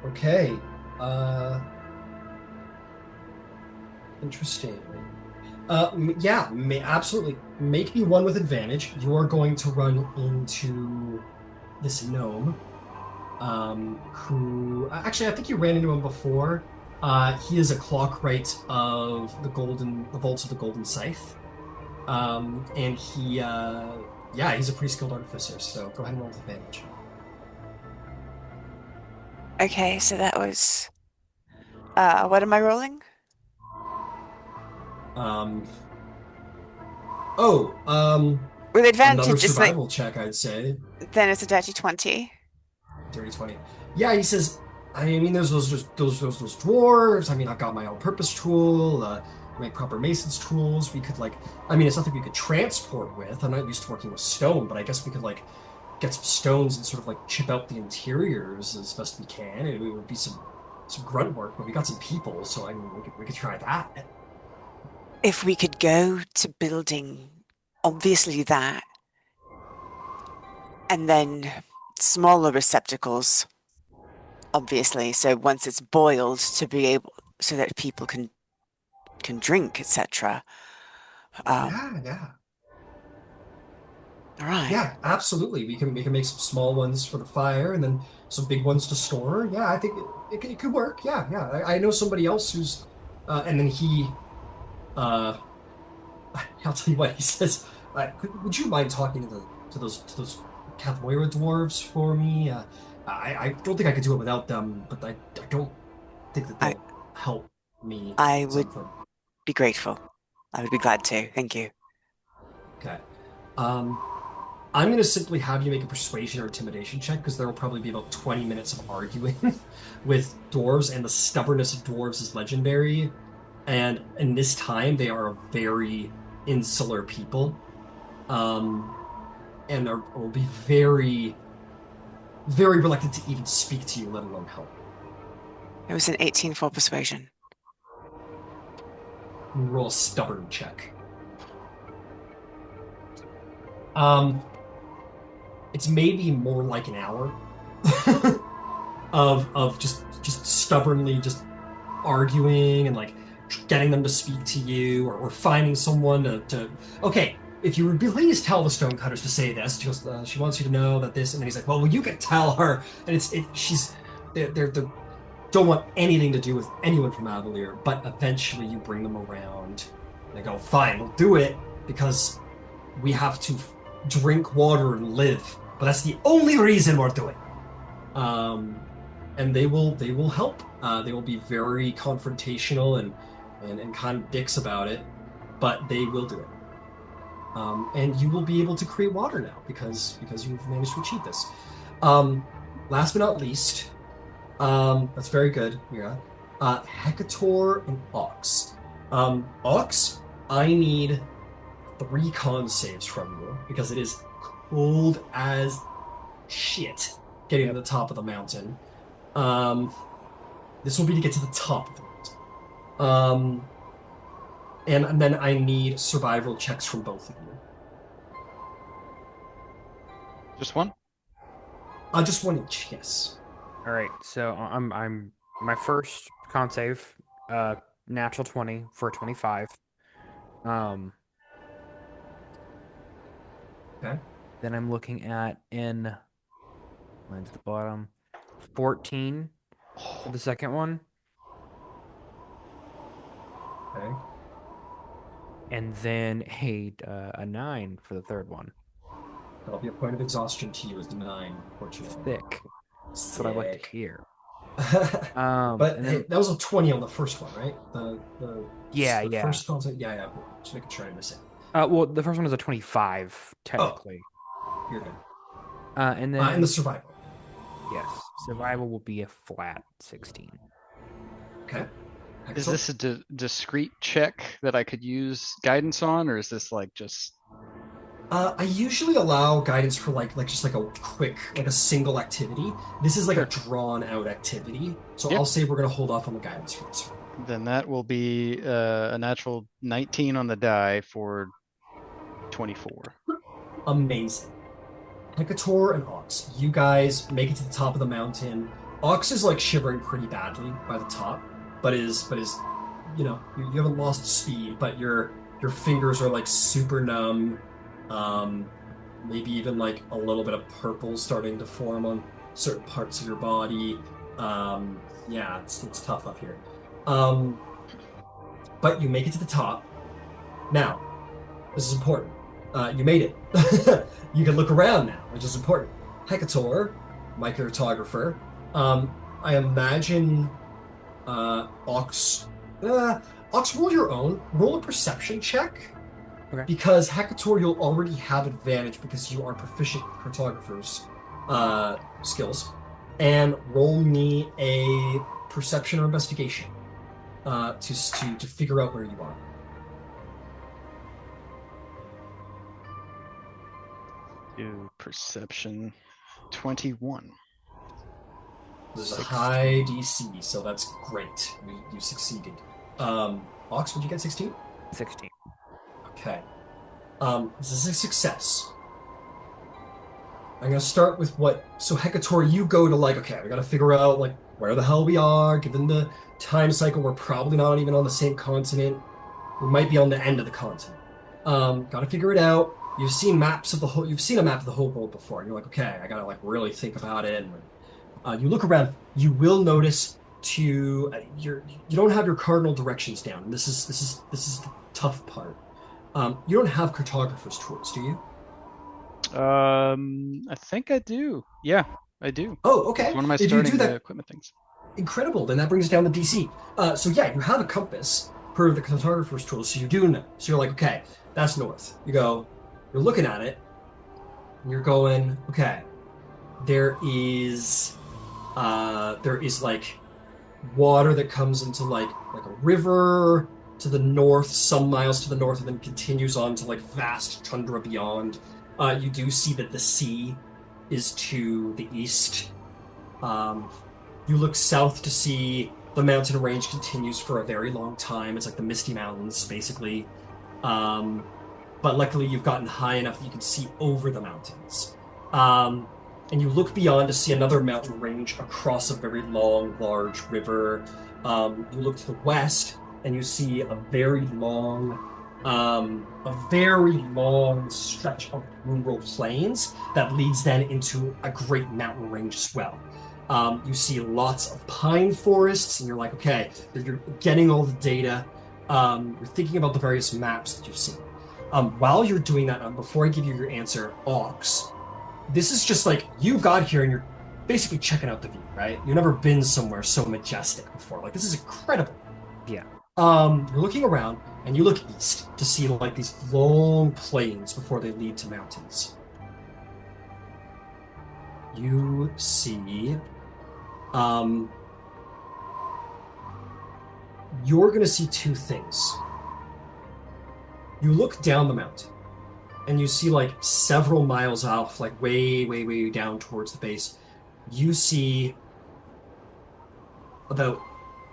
Okay. Interesting. Yeah, absolutely. Make me one with advantage. You're going to run into this gnome, who actually I think you ran into him before. He is a clock-right of the vaults of the Golden Scythe, and yeah, he's a pretty skilled artificer. So go ahead and roll with advantage. Okay, so that was what am I rolling? Um, With Another advantage, it's like survival check, I'd say. then it's a dirty 20. Dirty 20. Yeah, he says, I mean, there's those dwarves. I mean, I've got my all-purpose tool, my proper mason's tools. We could, like, I mean, it's nothing we could transport with. I'm not used to working with stone, but I guess we could, like, get some stones and sort of, like, chip out the interiors as best we can. It would be some some grunt work, but we got some people, so I mean, we could try that. If we could go to building, obviously that, and then smaller receptacles, obviously. So once it's boiled, to be able so that people can drink, etc. Yeah, yeah. All right. Yeah, absolutely. We can make some small ones for the fire, and then some big ones to store. Yeah, I think it could work. Yeah, yeah. I know somebody else who's, and then he, uh, I'll tell you what he says. Would you mind talking to those Cathmoira dwarves for me? I don't think I could do it without them, but I don't think that I they'll help me I would something. be grateful. I would be glad to. Thank you. Okay. Um, I'm going to simply have you make a persuasion or intimidation check because there will probably be about 20 minutes of arguing with dwarves, and the stubbornness of dwarves is legendary. And in this time, they are a very insular people, um, and will be very, very reluctant to even speak to you, let alone help. It was an 18 for persuasion. Roll a stubborn check. Um, it's maybe more like an hour of just stubbornly just arguing and like getting them to speak to you, or finding someone to okay, if you would please tell the stonecutters to say this. She wants you to know that this, and then he's like, well, you can tell her. And she's they don't want anything to do with anyone from Avalir, but eventually you bring them around. They go, fine, we'll do it because we have to drink water and live, but that's the only reason we're doing it. And they will help. They will be very confrontational and kind of dicks about it, but they will do it. And you will be able to create water now because you've managed to achieve this. Um, Last but not least, that's very good, Mira. Hecator and Ox. Ox, I need 3 con saves from you because it is cold as shit getting to Yep. the top of the mountain. Um, this will be to get to the top of the mountain. And then I need survival checks from both of you. Just one? Just one each, yes. All right, so I'm my first con save, natural 20 for 25. Um, Okay. then I'm looking at mine's at the bottom, 14 for the second one, Okay. and then a 9 for the third one. That'll be a point of exhaustion to you as the 9, unfortunately. Thick. That's what I like to hear. But And hey, then that was a 20 on the first one, right? The yeah. first concept. Yeah, yeah. Cool. Just making sure I miss it. Well, the first one is a 25 Oh, technically. you're good. And And the then survival. yes, survival will be a flat 16. Okay. Is Excellent. this a discrete check that I could use guidance on, or is this like just I usually allow guidance for like just like a quick, like a single activity. This is like a Sure. drawn out activity. So Yep. I'll say we're gonna hold off on the guidance for this. Then that will be a natural 19 on the die for 24. Amazing. Hekator and Ox, you guys make it to the top of the mountain. Ox is like shivering pretty badly by the top, but is you haven't lost speed, but your fingers are like super numb. Um, Maybe even like a little bit of purple starting to form on certain parts of your body. Yeah, it's tough up here. Um, but you make it to the top. Now, this is important. You made it. You can look around now, which is important. Hecator, my cartographer. I imagine Ox. Ox, roll your own. Roll a perception check. Okay. Because Hecator, you'll already have advantage because you are proficient cartographers' skills. And roll me a perception or investigation to figure out where you are. Do perception 21. There's a 16. high DC, so that's great. You succeeded. Ox, would you get 16? 16. Okay. This is a success. I'm gonna start with what. So Hekator, you go to like, okay, we gotta figure out like where the hell we are. Given the time cycle, we're probably not even on the same continent. We might be on the end of the continent. Gotta figure it out. You've seen maps of the whole. You've seen a map of the whole world before. And you're like, okay, I gotta like really think about it. And you look around. You will notice you don't have your cardinal directions down. And this is the tough part. You don't have cartographer's tools, do you? I think I do. Yeah, I do. Oh, It's okay. one of my If you do starting that, equipment things. incredible. Then that brings down the DC. So yeah, you have a compass per the cartographer's tools, so you do know. So you're like, okay, that's north. You're looking at it, and you're going, okay, there is like water that comes into like a river to the north, some miles to the north, and then continues on to like vast tundra beyond. You do see that the sea is to the east. Um, you look south to see the mountain range continues for a very long time. It's like the Misty Mountains, basically. Um, but luckily, you've gotten high enough that you can see over the mountains. And you look beyond to see another mountain range across a very long, large river. You look to the west, and you see a very long stretch of rural plains that leads then into a great mountain range as well. You see lots of pine forests, and you're like, okay, you're getting all the data. You're thinking about the various maps that you've seen. While you're doing that, before I give you your answer, Ox, this is just like you got here and you're basically checking out the view, right? You've never been somewhere so majestic before. Like, this is incredible. Yeah. You're looking around and you look east to see like these long plains before they lead to mountains. You see, you're gonna see two things. You look down the mountain and you see like several miles off, like way, way, way down towards the base, you see about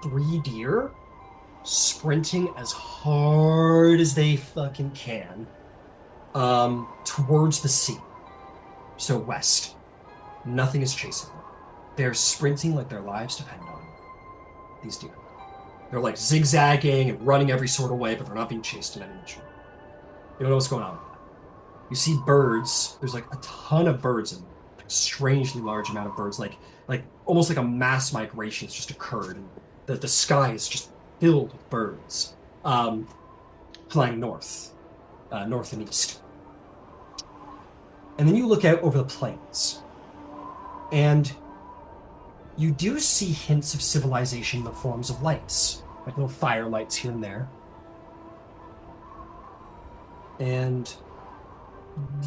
3 deer sprinting as hard as they fucking can towards the sea. So west. Nothing is chasing them. They're sprinting like their lives depend on it. These deer. They're like zigzagging and running every sort of way, but they're not being chased in any mission. You don't know what's going on. You see birds. There's like a ton of birds and a strangely large amount of birds, like almost like a mass migration has just occurred. And the sky is just filled with birds, flying north and east. And then you look out over the plains, and you do see hints of civilization in the forms of lights, like little fire lights here and there. And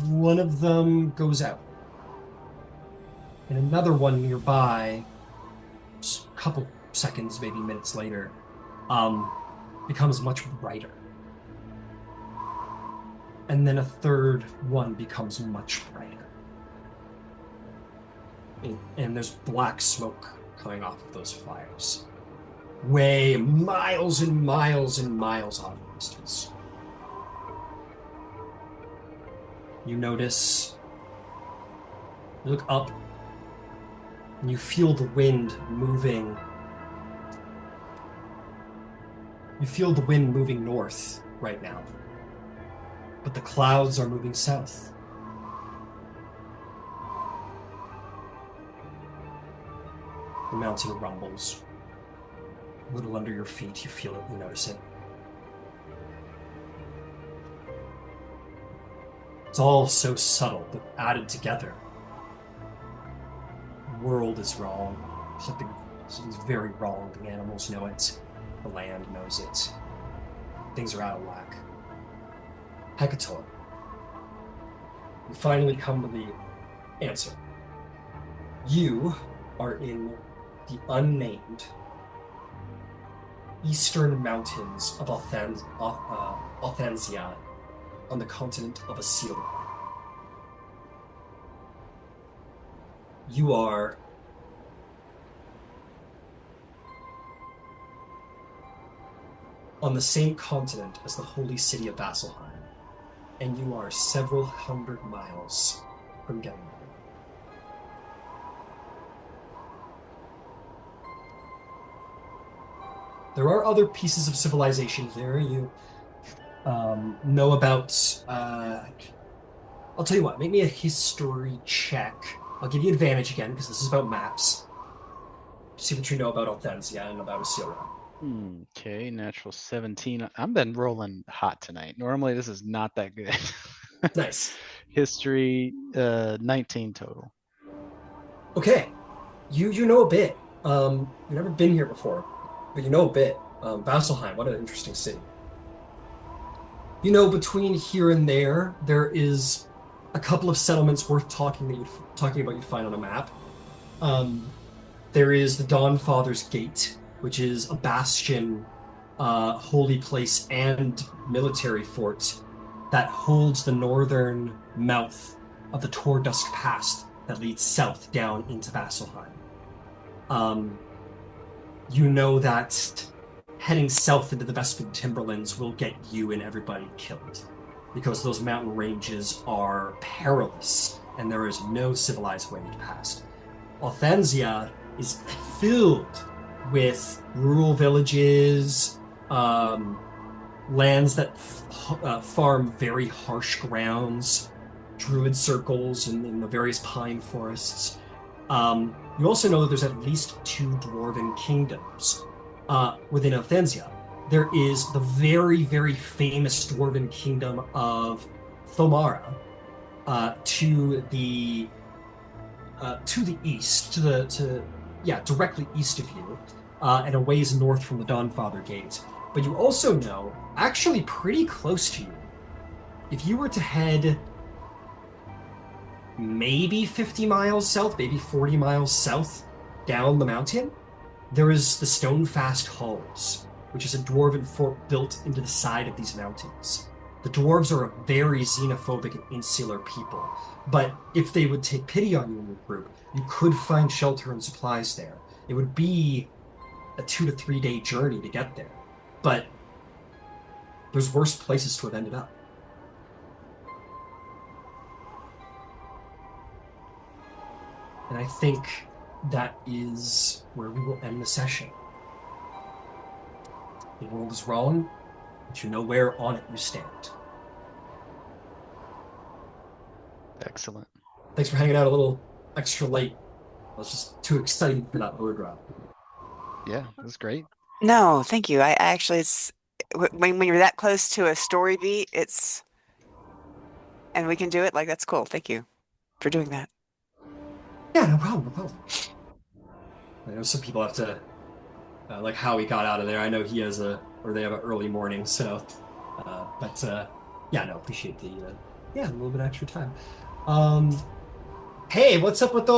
one of them goes out. And another one nearby, just a couple seconds, maybe minutes later, becomes much brighter. And then a third one becomes much brighter. And there's black smoke coming off of those fires. Way miles and miles and miles off in distance. You notice, you look up, and you feel the wind moving. You feel the wind moving north right now. But the clouds are moving south. The mountain rumbles. A little under your feet, you feel it, you notice it. It's all so subtle, but added together. The world is wrong. Something's very wrong. The animals know it. The land knows it. Things are out of whack. Hekator. You finally come to the answer. You are in the unnamed eastern mountains of Othanzia on the continent of Avalir. You are on the same continent as the holy city of Vasselheim, and you are several hundred miles from getting there. There are other pieces of civilization here. You know about. I'll tell you what. Make me a history check. I'll give you advantage again because this is about maps. See what you know about Althensia and about Assyria. Okay, natural 17. I've been rolling hot tonight. Normally this is not that good. Nice. History, 19 total. Okay, you know a bit. You've never been here before, but you know a bit. Vasselheim, what an interesting city. You know, between here and there is a couple of settlements worth talking about. You'd find on a map. There is the Dawnfather's Gate, which is a bastion, holy place, and military fort that holds the northern mouth of the Tordusk Pass that leads south down into Vasselheim. You know that heading south into the Vespid Timberlands will get you and everybody killed, because those mountain ranges are perilous and there is no civilized way to pass. Althensia is filled with rural villages, lands that farm very harsh grounds, druid circles, and in the various pine forests. You also know that there's at least 2 dwarven kingdoms within Althensia. There is the very, very famous dwarven kingdom of Thomara to the east, directly east of you, and a ways north from the Dawnfather Gate. But you also know, actually pretty close to you, if you were to head maybe 50 miles south, maybe 40 miles south down the mountain, there is the Stonefast Halls, which is a dwarven fort built into the side of these mountains. The dwarves are a very xenophobic and insular people, but if they would take pity on you and your group, you could find shelter and supplies there. It would be a 2 to 3 day journey to get there, but there's worse places to have ended up. And I think that is where we will end the session. The world is wrong, but you know where on it you stand. Excellent. Thanks for hanging out a little extra late. I was just too excited for that word drop. Yeah, it was great. No, thank you. I actually, it's when you're that close to a story beat, and we can do it. Like, that's cool. Thank you for doing that. Yeah, no problem, no problem. I know some people have to, like how he got out of there. I know he has they have an early morning, so, appreciate the, a little bit extra time. Hey, what's up with those